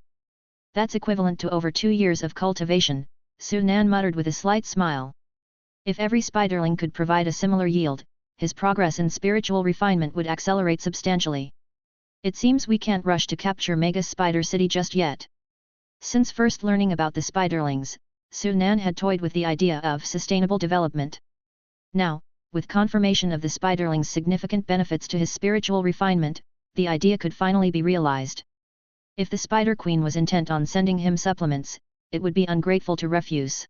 That's equivalent to over 2 years of cultivation, Sunan muttered with a slight smile. If every spiderling could provide a similar yield, his progress in spiritual refinement would accelerate substantially. It seems we can't rush to capture Mega Spider City just yet. Since first learning about the spiderlings, Sunan had toyed with the idea of sustainable development. Now, with confirmation of the spiderling's significant benefits to his spiritual refinement, the idea could finally be realized. If the Spider Queen was intent on sending him supplements, it would be ungrateful to refuse.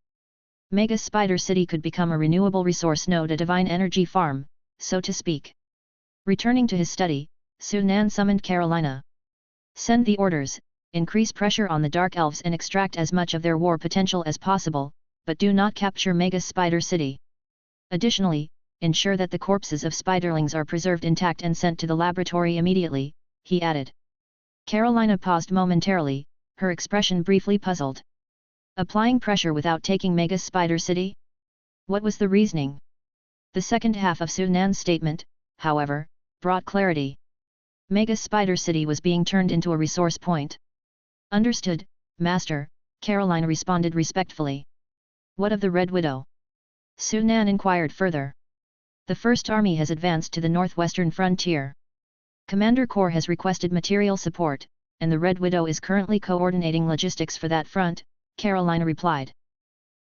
Mega Spider City could become a renewable resource node, a divine energy farm, so to speak. Returning to his study, Sunan summoned Carolina. "Send the orders, increase pressure on the Dark Elves and extract as much of their war potential as possible, but do not capture Mega Spider City. Additionally, ensure that the corpses of spiderlings are preserved intact and sent to the laboratory immediately," he added. Carolina paused momentarily, her expression briefly puzzled. Applying pressure without taking Mega Spider City? What was the reasoning? The second half of Sunan's statement, however, brought clarity. Mega Spider City was being turned into a resource point. "Understood, Master," Caroline responded respectfully. What of the Red Widow? Sunan inquired further. The First Army has advanced to the northwestern frontier. Commander Corps has requested material support, and the Red Widow is currently coordinating logistics for that front, Caroline replied.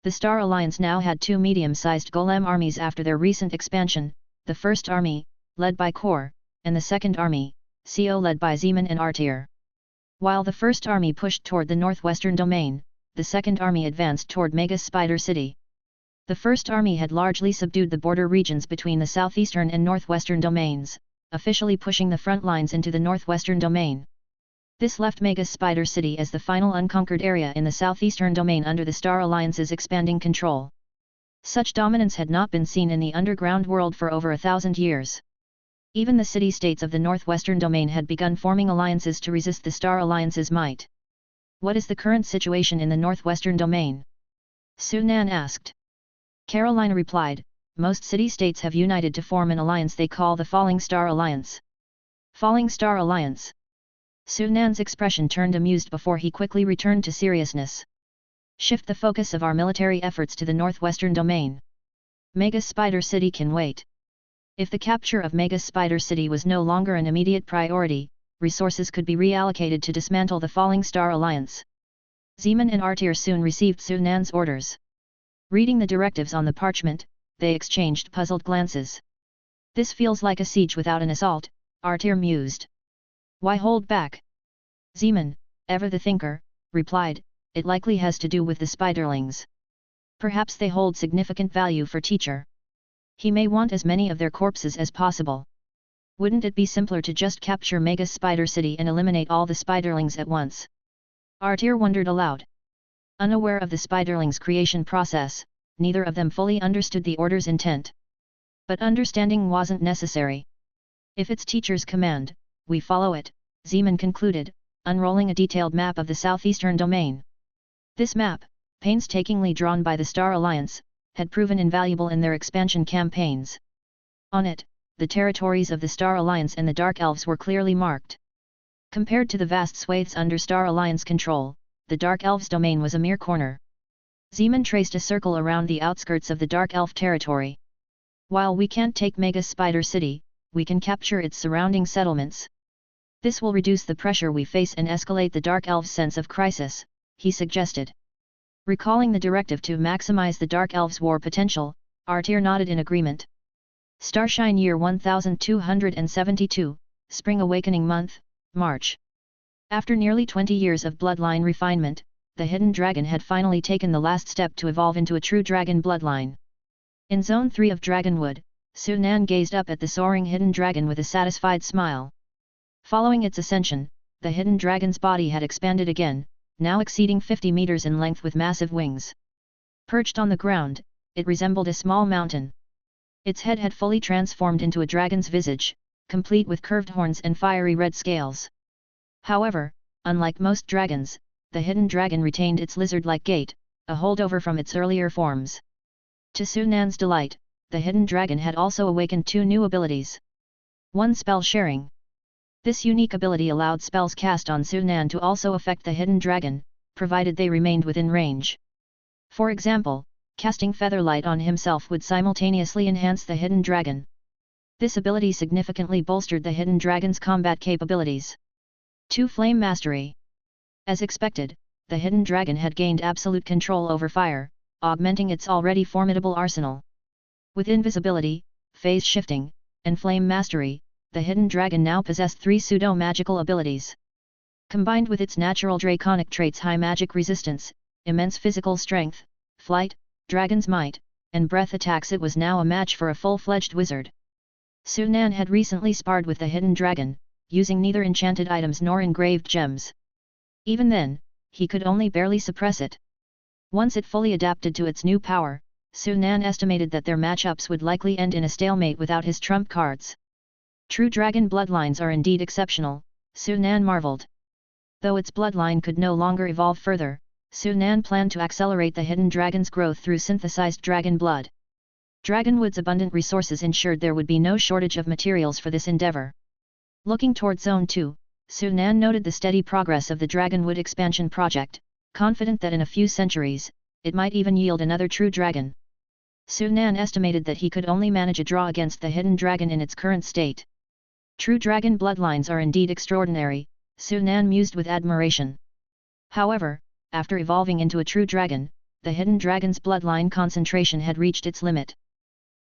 The Star Alliance now had two medium-sized golem armies after their recent expansion, the First Army, led by Corps, and the Second Army, CO led by Zeman and Artir. While the First Army pushed toward the northwestern domain, the Second Army advanced toward Mega Spider City. The First Army had largely subdued the border regions between the southeastern and northwestern domains, officially pushing the front lines into the northwestern domain. This left Mega Spider City as the final unconquered area in the southeastern domain under the Star Alliance's expanding control. Such dominance had not been seen in the underground world for over 1,000 years. Even the city-states of the northwestern domain had begun forming alliances to resist the Star Alliance's might. What is the current situation in the northwestern domain? Sunan asked. Caroline replied, most city-states have united to form an alliance they call the Falling Star Alliance. Falling Star Alliance? Sunan's expression turned amused before he quickly returned to seriousness. Shift the focus of our military efforts to the northwestern domain. Mega Spider City can wait. If the capture of Mega Spider City was no longer an immediate priority, resources could be reallocated to dismantle the Falling Star Alliance. Zeman and Artir soon received Sunan's orders. Reading the directives on the parchment, they exchanged puzzled glances. This feels like a siege without an assault, Artir mused. Why hold back? Zeman, ever the thinker, replied, it likely has to do with the spiderlings. Perhaps they hold significant value for teacher. He may want as many of their corpses as possible. Wouldn't it be simpler to just capture Mega Spider City and eliminate all the spiderlings at once? Artir wondered aloud. Unaware of the spiderlings' creation process, neither of them fully understood the order's intent. But understanding wasn't necessary. If it's teacher's command, we follow it, Zeman concluded, unrolling a detailed map of the southeastern domain. This map, painstakingly drawn by the Star Alliance, had proven invaluable in their expansion campaigns. On it, the territories of the Star Alliance and the Dark Elves were clearly marked. Compared to the vast swathes under Star Alliance control, the Dark Elves' domain was a mere corner. Zeman traced a circle around the outskirts of the Dark Elf territory. While we can't take Mega Spider City, we can capture its surrounding settlements. This will reduce the pressure we face and escalate the Dark Elves' sense of crisis, he suggested. Recalling the directive to maximize the Dark Elves' war potential, Artir nodded in agreement. Starshine year 1272, Spring Awakening month, March. After nearly 20 years of bloodline refinement, the hidden dragon had finally taken the last step to evolve into a true dragon bloodline. In Zone 3 of Dragonwood, Sunan gazed up at the soaring hidden dragon with a satisfied smile. Following its ascension, the hidden dragon's body had expanded again, now exceeding 50 meters in length with massive wings. Perched on the ground, it resembled a small mountain. Its head had fully transformed into a dragon's visage, complete with curved horns and fiery red scales. However, unlike most dragons, the hidden dragon retained its lizard-like gait, a holdover from its earlier forms. To Sunan's delight, the hidden dragon had also awakened two new abilities. One, spell sharing. This unique ability allowed spells cast on Sunan to also affect the hidden dragon, provided they remained within range. For example, casting Featherlight on himself would simultaneously enhance the hidden dragon. This ability significantly bolstered the hidden dragon's combat capabilities. 2. Flame Mastery. As expected, the hidden dragon had gained absolute control over fire, augmenting its already formidable arsenal. With invisibility, phase shifting, and flame mastery, the hidden dragon now possessed 3 pseudo-magical abilities. Combined with its natural draconic traits high magic resistance, immense physical strength, flight, dragon's might, and breath attacks, it was now a match for a full-fledged wizard. Sunan had recently sparred with the hidden dragon, using neither enchanted items nor engraved gems. Even then, he could only barely suppress it. Once it fully adapted to its new power, Sunan estimated that their matchups would likely end in a stalemate without his trump cards. True dragon bloodlines are indeed exceptional, Sunan marveled. Though its bloodline could no longer evolve further, Sunan planned to accelerate the hidden dragon's growth through synthesized dragon blood. Dragonwood's abundant resources ensured there would be no shortage of materials for this endeavor. Looking toward Zone 2, Sunan noted the steady progress of the Dragonwood expansion project, confident that in a few centuries, it might even yield another true dragon. Sunan estimated that he could only manage a draw against the hidden dragon in its current state. True dragon bloodlines are indeed extraordinary, Sunan mused with admiration. However, after evolving into a true dragon, the hidden dragon's bloodline concentration had reached its limit.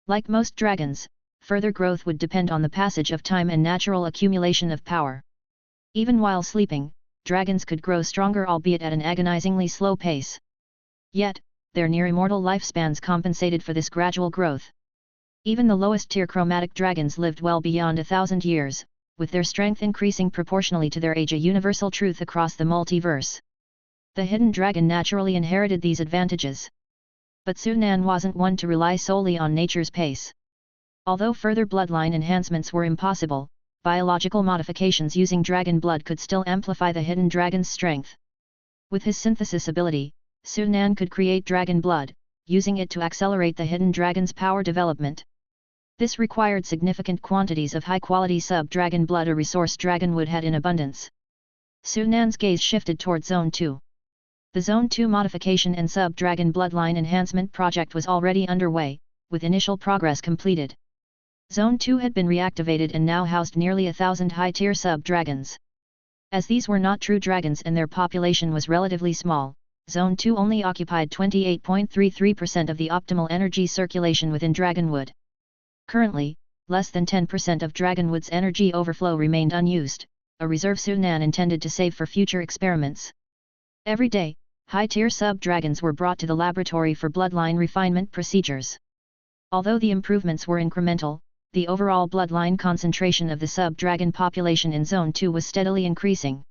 Like most dragons, further growth would depend on the passage of time and natural accumulation of power. Even while sleeping, dragons could grow stronger, albeit at an agonizingly slow pace. Yet, their near-immortal lifespans compensated for this gradual growth. Even the lowest-tier chromatic dragons lived well beyond 1,000 years, with their strength increasing proportionally to their age, a universal truth across the multiverse. The hidden dragon naturally inherited these advantages. But Sunan wasn't one to rely solely on nature's pace. Although further bloodline enhancements were impossible, biological modifications using dragon blood could still amplify the hidden dragon's strength. With his synthesis ability, Sunan could create dragon blood, using it to accelerate the hidden dragon's power development. This required significant quantities of high-quality sub-dragon blood, a resource Dragonwood had in abundance. Sunan's gaze shifted toward Zone 2. The Zone 2 modification and sub-dragon bloodline enhancement project was already underway, with initial progress completed. Zone 2 had been reactivated and now housed nearly 1,000 high-tier sub-dragons. As these were not true dragons and their population was relatively small, Zone 2 only occupied 28.33% of the optimal energy circulation within Dragonwood. Currently, less than 10% of Dragonwood's energy overflow remained unused, a reserve Sunan intended to save for future experiments. Every day, high-tier sub-dragons were brought to the laboratory for bloodline refinement procedures. Although the improvements were incremental, the overall bloodline concentration of the sub-dragon population in Zone 2 was steadily increasing.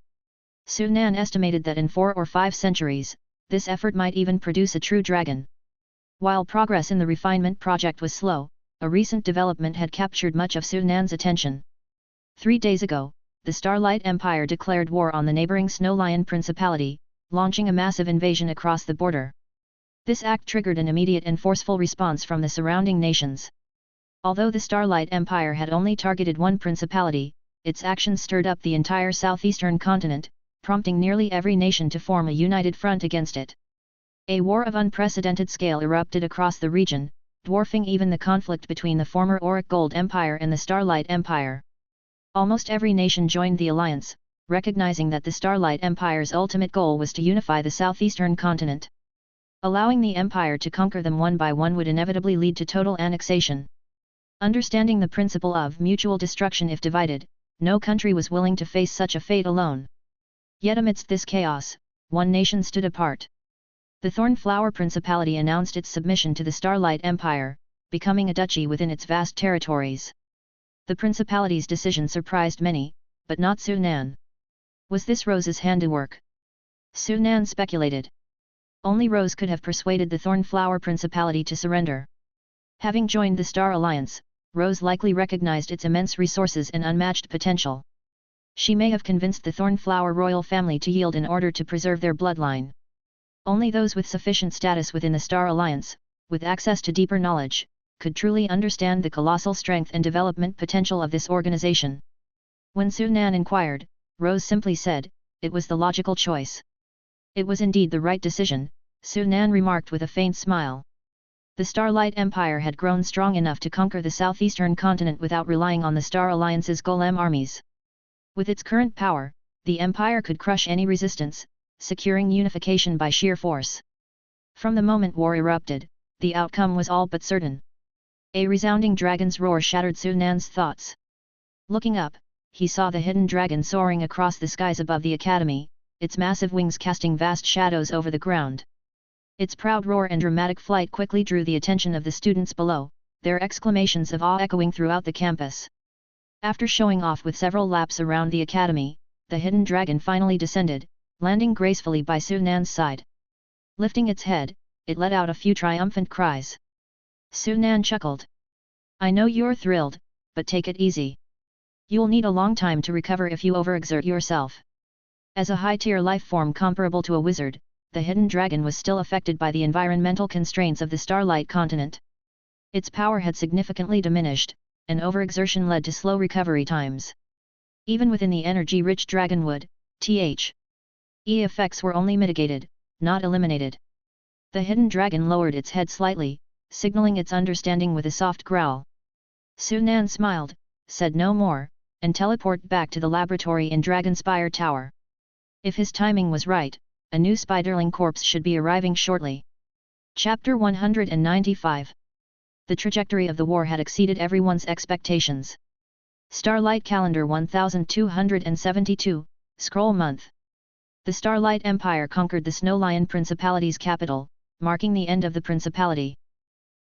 Sunan estimated that in 4 or 5 centuries, this effort might even produce a true dragon. While progress in the refinement project was slow, a recent development had captured much of Sunan's attention. 3 days ago, the Starlight Empire declared war on the neighboring Snow Lion Principality, launching a massive invasion across the border. This act triggered an immediate and forceful response from the surrounding nations. Although the Starlight Empire had only targeted one principality, its actions stirred up the entire southeastern continent, prompting nearly every nation to form a united front against it. A war of unprecedented scale erupted across the region, dwarfing even the conflict between the former Auric Gold Empire and the Starlight Empire. Almost every nation joined the alliance, recognizing that the Starlight Empire's ultimate goal was to unify the southeastern continent. Allowing the empire to conquer them one by one would inevitably lead to total annexation. Understanding the principle of mutual destruction if divided, no country was willing to face such a fate alone. Yet amidst this chaos, one nation stood apart. The Thornflower Principality announced its submission to the Starlight Empire, becoming a duchy within its vast territories. The principality's decision surprised many, but not Sunan. Was this Rose's handiwork? Sunan speculated. Only Rose could have persuaded the Thornflower Principality to surrender. Having joined the Star Alliance, Rose likely recognized its immense resources and unmatched potential. She may have convinced the Thornflower royal family to yield in order to preserve their bloodline. Only those with sufficient status within the Star Alliance, with access to deeper knowledge, could truly understand the colossal strength and development potential of this organization. When Sunan inquired, Rose simply said, it was the logical choice. It was indeed the right decision, Sunan remarked with a faint smile. The Starlight Empire had grown strong enough to conquer the southeastern continent without relying on the Star Alliance's golem armies. With its current power, the Empire could crush any resistance, securing unification by sheer force. From the moment war erupted, the outcome was all but certain. A resounding dragon's roar shattered Sunan's thoughts. Looking up, he saw the hidden dragon soaring across the skies above the academy, its massive wings casting vast shadows over the ground. Its proud roar and dramatic flight quickly drew the attention of the students below, their exclamations of awe echoing throughout the campus. After showing off with several laps around the academy, the hidden dragon finally descended, landing gracefully by Sunan's side. Lifting its head, it let out a few triumphant cries. Sunan chuckled. I know you're thrilled, but take it easy. You'll need a long time to recover if you overexert yourself. As a high-tier life form comparable to a wizard, the hidden dragon was still affected by the environmental constraints of the Starlight continent. Its power had significantly diminished, and overexertion led to slow recovery times. Even within the energy-rich Dragonwood, the effects were only mitigated, not eliminated. The hidden dragon lowered its head slightly, signaling its understanding with a soft growl. Sunan smiled, said no more, and teleported back to the laboratory in Dragonspire Tower. If his timing was right, a new spiderling corpse should be arriving shortly. Chapter 195. The trajectory of the war had exceeded everyone's expectations. Starlight Calendar 1272, Scroll Month. The Starlight Empire conquered the Snow Lion Principality's capital, marking the end of the principality.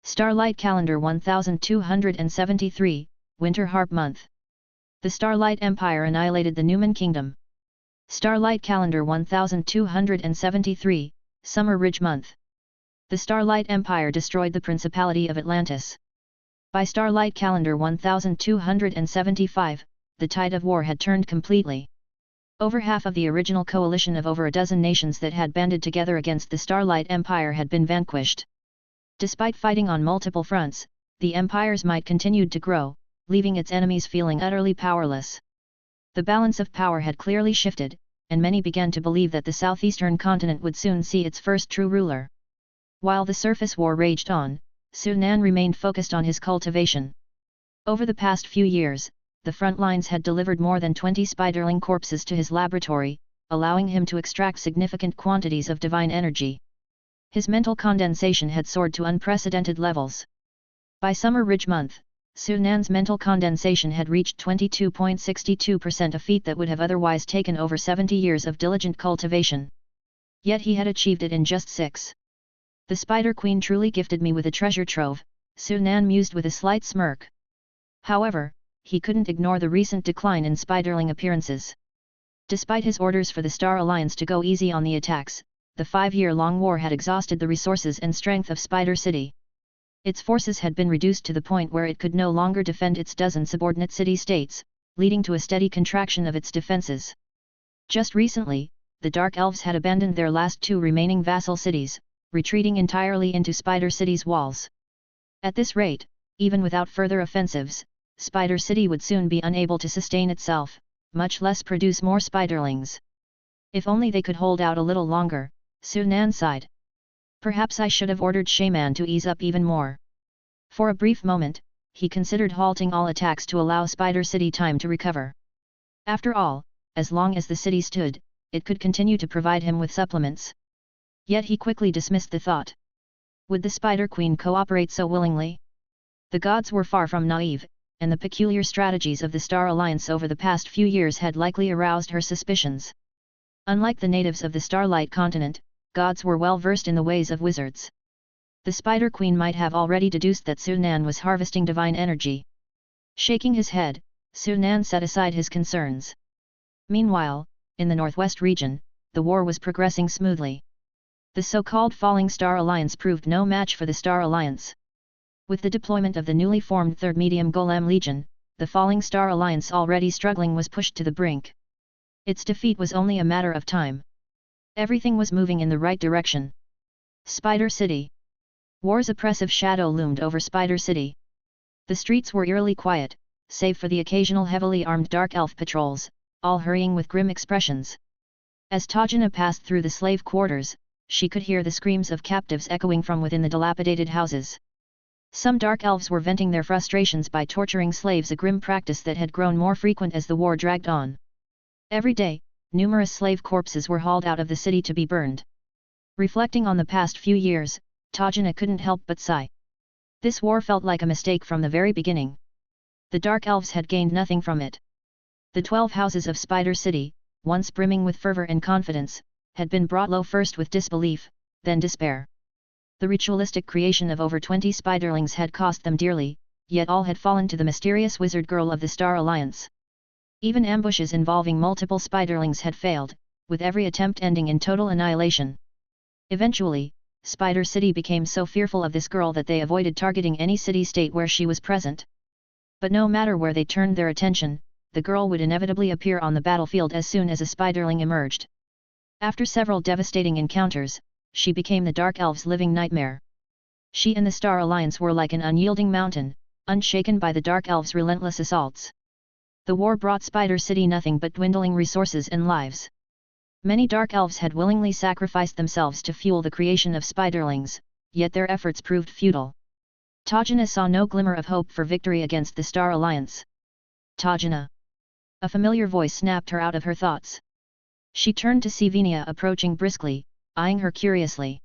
Starlight Calendar 1273, Winter Harp Month. The Starlight Empire annihilated the Newman Kingdom. Starlight Calendar 1273, Summer Ridge Month. The Starlight Empire destroyed the Principality of Atlantis. By Starlight Calendar 1275, the tide of war had turned completely. Over half of the original coalition of over a dozen nations that had banded together against the Starlight Empire had been vanquished. Despite fighting on multiple fronts, the empire's might continued to grow, leaving its enemies feeling utterly powerless. The balance of power had clearly shifted, and many began to believe that the southeastern continent would soon see its first true ruler. While the surface war raged on, Sunan remained focused on his cultivation. Over the past few years, the front lines had delivered more than 20 spiderling corpses to his laboratory, allowing him to extract significant quantities of divine energy. His mental condensation had soared to unprecedented levels. By Summer Ridge Month, Sunan's mental condensation had reached 22.62%, a feat that would have otherwise taken over 70 years of diligent cultivation. Yet he had achieved it in just 6. The Spider Queen truly gifted me with a treasure trove, Sunan mused with a slight smirk. However, he couldn't ignore the recent decline in spiderling appearances. Despite his orders for the Star Alliance to go easy on the attacks, the 5-year-long war had exhausted the resources and strength of Spider City. Its forces had been reduced to the point where it could no longer defend its dozen subordinate city-states, leading to a steady contraction of its defenses. Just recently, the Dark Elves had abandoned their last 2 remaining vassal cities, retreating entirely into Spider City's walls. At this rate, even without further offensives, Spider City would soon be unable to sustain itself, much less produce more spiderlings. If only they could hold out a little longer, Sunan sighed. Perhaps I should have ordered Shaman to ease up even more. For a brief moment, he considered halting all attacks to allow Spider City time to recover. After all, as long as the city stood, it could continue to provide him with supplements. Yet he quickly dismissed the thought. Would the Spider Queen cooperate so willingly? The gods were far from naive, and the peculiar strategies of the Star Alliance over the past few years had likely aroused her suspicions. Unlike the natives of the Starlight continent, gods were well versed in the ways of wizards. The Spider Queen might have already deduced that Sunan was harvesting divine energy. Shaking his head, Sunan set aside his concerns. Meanwhile, in the northwest region, the war was progressing smoothly. The so-called Falling Star Alliance proved no match for the Star Alliance. With the deployment of the newly formed 3rd Medium Golem Legion, the Falling Star Alliance already struggling was pushed to the brink. Its defeat was only a matter of time. Everything was moving in the right direction. Spider City. War's oppressive shadow loomed over Spider City. The streets were eerily quiet, save for the occasional heavily armed Dark Elf patrols, all hurrying with grim expressions. As Tajana passed through the slave quarters, she could hear the screams of captives echoing from within the dilapidated houses. Some Dark Elves were venting their frustrations by torturing slaves, a grim practice that had grown more frequent as the war dragged on. Every day, numerous slave corpses were hauled out of the city to be burned. Reflecting on the past few years, Tajana couldn't help but sigh. This war felt like a mistake from the very beginning. The Dark Elves had gained nothing from it. The 12 houses of Spider City, once brimming with fervor and confidence, had been brought low first with disbelief, then despair. The ritualistic creation of over 20 spiderlings had cost them dearly, yet all had fallen to the mysterious wizard girl of the Star Alliance. Even ambushes involving multiple spiderlings had failed, with every attempt ending in total annihilation. Eventually, Spider City became so fearful of this girl that they avoided targeting any city-state where she was present. But no matter where they turned their attention, the girl would inevitably appear on the battlefield as soon as a spiderling emerged. After several devastating encounters, she became the Dark Elves' living nightmare. She and the Star Alliance were like an unyielding mountain, unshaken by the Dark Elves' relentless assaults. The war brought Spider City nothing but dwindling resources and lives. Many dark elves had willingly sacrificed themselves to fuel the creation of spiderlings, yet their efforts proved futile. Tajana saw no glimmer of hope for victory against the Star Alliance. Tajana! A familiar voice snapped her out of her thoughts. She turned to see Venia approaching briskly, eyeing her curiously.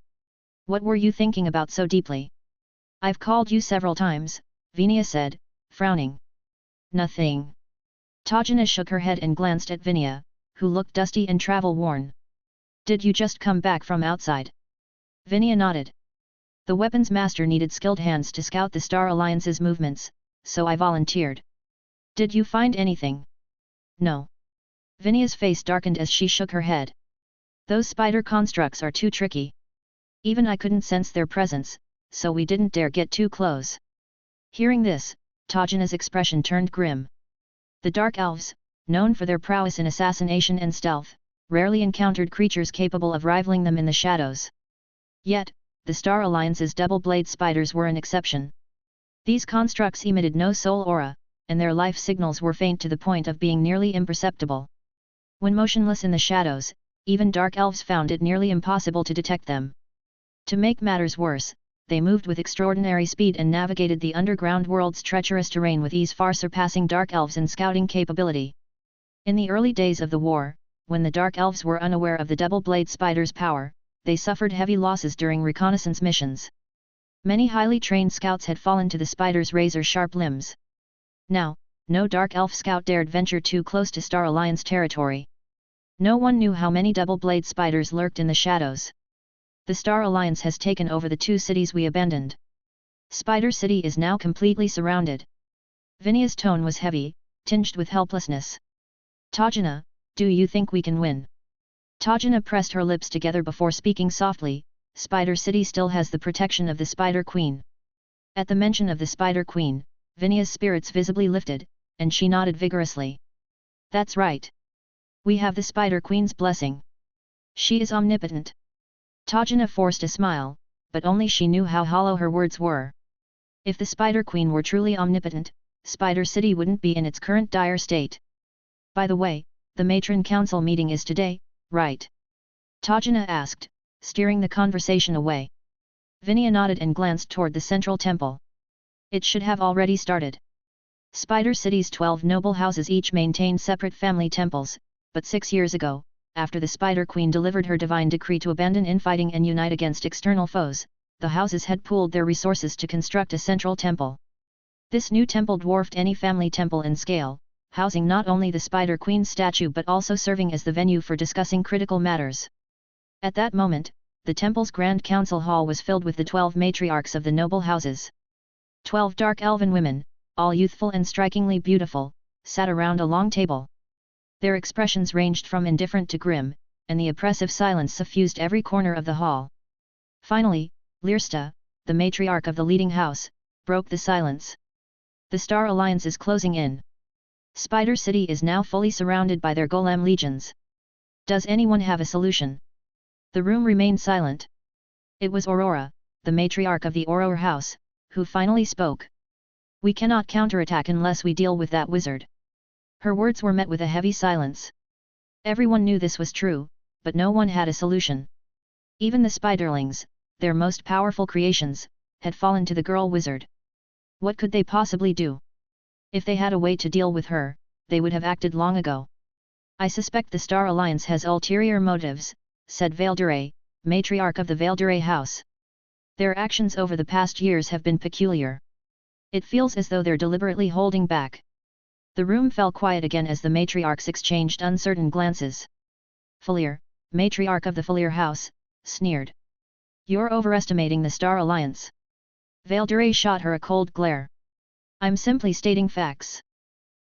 What were you thinking about so deeply? I've called you several times, Venia said, frowning. Nothing. Tajana shook her head and glanced at Venia, who looked dusty and travel-worn. Did you just come back from outside? Venia nodded. The weapons master needed skilled hands to scout the Star Alliance's movements, so I volunteered. Did you find anything? No. Venia's face darkened as she shook her head. Those spider constructs are too tricky. Even I couldn't sense their presence, so we didn't dare get too close. Hearing this, Tajana's expression turned grim. The Dark Elves, known for their prowess in assassination and stealth, rarely encountered creatures capable of rivaling them in the shadows. Yet, the Star Alliance's double-blade spiders were an exception. These constructs emitted no soul aura, and their life signals were faint to the point of being nearly imperceptible. When motionless in the shadows, even Dark Elves found it nearly impossible to detect them. To make matters worse, they moved with extraordinary speed and navigated the underground world's treacherous terrain with ease far surpassing Dark Elves in scouting capability. In the early days of the war, when the Dark Elves were unaware of the double-blade spider's power, they suffered heavy losses during reconnaissance missions. Many highly trained scouts had fallen to the spider's razor-sharp limbs. Now, no Dark Elf scout dared venture too close to Star Alliance territory. No one knew how many double-blade spiders lurked in the shadows. The Star Alliance has taken over the 2 cities we abandoned. Spider City is now completely surrounded. Venia's tone was heavy, tinged with helplessness. Tajana, do you think we can win? Tajana pressed her lips together before speaking softly. Spider City still has the protection of the Spider Queen. At the mention of the Spider Queen, Venia's spirits visibly lifted, and she nodded vigorously. That's right. We have the Spider Queen's blessing. She is omnipotent. Tajana forced a smile, but only she knew how hollow her words were. If the Spider Queen were truly omnipotent, Spider City wouldn't be in its current dire state. By the way, the Matron Council meeting is today, right? Tajana asked, steering the conversation away. Venia nodded and glanced toward the central temple. It should have already started. Spider City's 12 noble houses each maintain separate family temples, but 6 years ago, after the Spider Queen delivered her divine decree to abandon infighting and unite against external foes, the houses had pooled their resources to construct a central temple. This new temple dwarfed any family temple in scale, housing not only the Spider Queen's statue but also serving as the venue for discussing critical matters. At that moment, the temple's Grand Council Hall was filled with the 12 matriarchs of the noble houses. 12 dark elven women, all youthful and strikingly beautiful, sat around a long table. Their expressions ranged from indifferent to grim, and the oppressive silence suffused every corner of the hall. Finally, Lyrsta, the matriarch of the leading house, broke the silence. The Star Alliance is closing in. Spider City is now fully surrounded by their golem legions. Does anyone have a solution? The room remained silent. It was Aurora, the matriarch of the Aurora house, who finally spoke. We cannot counterattack unless we deal with that wizard. Her words were met with a heavy silence. Everyone knew this was true, but no one had a solution. Even the spiderlings, their most powerful creations, had fallen to the girl wizard. What could they possibly do? If they had a way to deal with her, they would have acted long ago. I suspect the Star Alliance has ulterior motives, said Valdure, matriarch of the Valdure house. Their actions over the past years have been peculiar. It feels as though they're deliberately holding back. The room fell quiet again as the matriarchs exchanged uncertain glances. Falir, matriarch of the Falir house, sneered. You're overestimating the Star Alliance. Valdure shot her a cold glare. I'm simply stating facts.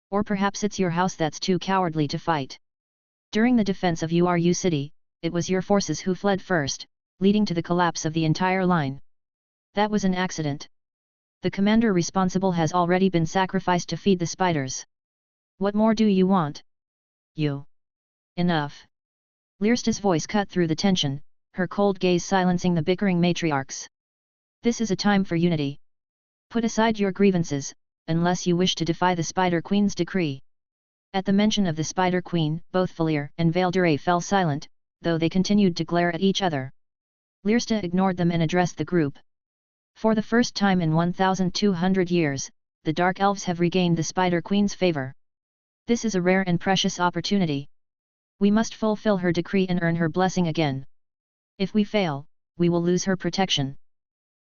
Or perhaps it's your house that's too cowardly to fight. During the defense of Uru City, it was your forces who fled first, leading to the collapse of the entire line. That was an accident. The commander responsible has already been sacrificed to feed the spiders. What more do you want? You. Enough. Lyrsta's voice cut through the tension, her cold gaze silencing the bickering matriarchs. This is a time for unity. Put aside your grievances, unless you wish to defy the Spider Queen's decree. At the mention of the Spider Queen, both Falir and Valdure fell silent, though they continued to glare at each other. Lyrsta ignored them and addressed the group. For the first time in 1,200 years, the Dark Elves have regained the Spider Queen's favor. This is a rare and precious opportunity. We must fulfill her decree and earn her blessing again. If we fail, we will lose her protection.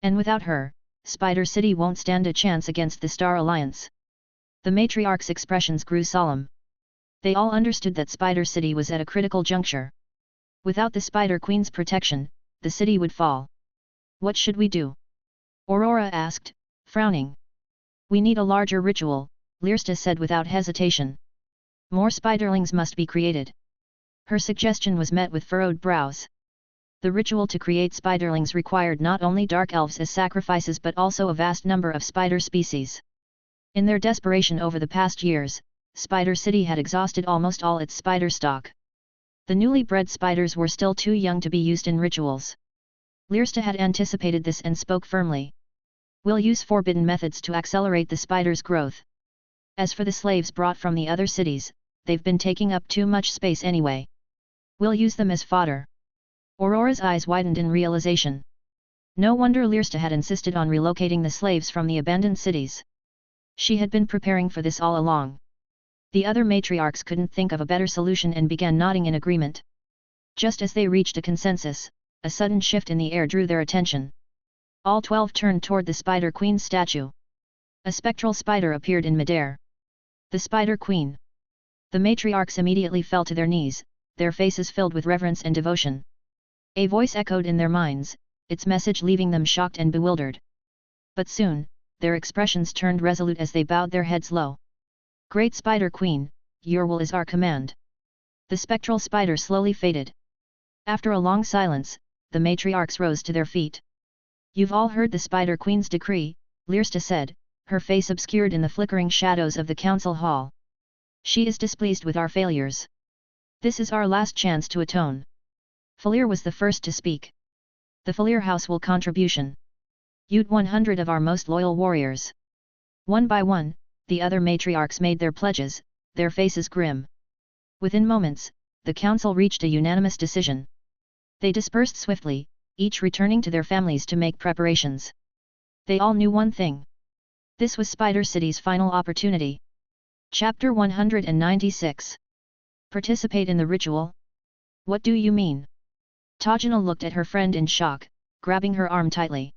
And without her, Spider City won't stand a chance against the Star Alliance. The matriarch's expressions grew solemn. They all understood that Spider City was at a critical juncture. Without the Spider Queen's protection, the city would fall. What should we do? Aurora asked, frowning. We need a larger ritual, Lyrsta said without hesitation. More spiderlings must be created. Her suggestion was met with furrowed brows. The ritual to create spiderlings required not only dark elves as sacrifices but also a vast number of spider species. In their desperation over the past years, Spider City had exhausted almost all its spider stock. The newly bred spiders were still too young to be used in rituals. Lyrsta had anticipated this and spoke firmly. We'll use forbidden methods to accelerate the spider's growth. As for the slaves brought from the other cities, they've been taking up too much space anyway. We'll use them as fodder. Aurora's eyes widened in realization. No wonder Lyrsta had insisted on relocating the slaves from the abandoned cities. She had been preparing for this all along. The other matriarchs couldn't think of a better solution and began nodding in agreement. Just as they reached a consensus, a sudden shift in the air drew their attention. All 12 turned toward the Spider Queen's statue. A spectral spider appeared in midair. The Spider Queen. The matriarchs immediately fell to their knees, their faces filled with reverence and devotion. A voice echoed in their minds, its message leaving them shocked and bewildered. But soon, their expressions turned resolute as they bowed their heads low. Great Spider Queen, your will is our command. The spectral spider slowly faded. After a long silence, the matriarchs rose to their feet. You've all heard the Spider Queen's decree, Lyrsta said, her face obscured in the flickering shadows of the council hall. She is displeased with our failures. This is our last chance to atone. Falir was the first to speak. The Falir house will contribution. You'd 100 of our most loyal warriors. One by one, the other matriarchs made their pledges, their faces grim. Within moments, the council reached a unanimous decision. They dispersed swiftly, each returning to their families to make preparations. They all knew one thing. This was Spider City's final opportunity. Chapter 196. Participate in the ritual? What do you mean? Tajina looked at her friend in shock, grabbing her arm tightly.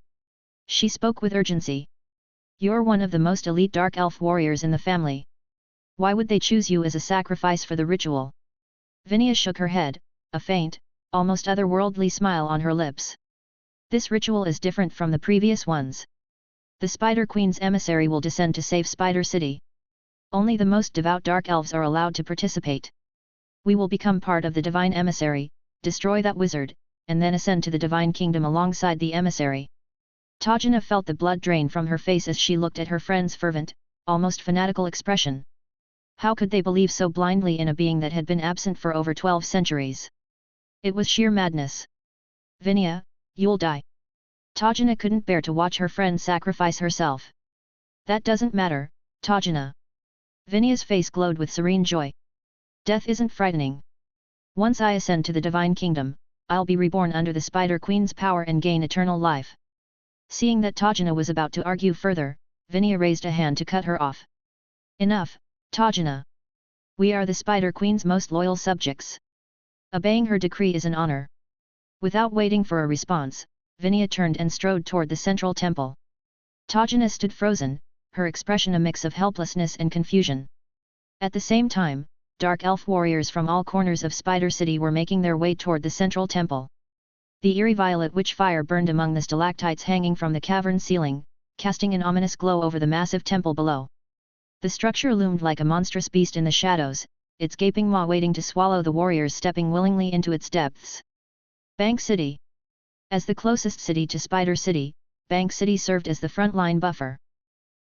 She spoke with urgency. You're one of the most elite dark elf warriors in the family. Why would they choose you as a sacrifice for the ritual? Vinia shook her head, a faint, almost otherworldly smile on her lips. This ritual is different from the previous ones. The Spider Queen's emissary will descend to save Spider City. Only the most devout dark elves are allowed to participate. We will become part of the divine emissary, destroy that wizard, and then ascend to the divine kingdom alongside the emissary. Tajina felt the blood drain from her face as she looked at her friend's fervent, almost fanatical expression. How could they believe so blindly in a being that had been absent for over 12 centuries? It was sheer madness. Vinia, you'll die. Tajina couldn't bear to watch her friend sacrifice herself. That doesn't matter, Tajina. Vinia's face glowed with serene joy. Death isn't frightening. Once I ascend to the divine kingdom, I'll be reborn under the Spider Queen's power and gain eternal life. Seeing that Tajina was about to argue further, Vinia raised a hand to cut her off. Enough, Tajina. We are the Spider Queen's most loyal subjects. Obeying her decree is an honor. Without waiting for a response, Vinia turned and strode toward the central temple. Tajina stood frozen, her expression a mix of helplessness and confusion. At the same time, dark elf warriors from all corners of Spider City were making their way toward the central temple. The eerie violet witch fire burned among the stalactites hanging from the cavern ceiling, casting an ominous glow over the massive temple below. The structure loomed like a monstrous beast in the shadows, its gaping maw waiting to swallow the warriors stepping willingly into its depths. Bank City. As the closest city to Spider City, Bank City served as the front-line buffer.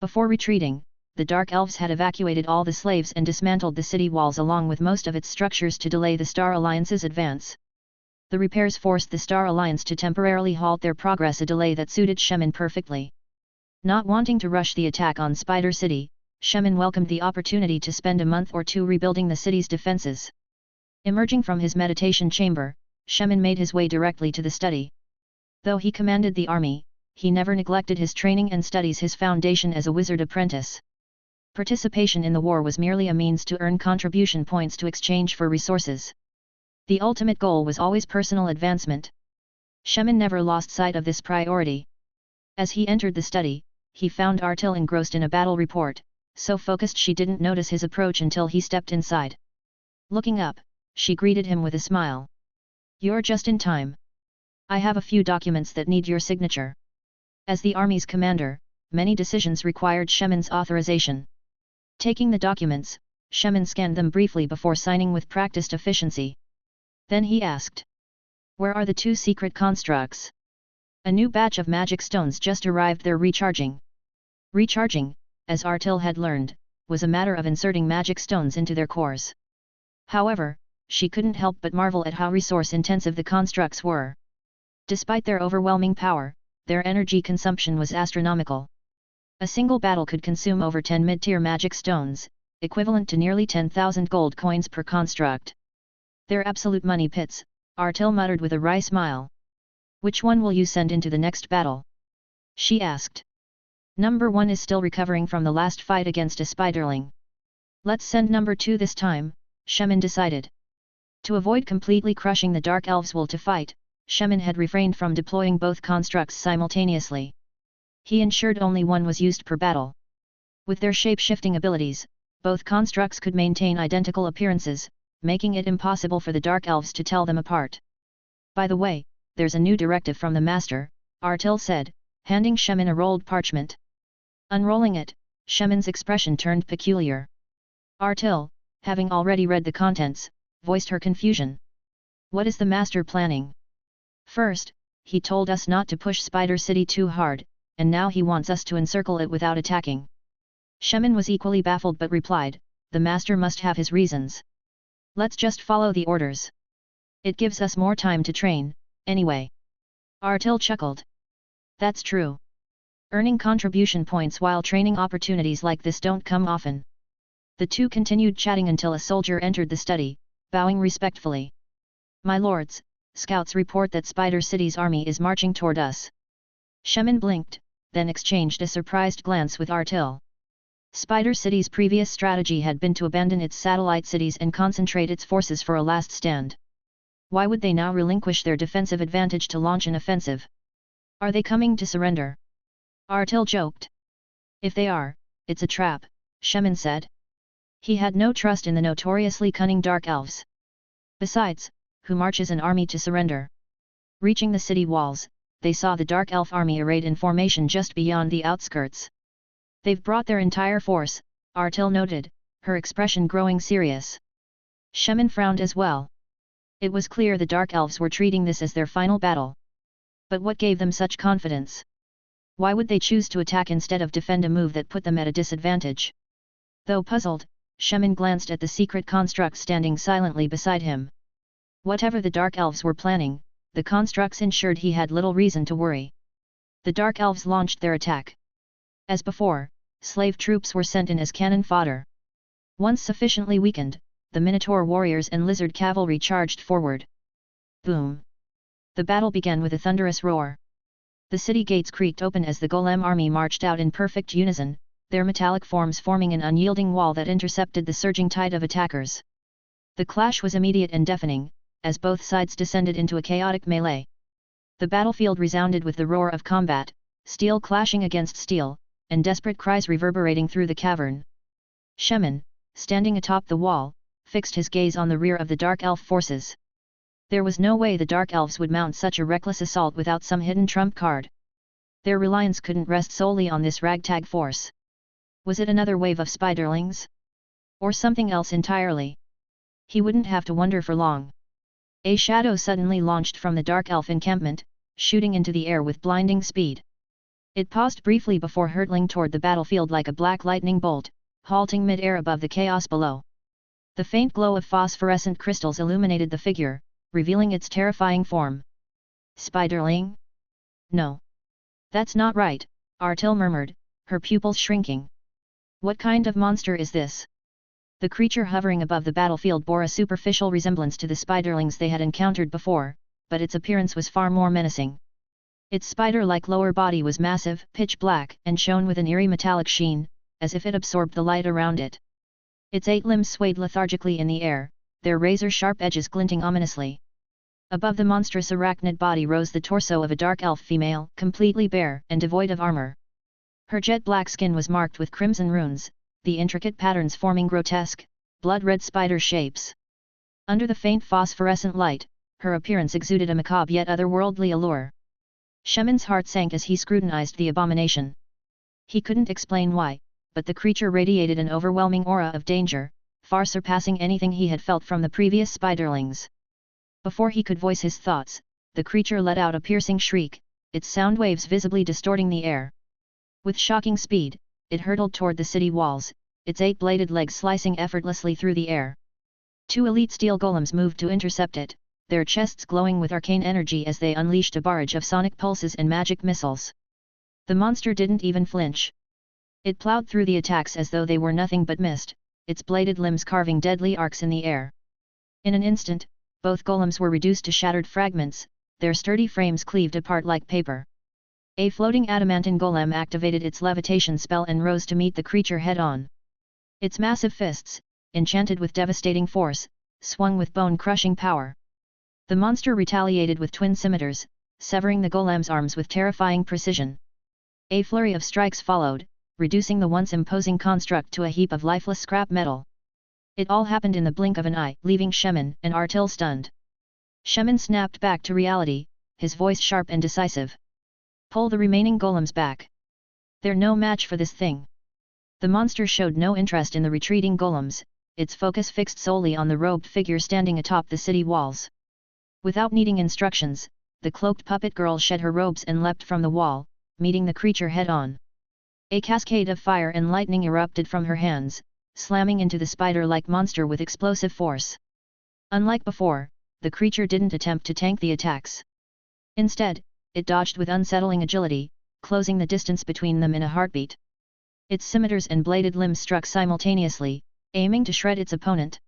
Before retreating, the Dark Elves had evacuated all the slaves and dismantled the city walls along with most of its structures to delay the Star Alliance's advance. The repairs forced the Star Alliance to temporarily halt their progress, a delay that suited Shemin perfectly. Not wanting to rush the attack on Spider City, Shemin welcomed the opportunity to spend a month or two rebuilding the city's defenses. Emerging from his meditation chamber, Shemin made his way directly to the study. Though he commanded the army, he never neglected his training and studies his foundation as a wizard apprentice. Participation in the war was merely a means to earn contribution points to exchange for resources. The ultimate goal was always personal advancement. Shemin never lost sight of this priority. As he entered the study, he found Artil engrossed in a battle report, so focused she didn't notice his approach until he stepped inside. Looking up, she greeted him with a smile. "You're just in time. I have a few documents that need your signature." As the army's commander, many decisions required Shemin's authorization. Taking the documents, Shemin scanned them briefly before signing with practiced efficiency. Then he asked, "Where are the 2 secret constructs?" A new batch of magic stones just arrived. They're recharging. Recharging, as Artil had learned, was a matter of inserting magic stones into their cores. However, she couldn't help but marvel at how resource-intensive the constructs were. Despite their overwhelming power, their energy consumption was astronomical. A single battle could consume over 10 mid-tier magic stones, equivalent to nearly 10,000 gold coins per construct. "They're absolute money pits," Artil muttered with a wry smile. "Which one will you send into the next battle?" she asked. "Number 1 is still recovering from the last fight against a spiderling. Let's send number 2 this time," Shemin decided. To avoid completely crushing the Dark Elves' will to fight, Shemin had refrained from deploying both constructs simultaneously. He ensured only one was used per battle. With their shape-shifting abilities, both constructs could maintain identical appearances, making it impossible for the Dark Elves to tell them apart. "By the way, there's a new directive from the Master," Artil said, handing Shemin a rolled parchment. Unrolling it, Shemin's expression turned peculiar. Artil, having already read the contents, voiced her confusion. "What is the Master planning? First, he told us not to push Spider City too hard, and now he wants us to encircle it without attacking." Shemin was equally baffled but replied, "The Master must have his reasons. Let's just follow the orders. It gives us more time to train, anyway." Artil chuckled. "That's true. Earning contribution points while training opportunities like this don't come often." The two continued chatting until a soldier entered the study, bowing respectfully. "My lords, scouts report that Spider City's army is marching toward us." Shemin blinked, then exchanged a surprised glance with Artil. Spider City's previous strategy had been to abandon its satellite cities and concentrate its forces for a last stand. Why would they now relinquish their defensive advantage to launch an offensive? "Are they coming to surrender?" Artil joked. "If they are, it's a trap," Shemin said. He had no trust in the notoriously cunning Dark Elves. Besides, who marches an army to surrender? Reaching the city walls, they saw the Dark Elf army arrayed in formation just beyond the outskirts. "They've brought their entire force," Artil noted, her expression growing serious. Shemin frowned as well. It was clear the Dark Elves were treating this as their final battle. But what gave them such confidence? Why would they choose to attack instead of defend, a move that put them at a disadvantage? Though puzzled, Shemin glanced at the secret construct standing silently beside him. Whatever the Dark Elves were planning, the constructs ensured he had little reason to worry. The Dark Elves launched their attack. As before, slave troops were sent in as cannon fodder. Once sufficiently weakened, the Minotaur warriors and lizard cavalry charged forward. Boom! The battle began with a thunderous roar. The city gates creaked open as the Golem army marched out in perfect unison, their metallic forms forming an unyielding wall that intercepted the surging tide of attackers. The clash was immediate and deafening, as both sides descended into a chaotic melee. The battlefield resounded with the roar of combat, steel clashing against steel, and desperate cries reverberating through the cavern. Shemin, standing atop the wall, fixed his gaze on the rear of the Dark Elf forces. There was no way the Dark Elves would mount such a reckless assault without some hidden trump card. Their reliance couldn't rest solely on this ragtag force. Was it another wave of spiderlings? Or something else entirely? He wouldn't have to wonder for long. A shadow suddenly launched from the Dark Elf encampment, shooting into the air with blinding speed. It paused briefly before hurtling toward the battlefield like a black lightning bolt, halting mid-air above the chaos below. The faint glow of phosphorescent crystals illuminated the figure, revealing its terrifying form. "Spiderling? No. That's not right," Artil murmured, her pupils shrinking. "What kind of monster is this?" The creature hovering above the battlefield bore a superficial resemblance to the spiderlings they had encountered before, but its appearance was far more menacing. Its spider-like lower body was massive, pitch black, and shone with an eerie metallic sheen, as if it absorbed the light around it. Its 8 limbs swayed lethargically in the air, their razor-sharp edges glinting ominously. Above the monstrous arachnid body rose the torso of a dark elf female, completely bare and devoid of armor. Her jet-black skin was marked with crimson runes, the intricate patterns forming grotesque, blood-red spider shapes. Under the faint phosphorescent light, her appearance exuded a macabre yet otherworldly allure. Shemin's heart sank as he scrutinized the abomination. He couldn't explain why, but the creature radiated an overwhelming aura of danger, far surpassing anything he had felt from the previous spiderlings. Before he could voice his thoughts, the creature let out a piercing shriek, its sound waves visibly distorting the air. With shocking speed, it hurtled toward the city walls, its 8-bladed legs slicing effortlessly through the air. 2 elite steel golems moved to intercept it, their chests glowing with arcane energy as they unleashed a barrage of sonic pulses and magic missiles. The monster didn't even flinch. It plowed through the attacks as though they were nothing but mist, its bladed limbs carving deadly arcs in the air. In an instant, both golems were reduced to shattered fragments, their sturdy frames cleaved apart like paper. A floating adamantine golem activated its levitation spell and rose to meet the creature head-on. Its massive fists, enchanted with devastating force, swung with bone-crushing power. The monster retaliated with twin scimitars, severing the golem's arms with terrifying precision. A flurry of strikes followed, reducing the once imposing construct to a heap of lifeless scrap metal. It all happened in the blink of an eye, leaving Shemin and Artil stunned. Shemin snapped back to reality, his voice sharp and decisive. "Pull the remaining golems back. They're no match for this thing." The monster showed no interest in the retreating golems, its focus fixed solely on the robed figure standing atop the city walls. Without needing instructions, the cloaked puppet girl shed her robes and leapt from the wall, meeting the creature head-on. A cascade of fire and lightning erupted from her hands, slamming into the spider-like monster with explosive force. Unlike before, the creature didn't attempt to tank the attacks. Instead, it dodged with unsettling agility, closing the distance between them in a heartbeat. Its scimitars and bladed limbs struck simultaneously, aiming to shred its opponent.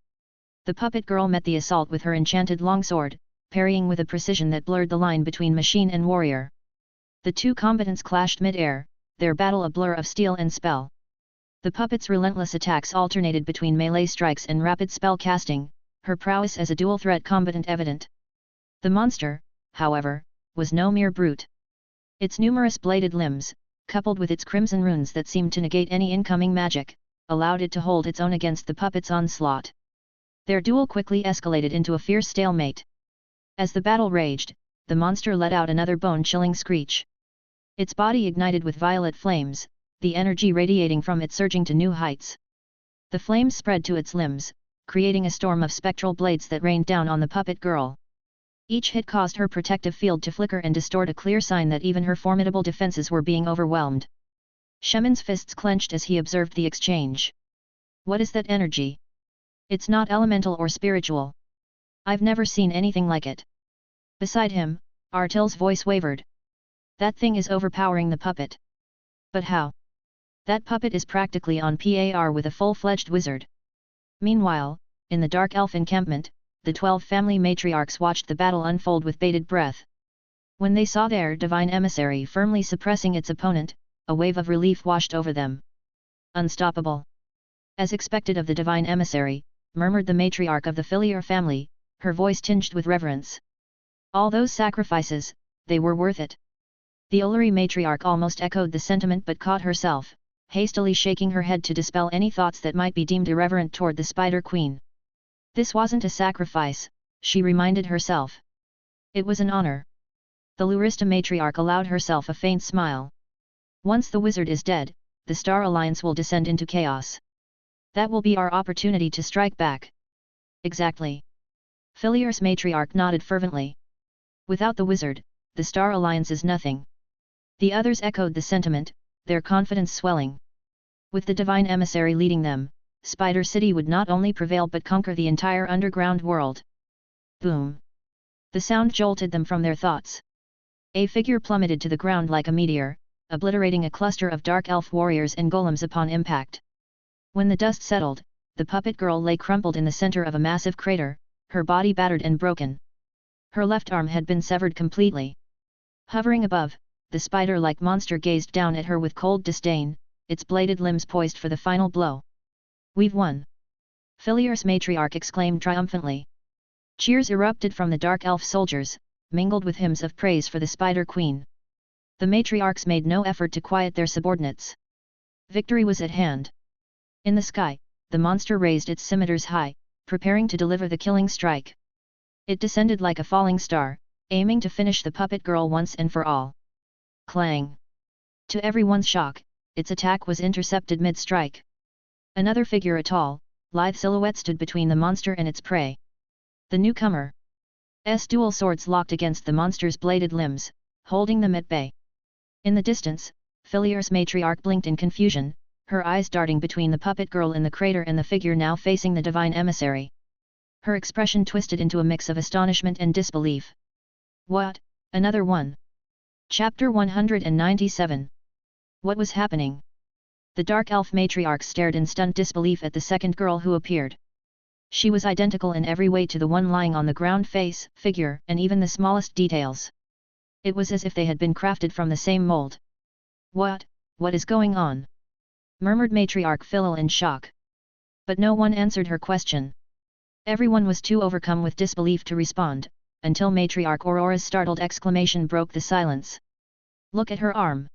The puppet girl met the assault with her enchanted longsword, parrying with a precision that blurred the line between machine and warrior. The two combatants clashed mid-air, their battle a blur of steel and spell. The puppet's relentless attacks alternated between melee strikes and rapid spell casting, her prowess as a dual-threat combatant evident. The monster, however, was no mere brute. Its numerous bladed limbs, coupled with its crimson runes that seemed to negate any incoming magic, allowed it to hold its own against the puppet's onslaught. Their duel quickly escalated into a fierce stalemate. As the battle raged, the monster let out another bone-chilling screech. Its body ignited with violet flames, the energy radiating from it surging to new heights. The flames spread to its limbs, creating a storm of spectral blades that rained down on the puppet girl. Each hit caused her protective field to flicker and distort, a clear sign that even her formidable defenses were being overwhelmed. Shemin's fists clenched as he observed the exchange. "What is that energy? It's not elemental or spiritual. I've never seen anything like it." Beside him, Artil's voice wavered. "That thing is overpowering the puppet." "But how? That puppet is practically on par with a full-fledged wizard." Meanwhile, in the dark elf encampment, the 12 family matriarchs watched the battle unfold with bated breath. When they saw their divine emissary firmly suppressing its opponent, a wave of relief washed over them. "Unstoppable." "As expected of the divine emissary," murmured the matriarch of the Filier family, her voice tinged with reverence. "All those sacrifices, they were worth it." The Olari matriarch almost echoed the sentiment but caught herself, hastily shaking her head to dispel any thoughts that might be deemed irreverent toward the Spider Queen. This wasn't a sacrifice, she reminded herself. It was an honor. The Lurista matriarch allowed herself a faint smile. "Once the wizard is dead, the Star Alliance will descend into chaos. That will be our opportunity to strike back." "Exactly." Filier's matriarch nodded fervently. "Without the wizard, the Star Alliance is nothing." The others echoed the sentiment, their confidence swelling. With the divine emissary leading them, Spider City would not only prevail but conquer the entire underground world. Boom! The sound jolted them from their thoughts. A figure plummeted to the ground like a meteor, obliterating a cluster of dark elf warriors and golems upon impact. When the dust settled, the puppet girl lay crumpled in the center of a massive crater, her body battered and broken. Her left arm had been severed completely. Hovering above, the spider-like monster gazed down at her with cold disdain, its bladed limbs poised for the final blow. "We've won!" Philiar's matriarch exclaimed triumphantly. Cheers erupted from the dark elf soldiers, mingled with hymns of praise for the Spider Queen. The matriarchs made no effort to quiet their subordinates. Victory was at hand. In the sky, the monster raised its scimitars high, preparing to deliver the killing strike. It descended like a falling star, aiming to finish the puppet girl once and for all. Clang! To everyone's shock, its attack was intercepted mid-strike. Another figure, a tall, lithe silhouette, stood between the monster and its prey. The newcomer's dual swords locked against the monster's bladed limbs, holding them at bay. In the distance, Philiar's matriarch blinked in confusion, her eyes darting between the puppet girl in the crater and the figure now facing the divine emissary. Her expression twisted into a mix of astonishment and disbelief. "What, another one?" Chapter 197. What was happening? The dark elf matriarch stared in stunned disbelief at the second girl who appeared. She was identical in every way to the one lying on the ground, face, figure, and even the smallest details. It was as if they had been crafted from the same mold. What is going on?" murmured matriarch Philil in shock. But no one answered her question. Everyone was too overcome with disbelief to respond, until matriarch Aurora's startled exclamation broke the silence. "Look at her arm!"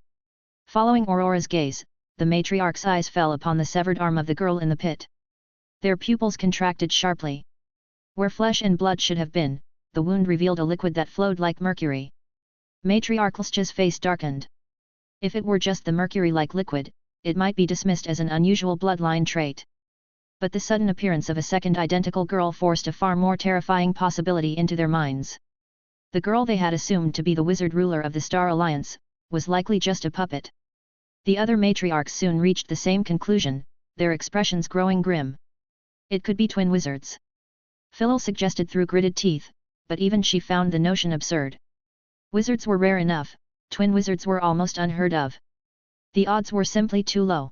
Following Aurora's gaze, the matriarch's eyes fell upon the severed arm of the girl in the pit. Their pupils contracted sharply. Where flesh and blood should have been, the wound revealed a liquid that flowed like mercury. Matriarch Lscha's face darkened. If it were just the mercury-like liquid, it might be dismissed as an unusual bloodline trait. But the sudden appearance of a second identical girl forced a far more terrifying possibility into their minds. The girl they had assumed to be the wizard ruler of the Star Alliance, was likely just a puppet. The other matriarchs soon reached the same conclusion, their expressions growing grim. It could be twin wizards. Philil suggested through gritted teeth, but even she found the notion absurd. Wizards were rare enough, twin wizards were almost unheard of. The odds were simply too low.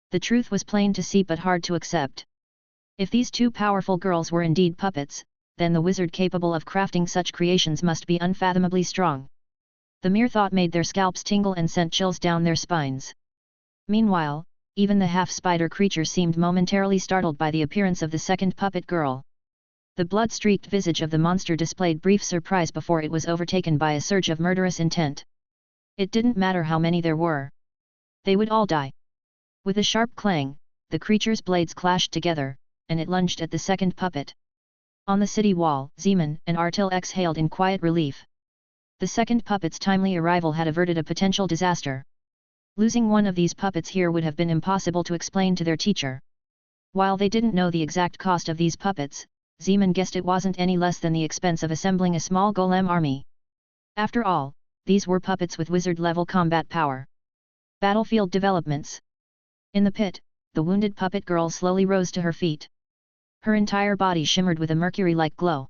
The truth was plain to see but hard to accept. If these two powerful girls were indeed puppets, then the wizard capable of crafting such creations must be unfathomably strong. The mere thought made their scalps tingle and sent chills down their spines. Meanwhile, even the half-spider creature seemed momentarily startled by the appearance of the second puppet girl. The blood-streaked visage of the monster displayed brief surprise before it was overtaken by a surge of murderous intent. It didn't matter how many there were. They would all die. With a sharp clang, the creature's blades clashed together, and it lunged at the second puppet. On the city wall, Zeman and Artil exhaled in quiet relief. The second puppet's timely arrival had averted a potential disaster. Losing one of these puppets here would have been impossible to explain to their teacher. While they didn't know the exact cost of these puppets, Zeman guessed it wasn't any less than the expense of assembling a small golem army. After all, these were puppets with wizard-level combat power. Battlefield developments. In the pit, the wounded puppet girl slowly rose to her feet. Her entire body shimmered with a mercury-like glow.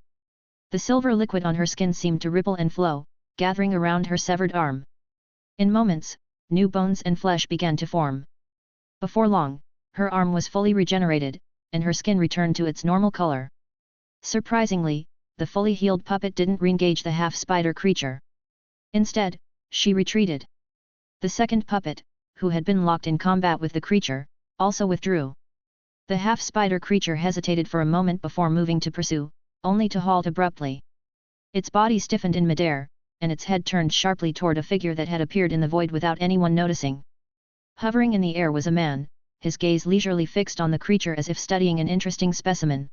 The silver liquid on her skin seemed to ripple and flow, gathering around her severed arm. In moments, new bones and flesh began to form. Before long, her arm was fully regenerated, and her skin returned to its normal color. Surprisingly, the fully healed puppet didn't re-engage the half-spider creature. Instead, she retreated. The second puppet, who had been locked in combat with the creature, also withdrew. The half-spider creature hesitated for a moment before moving to pursue, only to halt abruptly. Its body stiffened in midair, and its head turned sharply toward a figure that had appeared in the void without anyone noticing. Hovering in the air was a man, his gaze leisurely fixed on the creature as if studying an interesting specimen.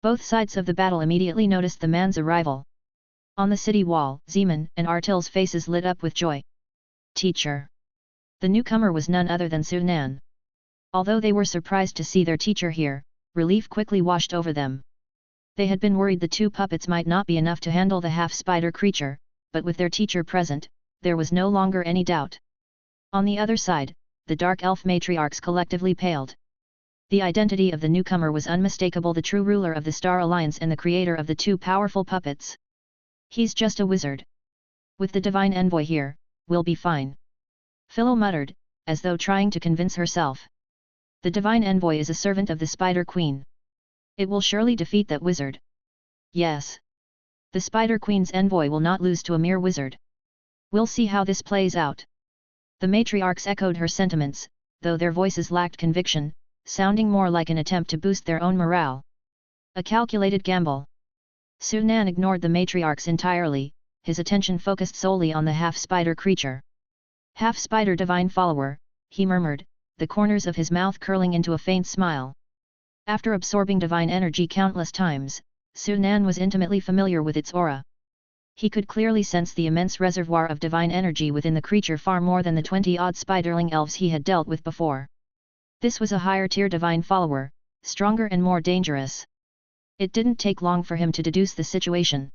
Both sides of the battle immediately noticed the man's arrival. On the city wall, Zeman and Artil's faces lit up with joy. Teacher. The newcomer was none other than Sunan. Although they were surprised to see their teacher here, relief quickly washed over them. They had been worried the two puppets might not be enough to handle the half-spider creature, but with their teacher present, there was no longer any doubt. On the other side, the dark elf matriarchs collectively paled. The identity of the newcomer was unmistakable, the true ruler of the Star Alliance and the creator of the two powerful puppets. He's just a wizard. With the divine envoy here, we'll be fine. Philil muttered, as though trying to convince herself. The divine envoy is a servant of the Spider Queen. It will surely defeat that wizard. Yes. The Spider Queen's envoy will not lose to a mere wizard. We'll see how this plays out. The matriarchs echoed her sentiments, though their voices lacked conviction, sounding more like an attempt to boost their own morale. A calculated gamble. Sunan ignored the matriarchs entirely, his attention focused solely on the half-spider creature. Half-spider divine follower, he murmured, the corners of his mouth curling into a faint smile. After absorbing divine energy countless times, Sunan was intimately familiar with its aura. He could clearly sense the immense reservoir of divine energy within the creature, far more than the 20-odd spiderling elves he had dealt with before. This was a higher-tier divine follower, stronger and more dangerous. It didn't take long for him to deduce the situation.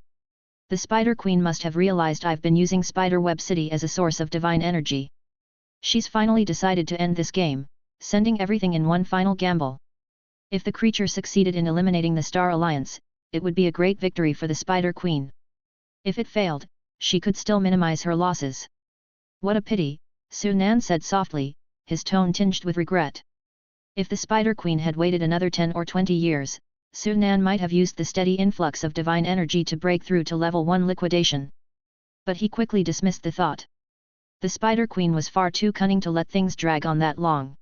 The Spider Queen must have realized I've been using Spiderweb City as a source of divine energy. She's finally decided to end this game, sending everything in one final gamble. If the creature succeeded in eliminating the Star Alliance, it would be a great victory for the Spider Queen. If it failed, she could still minimize her losses. What a pity, Sunan said softly, his tone tinged with regret. If the Spider Queen had waited another 10 or 20 years, Sunan might have used the steady influx of divine energy to break through to level 1 liquidation. But he quickly dismissed the thought. The Spider Queen was far too cunning to let things drag on that long.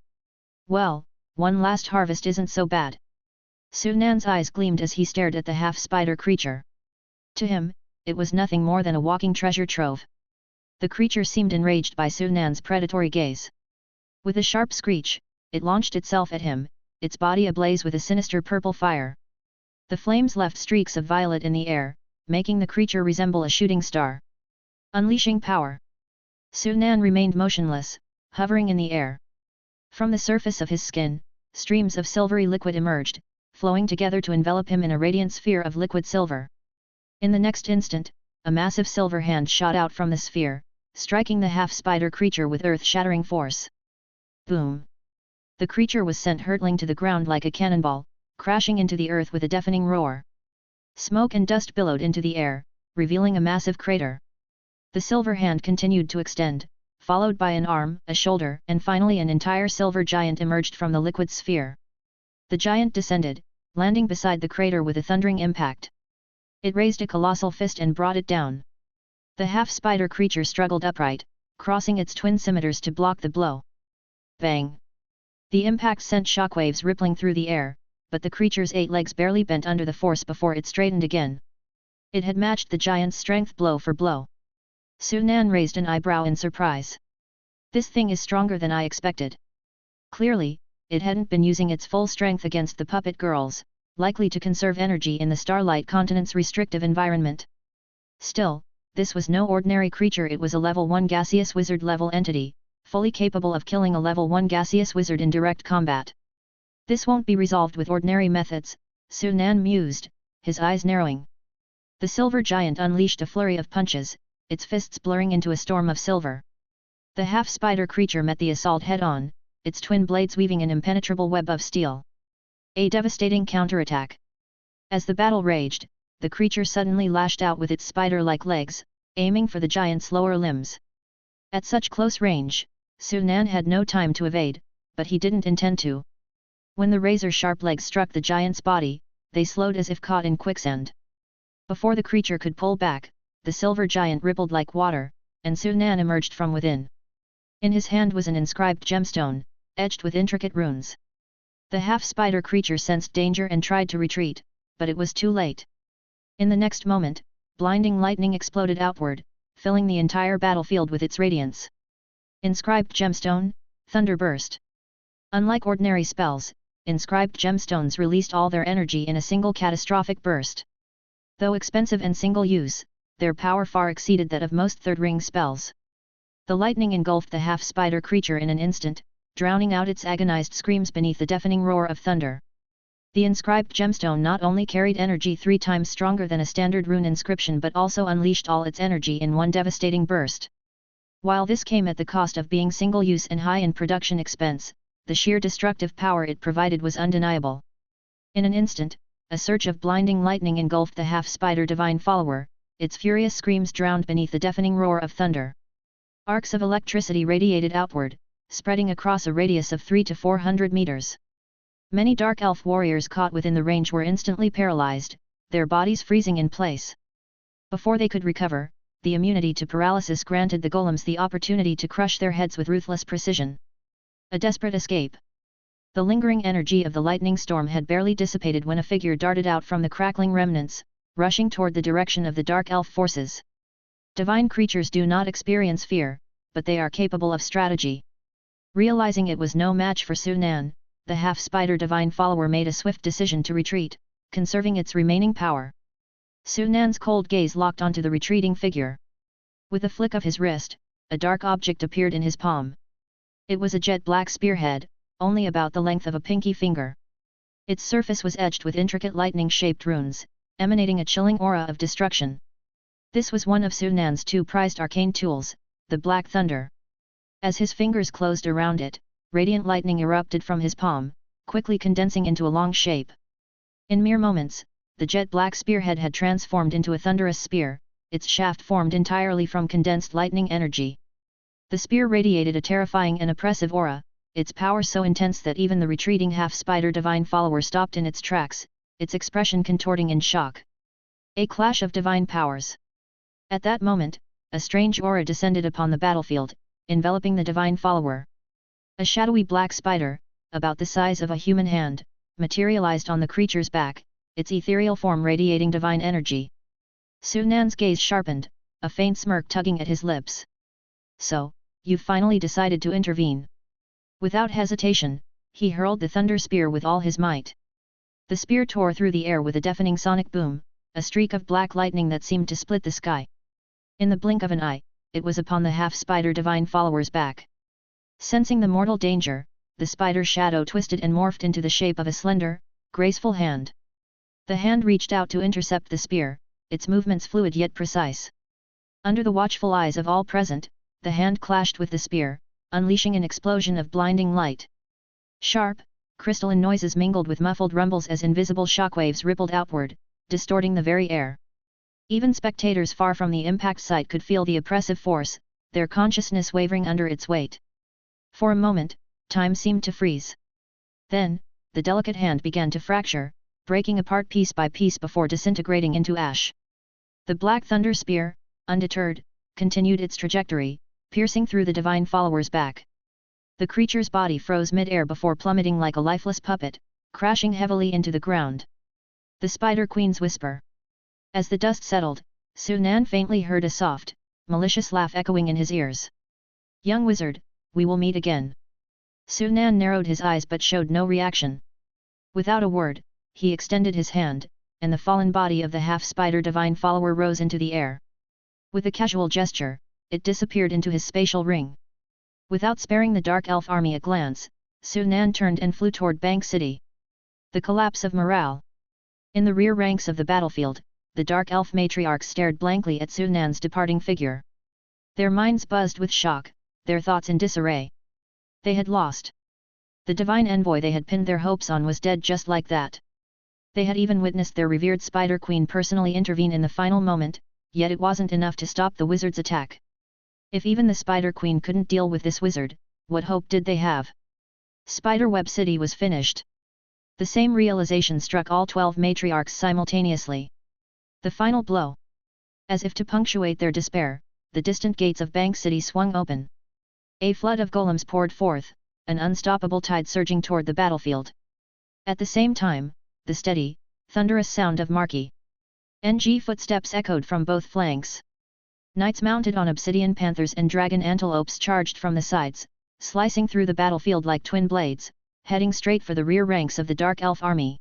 Well, one last harvest isn't so bad. Sunan's eyes gleamed as he stared at the half-spider creature. To him, it was nothing more than a walking treasure trove. The creature seemed enraged by Sunan's predatory gaze. With a sharp screech, it launched itself at him, its body ablaze with a sinister purple fire. The flames left streaks of violet in the air, making the creature resemble a shooting star. Unleashing power. Sunan remained motionless, hovering in the air. From the surface of his skin, streams of silvery liquid emerged, flowing together to envelop him in a radiant sphere of liquid silver. In the next instant, a massive silver hand shot out from the sphere, striking the half-spider creature with earth-shattering force. Boom! The creature was sent hurtling to the ground like a cannonball, crashing into the earth with a deafening roar. Smoke and dust billowed into the air, revealing a massive crater. The silver hand continued to extend, followed by an arm, a shoulder, and finally an entire silver giant emerged from the liquid sphere. The giant descended, landing beside the crater with a thundering impact. It raised a colossal fist and brought it down. The half-spider creature struggled upright, crossing its twin scimitars to block the blow. Bang! The impact sent shockwaves rippling through the air, but the creature's 8 legs barely bent under the force before it straightened again. It had matched the giant's strength blow for blow. Sunan raised an eyebrow in surprise. This thing is stronger than I expected. Clearly, it hadn't been using its full strength against the puppet girls, likely to conserve energy in the Starlight Continent's restrictive environment. Still, this was no ordinary creature. It was a level 1 gaseous wizard level entity, fully capable of killing a level 1 gaseous wizard in direct combat. This won't be resolved with ordinary methods, Sunan mused, his eyes narrowing. The silver giant unleashed a flurry of punches, its fists blurring into a storm of silver. The half-spider creature met the assault head-on, its twin blades weaving an impenetrable web of steel. A devastating counterattack. As the battle raged, the creature suddenly lashed out with its spider-like legs, aiming for the giant's lower limbs. At such close range, Sunan had no time to evade, but he didn't intend to. When the razor-sharp legs struck the giant's body, they slowed as if caught in quicksand. Before the creature could pull back, the silver giant rippled like water, and Sunan emerged from within. In his hand was an inscribed gemstone, etched with intricate runes. The half-spider creature sensed danger and tried to retreat, but it was too late. In the next moment, blinding lightning exploded outward, filling the entire battlefield with its radiance. Inscribed gemstone, thunderburst. Unlike ordinary spells, inscribed gemstones released all their energy in a single catastrophic burst. Though expensive and single-use, their power far exceeded that of most third-ring spells. The lightning engulfed the half-spider creature in an instant, drowning out its agonized screams beneath the deafening roar of thunder. The inscribed gemstone not only carried energy 3 times stronger than a standard rune inscription but also unleashed all its energy in one devastating burst. While this came at the cost of being single-use and high in production expense, the sheer destructive power it provided was undeniable. In an instant, a surge of blinding lightning engulfed the half-spider divine follower, its furious screams drowned beneath the deafening roar of thunder. Arcs of electricity radiated outward, spreading across a radius of 300 to 400 meters. Many dark elf warriors caught within the range were instantly paralyzed, their bodies freezing in place. Before they could recover, the immunity to paralysis granted the golems the opportunity to crush their heads with ruthless precision. A desperate escape. The lingering energy of the lightning storm had barely dissipated when a figure darted out from the crackling remnants, rushing toward the direction of the dark elf forces. Divine creatures do not experience fear, but they are capable of strategy. Realizing it was no match for Sunan, the half-spider divine follower made a swift decision to retreat, conserving its remaining power. Sunan's cold gaze locked onto the retreating figure. With a flick of his wrist, a dark object appeared in his palm. It was a jet-black spearhead, only about the length of a pinky finger. Its surface was edged with intricate lightning-shaped runes, emanating a chilling aura of destruction. This was one of Sunan's two prized arcane tools, the Black Thunder. As his fingers closed around it, radiant lightning erupted from his palm, quickly condensing into a long shape. In mere moments, the jet-black spearhead had transformed into a thunderous spear, its shaft formed entirely from condensed lightning energy. The spear radiated a terrifying and oppressive aura, its power so intense that even the retreating half-spider divine follower stopped in its tracks, its expression contorting in shock. A clash of divine powers. At that moment, a strange aura descended upon the battlefield, enveloping the divine follower. A shadowy black spider, about the size of a human hand, materialized on the creature's back, its ethereal form radiating divine energy. Sunan's gaze sharpened, a faint smirk tugging at his lips. "So, you've finally decided to intervene." Without hesitation, he hurled the thunder spear with all his might. The spear tore through the air with a deafening sonic boom, a streak of black lightning that seemed to split the sky. In the blink of an eye, it was upon the half-spider divine follower's back. Sensing the mortal danger, the spider shadow twisted and morphed into the shape of a slender, graceful hand. The hand reached out to intercept the spear, its movements fluid yet precise. Under the watchful eyes of all present, the hand clashed with the spear, unleashing an explosion of blinding light. Sharp, crystalline noises mingled with muffled rumbles as invisible shockwaves rippled outward, distorting the very air. Even spectators far from the impact site could feel the oppressive force, their consciousness wavering under its weight. For a moment, time seemed to freeze. Then, the delicate hand began to fracture, breaking apart piece by piece before disintegrating into ash. The Black Thunder Spear, undeterred, continued its trajectory, piercing through the divine follower's back. The creature's body froze mid-air before plummeting like a lifeless puppet, crashing heavily into the ground. The Spider Queen's whisper. As the dust settled, Sunan faintly heard a soft, malicious laugh echoing in his ears. "Young wizard, we will meet again." Sunan narrowed his eyes but showed no reaction. Without a word, he extended his hand, and the fallen body of the half-spider divine follower rose into the air. With a casual gesture, it disappeared into his spatial ring. Without sparing the dark elf army a glance, Sunan turned and flew toward Bank City. The collapse of morale. In the rear ranks of the battlefield, the dark elf matriarchs stared blankly at Sunan's departing figure. Their minds buzzed with shock, their thoughts in disarray. They had lost. The divine envoy they had pinned their hopes on was dead just like that. They had even witnessed their revered Spider Queen personally intervene in the final moment, yet it wasn't enough to stop the wizard's attack. If even the Spider Queen couldn't deal with this wizard, what hope did they have? Spiderweb City was finished. The same realization struck all 12 matriarchs simultaneously. The final blow. As if to punctuate their despair, the distant gates of Bank City swung open. A flood of golems poured forth, an unstoppable tide surging toward the battlefield. At the same time, the steady, thunderous sound of Marquis NG footsteps echoed from both flanks. Knights mounted on obsidian panthers and dragon antelopes charged from the sides, slicing through the battlefield like twin blades, heading straight for the rear ranks of the Dark Elf army.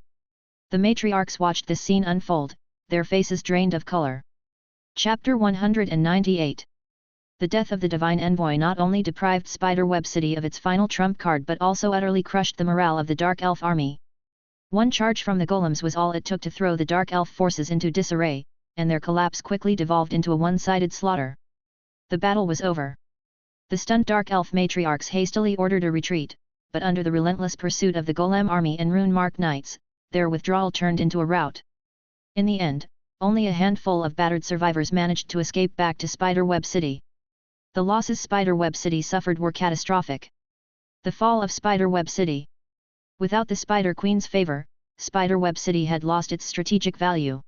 The matriarchs watched this scene unfold, their faces drained of color. Chapter 198. The death of the Divine Envoy not only deprived Spiderweb City of its final trump card but also utterly crushed the morale of the Dark Elf army. One charge from the golems was all it took to throw the Dark Elf forces into disarray, and their collapse quickly devolved into a one-sided slaughter. The battle was over. The stunned Dark Elf matriarchs hastily ordered a retreat, but under the relentless pursuit of the Golem army and rune-marked knights, their withdrawal turned into a rout. In the end, only a handful of battered survivors managed to escape back to Spiderweb City. The losses Spiderweb City suffered were catastrophic. The fall of Spiderweb City. Without the Spider Queen's favor, Spiderweb City had lost its strategic value.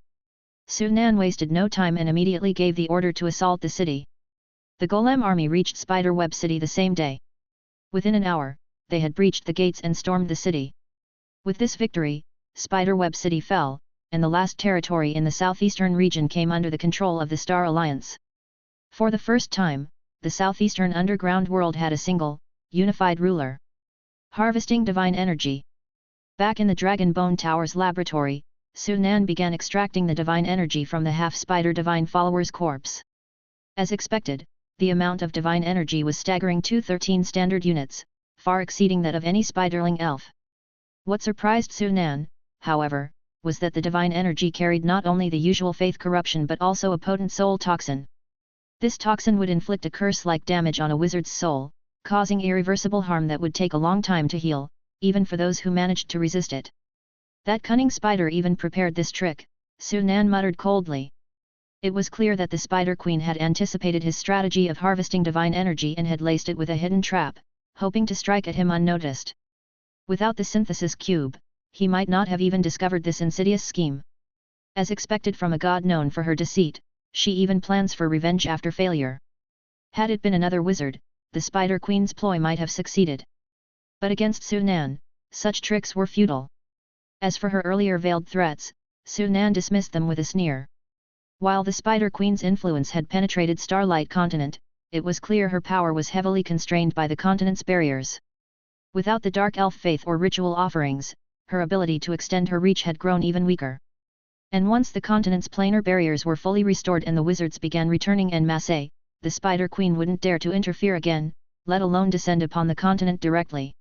Sunan wasted no time and immediately gave the order to assault the city. The Golem army reached Spiderweb City the same day. Within an hour, they had breached the gates and stormed the city. With this victory, Spiderweb City fell, and the last territory in the southeastern region came under the control of the Star Alliance. For the first time, the southeastern underground world had a single, unified ruler. Harvesting divine energy. Back in the Dragon Bone Tower's laboratory, Sunan began extracting the divine energy from the half-spider divine follower's corpse. As expected, the amount of divine energy was staggering to 13 standard units, far exceeding that of any spiderling elf. What surprised Sunan, however, was that the divine energy carried not only the usual faith corruption but also a potent soul toxin. This toxin would inflict a curse-like damage on a wizard's soul, causing irreversible harm that would take a long time to heal, even for those who managed to resist it. That cunning spider even prepared this trick, Sunan muttered coldly. It was clear that the Spider Queen had anticipated his strategy of harvesting divine energy and had laced it with a hidden trap, hoping to strike at him unnoticed. Without the synthesis cube, he might not have even discovered this insidious scheme. As expected from a god known for her deceit, she even plans for revenge after failure. Had it been another wizard, the Spider Queen's ploy might have succeeded. But against Sunan, such tricks were futile. As for her earlier veiled threats, Sunan dismissed them with a sneer. While the Spider Queen's influence had penetrated Starlight Continent, it was clear her power was heavily constrained by the continent's barriers. Without the Dark Elf faith or ritual offerings, her ability to extend her reach had grown even weaker. And once the continent's planar barriers were fully restored and the wizards began returning en masse, the Spider Queen wouldn't dare to interfere again, let alone descend upon the continent directly.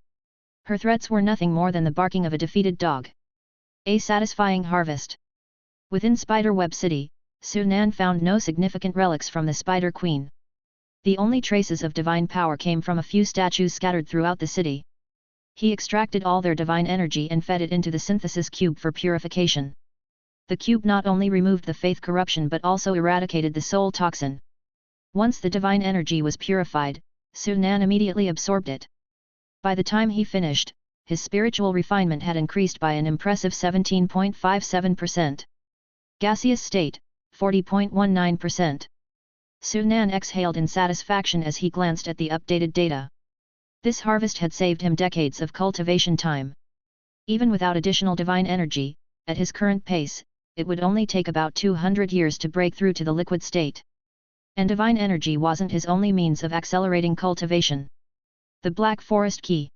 Her threats were nothing more than the barking of a defeated dog. A satisfying harvest. Within Spiderweb City, Sunan found no significant relics from the Spider Queen. The only traces of divine power came from a few statues scattered throughout the city. He extracted all their divine energy and fed it into the synthesis cube for purification. The cube not only removed the faith corruption but also eradicated the soul toxin. Once the divine energy was purified, Sunan immediately absorbed it. By the time he finished, his spiritual refinement had increased by an impressive 17.57%. Gaseous state, 40.19%. Sunan exhaled in satisfaction as he glanced at the updated data. This harvest had saved him decades of cultivation time. Even without additional divine energy, at his current pace, it would only take about 200 years to break through to the liquid state. And divine energy wasn't his only means of accelerating cultivation. The Black Forest Key.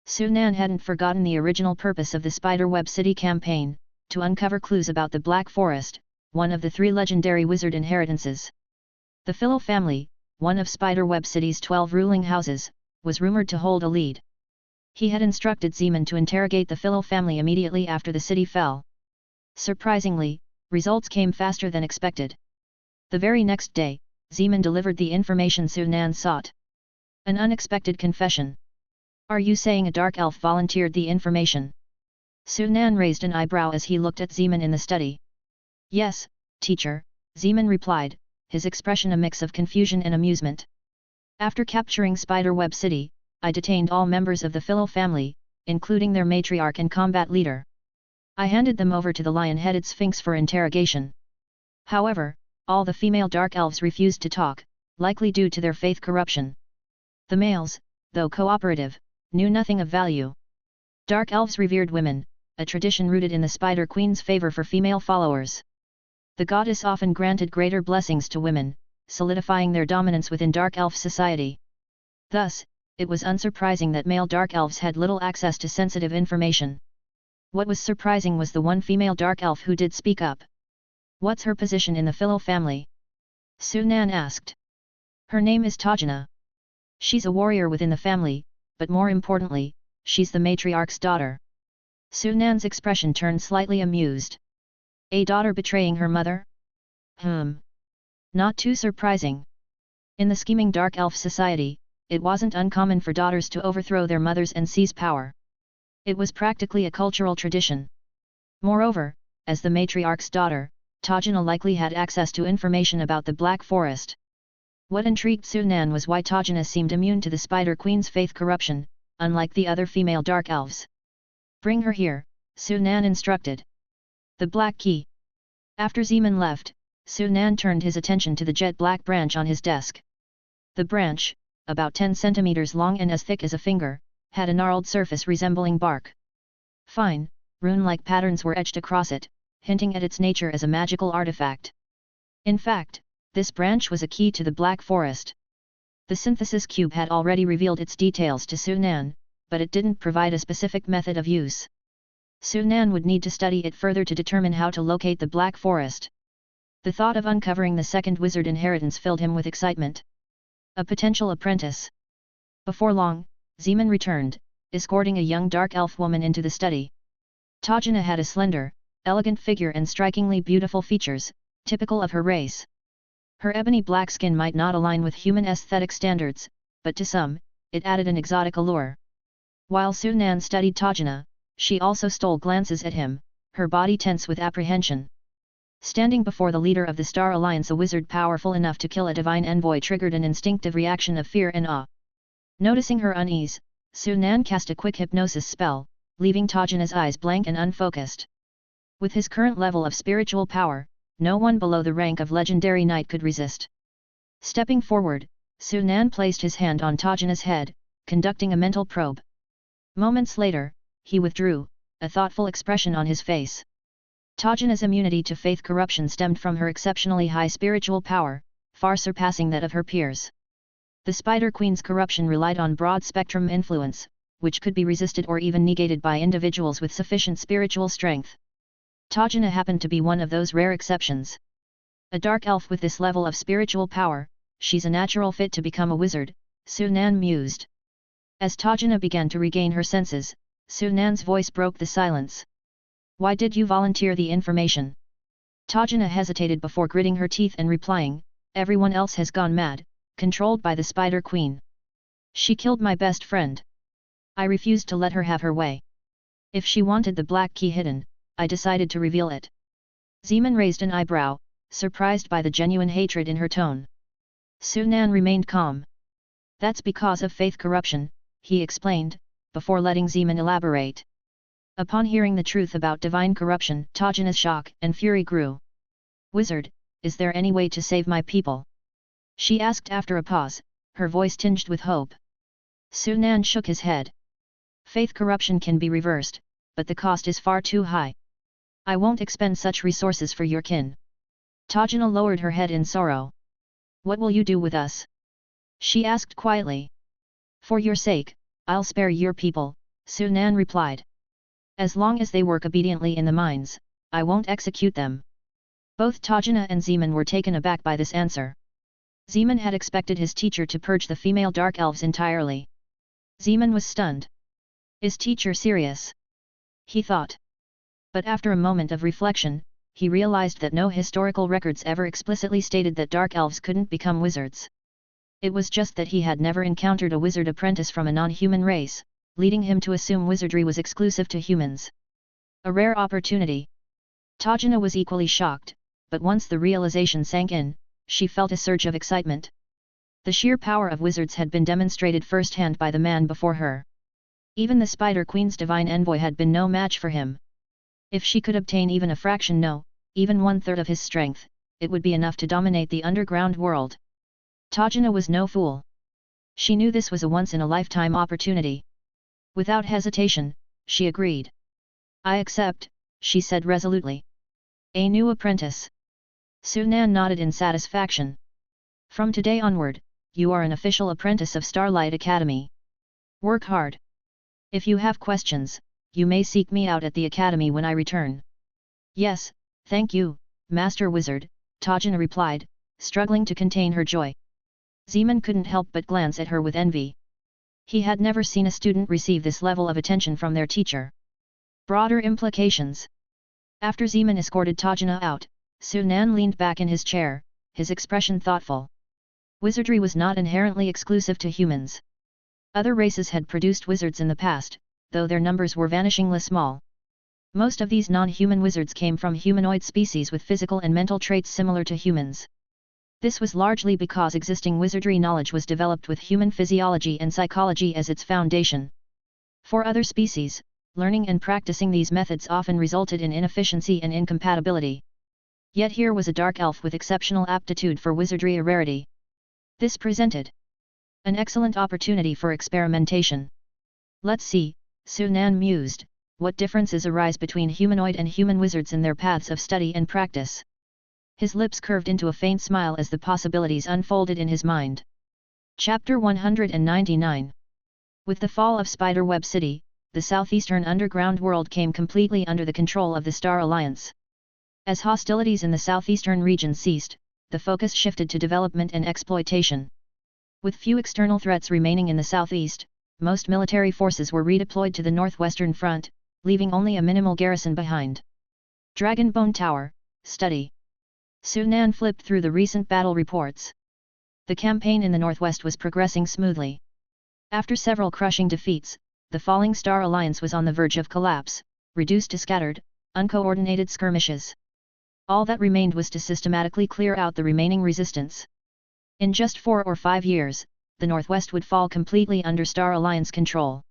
Sunan hadn't forgotten the original purpose of the Spiderweb City campaign, to uncover clues about the Black Forest, one of the 3 legendary wizard inheritances. The Philo family, one of Spiderweb City's 12 ruling houses, was rumored to hold a lead. He had instructed Zeman to interrogate the Philo family immediately after the city fell. Surprisingly, results came faster than expected. The very next day, Zeman delivered the information Sunan sought. An unexpected confession. Are you saying a dark elf volunteered the information? Sunan raised an eyebrow as he looked at Zeman in the study. Yes, teacher, Zeman replied, his expression a mix of confusion and amusement. After capturing Spiderweb City, I detained all members of the Philo family, including their matriarch and combat leader. I handed them over to the lion-headed Sphinx for interrogation. However, all the female dark elves refused to talk, likely due to their faith corruption. The males, though cooperative, knew nothing of value. Dark elves revered women, a tradition rooted in the Spider Queen's favor for female followers. The goddess often granted greater blessings to women, solidifying their dominance within dark elf society. Thus, it was unsurprising that male dark elves had little access to sensitive information. What was surprising was the one female dark elf who did speak up. What's her position in the Philo family? Sunan asked. Her name is Tajana. She's a warrior within the family, but more importantly, she's the matriarch's daughter. Sunan's expression turned slightly amused. A daughter betraying her mother? Not too surprising. In the scheming dark elf society, it wasn't uncommon for daughters to overthrow their mothers and seize power. It was practically a cultural tradition. Moreover, as the matriarch's daughter, Tajana likely had access to information about the Black Forest. What intrigued Sunan was why Tajana seemed immune to the Spider Queen's faith corruption, unlike the other female dark elves. Bring her here, Sunan instructed. The black key. After Zeman left, Sunan turned his attention to the jet-black branch on his desk. The branch, about 10 centimeters long and as thick as a finger, had a gnarled surface resembling bark. Fine, rune-like patterns were etched across it, hinting at its nature as a magical artifact. In fact, this branch was a key to the Black Forest. The synthesis cube had already revealed its details to Sunan, but it didn't provide a specific method of use. Sunan would need to study it further to determine how to locate the Black Forest. The thought of uncovering the second wizard inheritance filled him with excitement. A potential apprentice. Before long, Zeman returned, escorting a young dark elf woman into the study. Tajina had a slender, elegant figure and strikingly beautiful features, typical of her race. Her ebony black skin might not align with human aesthetic standards, but to some, it added an exotic allure. While Sunan studied Tajina, she also stole glances at him, her body tense with apprehension. Standing before the leader of the Star Alliance, a wizard powerful enough to kill a divine envoy triggered an instinctive reaction of fear and awe. Noticing her unease, Sunan cast a quick hypnosis spell, leaving Tajina's eyes blank and unfocused. With his current level of spiritual power, no one below the rank of legendary knight could resist. Stepping forward, Sunan placed his hand on Tajina's head, conducting a mental probe. Moments later, he withdrew, a thoughtful expression on his face. Tajina's immunity to faith corruption stemmed from her exceptionally high spiritual power, far surpassing that of her peers. The Spider Queen's corruption relied on broad-spectrum influence, which could be resisted or even negated by individuals with sufficient spiritual strength. Tajina happened to be one of those rare exceptions. A dark elf with this level of spiritual power, she's a natural fit to become a wizard, Sunan mused. As Tajina began to regain her senses, Sunan's voice broke the silence. Why did you volunteer the information? Tajina hesitated before gritting her teeth and replying, everyone else has gone mad, controlled by the Spider Queen. She killed my best friend. I refused to let her have her way. If she wanted the black key hidden, I decided to reveal it. Zeman raised an eyebrow, surprised by the genuine hatred in her tone. Sunan remained calm. That's because of faith corruption, he explained, before letting Zeman elaborate. Upon hearing the truth about divine corruption, Tajina's shock and fury grew. Wizard, is there any way to save my people? She asked after a pause, her voice tinged with hope. Sunan shook his head. Faith corruption can be reversed, but the cost is far too high. I won't expend such resources for your kin. Tajina lowered her head in sorrow. What will you do with us? She asked quietly. For your sake, I'll spare your people, Sunan replied. As long as they work obediently in the mines, I won't execute them. Both Tajina and Zeman were taken aback by this answer. Zeman had expected his teacher to purge the female dark elves entirely. Zeman was stunned. Is teacher serious? He thought. But after a moment of reflection, he realized that no historical records ever explicitly stated that dark elves couldn't become wizards. It was just that he had never encountered a wizard apprentice from a non-human race, leading him to assume wizardry was exclusive to humans. A rare opportunity. Tajina was equally shocked, but once the realization sank in, she felt a surge of excitement. The sheer power of wizards had been demonstrated firsthand by the man before her. Even the Spider Queen's divine envoy had been no match for him. If she could obtain even a fraction, no, even 1/3 of his strength, it would be enough to dominate the underground world. Tajina was no fool. She knew this was a once-in-a-lifetime opportunity. Without hesitation, she agreed. I accept, she said resolutely. A new apprentice. Sunan nodded in satisfaction. From today onward, you are an official apprentice of Starlight Academy. Work hard. If you have questions, you may seek me out at the academy when I return. Yes, thank you, Master Wizard, Tajina replied, struggling to contain her joy. Zeman couldn't help but glance at her with envy. He had never seen a student receive this level of attention from their teacher. Broader implications. After Zeman escorted Tajina out, Sunan leaned back in his chair, his expression thoughtful. Wizardry was not inherently exclusive to humans. Other races had produced wizards in the past, though their numbers were vanishingly small. Most of these non-human wizards came from humanoid species with physical and mental traits similar to humans. This was largely because existing wizardry knowledge was developed with human physiology and psychology as its foundation. For other species, learning and practicing these methods often resulted in inefficiency and incompatibility. Yet here was a dark elf with exceptional aptitude for wizardry, a rarity. This presented an excellent opportunity for experimentation. Let's see, Sunan mused, what differences arise between humanoid and human wizards in their paths of study and practice. His lips curved into a faint smile as the possibilities unfolded in his mind. Chapter 199. With the fall of Spiderweb City, the southeastern underground world came completely under the control of the Star Alliance. As hostilities in the southeastern region ceased, the focus shifted to development and exploitation. With few external threats remaining in the southeast, most military forces were redeployed to the northwestern front, leaving only a minimal garrison behind. Dragonbone Tower, study. Sunan flipped through the recent battle reports. The campaign in the northwest was progressing smoothly. After several crushing defeats, the falling Star Alliance was on the verge of collapse, reduced to scattered, uncoordinated skirmishes. All that remained was to systematically clear out the remaining resistance. In just 4 or 5 years, the Northwest would fall completely under Star Alliance control.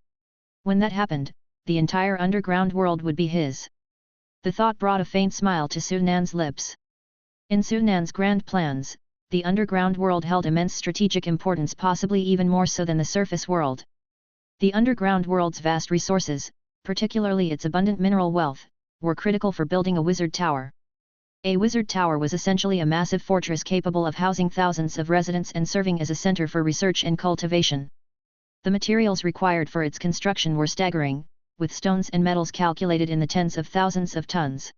When that happened, the entire underground world would be his. The thought brought a faint smile to Sunan's lips. In Sunan's grand plans, the underground world held immense strategic importance, possibly even more so than the surface world. The underground world's vast resources, particularly its abundant mineral wealth, were critical for building a wizard tower. A wizard tower was essentially a massive fortress capable of housing thousands of residents and serving as a center for research and cultivation. The materials required for its construction were staggering, with stones and metals calculated in the tens of thousands of tons.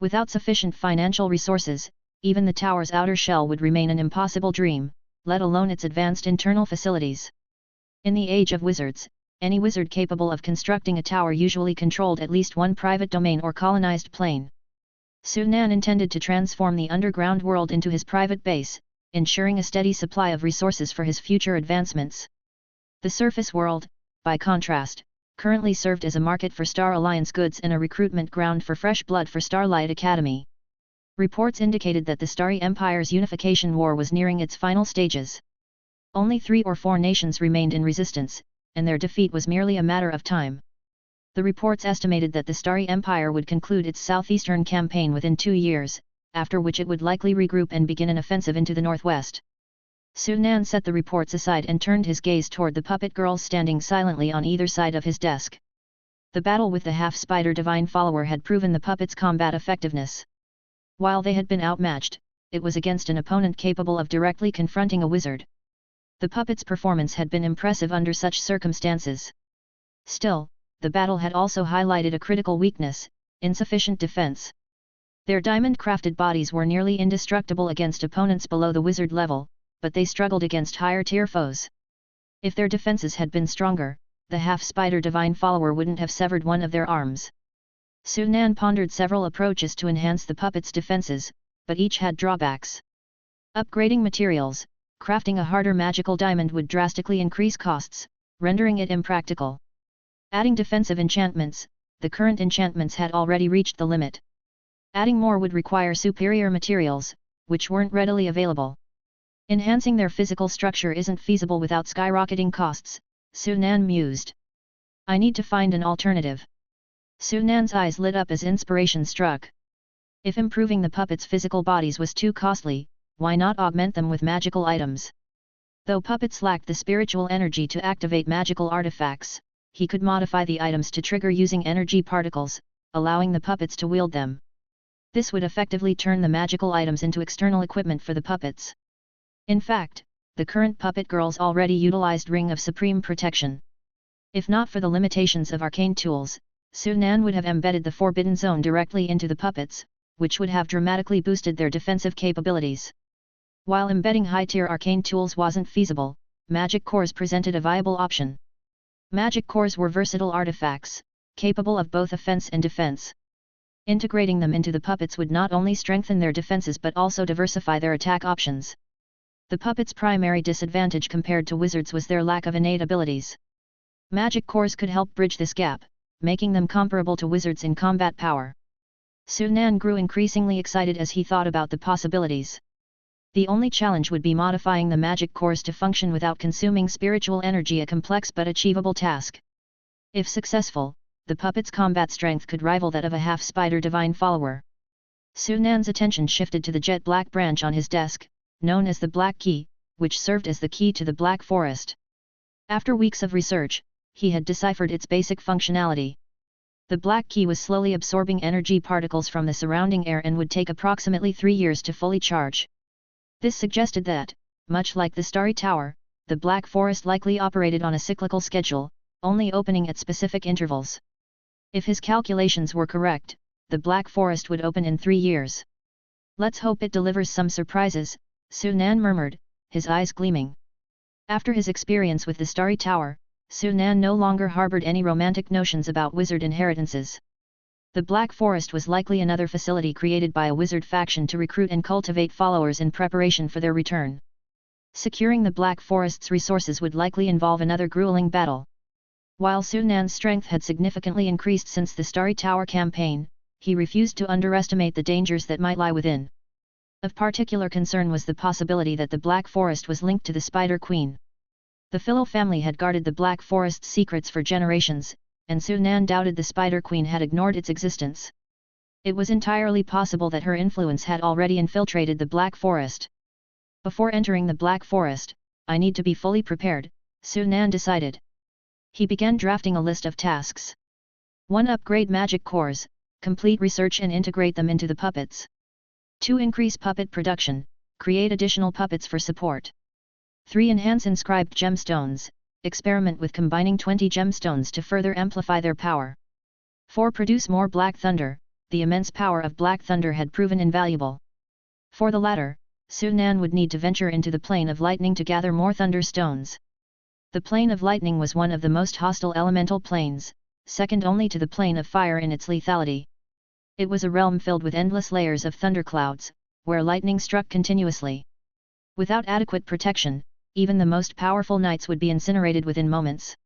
Without sufficient financial resources, even the tower's outer shell would remain an impossible dream, let alone its advanced internal facilities. In the age of wizards, any wizard capable of constructing a tower usually controlled at least one private domain or colonized plane. Sunan intended to transform the underground world into his private base, ensuring a steady supply of resources for his future advancements. The surface world, by contrast, currently served as a market for Star Alliance goods and a recruitment ground for fresh blood for Starlight Academy. Reports indicated that the Starry Empire's unification war was nearing its final stages. Only 3 or 4 nations remained in resistance, and their defeat was merely a matter of time. The reports estimated that the Starry Empire would conclude its southeastern campaign within 2 years, after which it would likely regroup and begin an offensive into the northwest. Sunan set the reports aside and turned his gaze toward the puppet girls standing silently on either side of his desk. The battle with the half-spider divine follower had proven the puppets' combat effectiveness. While they had been outmatched, it was against an opponent capable of directly confronting a wizard. The puppets' performance had been impressive under such circumstances. Still, the battle had also highlighted a critical weakness: insufficient defense. Their diamond-crafted bodies were nearly indestructible against opponents below the wizard level, but they struggled against higher-tier foes. If their defenses had been stronger, the half-spider divine follower wouldn't have severed one of their arms. Sunan pondered several approaches to enhance the puppets' defenses, but each had drawbacks. Upgrading materials, crafting a harder magical diamond would drastically increase costs, rendering it impractical. Adding defensive enchantments, the current enchantments had already reached the limit. Adding more would require superior materials, which weren't readily available. Enhancing their physical structure isn't feasible without skyrocketing costs, Sunan mused. I need to find an alternative. Sunan's eyes lit up as inspiration struck. If improving the puppets' physical bodies was too costly, why not augment them with magical items? Though puppets lacked the spiritual energy to activate magical artifacts, he could modify the items to trigger using energy particles, allowing the puppets to wield them. This would effectively turn the magical items into external equipment for the puppets. In fact, the current puppet girls already utilized Ring of Supreme Protection. If not for the limitations of arcane tools, Sunan would have embedded the Forbidden Zone directly into the puppets, which would have dramatically boosted their defensive capabilities. While embedding high-tier arcane tools wasn't feasible, magic cores presented a viable option. Magic cores were versatile artifacts, capable of both offense and defense. Integrating them into the puppets would not only strengthen their defenses but also diversify their attack options. The puppets' primary disadvantage compared to wizards was their lack of innate abilities. Magic cores could help bridge this gap, making them comparable to wizards in combat power. Sunan grew increasingly excited as he thought about the possibilities. The only challenge would be modifying the magic cores to function without consuming spiritual energy, a complex but achievable task. If successful, the puppet's combat strength could rival that of a half-spider divine follower. Sunan's attention shifted to the jet black branch on his desk, known as the Black Key, which served as the key to the Black Forest. After weeks of research, he had deciphered its basic functionality. The Black Key was slowly absorbing energy particles from the surrounding air and would take approximately 3 years to fully charge. This suggested that, much like the Starry Tower, the Black Forest likely operated on a cyclical schedule, only opening at specific intervals. If his calculations were correct, the Black Forest would open in 3 years. Let's hope it delivers some surprises, Sunan murmured, his eyes gleaming. After his experience with the Starry Tower, Sunan no longer harbored any romantic notions about wizard inheritances. The Black Forest was likely another facility created by a wizard faction to recruit and cultivate followers in preparation for their return. Securing the Black Forest's resources would likely involve another grueling battle. While Sunan's strength had significantly increased since the Starry Tower campaign, he refused to underestimate the dangers that might lie within. Of particular concern was the possibility that the Black Forest was linked to the Spider Queen. The Philo family had guarded the Black Forest's secrets for generations, and Sunan doubted the Spider Queen had ignored its existence. It was entirely possible that her influence had already infiltrated the Black Forest. Before entering the Black Forest, I need to be fully prepared, Sunan decided. He began drafting a list of tasks. 1. Upgrade magic cores, complete research and integrate them into the puppets. 2. Increase puppet production, create additional puppets for support. 3. Enhance inscribed gemstones, experiment with combining 20 gemstones to further amplify their power. 4. Produce more Black Thunder, the immense power of Black Thunder had proven invaluable. For the latter, Sunan would need to venture into the plane of lightning to gather more thunder stones. The plane of lightning was one of the most hostile elemental planes, second only to the plane of fire in its lethality. It was a realm filled with endless layers of thunderclouds, where lightning struck continuously. Without adequate protection, even the most powerful knights would be incinerated within moments.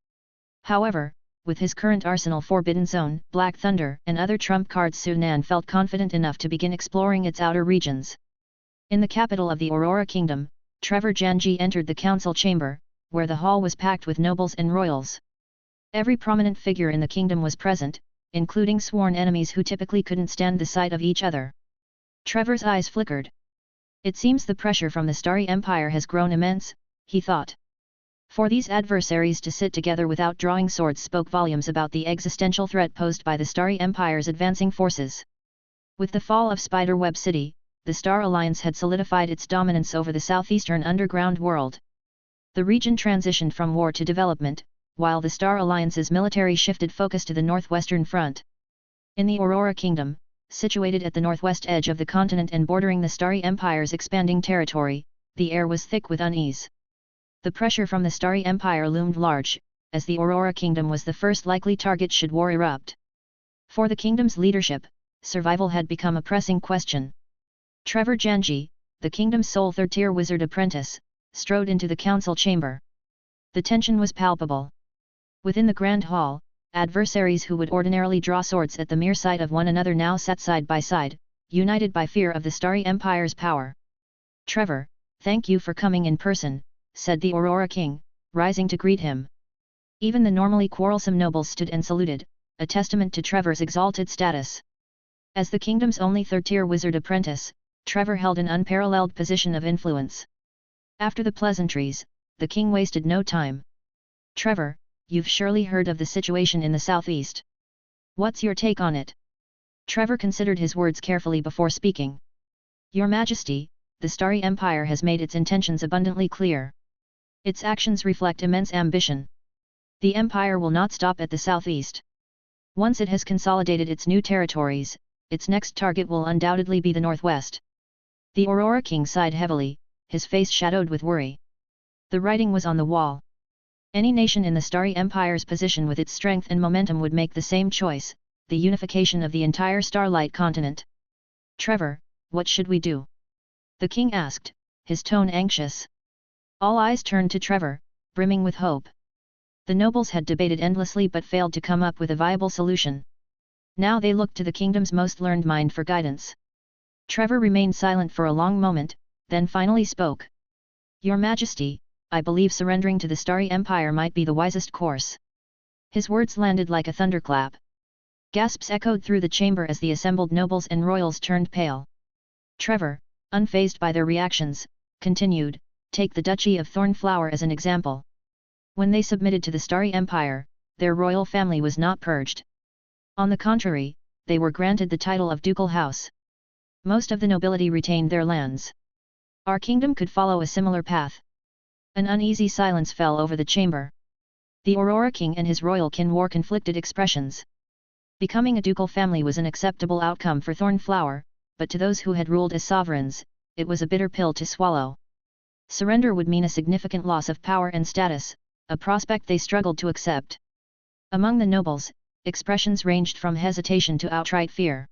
However, with his current arsenal Forbidden Zone, Black Thunder, and other trump cards, Sunan felt confident enough to begin exploring its outer regions. In the capital of the Aurora Kingdom, Trevor Janji entered the council chamber, where the hall was packed with nobles and royals. Every prominent figure in the kingdom was present, including sworn enemies who typically couldn't stand the sight of each other. Trevor's eyes flickered. It seems the pressure from the Starry Empire has grown immense, he thought. For these adversaries to sit together without drawing swords spoke volumes about the existential threat posed by the Starry Empire's advancing forces. With the fall of Spiderweb City, the Star Alliance had solidified its dominance over the southeastern underground world. The region transitioned from war to development, while the Star Alliance's military shifted focus to the northwestern front. In the Aurora Kingdom, situated at the northwest edge of the continent and bordering the Starry Empire's expanding territory, the air was thick with unease. The pressure from the Starry Empire loomed large, as the Aurora Kingdom was the first likely target should war erupt. For the kingdom's leadership, survival had become a pressing question. Trevor Janji, the kingdom's sole third-tier wizard apprentice, strode into the council chamber. The tension was palpable. Within the grand hall, adversaries who would ordinarily draw swords at the mere sight of one another now sat side by side, united by fear of the Starry Empire's power. Trevor, thank you for coming in person, said the Aurora King, rising to greet him. Even the normally quarrelsome nobles stood and saluted, a testament to Trevor's exalted status. As the kingdom's only third-tier wizard apprentice, Trevor held an unparalleled position of influence. After the pleasantries, the king wasted no time. Trevor, you've surely heard of the situation in the southeast. What's your take on it? Trevor considered his words carefully before speaking. Your Majesty, the Starry Empire has made its intentions abundantly clear. Its actions reflect immense ambition. The Empire will not stop at the southeast. Once it has consolidated its new territories, its next target will undoubtedly be the northwest. The Aurora King sighed heavily, his face shadowed with worry. The writing was on the wall. Any nation in the Starry Empire's position with its strength and momentum would make the same choice, the unification of the entire Starlight continent. Trevor, what should we do? The king asked, his tone anxious. All eyes turned to Trevor, brimming with hope. The nobles had debated endlessly but failed to come up with a viable solution. Now they looked to the kingdom's most learned mind for guidance. Trevor remained silent for a long moment, then finally spoke. Your Majesty, I believe surrendering to the Starry Empire might be the wisest course. His words landed like a thunderclap. Gasps echoed through the chamber as the assembled nobles and royals turned pale. Trevor, unfazed by their reactions, continued, "Take the Duchy of Thornflower as an example. When they submitted to the Starry Empire, their royal family was not purged. On the contrary, they were granted the title of ducal house. Most of the nobility retained their lands. Our kingdom could follow a similar path." An uneasy silence fell over the chamber. The Aurora King and his royal kin wore conflicted expressions. Becoming a ducal family was an acceptable outcome for Thornflower, but to those who had ruled as sovereigns, it was a bitter pill to swallow. Surrender would mean a significant loss of power and status, a prospect they struggled to accept. Among the nobles, expressions ranged from hesitation to outright fear.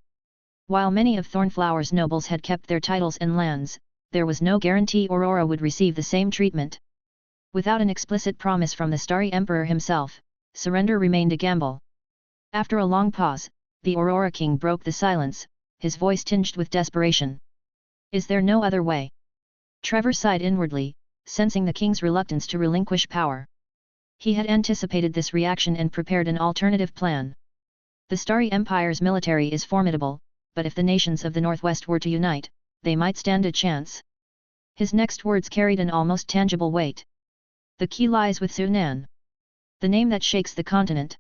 While many of Thornflower's nobles had kept their titles and lands, there was no guarantee Aurora would receive the same treatment. Without an explicit promise from the Starry Emperor himself, surrender remained a gamble. After a long pause, the Aurora King broke the silence, his voice tinged with desperation. "Is there no other way?" Trevor sighed inwardly, sensing the king's reluctance to relinquish power. He had anticipated this reaction and prepared an alternative plan. The Starry Empire's military is formidable, but if the nations of the Northwest were to unite, they might stand a chance. His next words carried an almost tangible weight. "The key lies with Sunan. The name that shakes the continent."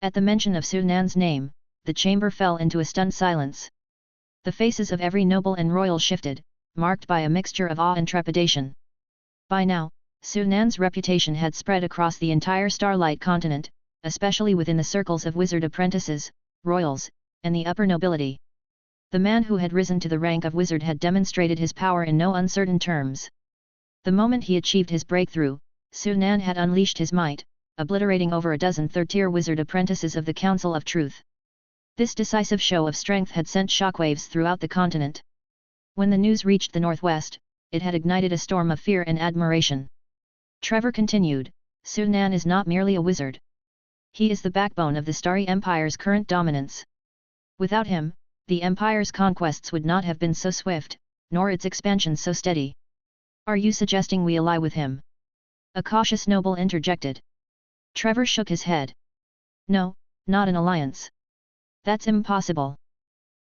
At the mention of Sunan's name, the chamber fell into a stunned silence. The faces of every noble and royal shifted, marked by a mixture of awe and trepidation. By now, Sunan's reputation had spread across the entire Starlight continent, especially within the circles of wizard apprentices, royals, and the upper nobility. The man who had risen to the rank of wizard had demonstrated his power in no uncertain terms. The moment he achieved his breakthrough, Sunan had unleashed his might, obliterating over a dozen third-tier wizard apprentices of the Council of Truth. This decisive show of strength had sent shockwaves throughout the continent. When the news reached the Northwest, it had ignited a storm of fear and admiration. Trevor continued, "Sunan is not merely a wizard. He is the backbone of the Starry Empire's current dominance. Without him, the Empire's conquests would not have been so swift, nor its expansion so steady." "Are you suggesting we ally with him?" a cautious noble interjected. Trevor shook his head. "No, not an alliance. That's impossible.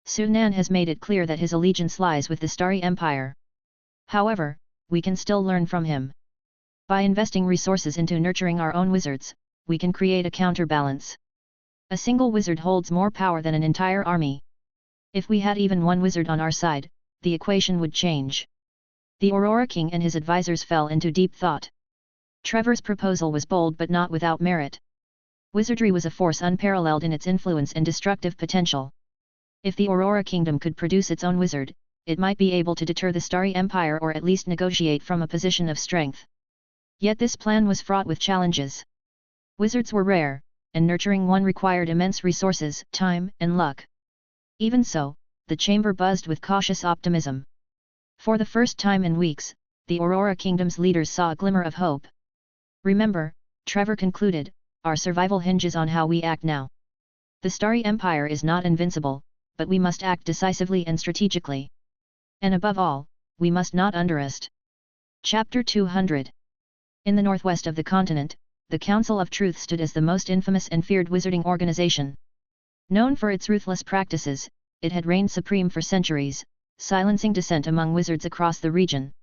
Sunan has made it clear that his allegiance lies with the Starry Empire. However, we can still learn from him. By investing resources into nurturing our own wizards, we can create a counterbalance. A single wizard holds more power than an entire army. If we had even one wizard on our side, the equation would change." The Aurora King and his advisors fell into deep thought. Trevor's proposal was bold but not without merit. Wizardry was a force unparalleled in its influence and destructive potential. If the Aurora Kingdom could produce its own wizard, it might be able to deter the Starry Empire or at least negotiate from a position of strength. Yet this plan was fraught with challenges. Wizards were rare, and nurturing one required immense resources, time, and luck. Even so, the chamber buzzed with cautious optimism. For the first time in weeks, the Aurora Kingdom's leaders saw a glimmer of hope. "Remember," Trevor concluded, "our survival hinges on how we act now. The Starry Empire is not invincible, but we must act decisively and strategically. And above all, we must not underestimate." Chapter 200. In the northwest of the continent, the Council of Truth stood as the most infamous and feared wizarding organization. Known for its ruthless practices, it had reigned supreme for centuries, silencing dissent among wizards across the region.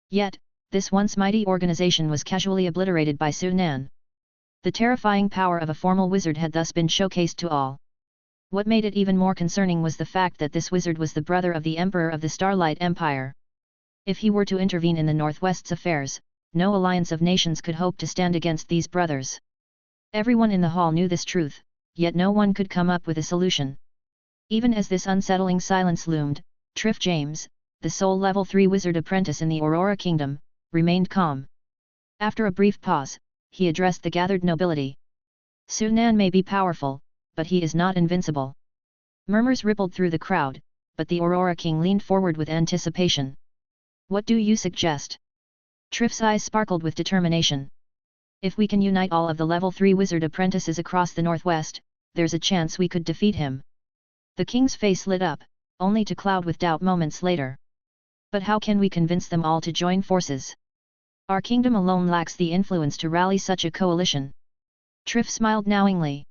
Yet, this once mighty organization was casually obliterated by Sunan. The terrifying power of a formal wizard had thus been showcased to all. What made it even more concerning was the fact that this wizard was the brother of the Emperor of the Starlight Empire. If he were to intervene in the Northwest's affairs, no alliance of nations could hope to stand against these brothers. Everyone in the hall knew this truth, yet no one could come up with a solution. Even as this unsettling silence loomed, Triff James, the sole level 3 wizard apprentice in the Aurora Kingdom, remained calm. After a brief pause, he addressed the gathered nobility. "Sunan may be powerful, but he is not invincible." Murmurs rippled through the crowd, but the Aurora King leaned forward with anticipation. "What do you suggest?" Triff's eyes sparkled with determination. "If we can unite all of the level 3 wizard apprentices across the Northwest, there's a chance we could defeat him." The king's face lit up, only to cloud with doubt moments later. "But how can we convince them all to join forces? Our kingdom alone lacks the influence to rally such a coalition." Triff smiled knowingly.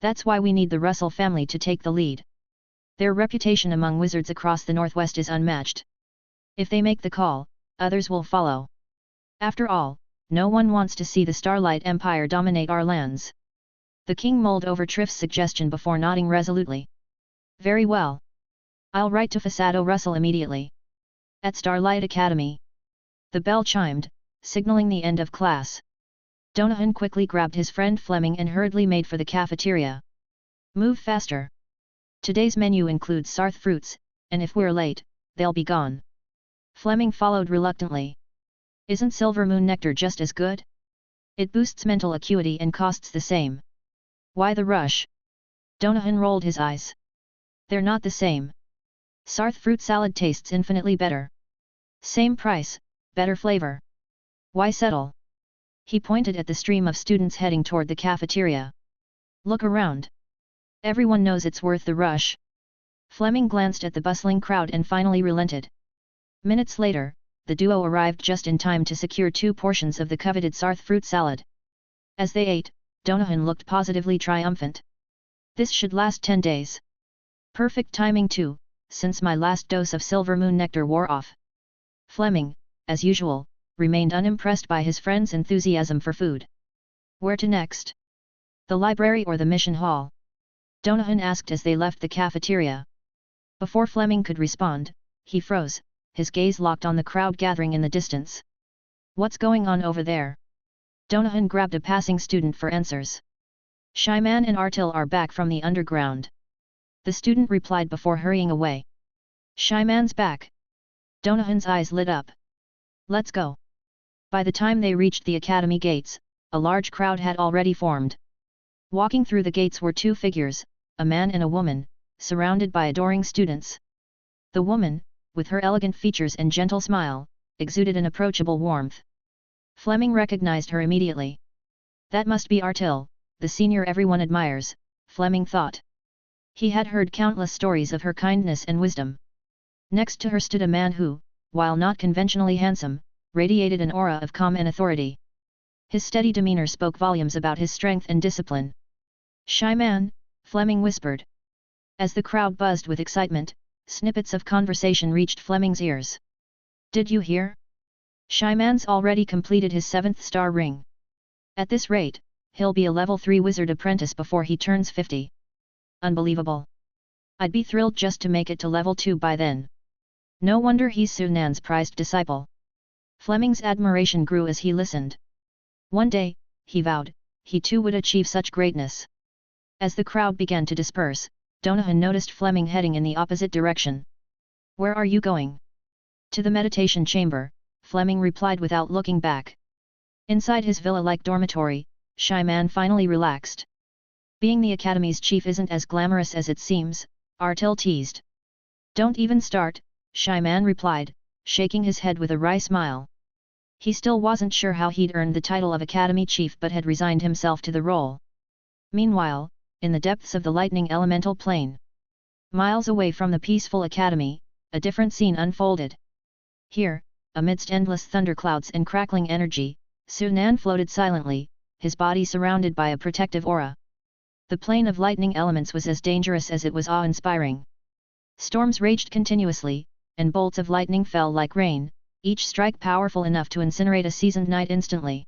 That's why we need the Russell family to take the lead. Their reputation among wizards across the Northwest is unmatched. If they make the call, others will follow. After all, no one wants to see the Starlight Empire dominate our lands. The king mulled over Triff's suggestion before nodding resolutely. Very well. I'll write to Fasado Russell immediately. At Starlight Academy. The bell chimed, signaling the end of class. Donovan quickly grabbed his friend Fleming and hurriedly made for the cafeteria. Move faster. Today's menu includes sarth fruits, and if we're late, they'll be gone. Fleming followed reluctantly. Isn't silver moon nectar just as good? It boosts mental acuity and costs the same. Why the rush? Donovan rolled his eyes. They're not the same. Sarth fruit salad tastes infinitely better. Same price, better flavor. Why settle? He pointed at the stream of students heading toward the cafeteria. Look around. Everyone knows it's worth the rush. Fleming glanced at the bustling crowd and finally relented. Minutes later, the duo arrived just in time to secure 2 portions of the coveted sarth fruit salad. As they ate, Donovan looked positively triumphant. This should last 10 days. Perfect timing too, since my last dose of silver moon nectar wore off. Fleming, as usual, remained unimpressed by his friend's enthusiasm for food. Where to next? The library or the mission hall? Donovan asked as they left the cafeteria. Before Fleming could respond, he froze, his gaze locked on the crowd gathering in the distance. What's going on over there? Donovan grabbed a passing student for answers. Shyman and Artil are back from the underground. The student replied before hurrying away. Shyman's back. Donovan's eyes lit up. Let's go. By the time they reached the academy gates, a large crowd had already formed. Walking through the gates were 2 figures, a man and a woman, surrounded by adoring students. The woman, with her elegant features and gentle smile, exuded an approachable warmth. Fleming recognized her immediately. That must be Artil, the senior everyone admires, Fleming thought. He had heard countless stories of her kindness and wisdom. Next to her stood a man who, while not conventionally handsome, radiated an aura of calm and authority. His steady demeanor spoke volumes about his strength and discipline. Shyman, Fleming whispered. As the crowd buzzed with excitement, snippets of conversation reached Fleming's ears. Did you hear? Shyman's already completed his 7th star ring. At this rate, he'll be a level 3 wizard apprentice before he turns 50. Unbelievable. I'd be thrilled just to make it to level 2 by then. No wonder he's Sunan's prized disciple. Fleming's admiration grew as he listened. One day, he vowed, he too would achieve such greatness. As the crowd began to disperse, Donovan noticed Fleming heading in the opposite direction. Where are you going? To the meditation chamber, Fleming replied without looking back. Inside his villa-like dormitory, Shyman finally relaxed. Being the academy's chief isn't as glamorous as it seems, Artil teased. Don't even start, Shyman replied, shaking his head with a wry smile. He still wasn't sure how he'd earned the title of academy chief but had resigned himself to the role. Meanwhile, in the depths of the lightning elemental plane, miles away from the peaceful academy, a different scene unfolded. Here, amidst endless thunderclouds and crackling energy, Sunan floated silently, his body surrounded by a protective aura. The plane of lightning elements was as dangerous as it was awe-inspiring. Storms raged continuously, and bolts of lightning fell like rain, each strike powerful enough to incinerate a seasoned knight instantly.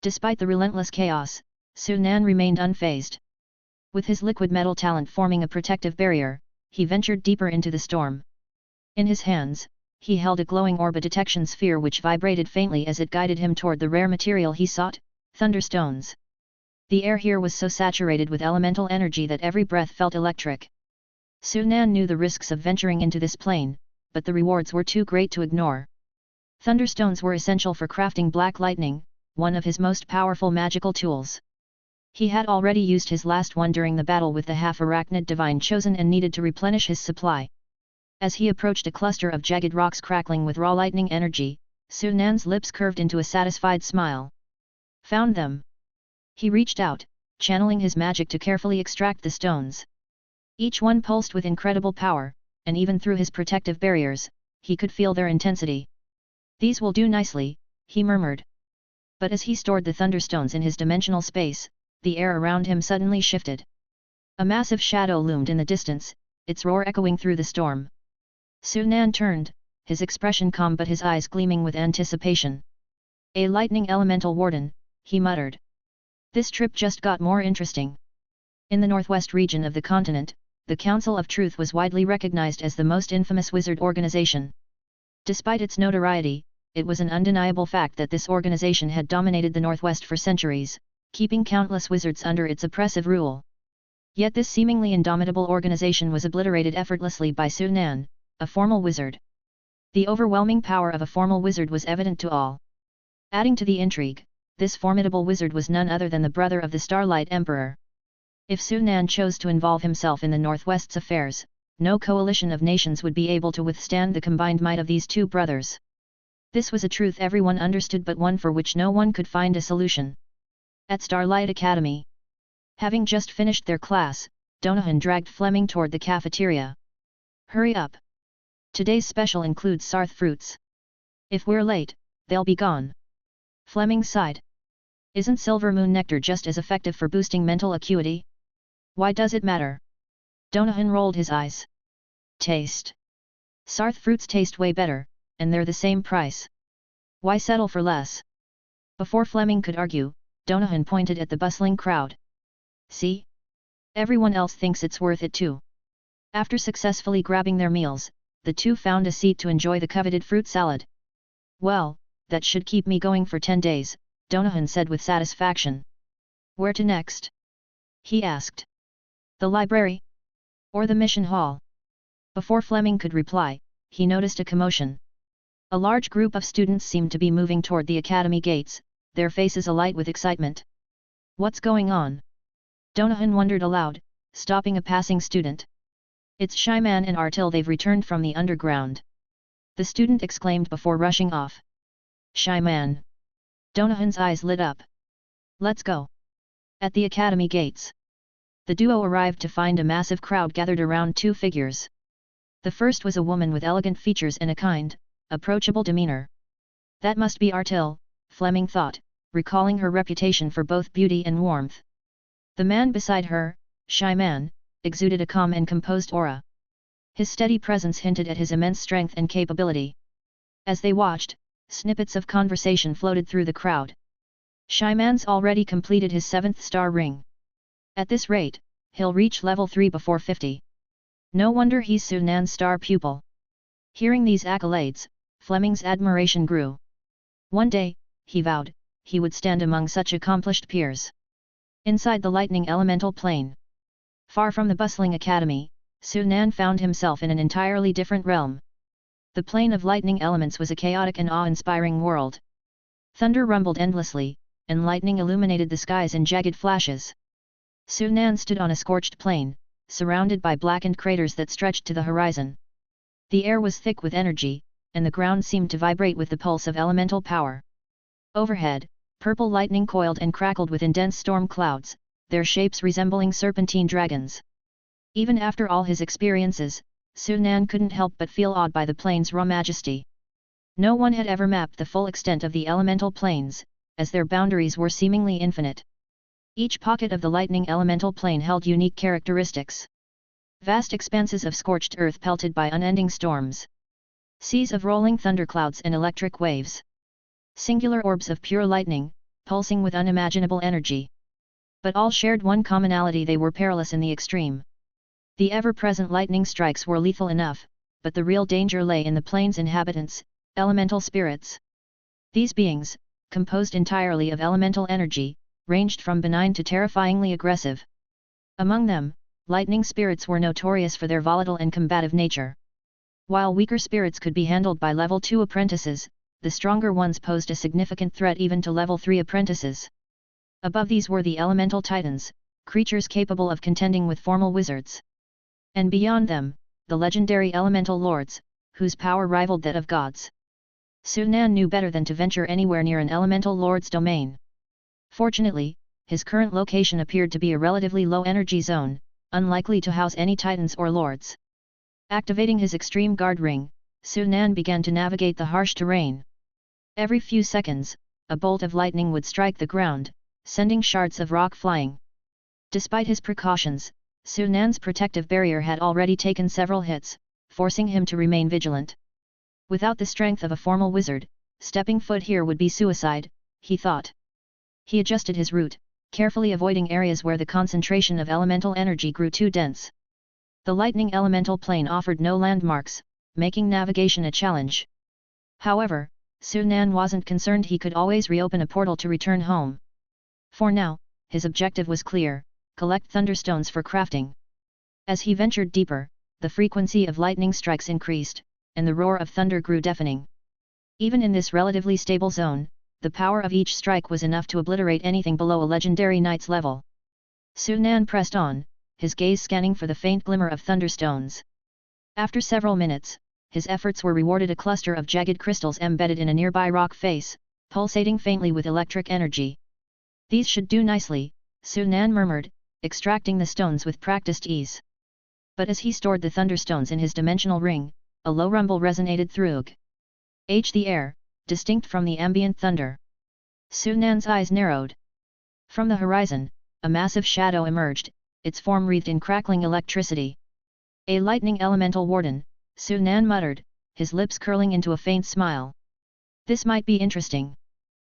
Despite the relentless chaos, Sunan remained unfazed. With his liquid metal talent forming a protective barrier, he ventured deeper into the storm. In his hands, he held a glowing orb detection sphere which vibrated faintly as it guided him toward the rare material he sought, thunderstones. The air here was so saturated with elemental energy that every breath felt electric. Sunan knew the risks of venturing into this plane, but the rewards were too great to ignore. Thunderstones were essential for crafting black lightning, one of his most powerful magical tools. He had already used his last one during the battle with the half-arachnid divine chosen and needed to replenish his supply. As he approached a cluster of jagged rocks crackling with raw lightning energy, Sunan's lips curved into a satisfied smile. Found them. He reached out, channeling his magic to carefully extract the stones. Each one pulsed with incredible power, and even through his protective barriers, he could feel their intensity. These will do nicely, he murmured. But as he stored the thunderstones in his dimensional space, the air around him suddenly shifted. A massive shadow loomed in the distance, its roar echoing through the storm. Sunan turned, his expression calm but his eyes gleaming with anticipation. "A lightning elemental warden," he muttered. This trip just got more interesting. In the northwest region of the continent, the Council of Truth was widely recognized as the most infamous wizard organization. Despite its notoriety, it was an undeniable fact that this organization had dominated the Northwest for centuries, keeping countless wizards under its oppressive rule. Yet this seemingly indomitable organization was obliterated effortlessly by Sunan, a formal wizard. The overwhelming power of a formal wizard was evident to all. Adding to the intrigue, this formidable wizard was none other than the brother of the Starlight Emperor. If Sunan chose to involve himself in the Northwest's affairs, no coalition of nations would be able to withstand the combined might of these two brothers. This was a truth everyone understood but one for which no one could find a solution. At Starlight Academy. Having just finished their class, Donohan dragged Fleming toward the cafeteria. "Hurry up! Today's special includes sarth fruits. If we're late, they'll be gone." Fleming sighed. "Isn't silver moon nectar just as effective for boosting mental acuity? Why does it matter?" Donohan rolled his eyes. "Taste. Sarth fruits taste way better, and they're the same price. Why settle for less?" Before Fleming could argue, Donohan pointed at the bustling crowd. "See? Everyone else thinks it's worth it too." After successfully grabbing their meals, the two found a seat to enjoy the coveted fruit salad. "Well, that should keep me going for 10 days, Donohan said with satisfaction. "Where to next?" he asked. "The library? Or the mission hall?" Before Fleming could reply, he noticed a commotion. A large group of students seemed to be moving toward the academy gates, their faces alight with excitement. "What's going on?" Donohan wondered aloud, stopping a passing student. "It's Shyman and Artil, they've returned from the underground," the student exclaimed before rushing off. "Shyman!" Donohan's eyes lit up. "Let's go!" At the academy gates, the duo arrived to find a massive crowd gathered around two figures. The first was a woman with elegant features and a kind, approachable demeanor. That must be Artil, Fleming thought, recalling her reputation for both beauty and warmth. The man beside her, Shyman, exuded a calm and composed aura. His steady presence hinted at his immense strength and capability. As they watched, snippets of conversation floated through the crowd. Shyman's already completed his 7th star ring. At this rate, he'll reach level 3 before 50. No wonder he's Sunan's star pupil. Hearing these accolades, Fleming's admiration grew. One day, he vowed, he would stand among such accomplished peers. Inside the lightning elemental plane, far from the bustling academy, Sunan found himself in an entirely different realm. The plane of lightning elements was a chaotic and awe-inspiring world. Thunder rumbled endlessly, and lightning illuminated the skies in jagged flashes. Sunan stood on a scorched plain, surrounded by blackened craters that stretched to the horizon. The air was thick with energy, and the ground seemed to vibrate with the pulse of elemental power. Overhead, purple lightning coiled and crackled within dense storm clouds, their shapes resembling serpentine dragons. Even after all his experiences, Sunan couldn't help but feel awed by the plane's raw majesty. No one had ever mapped the full extent of the elemental planes, as their boundaries were seemingly infinite. Each pocket of the lightning elemental plane held unique characteristics. Vast expanses of scorched earth pelted by unending storms. Seas of rolling thunderclouds and electric waves. Singular orbs of pure lightning, pulsing with unimaginable energy. But all shared one commonality: they were perilous in the extreme. The ever-present lightning strikes were lethal enough, but the real danger lay in the plane's inhabitants, elemental spirits. These beings, composed entirely of elemental energy, ranged from benign to terrifyingly aggressive. Among them, lightning spirits were notorious for their volatile and combative nature. While weaker spirits could be handled by level 2 apprentices, the stronger ones posed a significant threat even to level 3 apprentices. Above these were the elemental titans, creatures capable of contending with formal wizards. And beyond them, the legendary elemental lords, whose power rivaled that of gods. Sunan knew better than to venture anywhere near an elemental lord's domain. Fortunately, his current location appeared to be a relatively low-energy zone, unlikely to house any titans or lords. Activating his extreme guard ring, Sunan began to navigate the harsh terrain. Every few seconds, a bolt of lightning would strike the ground, sending shards of rock flying. Despite his precautions, Sunan's protective barrier had already taken several hits, forcing him to remain vigilant. Without the strength of a formal wizard, stepping foot here would be suicide, he thought. He adjusted his route, carefully avoiding areas where the concentration of elemental energy grew too dense. The lightning elemental plane offered no landmarks, making navigation a challenge. However, Sunan wasn't concerned. He could always reopen a portal to return home. For now, his objective was clear: collect thunderstones for crafting. As he ventured deeper, the frequency of lightning strikes increased, and the roar of thunder grew deafening. Even in this relatively stable zone, the power of each strike was enough to obliterate anything below a legendary knight's level. Sunan pressed on, his gaze scanning for the faint glimmer of thunderstones. After several minutes, his efforts were rewarded. A cluster of jagged crystals embedded in a nearby rock face, pulsating faintly with electric energy. These should do nicely, Sunan murmured, extracting the stones with practiced ease. But as he stored the thunderstones in his dimensional ring, a low rumble resonated through the air, distinct from the ambient thunder. Sunan's eyes narrowed. From the horizon, a massive shadow emerged, its form wreathed in crackling electricity. A lightning elemental warden, Sunan muttered, his lips curling into a faint smile. This might be interesting.